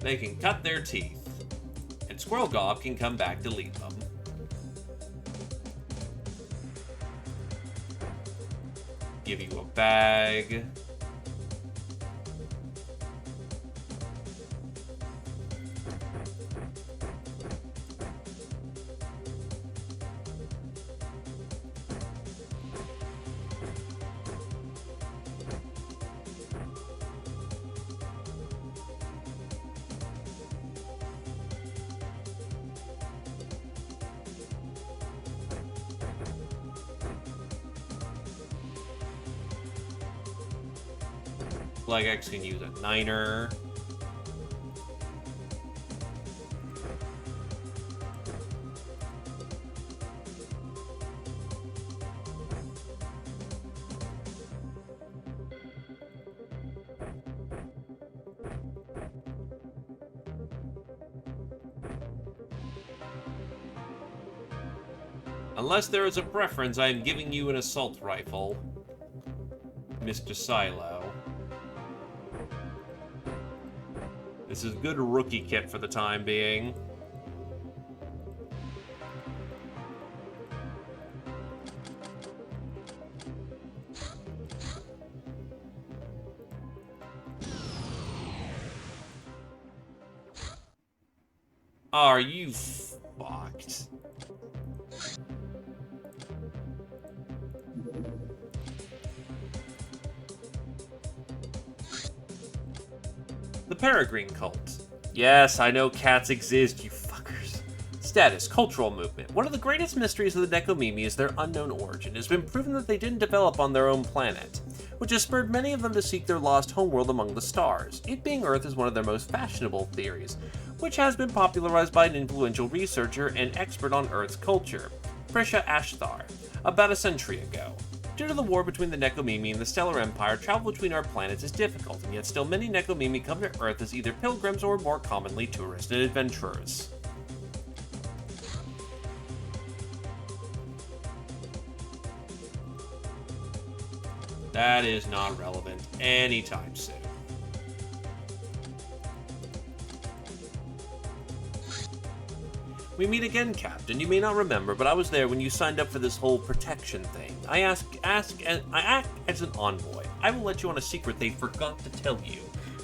They can cut their teeth, and Squirrel Gob can come back to lead them. Give you a bag. Legex can use a niner. Unless there is a preference, I am giving you an assault rifle, Mr. Silo. This is good rookie kit for the time being. Are you fucked? The Peregrine Cult. Yes, I know cats exist, you fuckers. Status, cultural movement. One of the greatest mysteries of the Nekomimi is their unknown origin. It has been proven that they didn't develop on their own planet, which has spurred many of them to seek their lost homeworld among the stars. It being Earth is one of their most fashionable theories, which has been popularized by an influential researcher and expert on Earth's culture, Prisha Ashtar, about a century ago. Due to the war between the Nekomimi and the Stellar Empire, travel between our planets is difficult, and yet still many Nekomimi come to Earth as either pilgrims or, more commonly, tourists and adventurers. That is not relevant anytime soon. We meet again, Captain. You may not remember, but I was there when you signed up for this whole protection thing. I act as an envoy. I will let you on a secret they forgot to tell you.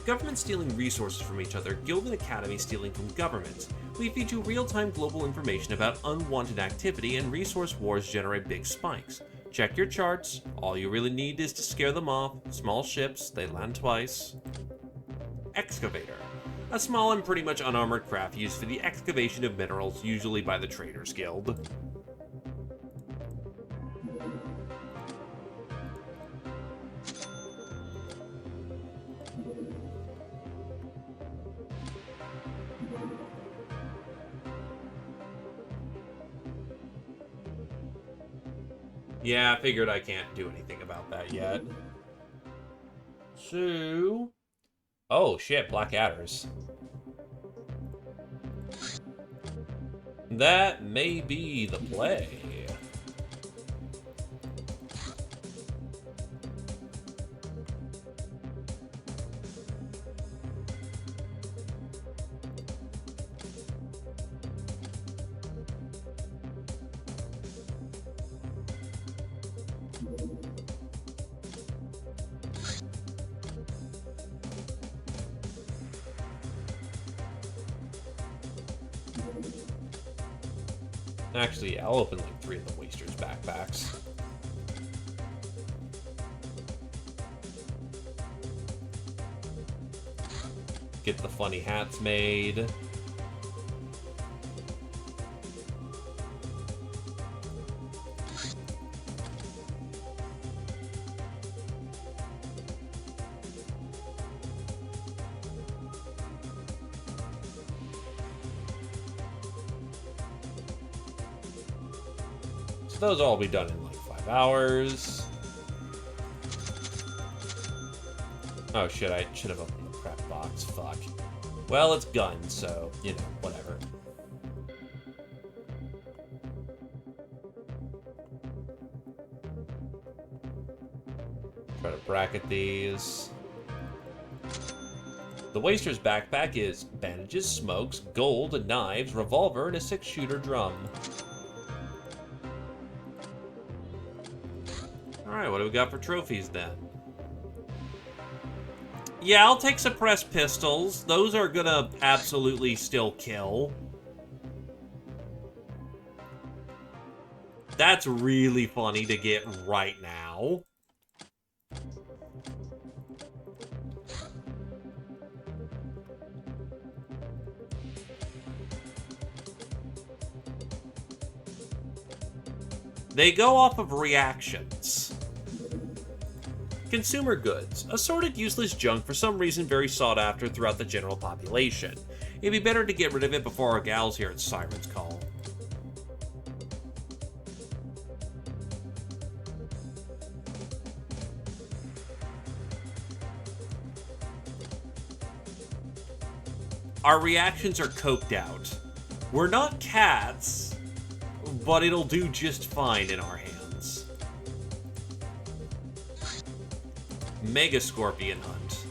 Government stealing resources from each other, Guild and Academy stealing from governments. We feed you real-time global information about unwanted activity, and resource wars generate big spikes. Check your charts. All you really need is to scare them off. Small ships, they land twice. Excavator. A small and pretty much unarmored craft used for the excavation of minerals, usually by the Traders Guild. Yeah, I figured I can't do anything about that yet. So... Oh, shit, black adders. That may be the play. Actually, I'll open like 3 of the Waster's backpacks. Get the funny hats made. So those will all be done in like 5 hours. Oh shit, I should have opened the crap box. Fuck. Well, it's guns, so, you know, whatever. Try to bracket these. The Waster's backpack is bandages, smokes, gold, knives, revolver, and a 6-shooter drum. Alright, what do we got for trophies then? Yeah, I'll take suppressed pistols. Those are gonna absolutely still kill. That's really funny to get right now. They go off of reactions. Consumer goods. Assorted useless junk for some reason very sought after throughout the general population. It'd be better to get rid of it before our gals hear its siren's call. Our reactions are coked out. We're not cats, but it'll do just fine in our hands. Mega Scorpion Hunt.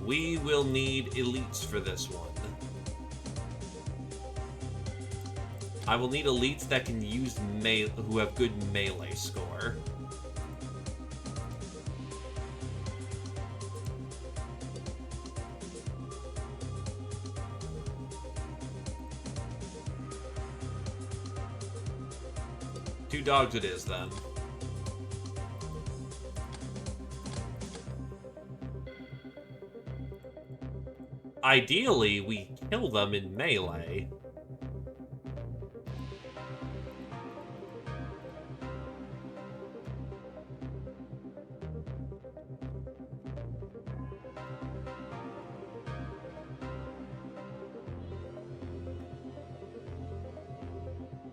We will need elites for this one. I will need elites that can use who have good melee score. Two dogs it is, then. Ideally, we kill them in melee.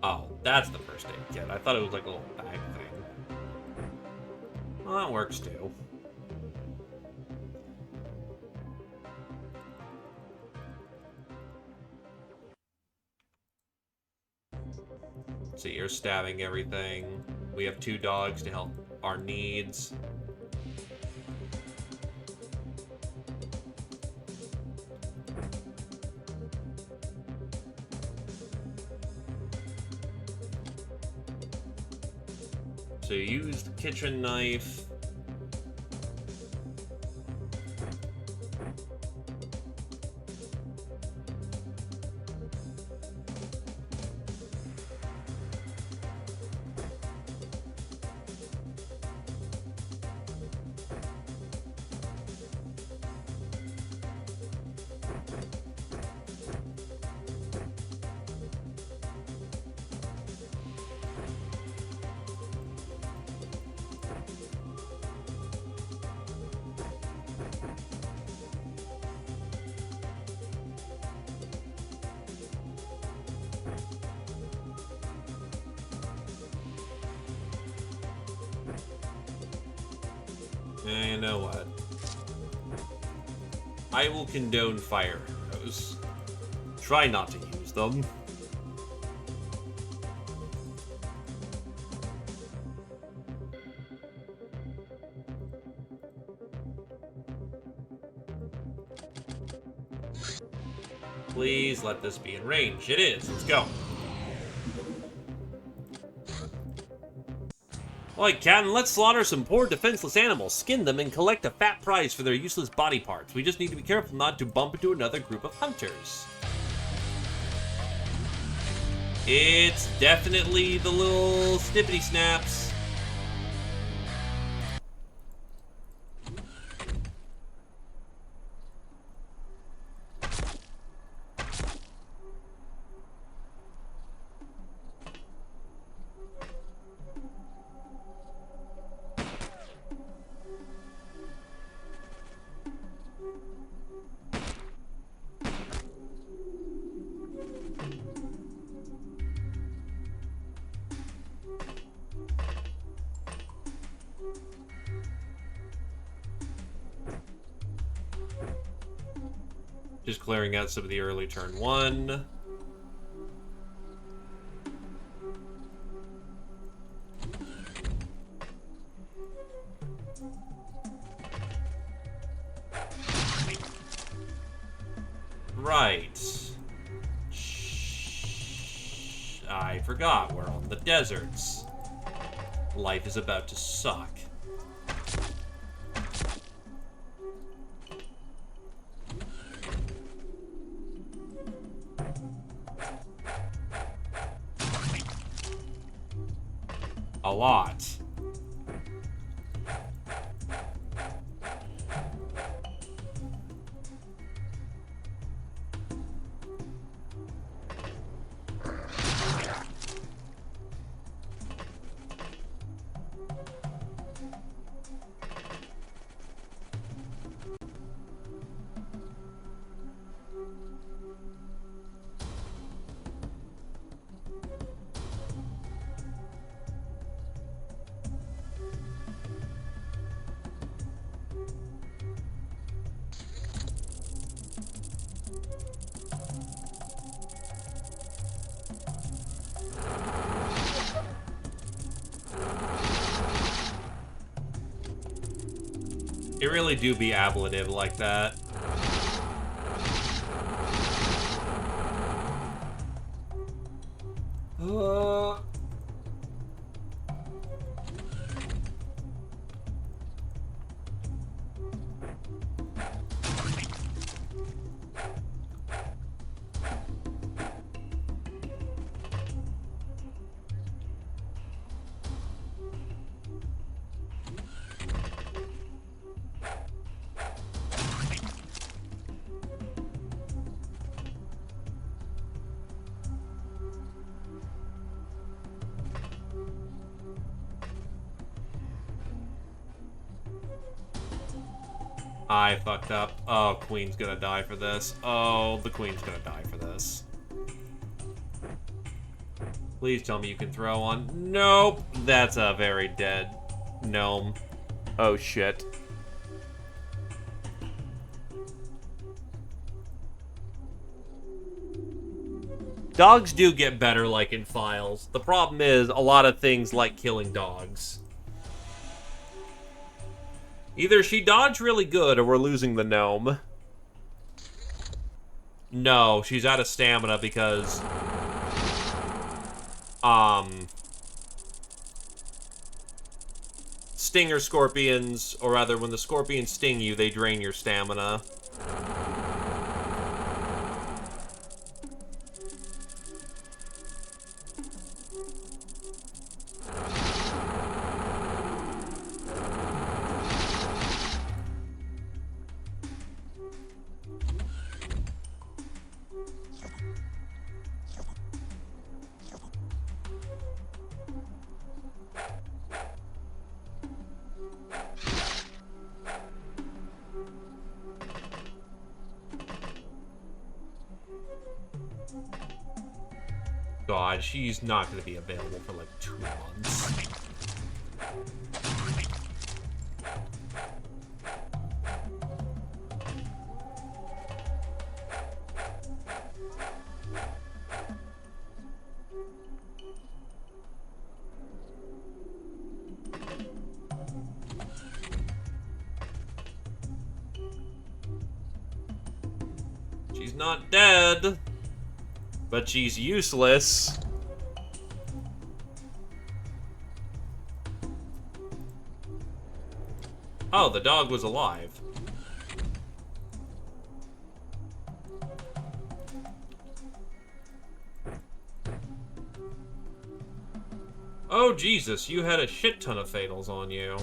Oh, that's the first aid kit. I thought it was like a little bag thing. Well, that works too. So you're stabbing everything. We have 2 dogs to help our needs. So you use the kitchen knife. You know what? I will condone fire arrows. Try not to use them. Please let this be in range. It is. Let's go. Alright, Captain, let's slaughter some poor defenseless animals, skin them, and collect a fat prize for their useless body parts. We just need to be careful not to bump into another group of hunters. It's definitely the little snippety snaps. Just clearing out some of the early turn 1. Right. I forgot, we're on the deserts. Life is about to suck. A lot. It really do be ablative like that. I fucked up. Oh, Queen's gonna die for this. Oh, the Queen's gonna die for this. Please tell me you can throw one. Nope. That's a very dead gnome. Oh, shit. Dogs do get better, like in Files. The problem is, a lot of things like killing dogs. Either she dodged really good, or we're losing the gnome. No, she's out of stamina because... Stinger scorpions, or rather, when the scorpions sting you, they drain your stamina. God, she's not going to be available for like 2 months. not dead. But she's useless. Oh, the dog was alive. Oh, Jesus, you had a shit ton of fatals on you.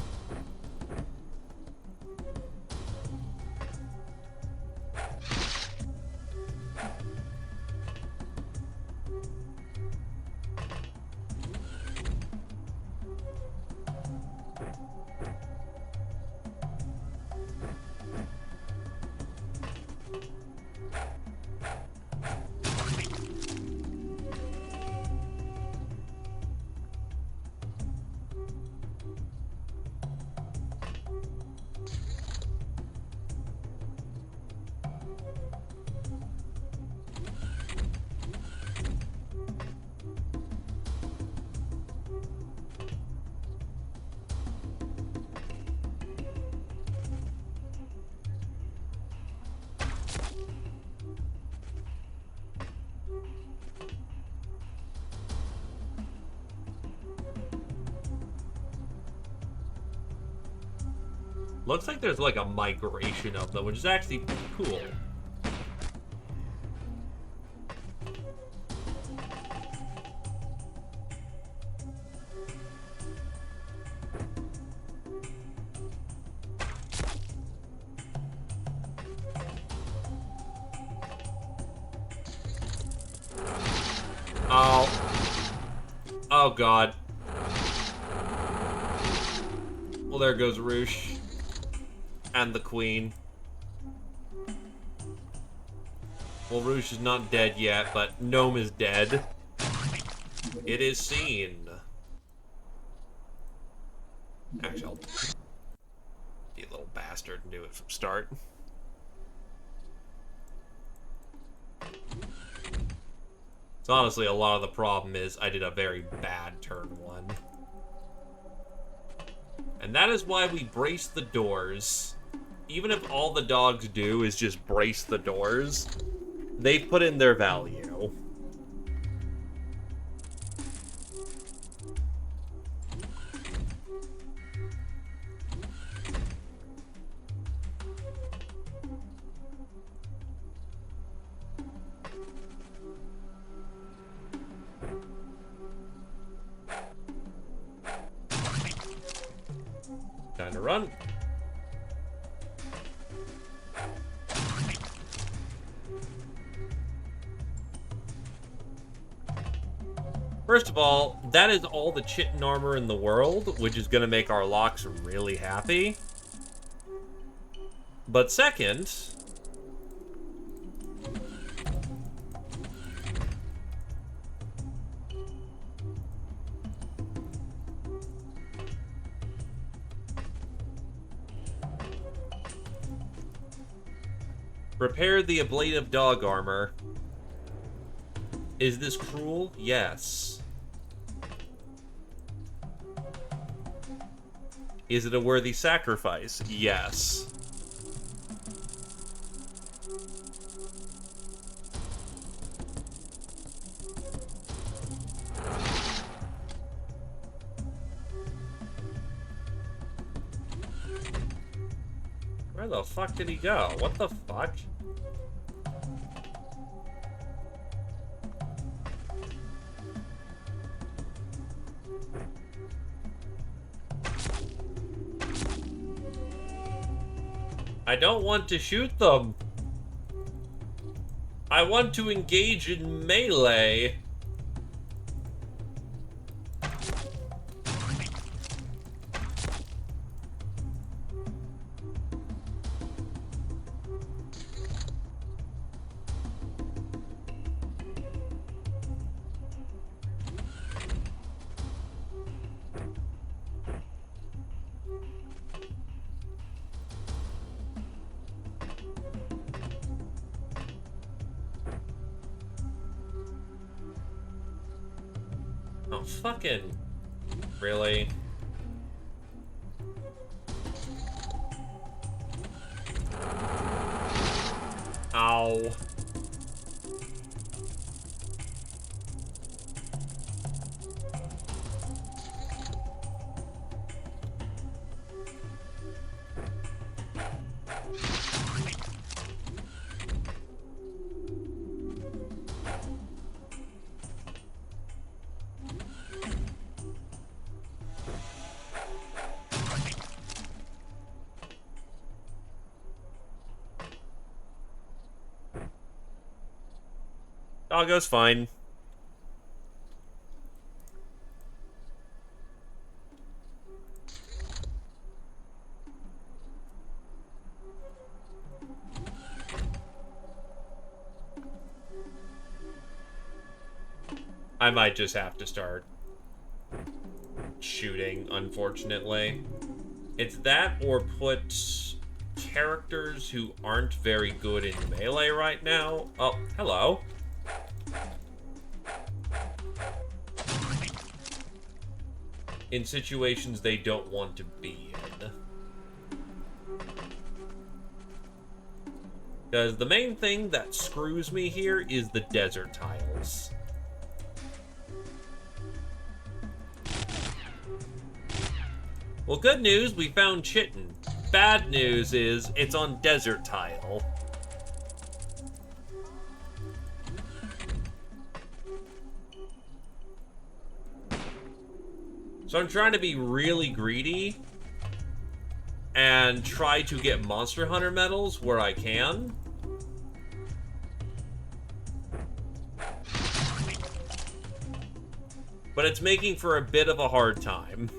Looks like there's like a migration of them, which is actually cool. Oh. Oh, God. Well, there goes Roosh. And the Queen. Well, Roosh is not dead yet, but Gnome is dead. It is seen. Actually, I'll be a little bastard and do it from start. So honestly, a lot of the problem is I did a very bad turn one. And that is why we brace the doors. Even if all the dogs do is just brace the doors, they put in their value. Time to run. First of all, that is all the chitin armor in the world, which is going to make our locks really happy. But second, repair the ablative dog armor. Is this cruel? Yes. Is it a worthy sacrifice? Yes. Where the fuck did he go? What the fuck? I don't want to shoot them. I want to engage in melee. Oh, fucking... Really? Ow. Doggo's fine. I might just have to start shooting, unfortunately. It's that or put characters who aren't very good in melee right now. Oh, hello. In situations they don't want to be in. Because the main thing that screws me here is the desert tiles. Well, good news, we found chitin. Bad news is, it's on desert tile. So I'm trying to be really greedy and try to get Monster Hunter medals where I can. But it's making for a bit of a hard time.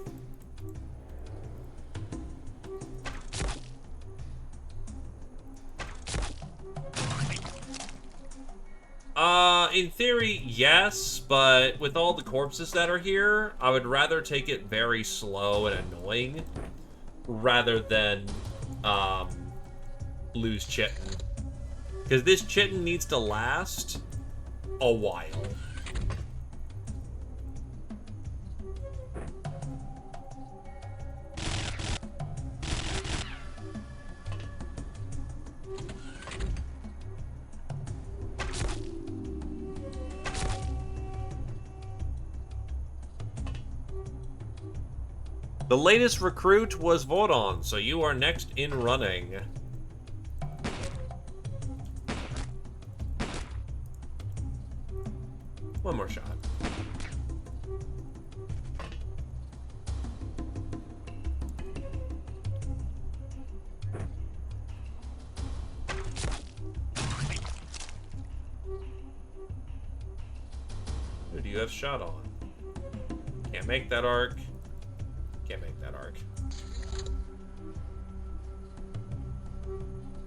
In theory, yes, but with all the corpses that are here, I would rather take it very slow and annoying rather than, lose chitin. Because this chitin needs to last a while. The latest recruit was Vodon, so you are next in running. One more shot. Who do you have shot on? Can't make that arc. Can't make that arc.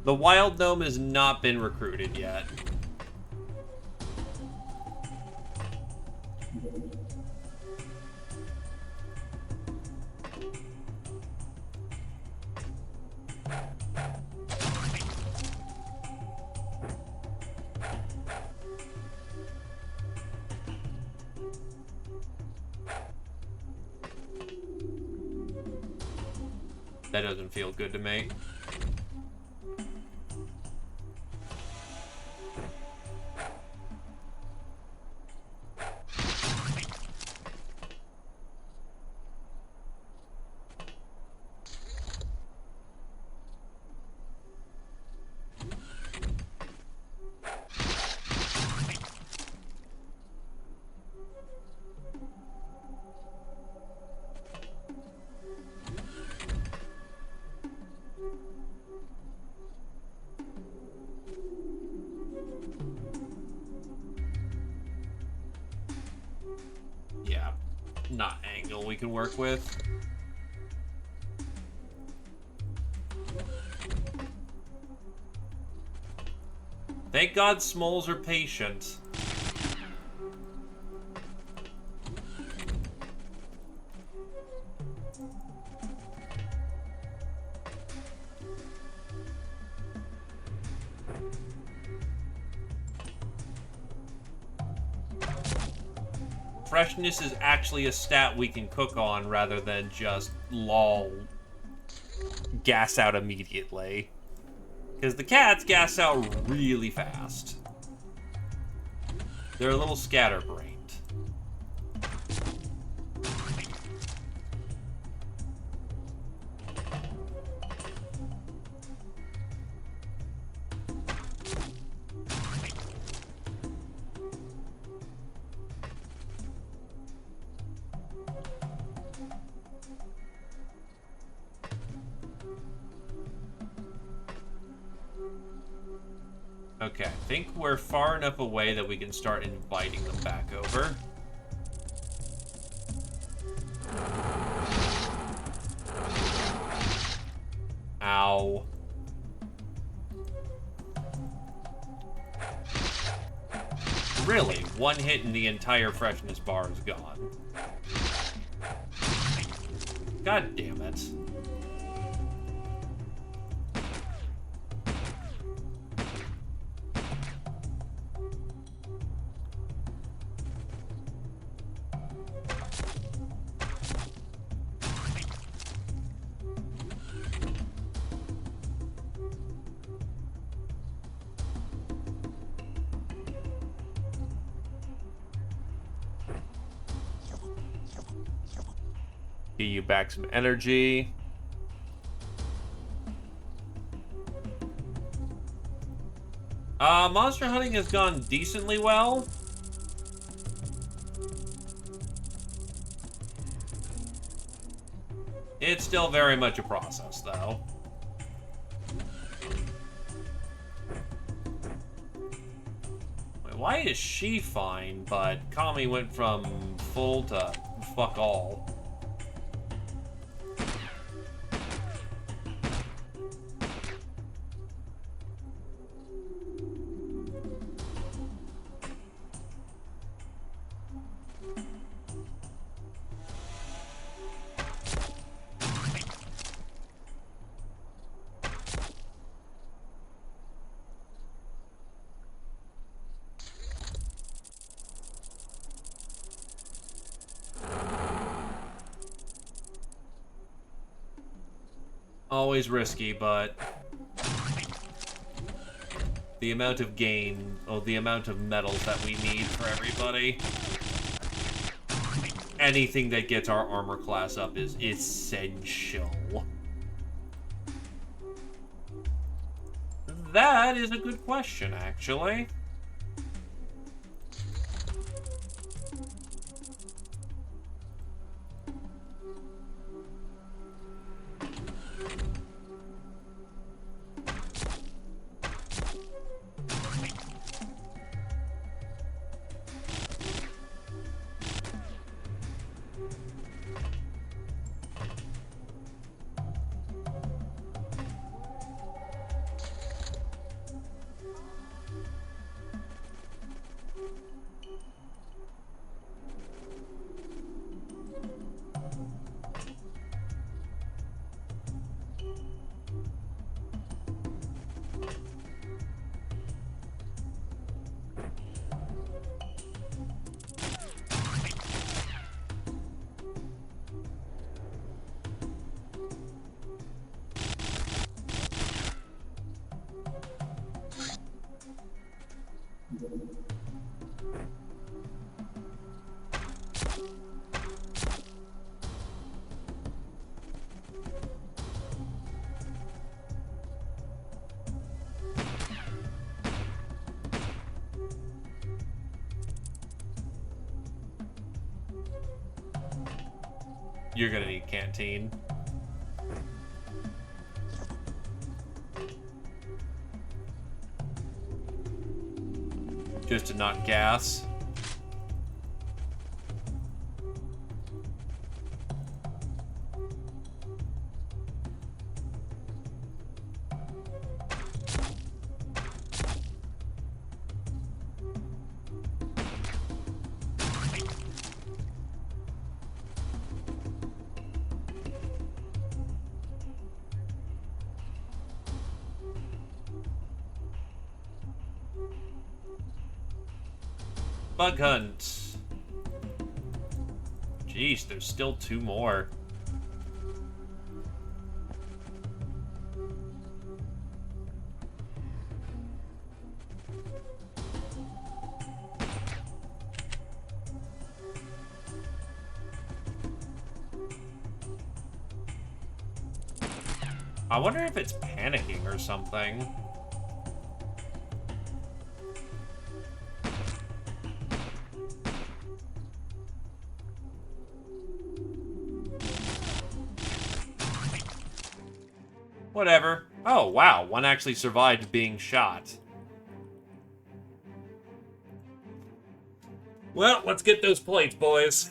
The Wild Gnome has not been recruited yet. That doesn't feel good to me. Yeah, not angle we can work with. Thank God Smols are patient. Freshness is actually a stat we can cook on rather than just lol gas out immediately. Because the cats gas out really fast. They're a little scatterbrained. Okay, I think we're far enough away that we can start inviting them back over. Ow. Really, one hit and the entire freshness bar is gone. God damn it. Get you back some energy. Monster hunting has gone decently well. It's still very much a process, though. Wait, why is she fine, but Kami went from full to fuck all? Always risky, but the amount of gain, the amount of medals that we need for everybody, anything that gets our armor class up is essential. That is a good question, actually. You're gonna need canteen. Just to not gas. Bug hunt. Jeez, there's still 2 more. I wonder if it's panicking or something. Whatever. Oh, wow. One actually survived being shot. Well, let's get those plates, boys.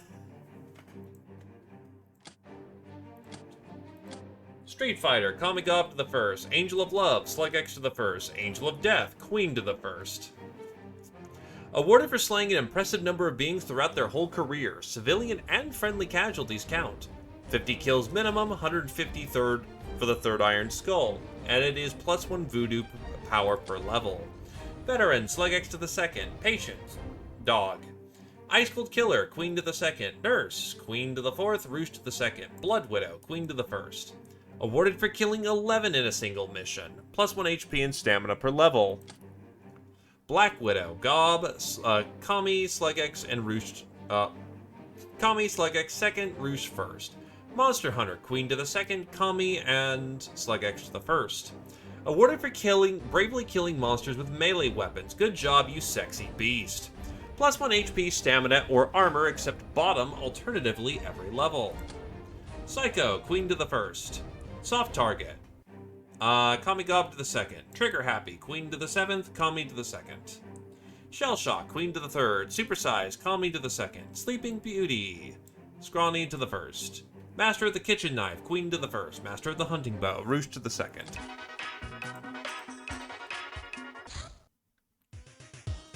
Street Fighter, Kamigawa to the first. Angel of Love, Slug X to the first. Angel of Death, Queen to the first. Awarded for slaying an impressive number of beings throughout their whole career. Civilian and friendly casualties count. 50 kills minimum, 153rd for the third Iron Skull, and it is +1 voodoo power per level. Veteran, Slug X to the second. Patient, Dog. Ice Cold Killer, Queen to the second. Nurse, Queen to the fourth. Roost to the second. Blood Widow, Queen to the first. Awarded for killing 11 in a single mission. +1 HP and stamina per level. Black Widow, Gob, Kami, Slug X, and Roost. Kami, Slug X second, Roost first. Monster Hunter, Queen to the second, Kami, and Slug X to the first. Awarded for bravely killing monsters with melee weapons. Good job, you sexy beast. +1 HP, stamina, or armor, except bottom, alternatively every level. Psycho, Queen to the first. Soft Target, Kamigawa to the second. Trigger Happy, Queen to the seventh, Kami to the second. Shell Shock, Queen to the third. Super Size, Kami to the second. Sleeping Beauty, Scrawny to the first. Master of the Kitchen Knife, Queen to the first. Master of the Hunting Bow, Roost to the second.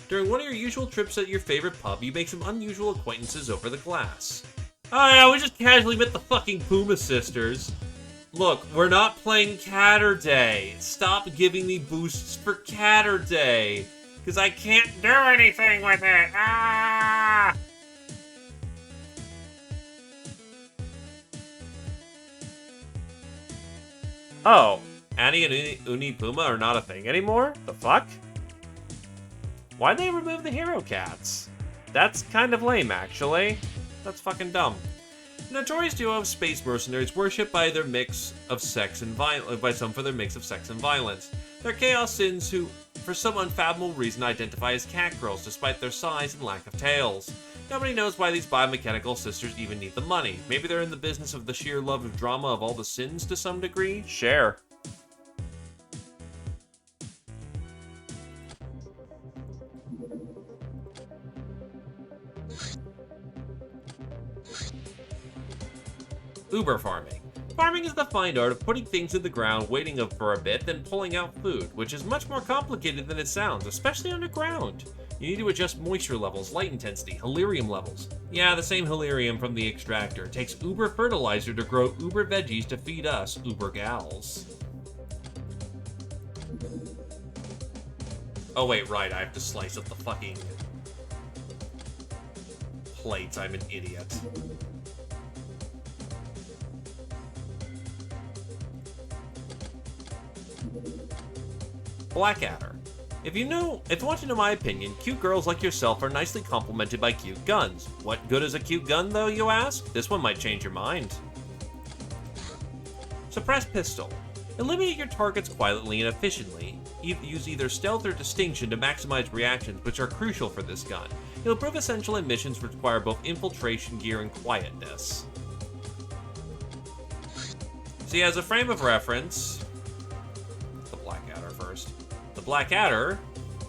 During one of your usual trips at your favorite pub, you make some unusual acquaintances over the glass. Oh yeah, we just casually met the fucking Puma sisters. Look, we're not playing Catter Day. Stop giving me boosts for Catter Day. Because I can't do anything with it. Ah! Oh, Annie and Uni Puma are not a thing anymore? The fuck? Why'd they remove the hero cats? That's kind of lame, actually. That's fucking dumb. The notorious duo of space mercenaries worshipped by their mix of sex and violence, by some for their mix of sex and violence. They're chaos sins who, for some unfathomable reason, identify as cat girls despite their size and lack of tails. Nobody knows why these biomechanical sisters even need the money. Maybe they're in the business of the sheer love of drama of all the sins to some degree? Share. Uber farming. Farming is the fine art of putting things in the ground, waiting for a bit, then pulling out food, which is much more complicated than it sounds, especially underground. You need to adjust moisture levels, light intensity, hilarium levels. Yeah, the same hilarium from the extractor. It takes uber fertilizer to grow uber veggies to feed us uber gals. Oh wait, right, I have to slice up the fucking plates. I'm an idiot. Blackadder. If you want to know my opinion, cute girls like yourself are nicely complemented by cute guns. What good is a cute gun, though, you ask? This one might change your mind. Suppressed pistol. Eliminate your targets quietly and efficiently. Use either stealth or distinction to maximize reactions, which are crucial for this gun. It'll prove essential in missions which require both infiltration gear and quietness. See, as a frame of reference, the Blackadder first. The Blackadder,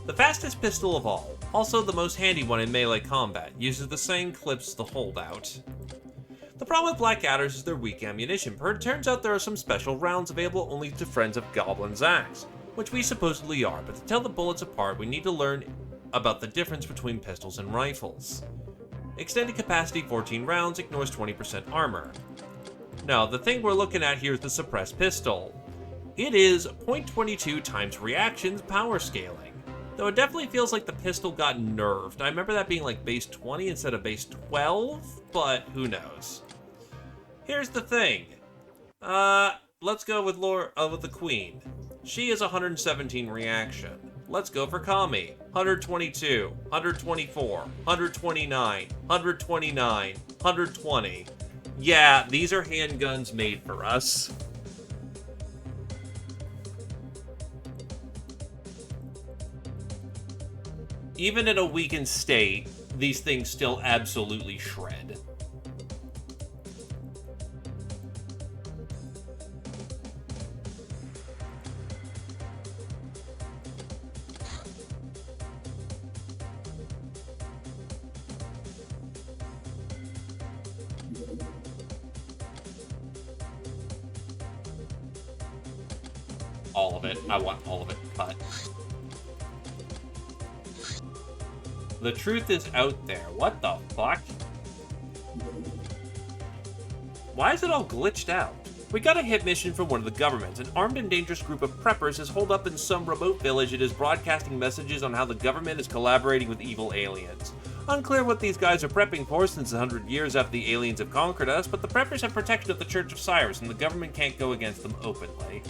the fastest pistol of all, also the most handy one in melee combat, uses the same clips as the Holdout. The problem with Blackadders is their weak ammunition, but it turns out there are some special rounds available only to friends of Goblin's Axe, which we supposedly are, but to tell the bullets apart, we need to learn about the difference between pistols and rifles. Extended capacity 14 rounds ignores 20% armor. Now, the thing we're looking at here is the suppressed pistol. It is 0.22 times reactions power scaling, though it definitely feels like the pistol got nerfed. I remember that being like base 20 instead of base 12, but who knows. Here's the thing. Let's go with the Queen. She is 117 reaction. Let's go for Kami. 122, 124, 129, 129, 120. Yeah, these are handguns made for us. Even in a weakened state, these things still absolutely shred. All of it. I want all of it cut. The truth is out there. What the fuck? Why is it all glitched out? We got a hit mission from one of the governments. An armed and dangerous group of preppers is holed up in some remote village and is broadcasting messages on how the government is collaborating with evil aliens. Unclear what these guys are prepping for since 100 years after the aliens have conquered us, but the preppers have protection of the Church of Cyrus and the government can't go against them openly.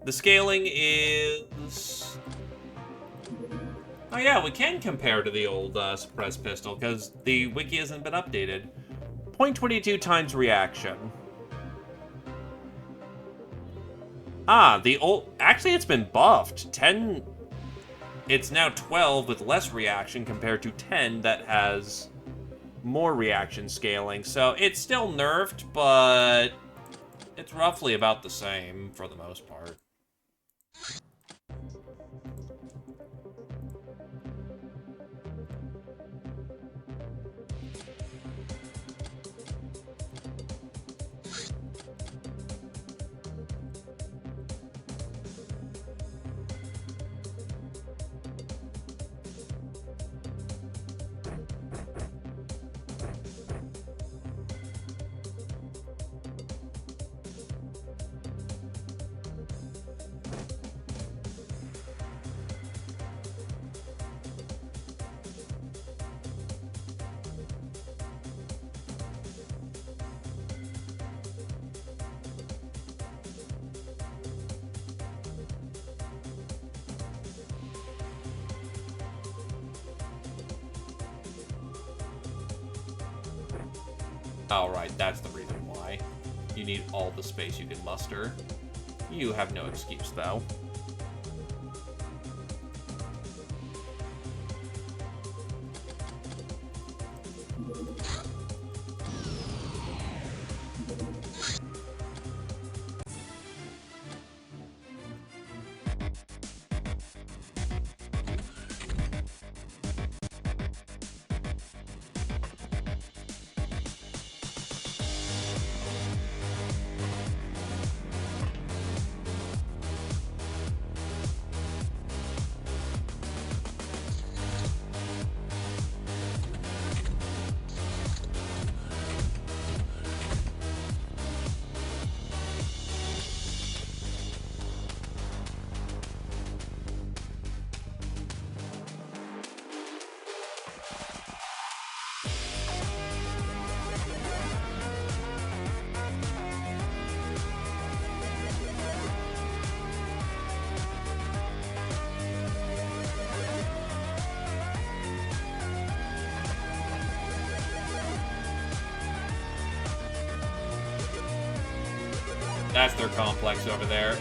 The scaling is... Oh yeah, we can compare to the old suppressed pistol, because the wiki hasn't been updated. 0.22 times reaction. The old... Actually, it's been buffed. 10... It's now 12 with less reaction compared to 10 that has more reaction scaling. So it's still nerfed, but it's roughly about the same for the most part. Oh, right, that's the reason why. You need all the space you can muster. You have no excuse, though. That's their complex over there.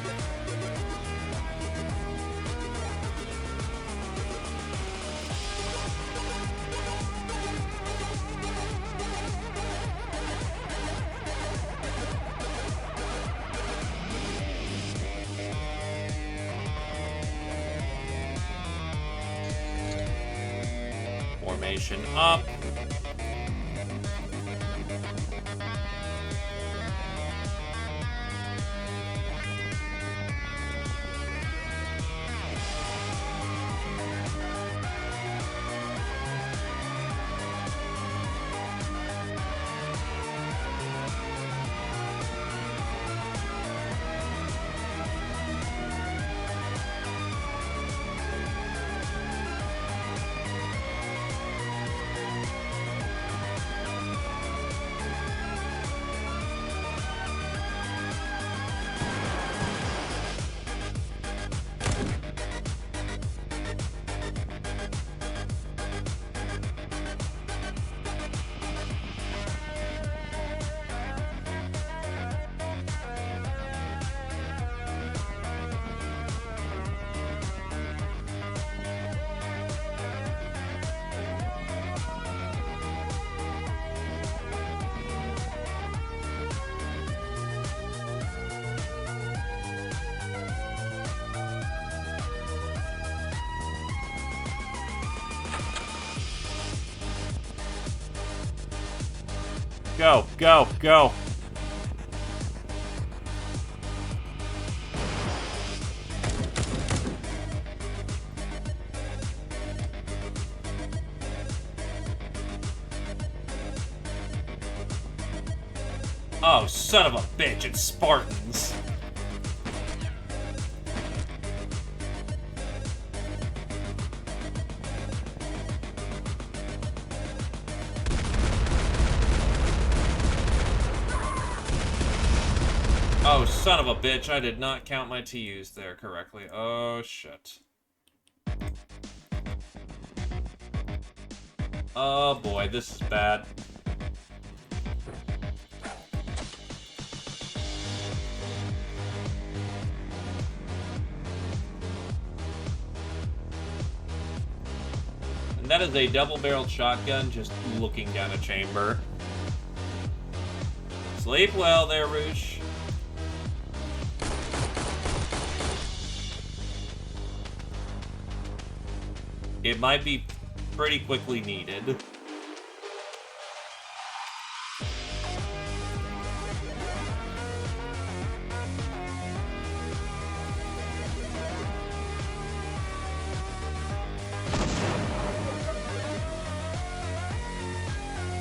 Formation up. Go, go, go. Oh, son of a bitch, it's Spartans. Oh, son of a bitch, I did not count my TUs there correctly. Oh, shit. Oh boy, this is bad. And that is a double-barreled shotgun just looking down a chamber. Sleep well there, Roosh. It might be pretty quickly needed.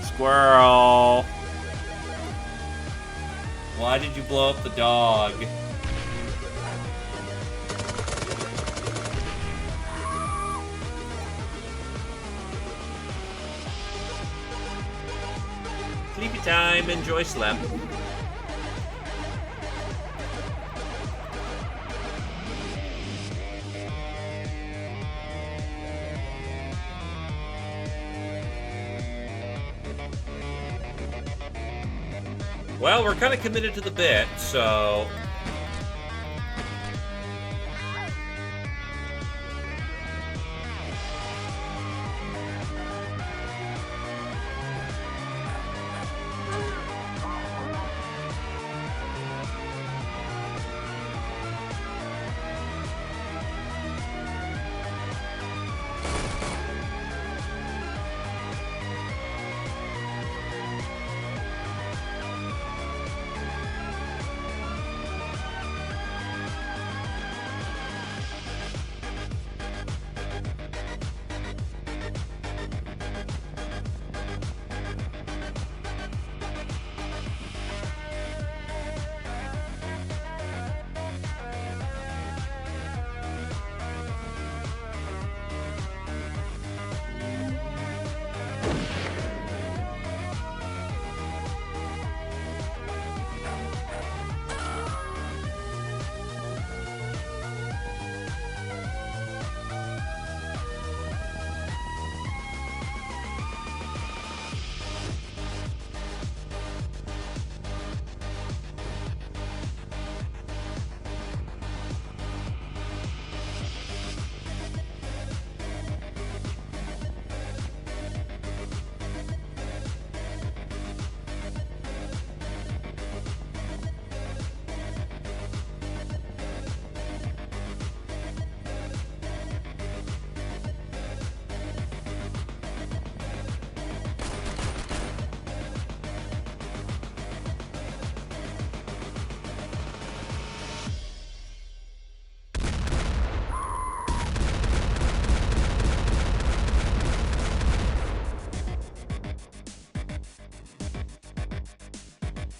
Squirrel. Why did you blow up the dog? Sleepy time, enjoy sleep. Well, we're kind of committed to the bit, so...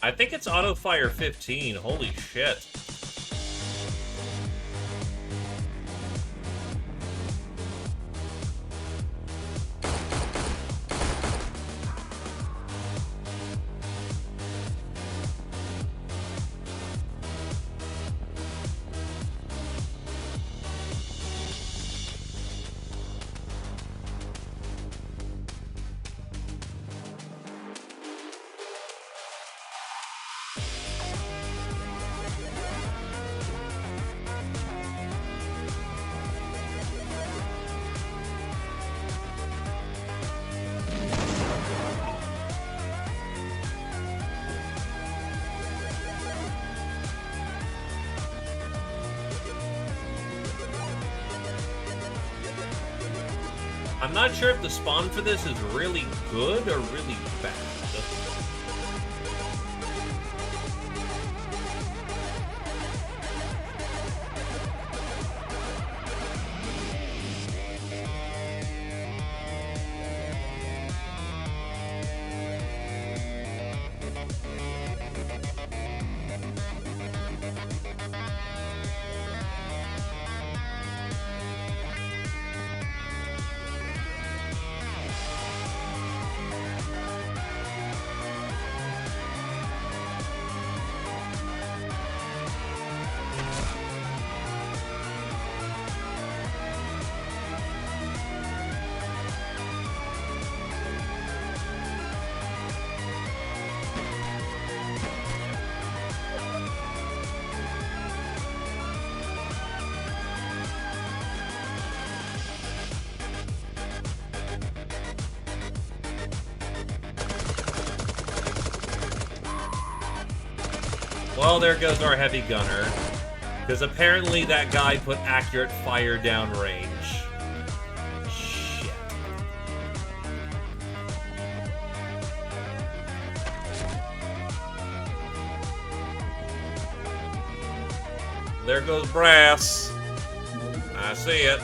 I think it's auto fire 15. Holy shit. I'm not sure if the spawn for this is really good or really bad. Well, there goes our heavy gunner. Because apparently that guy put accurate fire down range. Shit. There goes brass. I see it.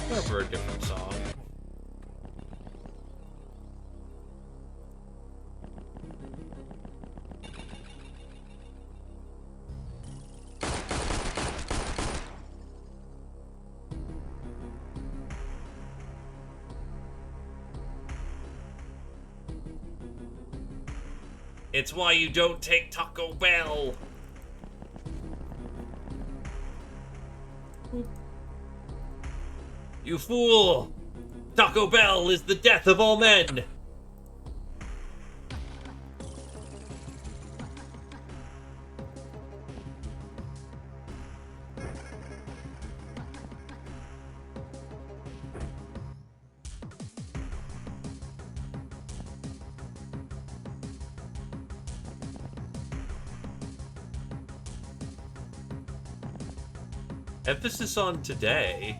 Go for a different song. It's why you don't take Taco Bell. You fool! Taco Bell is the death of all men! Emphasis on today.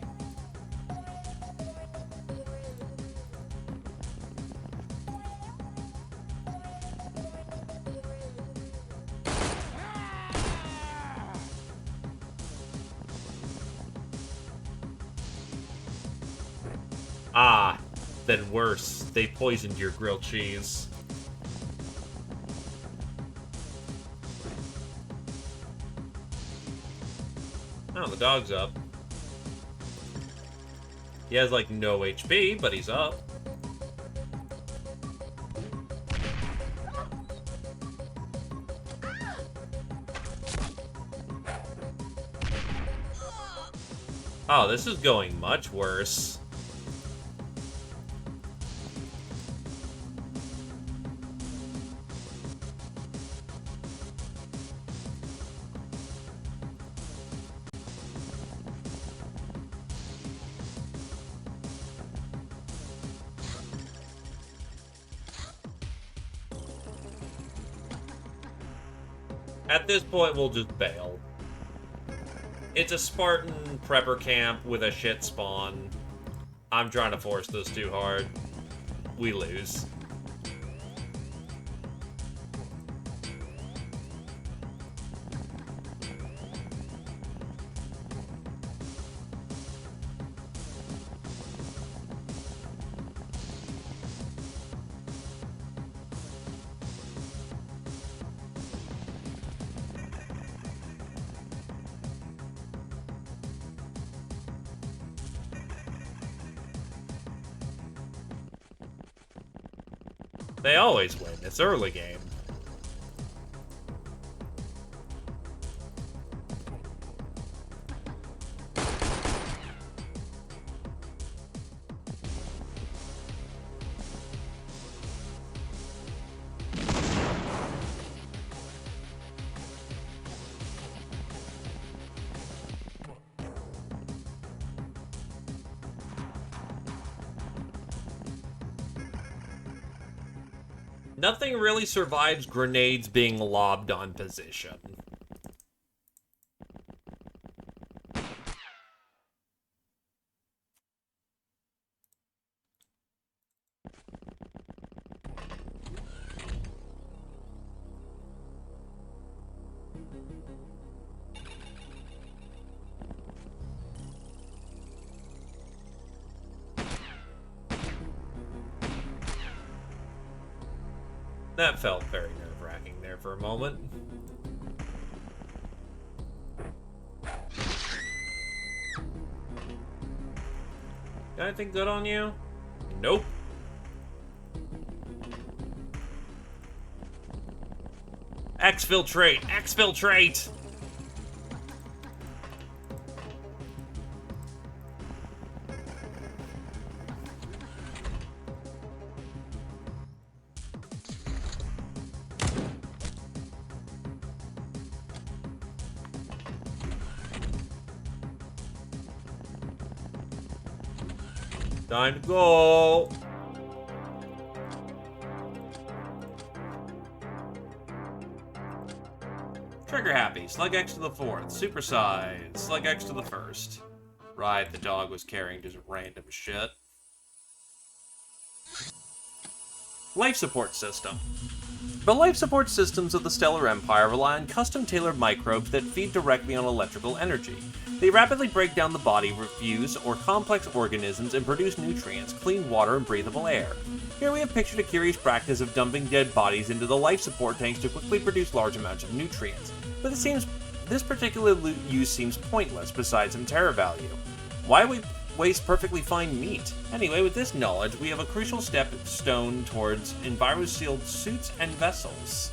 Ah, then worse. They poisoned your grilled cheese. Oh, the dog's up. He has, like, no HP, but he's up. Oh, this is going much worse. At this point, we'll just bail. It's a Spartan prepper camp with a shit spawn. I'm trying to force this too hard. We lose. They always win. It's early game. Nothing really survives grenades being lobbed on position. That felt very nerve-wracking there for a moment. Got anything good on you? Nope. Exfiltrate! Exfiltrate! Time to go! Trigger happy. Slug X to the 4th. Supersize. Slug X to the 1st. Right, the dog was carrying just random shit. Life support system. The life support systems of the Stellar Empire rely on custom-tailored microbes that feed directly on electrical energy. They rapidly break down the body, refuse or complex organisms, and produce nutrients, clean water, and breathable air. Here we have pictured a curious practice of dumping dead bodies into the life support tanks to quickly produce large amounts of nutrients. But this particular use seems pointless, besides some terror value. Why we waste perfectly fine meat? Anyway, with this knowledge, we have a crucial stone towards enviro-sealed suits and vessels.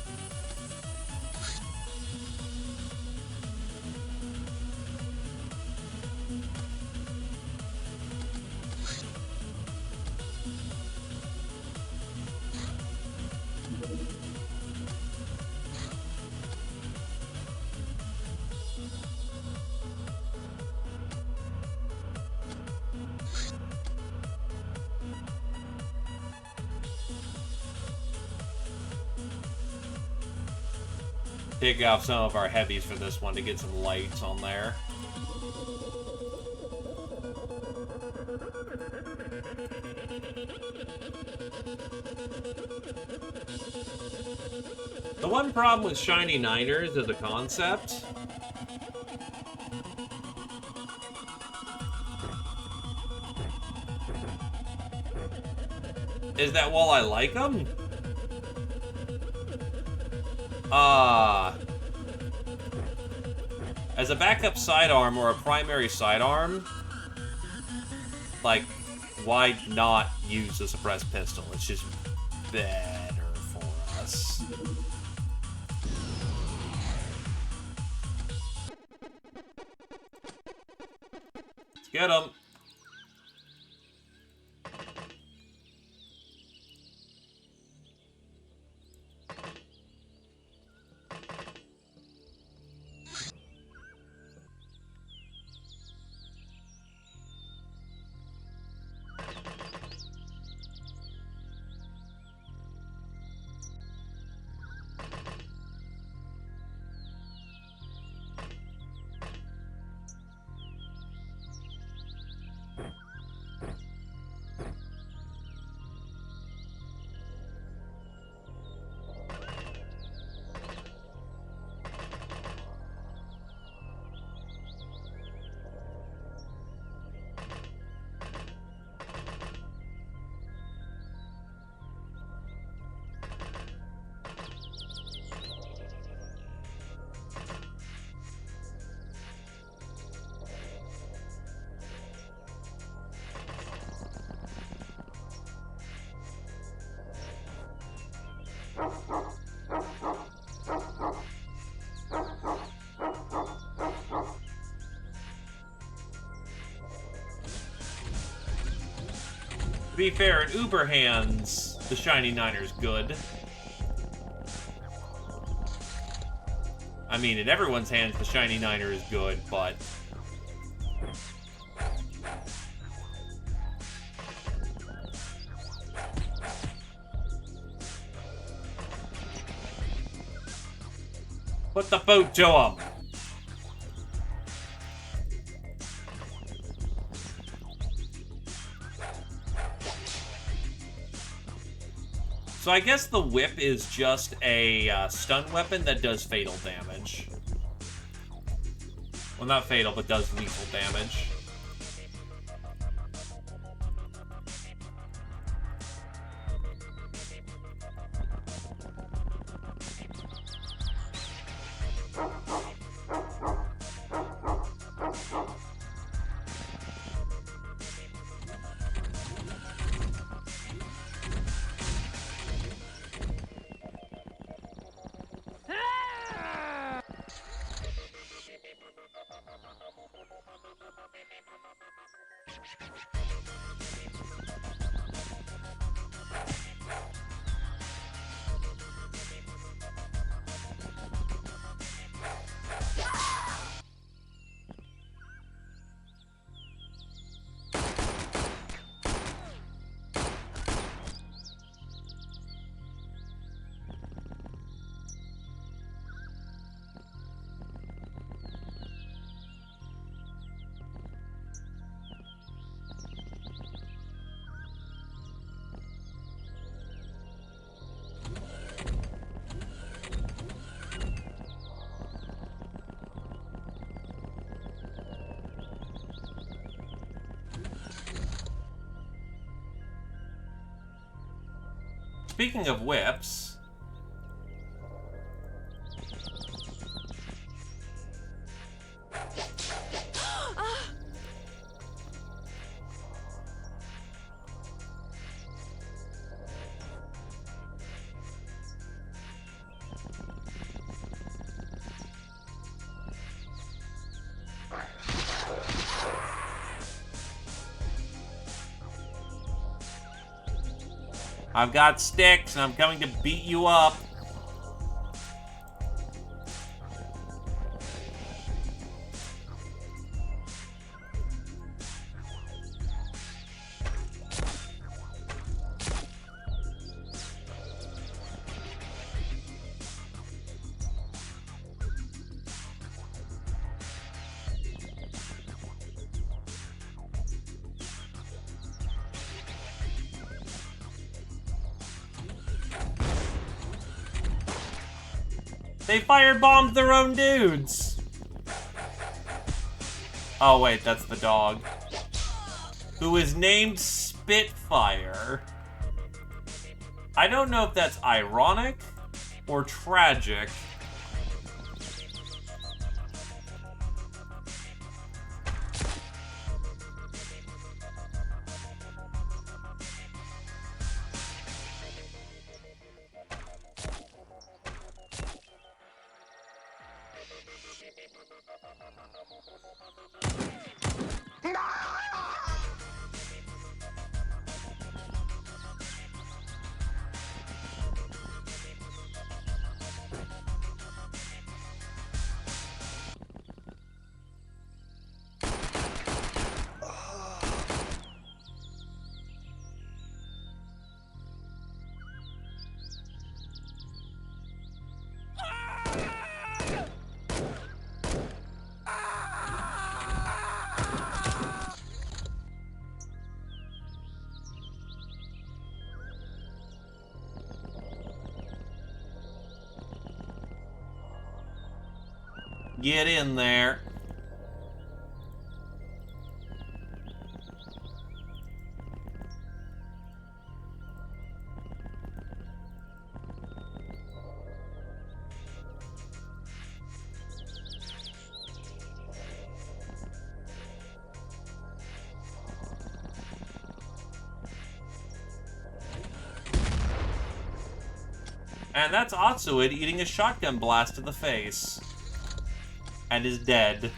Take off some of our heavies for this one to get some lights on there. The one problem with shiny niners as a concept is that while I like them, as a backup sidearm or a primary sidearm, like, why not use the suppressed pistol? It's just better for us. Let's get him. To be fair, in Uber hands, the shiny niner's good. I mean, in everyone's hands, the shiny niner is good, but... Put the boot to him! So I guess the whip is just a stun weapon that does fatal damage. Well, not fatal, but does lethal damage. Speaking of whips... I've got sticks, and I'm coming to beat you up. They firebombed their own dudes. Oh wait, that's the dog. Who is named Spitfire. I don't know if that's ironic or tragic. Get in there. And that's Atsuid eating a shotgun blast to the face. And is dead.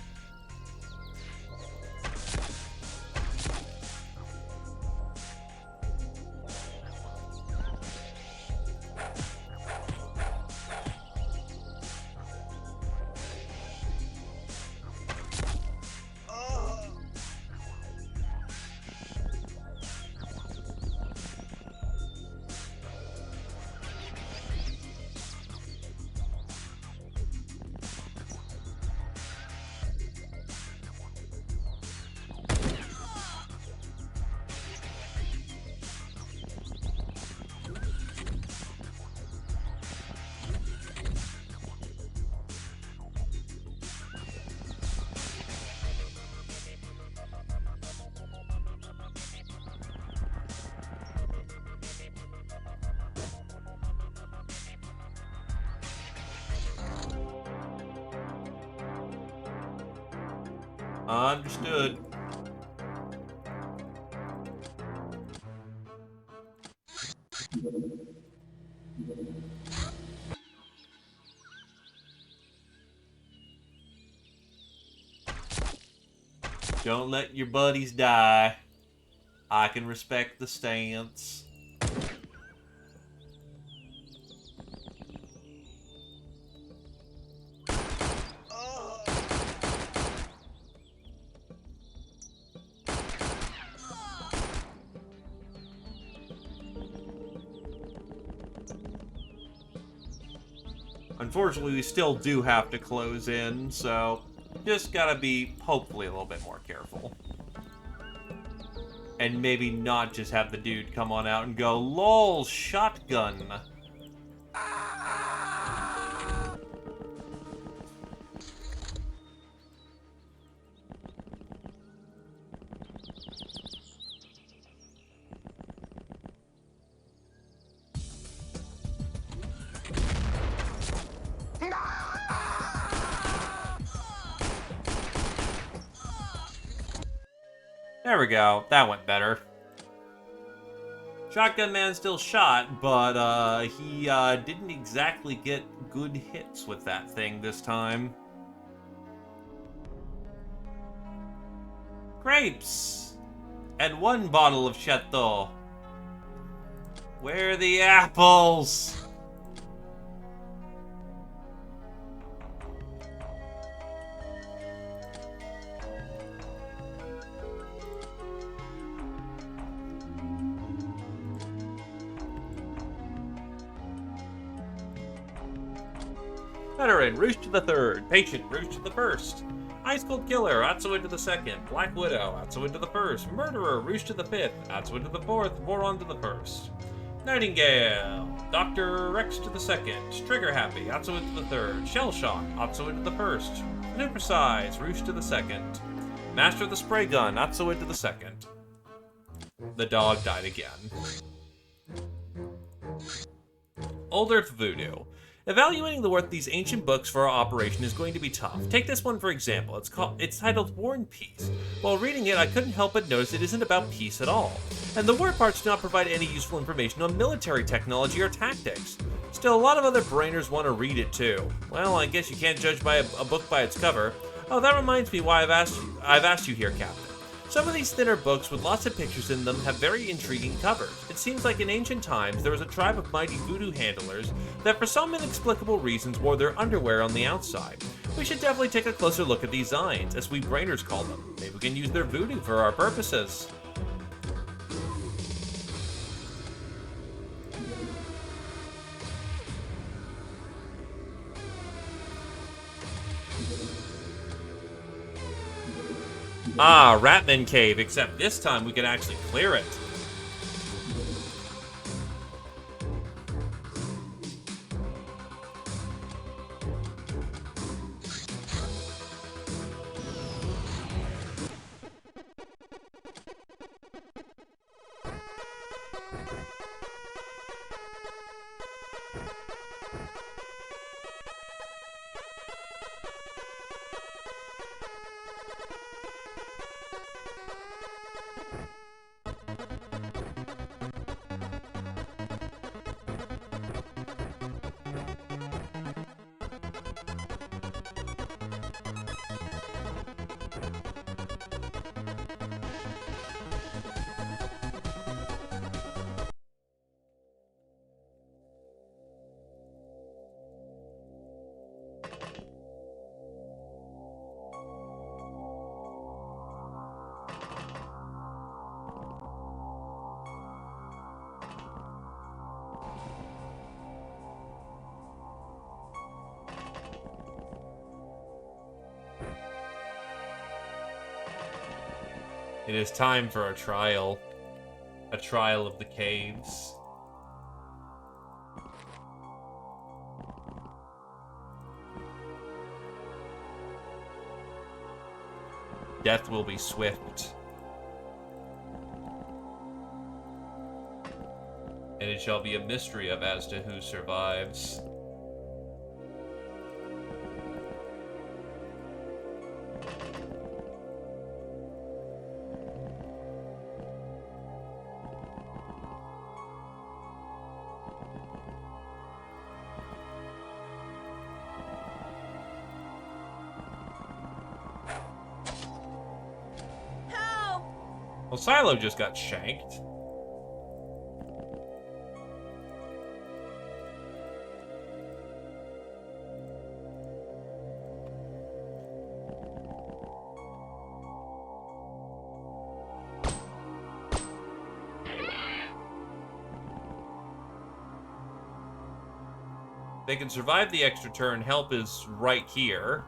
Understood. Don't let your buddies die. I can respect the stance. Unfortunately, we still do have to close in, so just gotta be, hopefully, a little bit more careful. And maybe not just have the dude come on out and go, LOL, shotgun. There we go. That went better. Shotgun Man still shot, but he didn't exactly get good hits with that thing this time. Grapes! And 1 bottle of Chateau. Where are the apples? Veteran, Roost to the 3rd. Patient, Roost to the 1st. Ice Cold Killer, Atsuin to the 2nd. Black Widow, Atsuin to the 1st. Murderer, Roost to the 5th. Atsuin to the 4th. Voron to the 1st. Nightingale, Dr. Rex to the 2nd. Trigger Happy, Atsuin to the 3rd. Shell Shock, Atsuin to the 1st. Super Size, Roost to the 2nd. Master of the Spray Gun, Atsuin to the 2nd. The dog died again. Old Earth Voodoo. Evaluating the worth of these ancient books for our operation is going to be tough. Take this one for example. It's titled War and Peace. While reading it, I couldn't help but notice it isn't about peace at all. And the war parts do not provide any useful information on military technology or tactics. Still, a lot of other brainers want to read it too. Well, I guess you can't judge by a book by its cover. Oh, that reminds me why I've asked you here, Captain. Some of these thinner books with lots of pictures in them have very intriguing covers. It seems like in ancient times there was a tribe of mighty voodoo handlers that for some inexplicable reasons wore their underwear on the outside. We should definitely take a closer look at these Zines, as we brainers call them. Maybe we can use their voodoo for our purposes. Ah, Ratman Cave, except this time we can actually clear it. It is time for a trial. A trial of the caves. Death will be swift. And it shall be a mystery of as to who survives. Well, Silo just got shanked. They can survive the extra turn. Help is right here.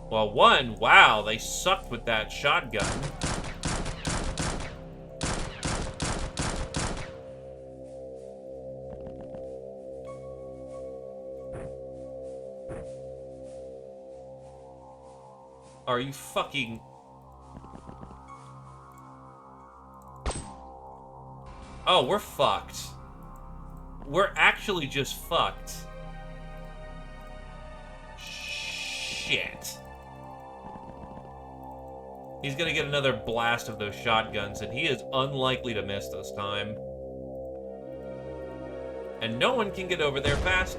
Well, one, wow, they sucked with that shotgun. Are you fucking... Oh, we're fucked. We're actually just fucked. Shit. He's gonna get another blast of those shotguns, and he is unlikely to miss this time. And no one can get over there fast.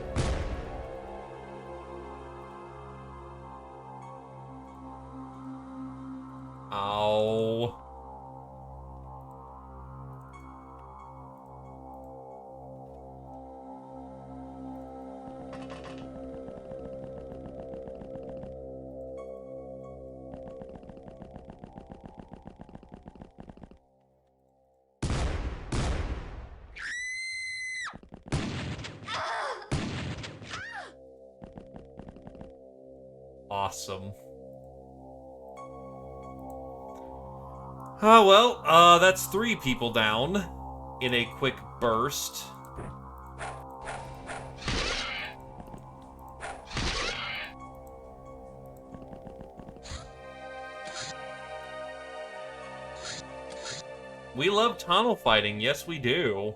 Ow. Awesome. Oh, well, that's 3 people down in a quick burst. We love tunnel fighting, yes we do.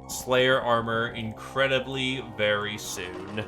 Slayer armor incredibly very soon.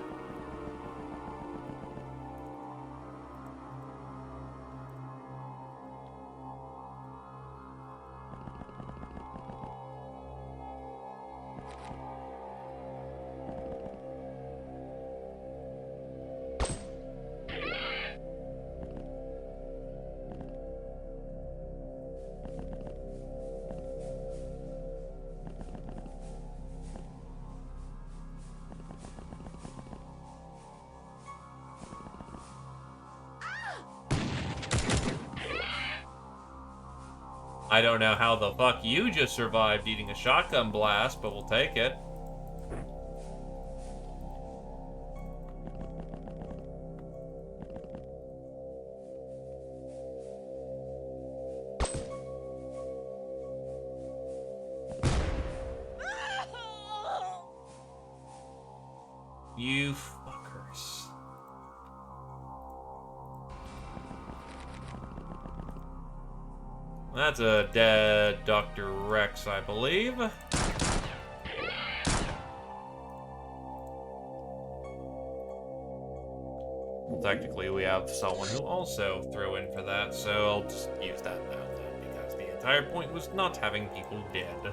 I don't know how the fuck you just survived eating a shotgun blast, but we'll take it. You fuckers. That's a dead Dr. Rex, I believe. Well, technically, we have someone who also threw in for that, so I'll just use that now then, because the entire point was not having people dead.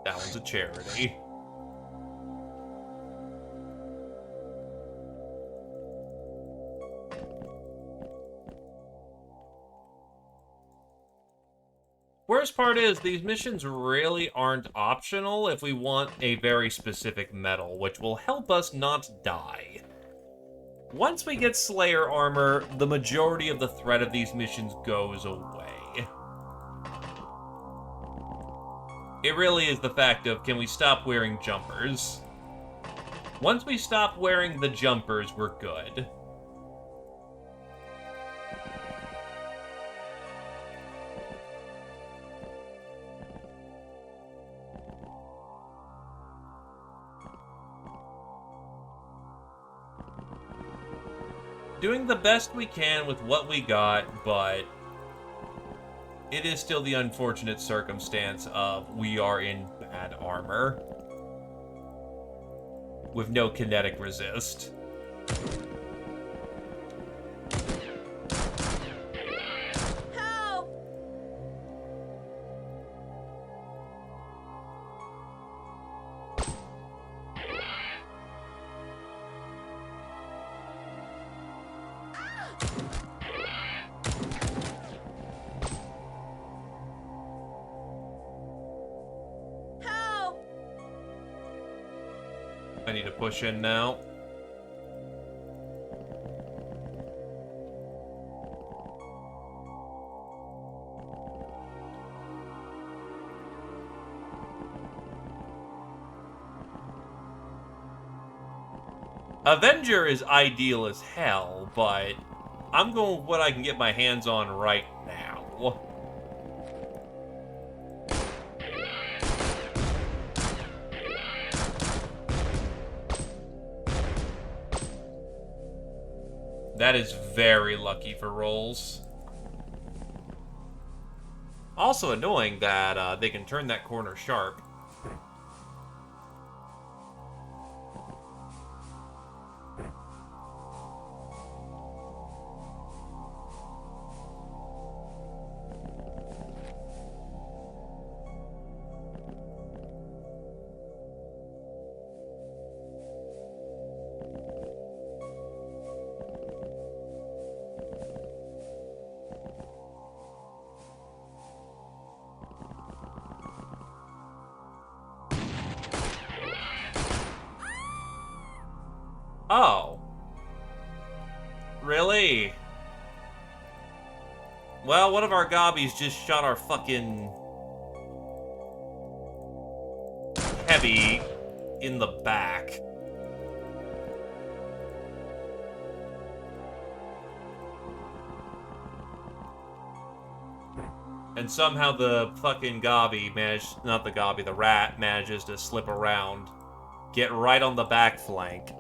That one's a charity. Worst part is, these missions really aren't optional if we want a very specific medal, which will help us not die. Once we get Slayer armor, the majority of the threat of these missions goes away. It really is the fact of, can we stop wearing jumpers? Once we stop wearing the jumpers, we're good. Doing the best we can with what we got, but it is still the unfortunate circumstance of we are in bad armor with no kinetic resist. Help! Help! I need to push in now. Avenger is ideal as hell, but I'm going with what I can get my hands on right now. That is very lucky for rolls. Also annoying that they can turn that corner sharp. Oh. Really? Well, one of our Gobbies just shot our fucking heavy in the back. And somehow the fucking Gobbie managed, not the Gobbie, the rat manages to slip around, get right on the back flank.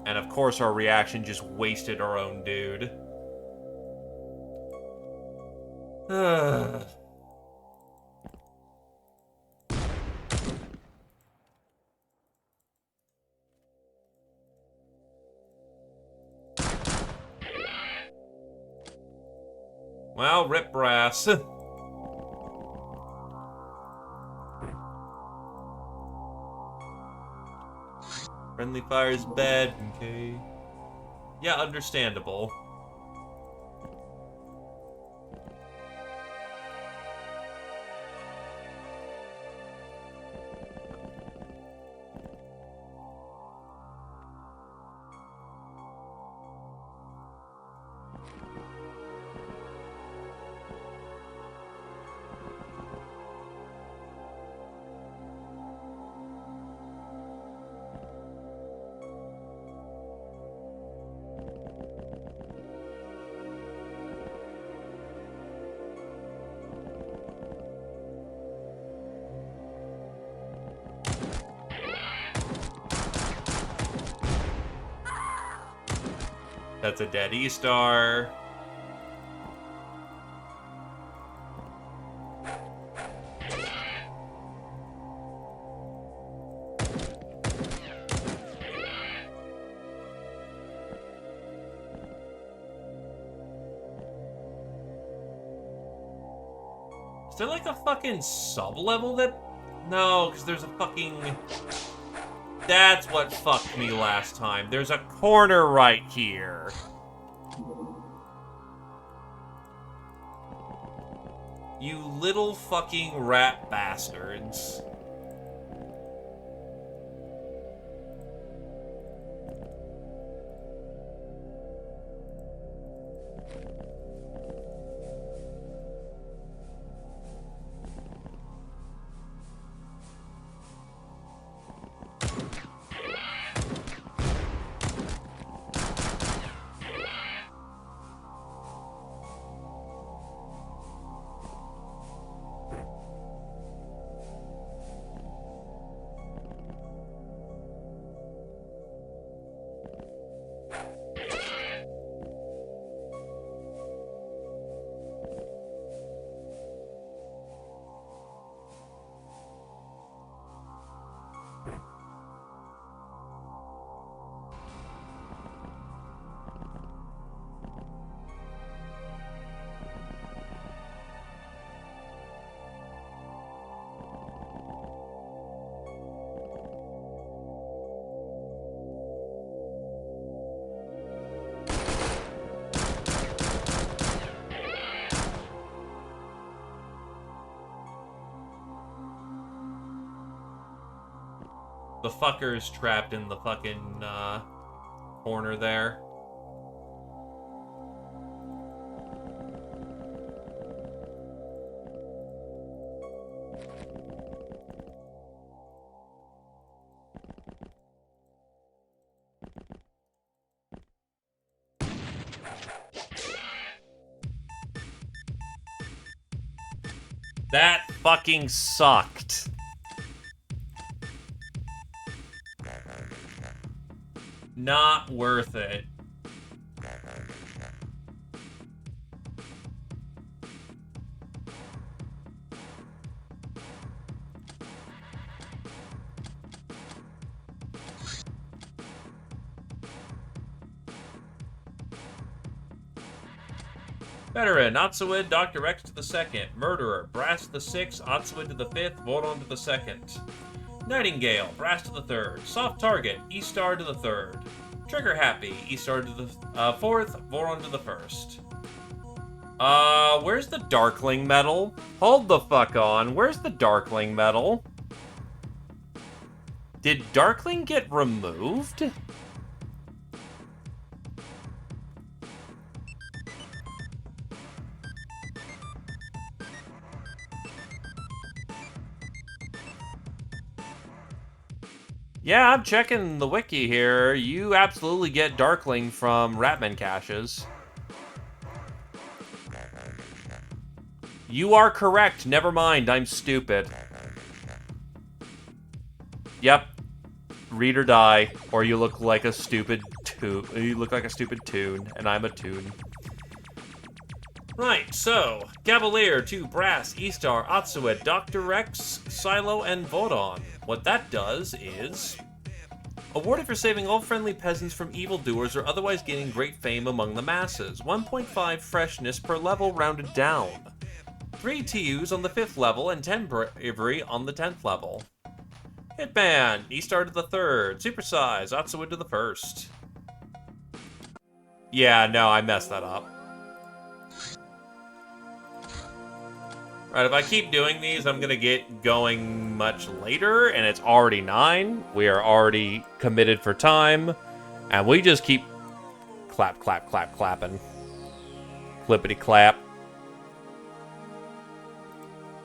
And of course our reaction just wasted our own dude. Well, rip brass. Friendly fire's bad, okay. Yeah, understandable. That's a dead E-star. Is there like a fucking sub-level that... No, because there's a fucking... That's what fucked me last time. There's a corner right here. You little fucking rat bastards. The fucker's trapped in the fucking, corner there. That fucking sucked. Not worth it. Veteran, Otsuid, Dr. X to the 2nd. Murderer, Brass to the 6th, Otsuid to the 5th, Voron to the 2nd. Nightingale, Brass to the 3rd. Soft Target, E-Star to the 3rd. Trigger Happy, E-Star to the 4th, Voron to the 1st. Where's the Darkling medal? Hold the fuck on. Where's the Darkling medal? Did Darkling get removed? Yeah, I'm checking the wiki here. You absolutely get Darkling from Ratman caches. You are correct. Never mind. I'm stupid. Yep. Read or die, or you look like a stupid toon. You look like a stupid toon, and I'm a toon. Right, so, Cavalier to Brass, E-Star, Otsuid, Dr. Rex, Silo, and Vodon. What that does is... awarded for saving all friendly peasants from evildoers or otherwise gaining great fame among the masses. 1.5 freshness per level rounded down. 3 TUs on the 5th level and 10 bravery on the 10th level. Hitman, E-Star to the 3rd, Supersize, Otsuid to the 1st. Yeah, no, I messed that up. Right, if I keep doing these, I'm gonna get going much later, and it's already 9. We are already committed for time, and we just keep clapping. Clippity clap.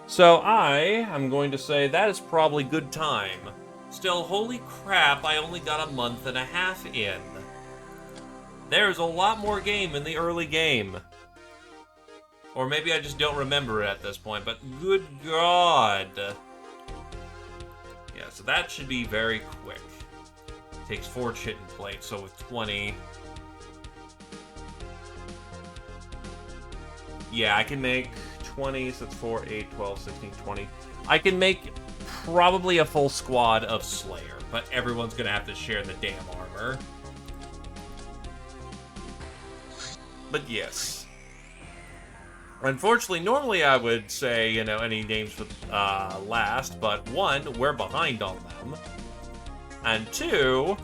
So I am going to say that is probably good time. Still, holy crap, I only got a month and a half in. There's a lot more game in the early game. Or maybe I just don't remember it at this point, but good God. Yeah, so that should be very quick. Takes 4 chitin plates, so with 20... Yeah, I can make 20, so that's 4, 8, 12, 16, 20. I can make probably a full squad of Slayer, but everyone's gonna have to share the damn armor. But yes. Unfortunately, normally I would say, you know, any names with last, but 1, we're behind on them. And 2,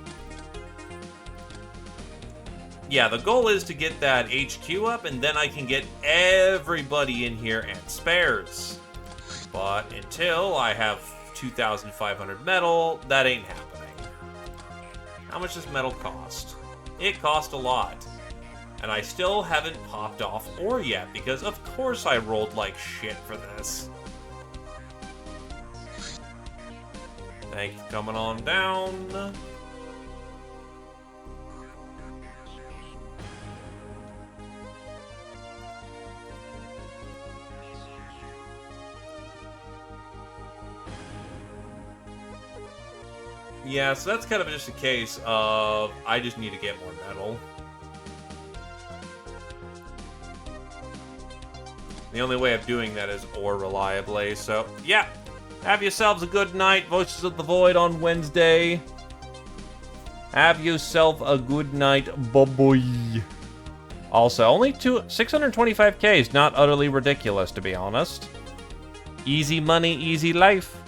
yeah, the goal is to get that HQ up, and then I can get everybody in here and spares. But until I have 2,500 metal, that ain't happening. How much does metal cost? It cost a lot. And I still haven't popped off ore yet, because of course I rolled like shit for this. Thank you for coming on down. Yeah, so that's kind of just a case of I just need to get more metal. The only way of doing that is ore reliably, so yeah. Have yourselves a good night, Voices of the Void on Wednesday. Have yourself a good night, bye-bye. Also, only 625k is not utterly ridiculous, to be honest. Easy money, easy life.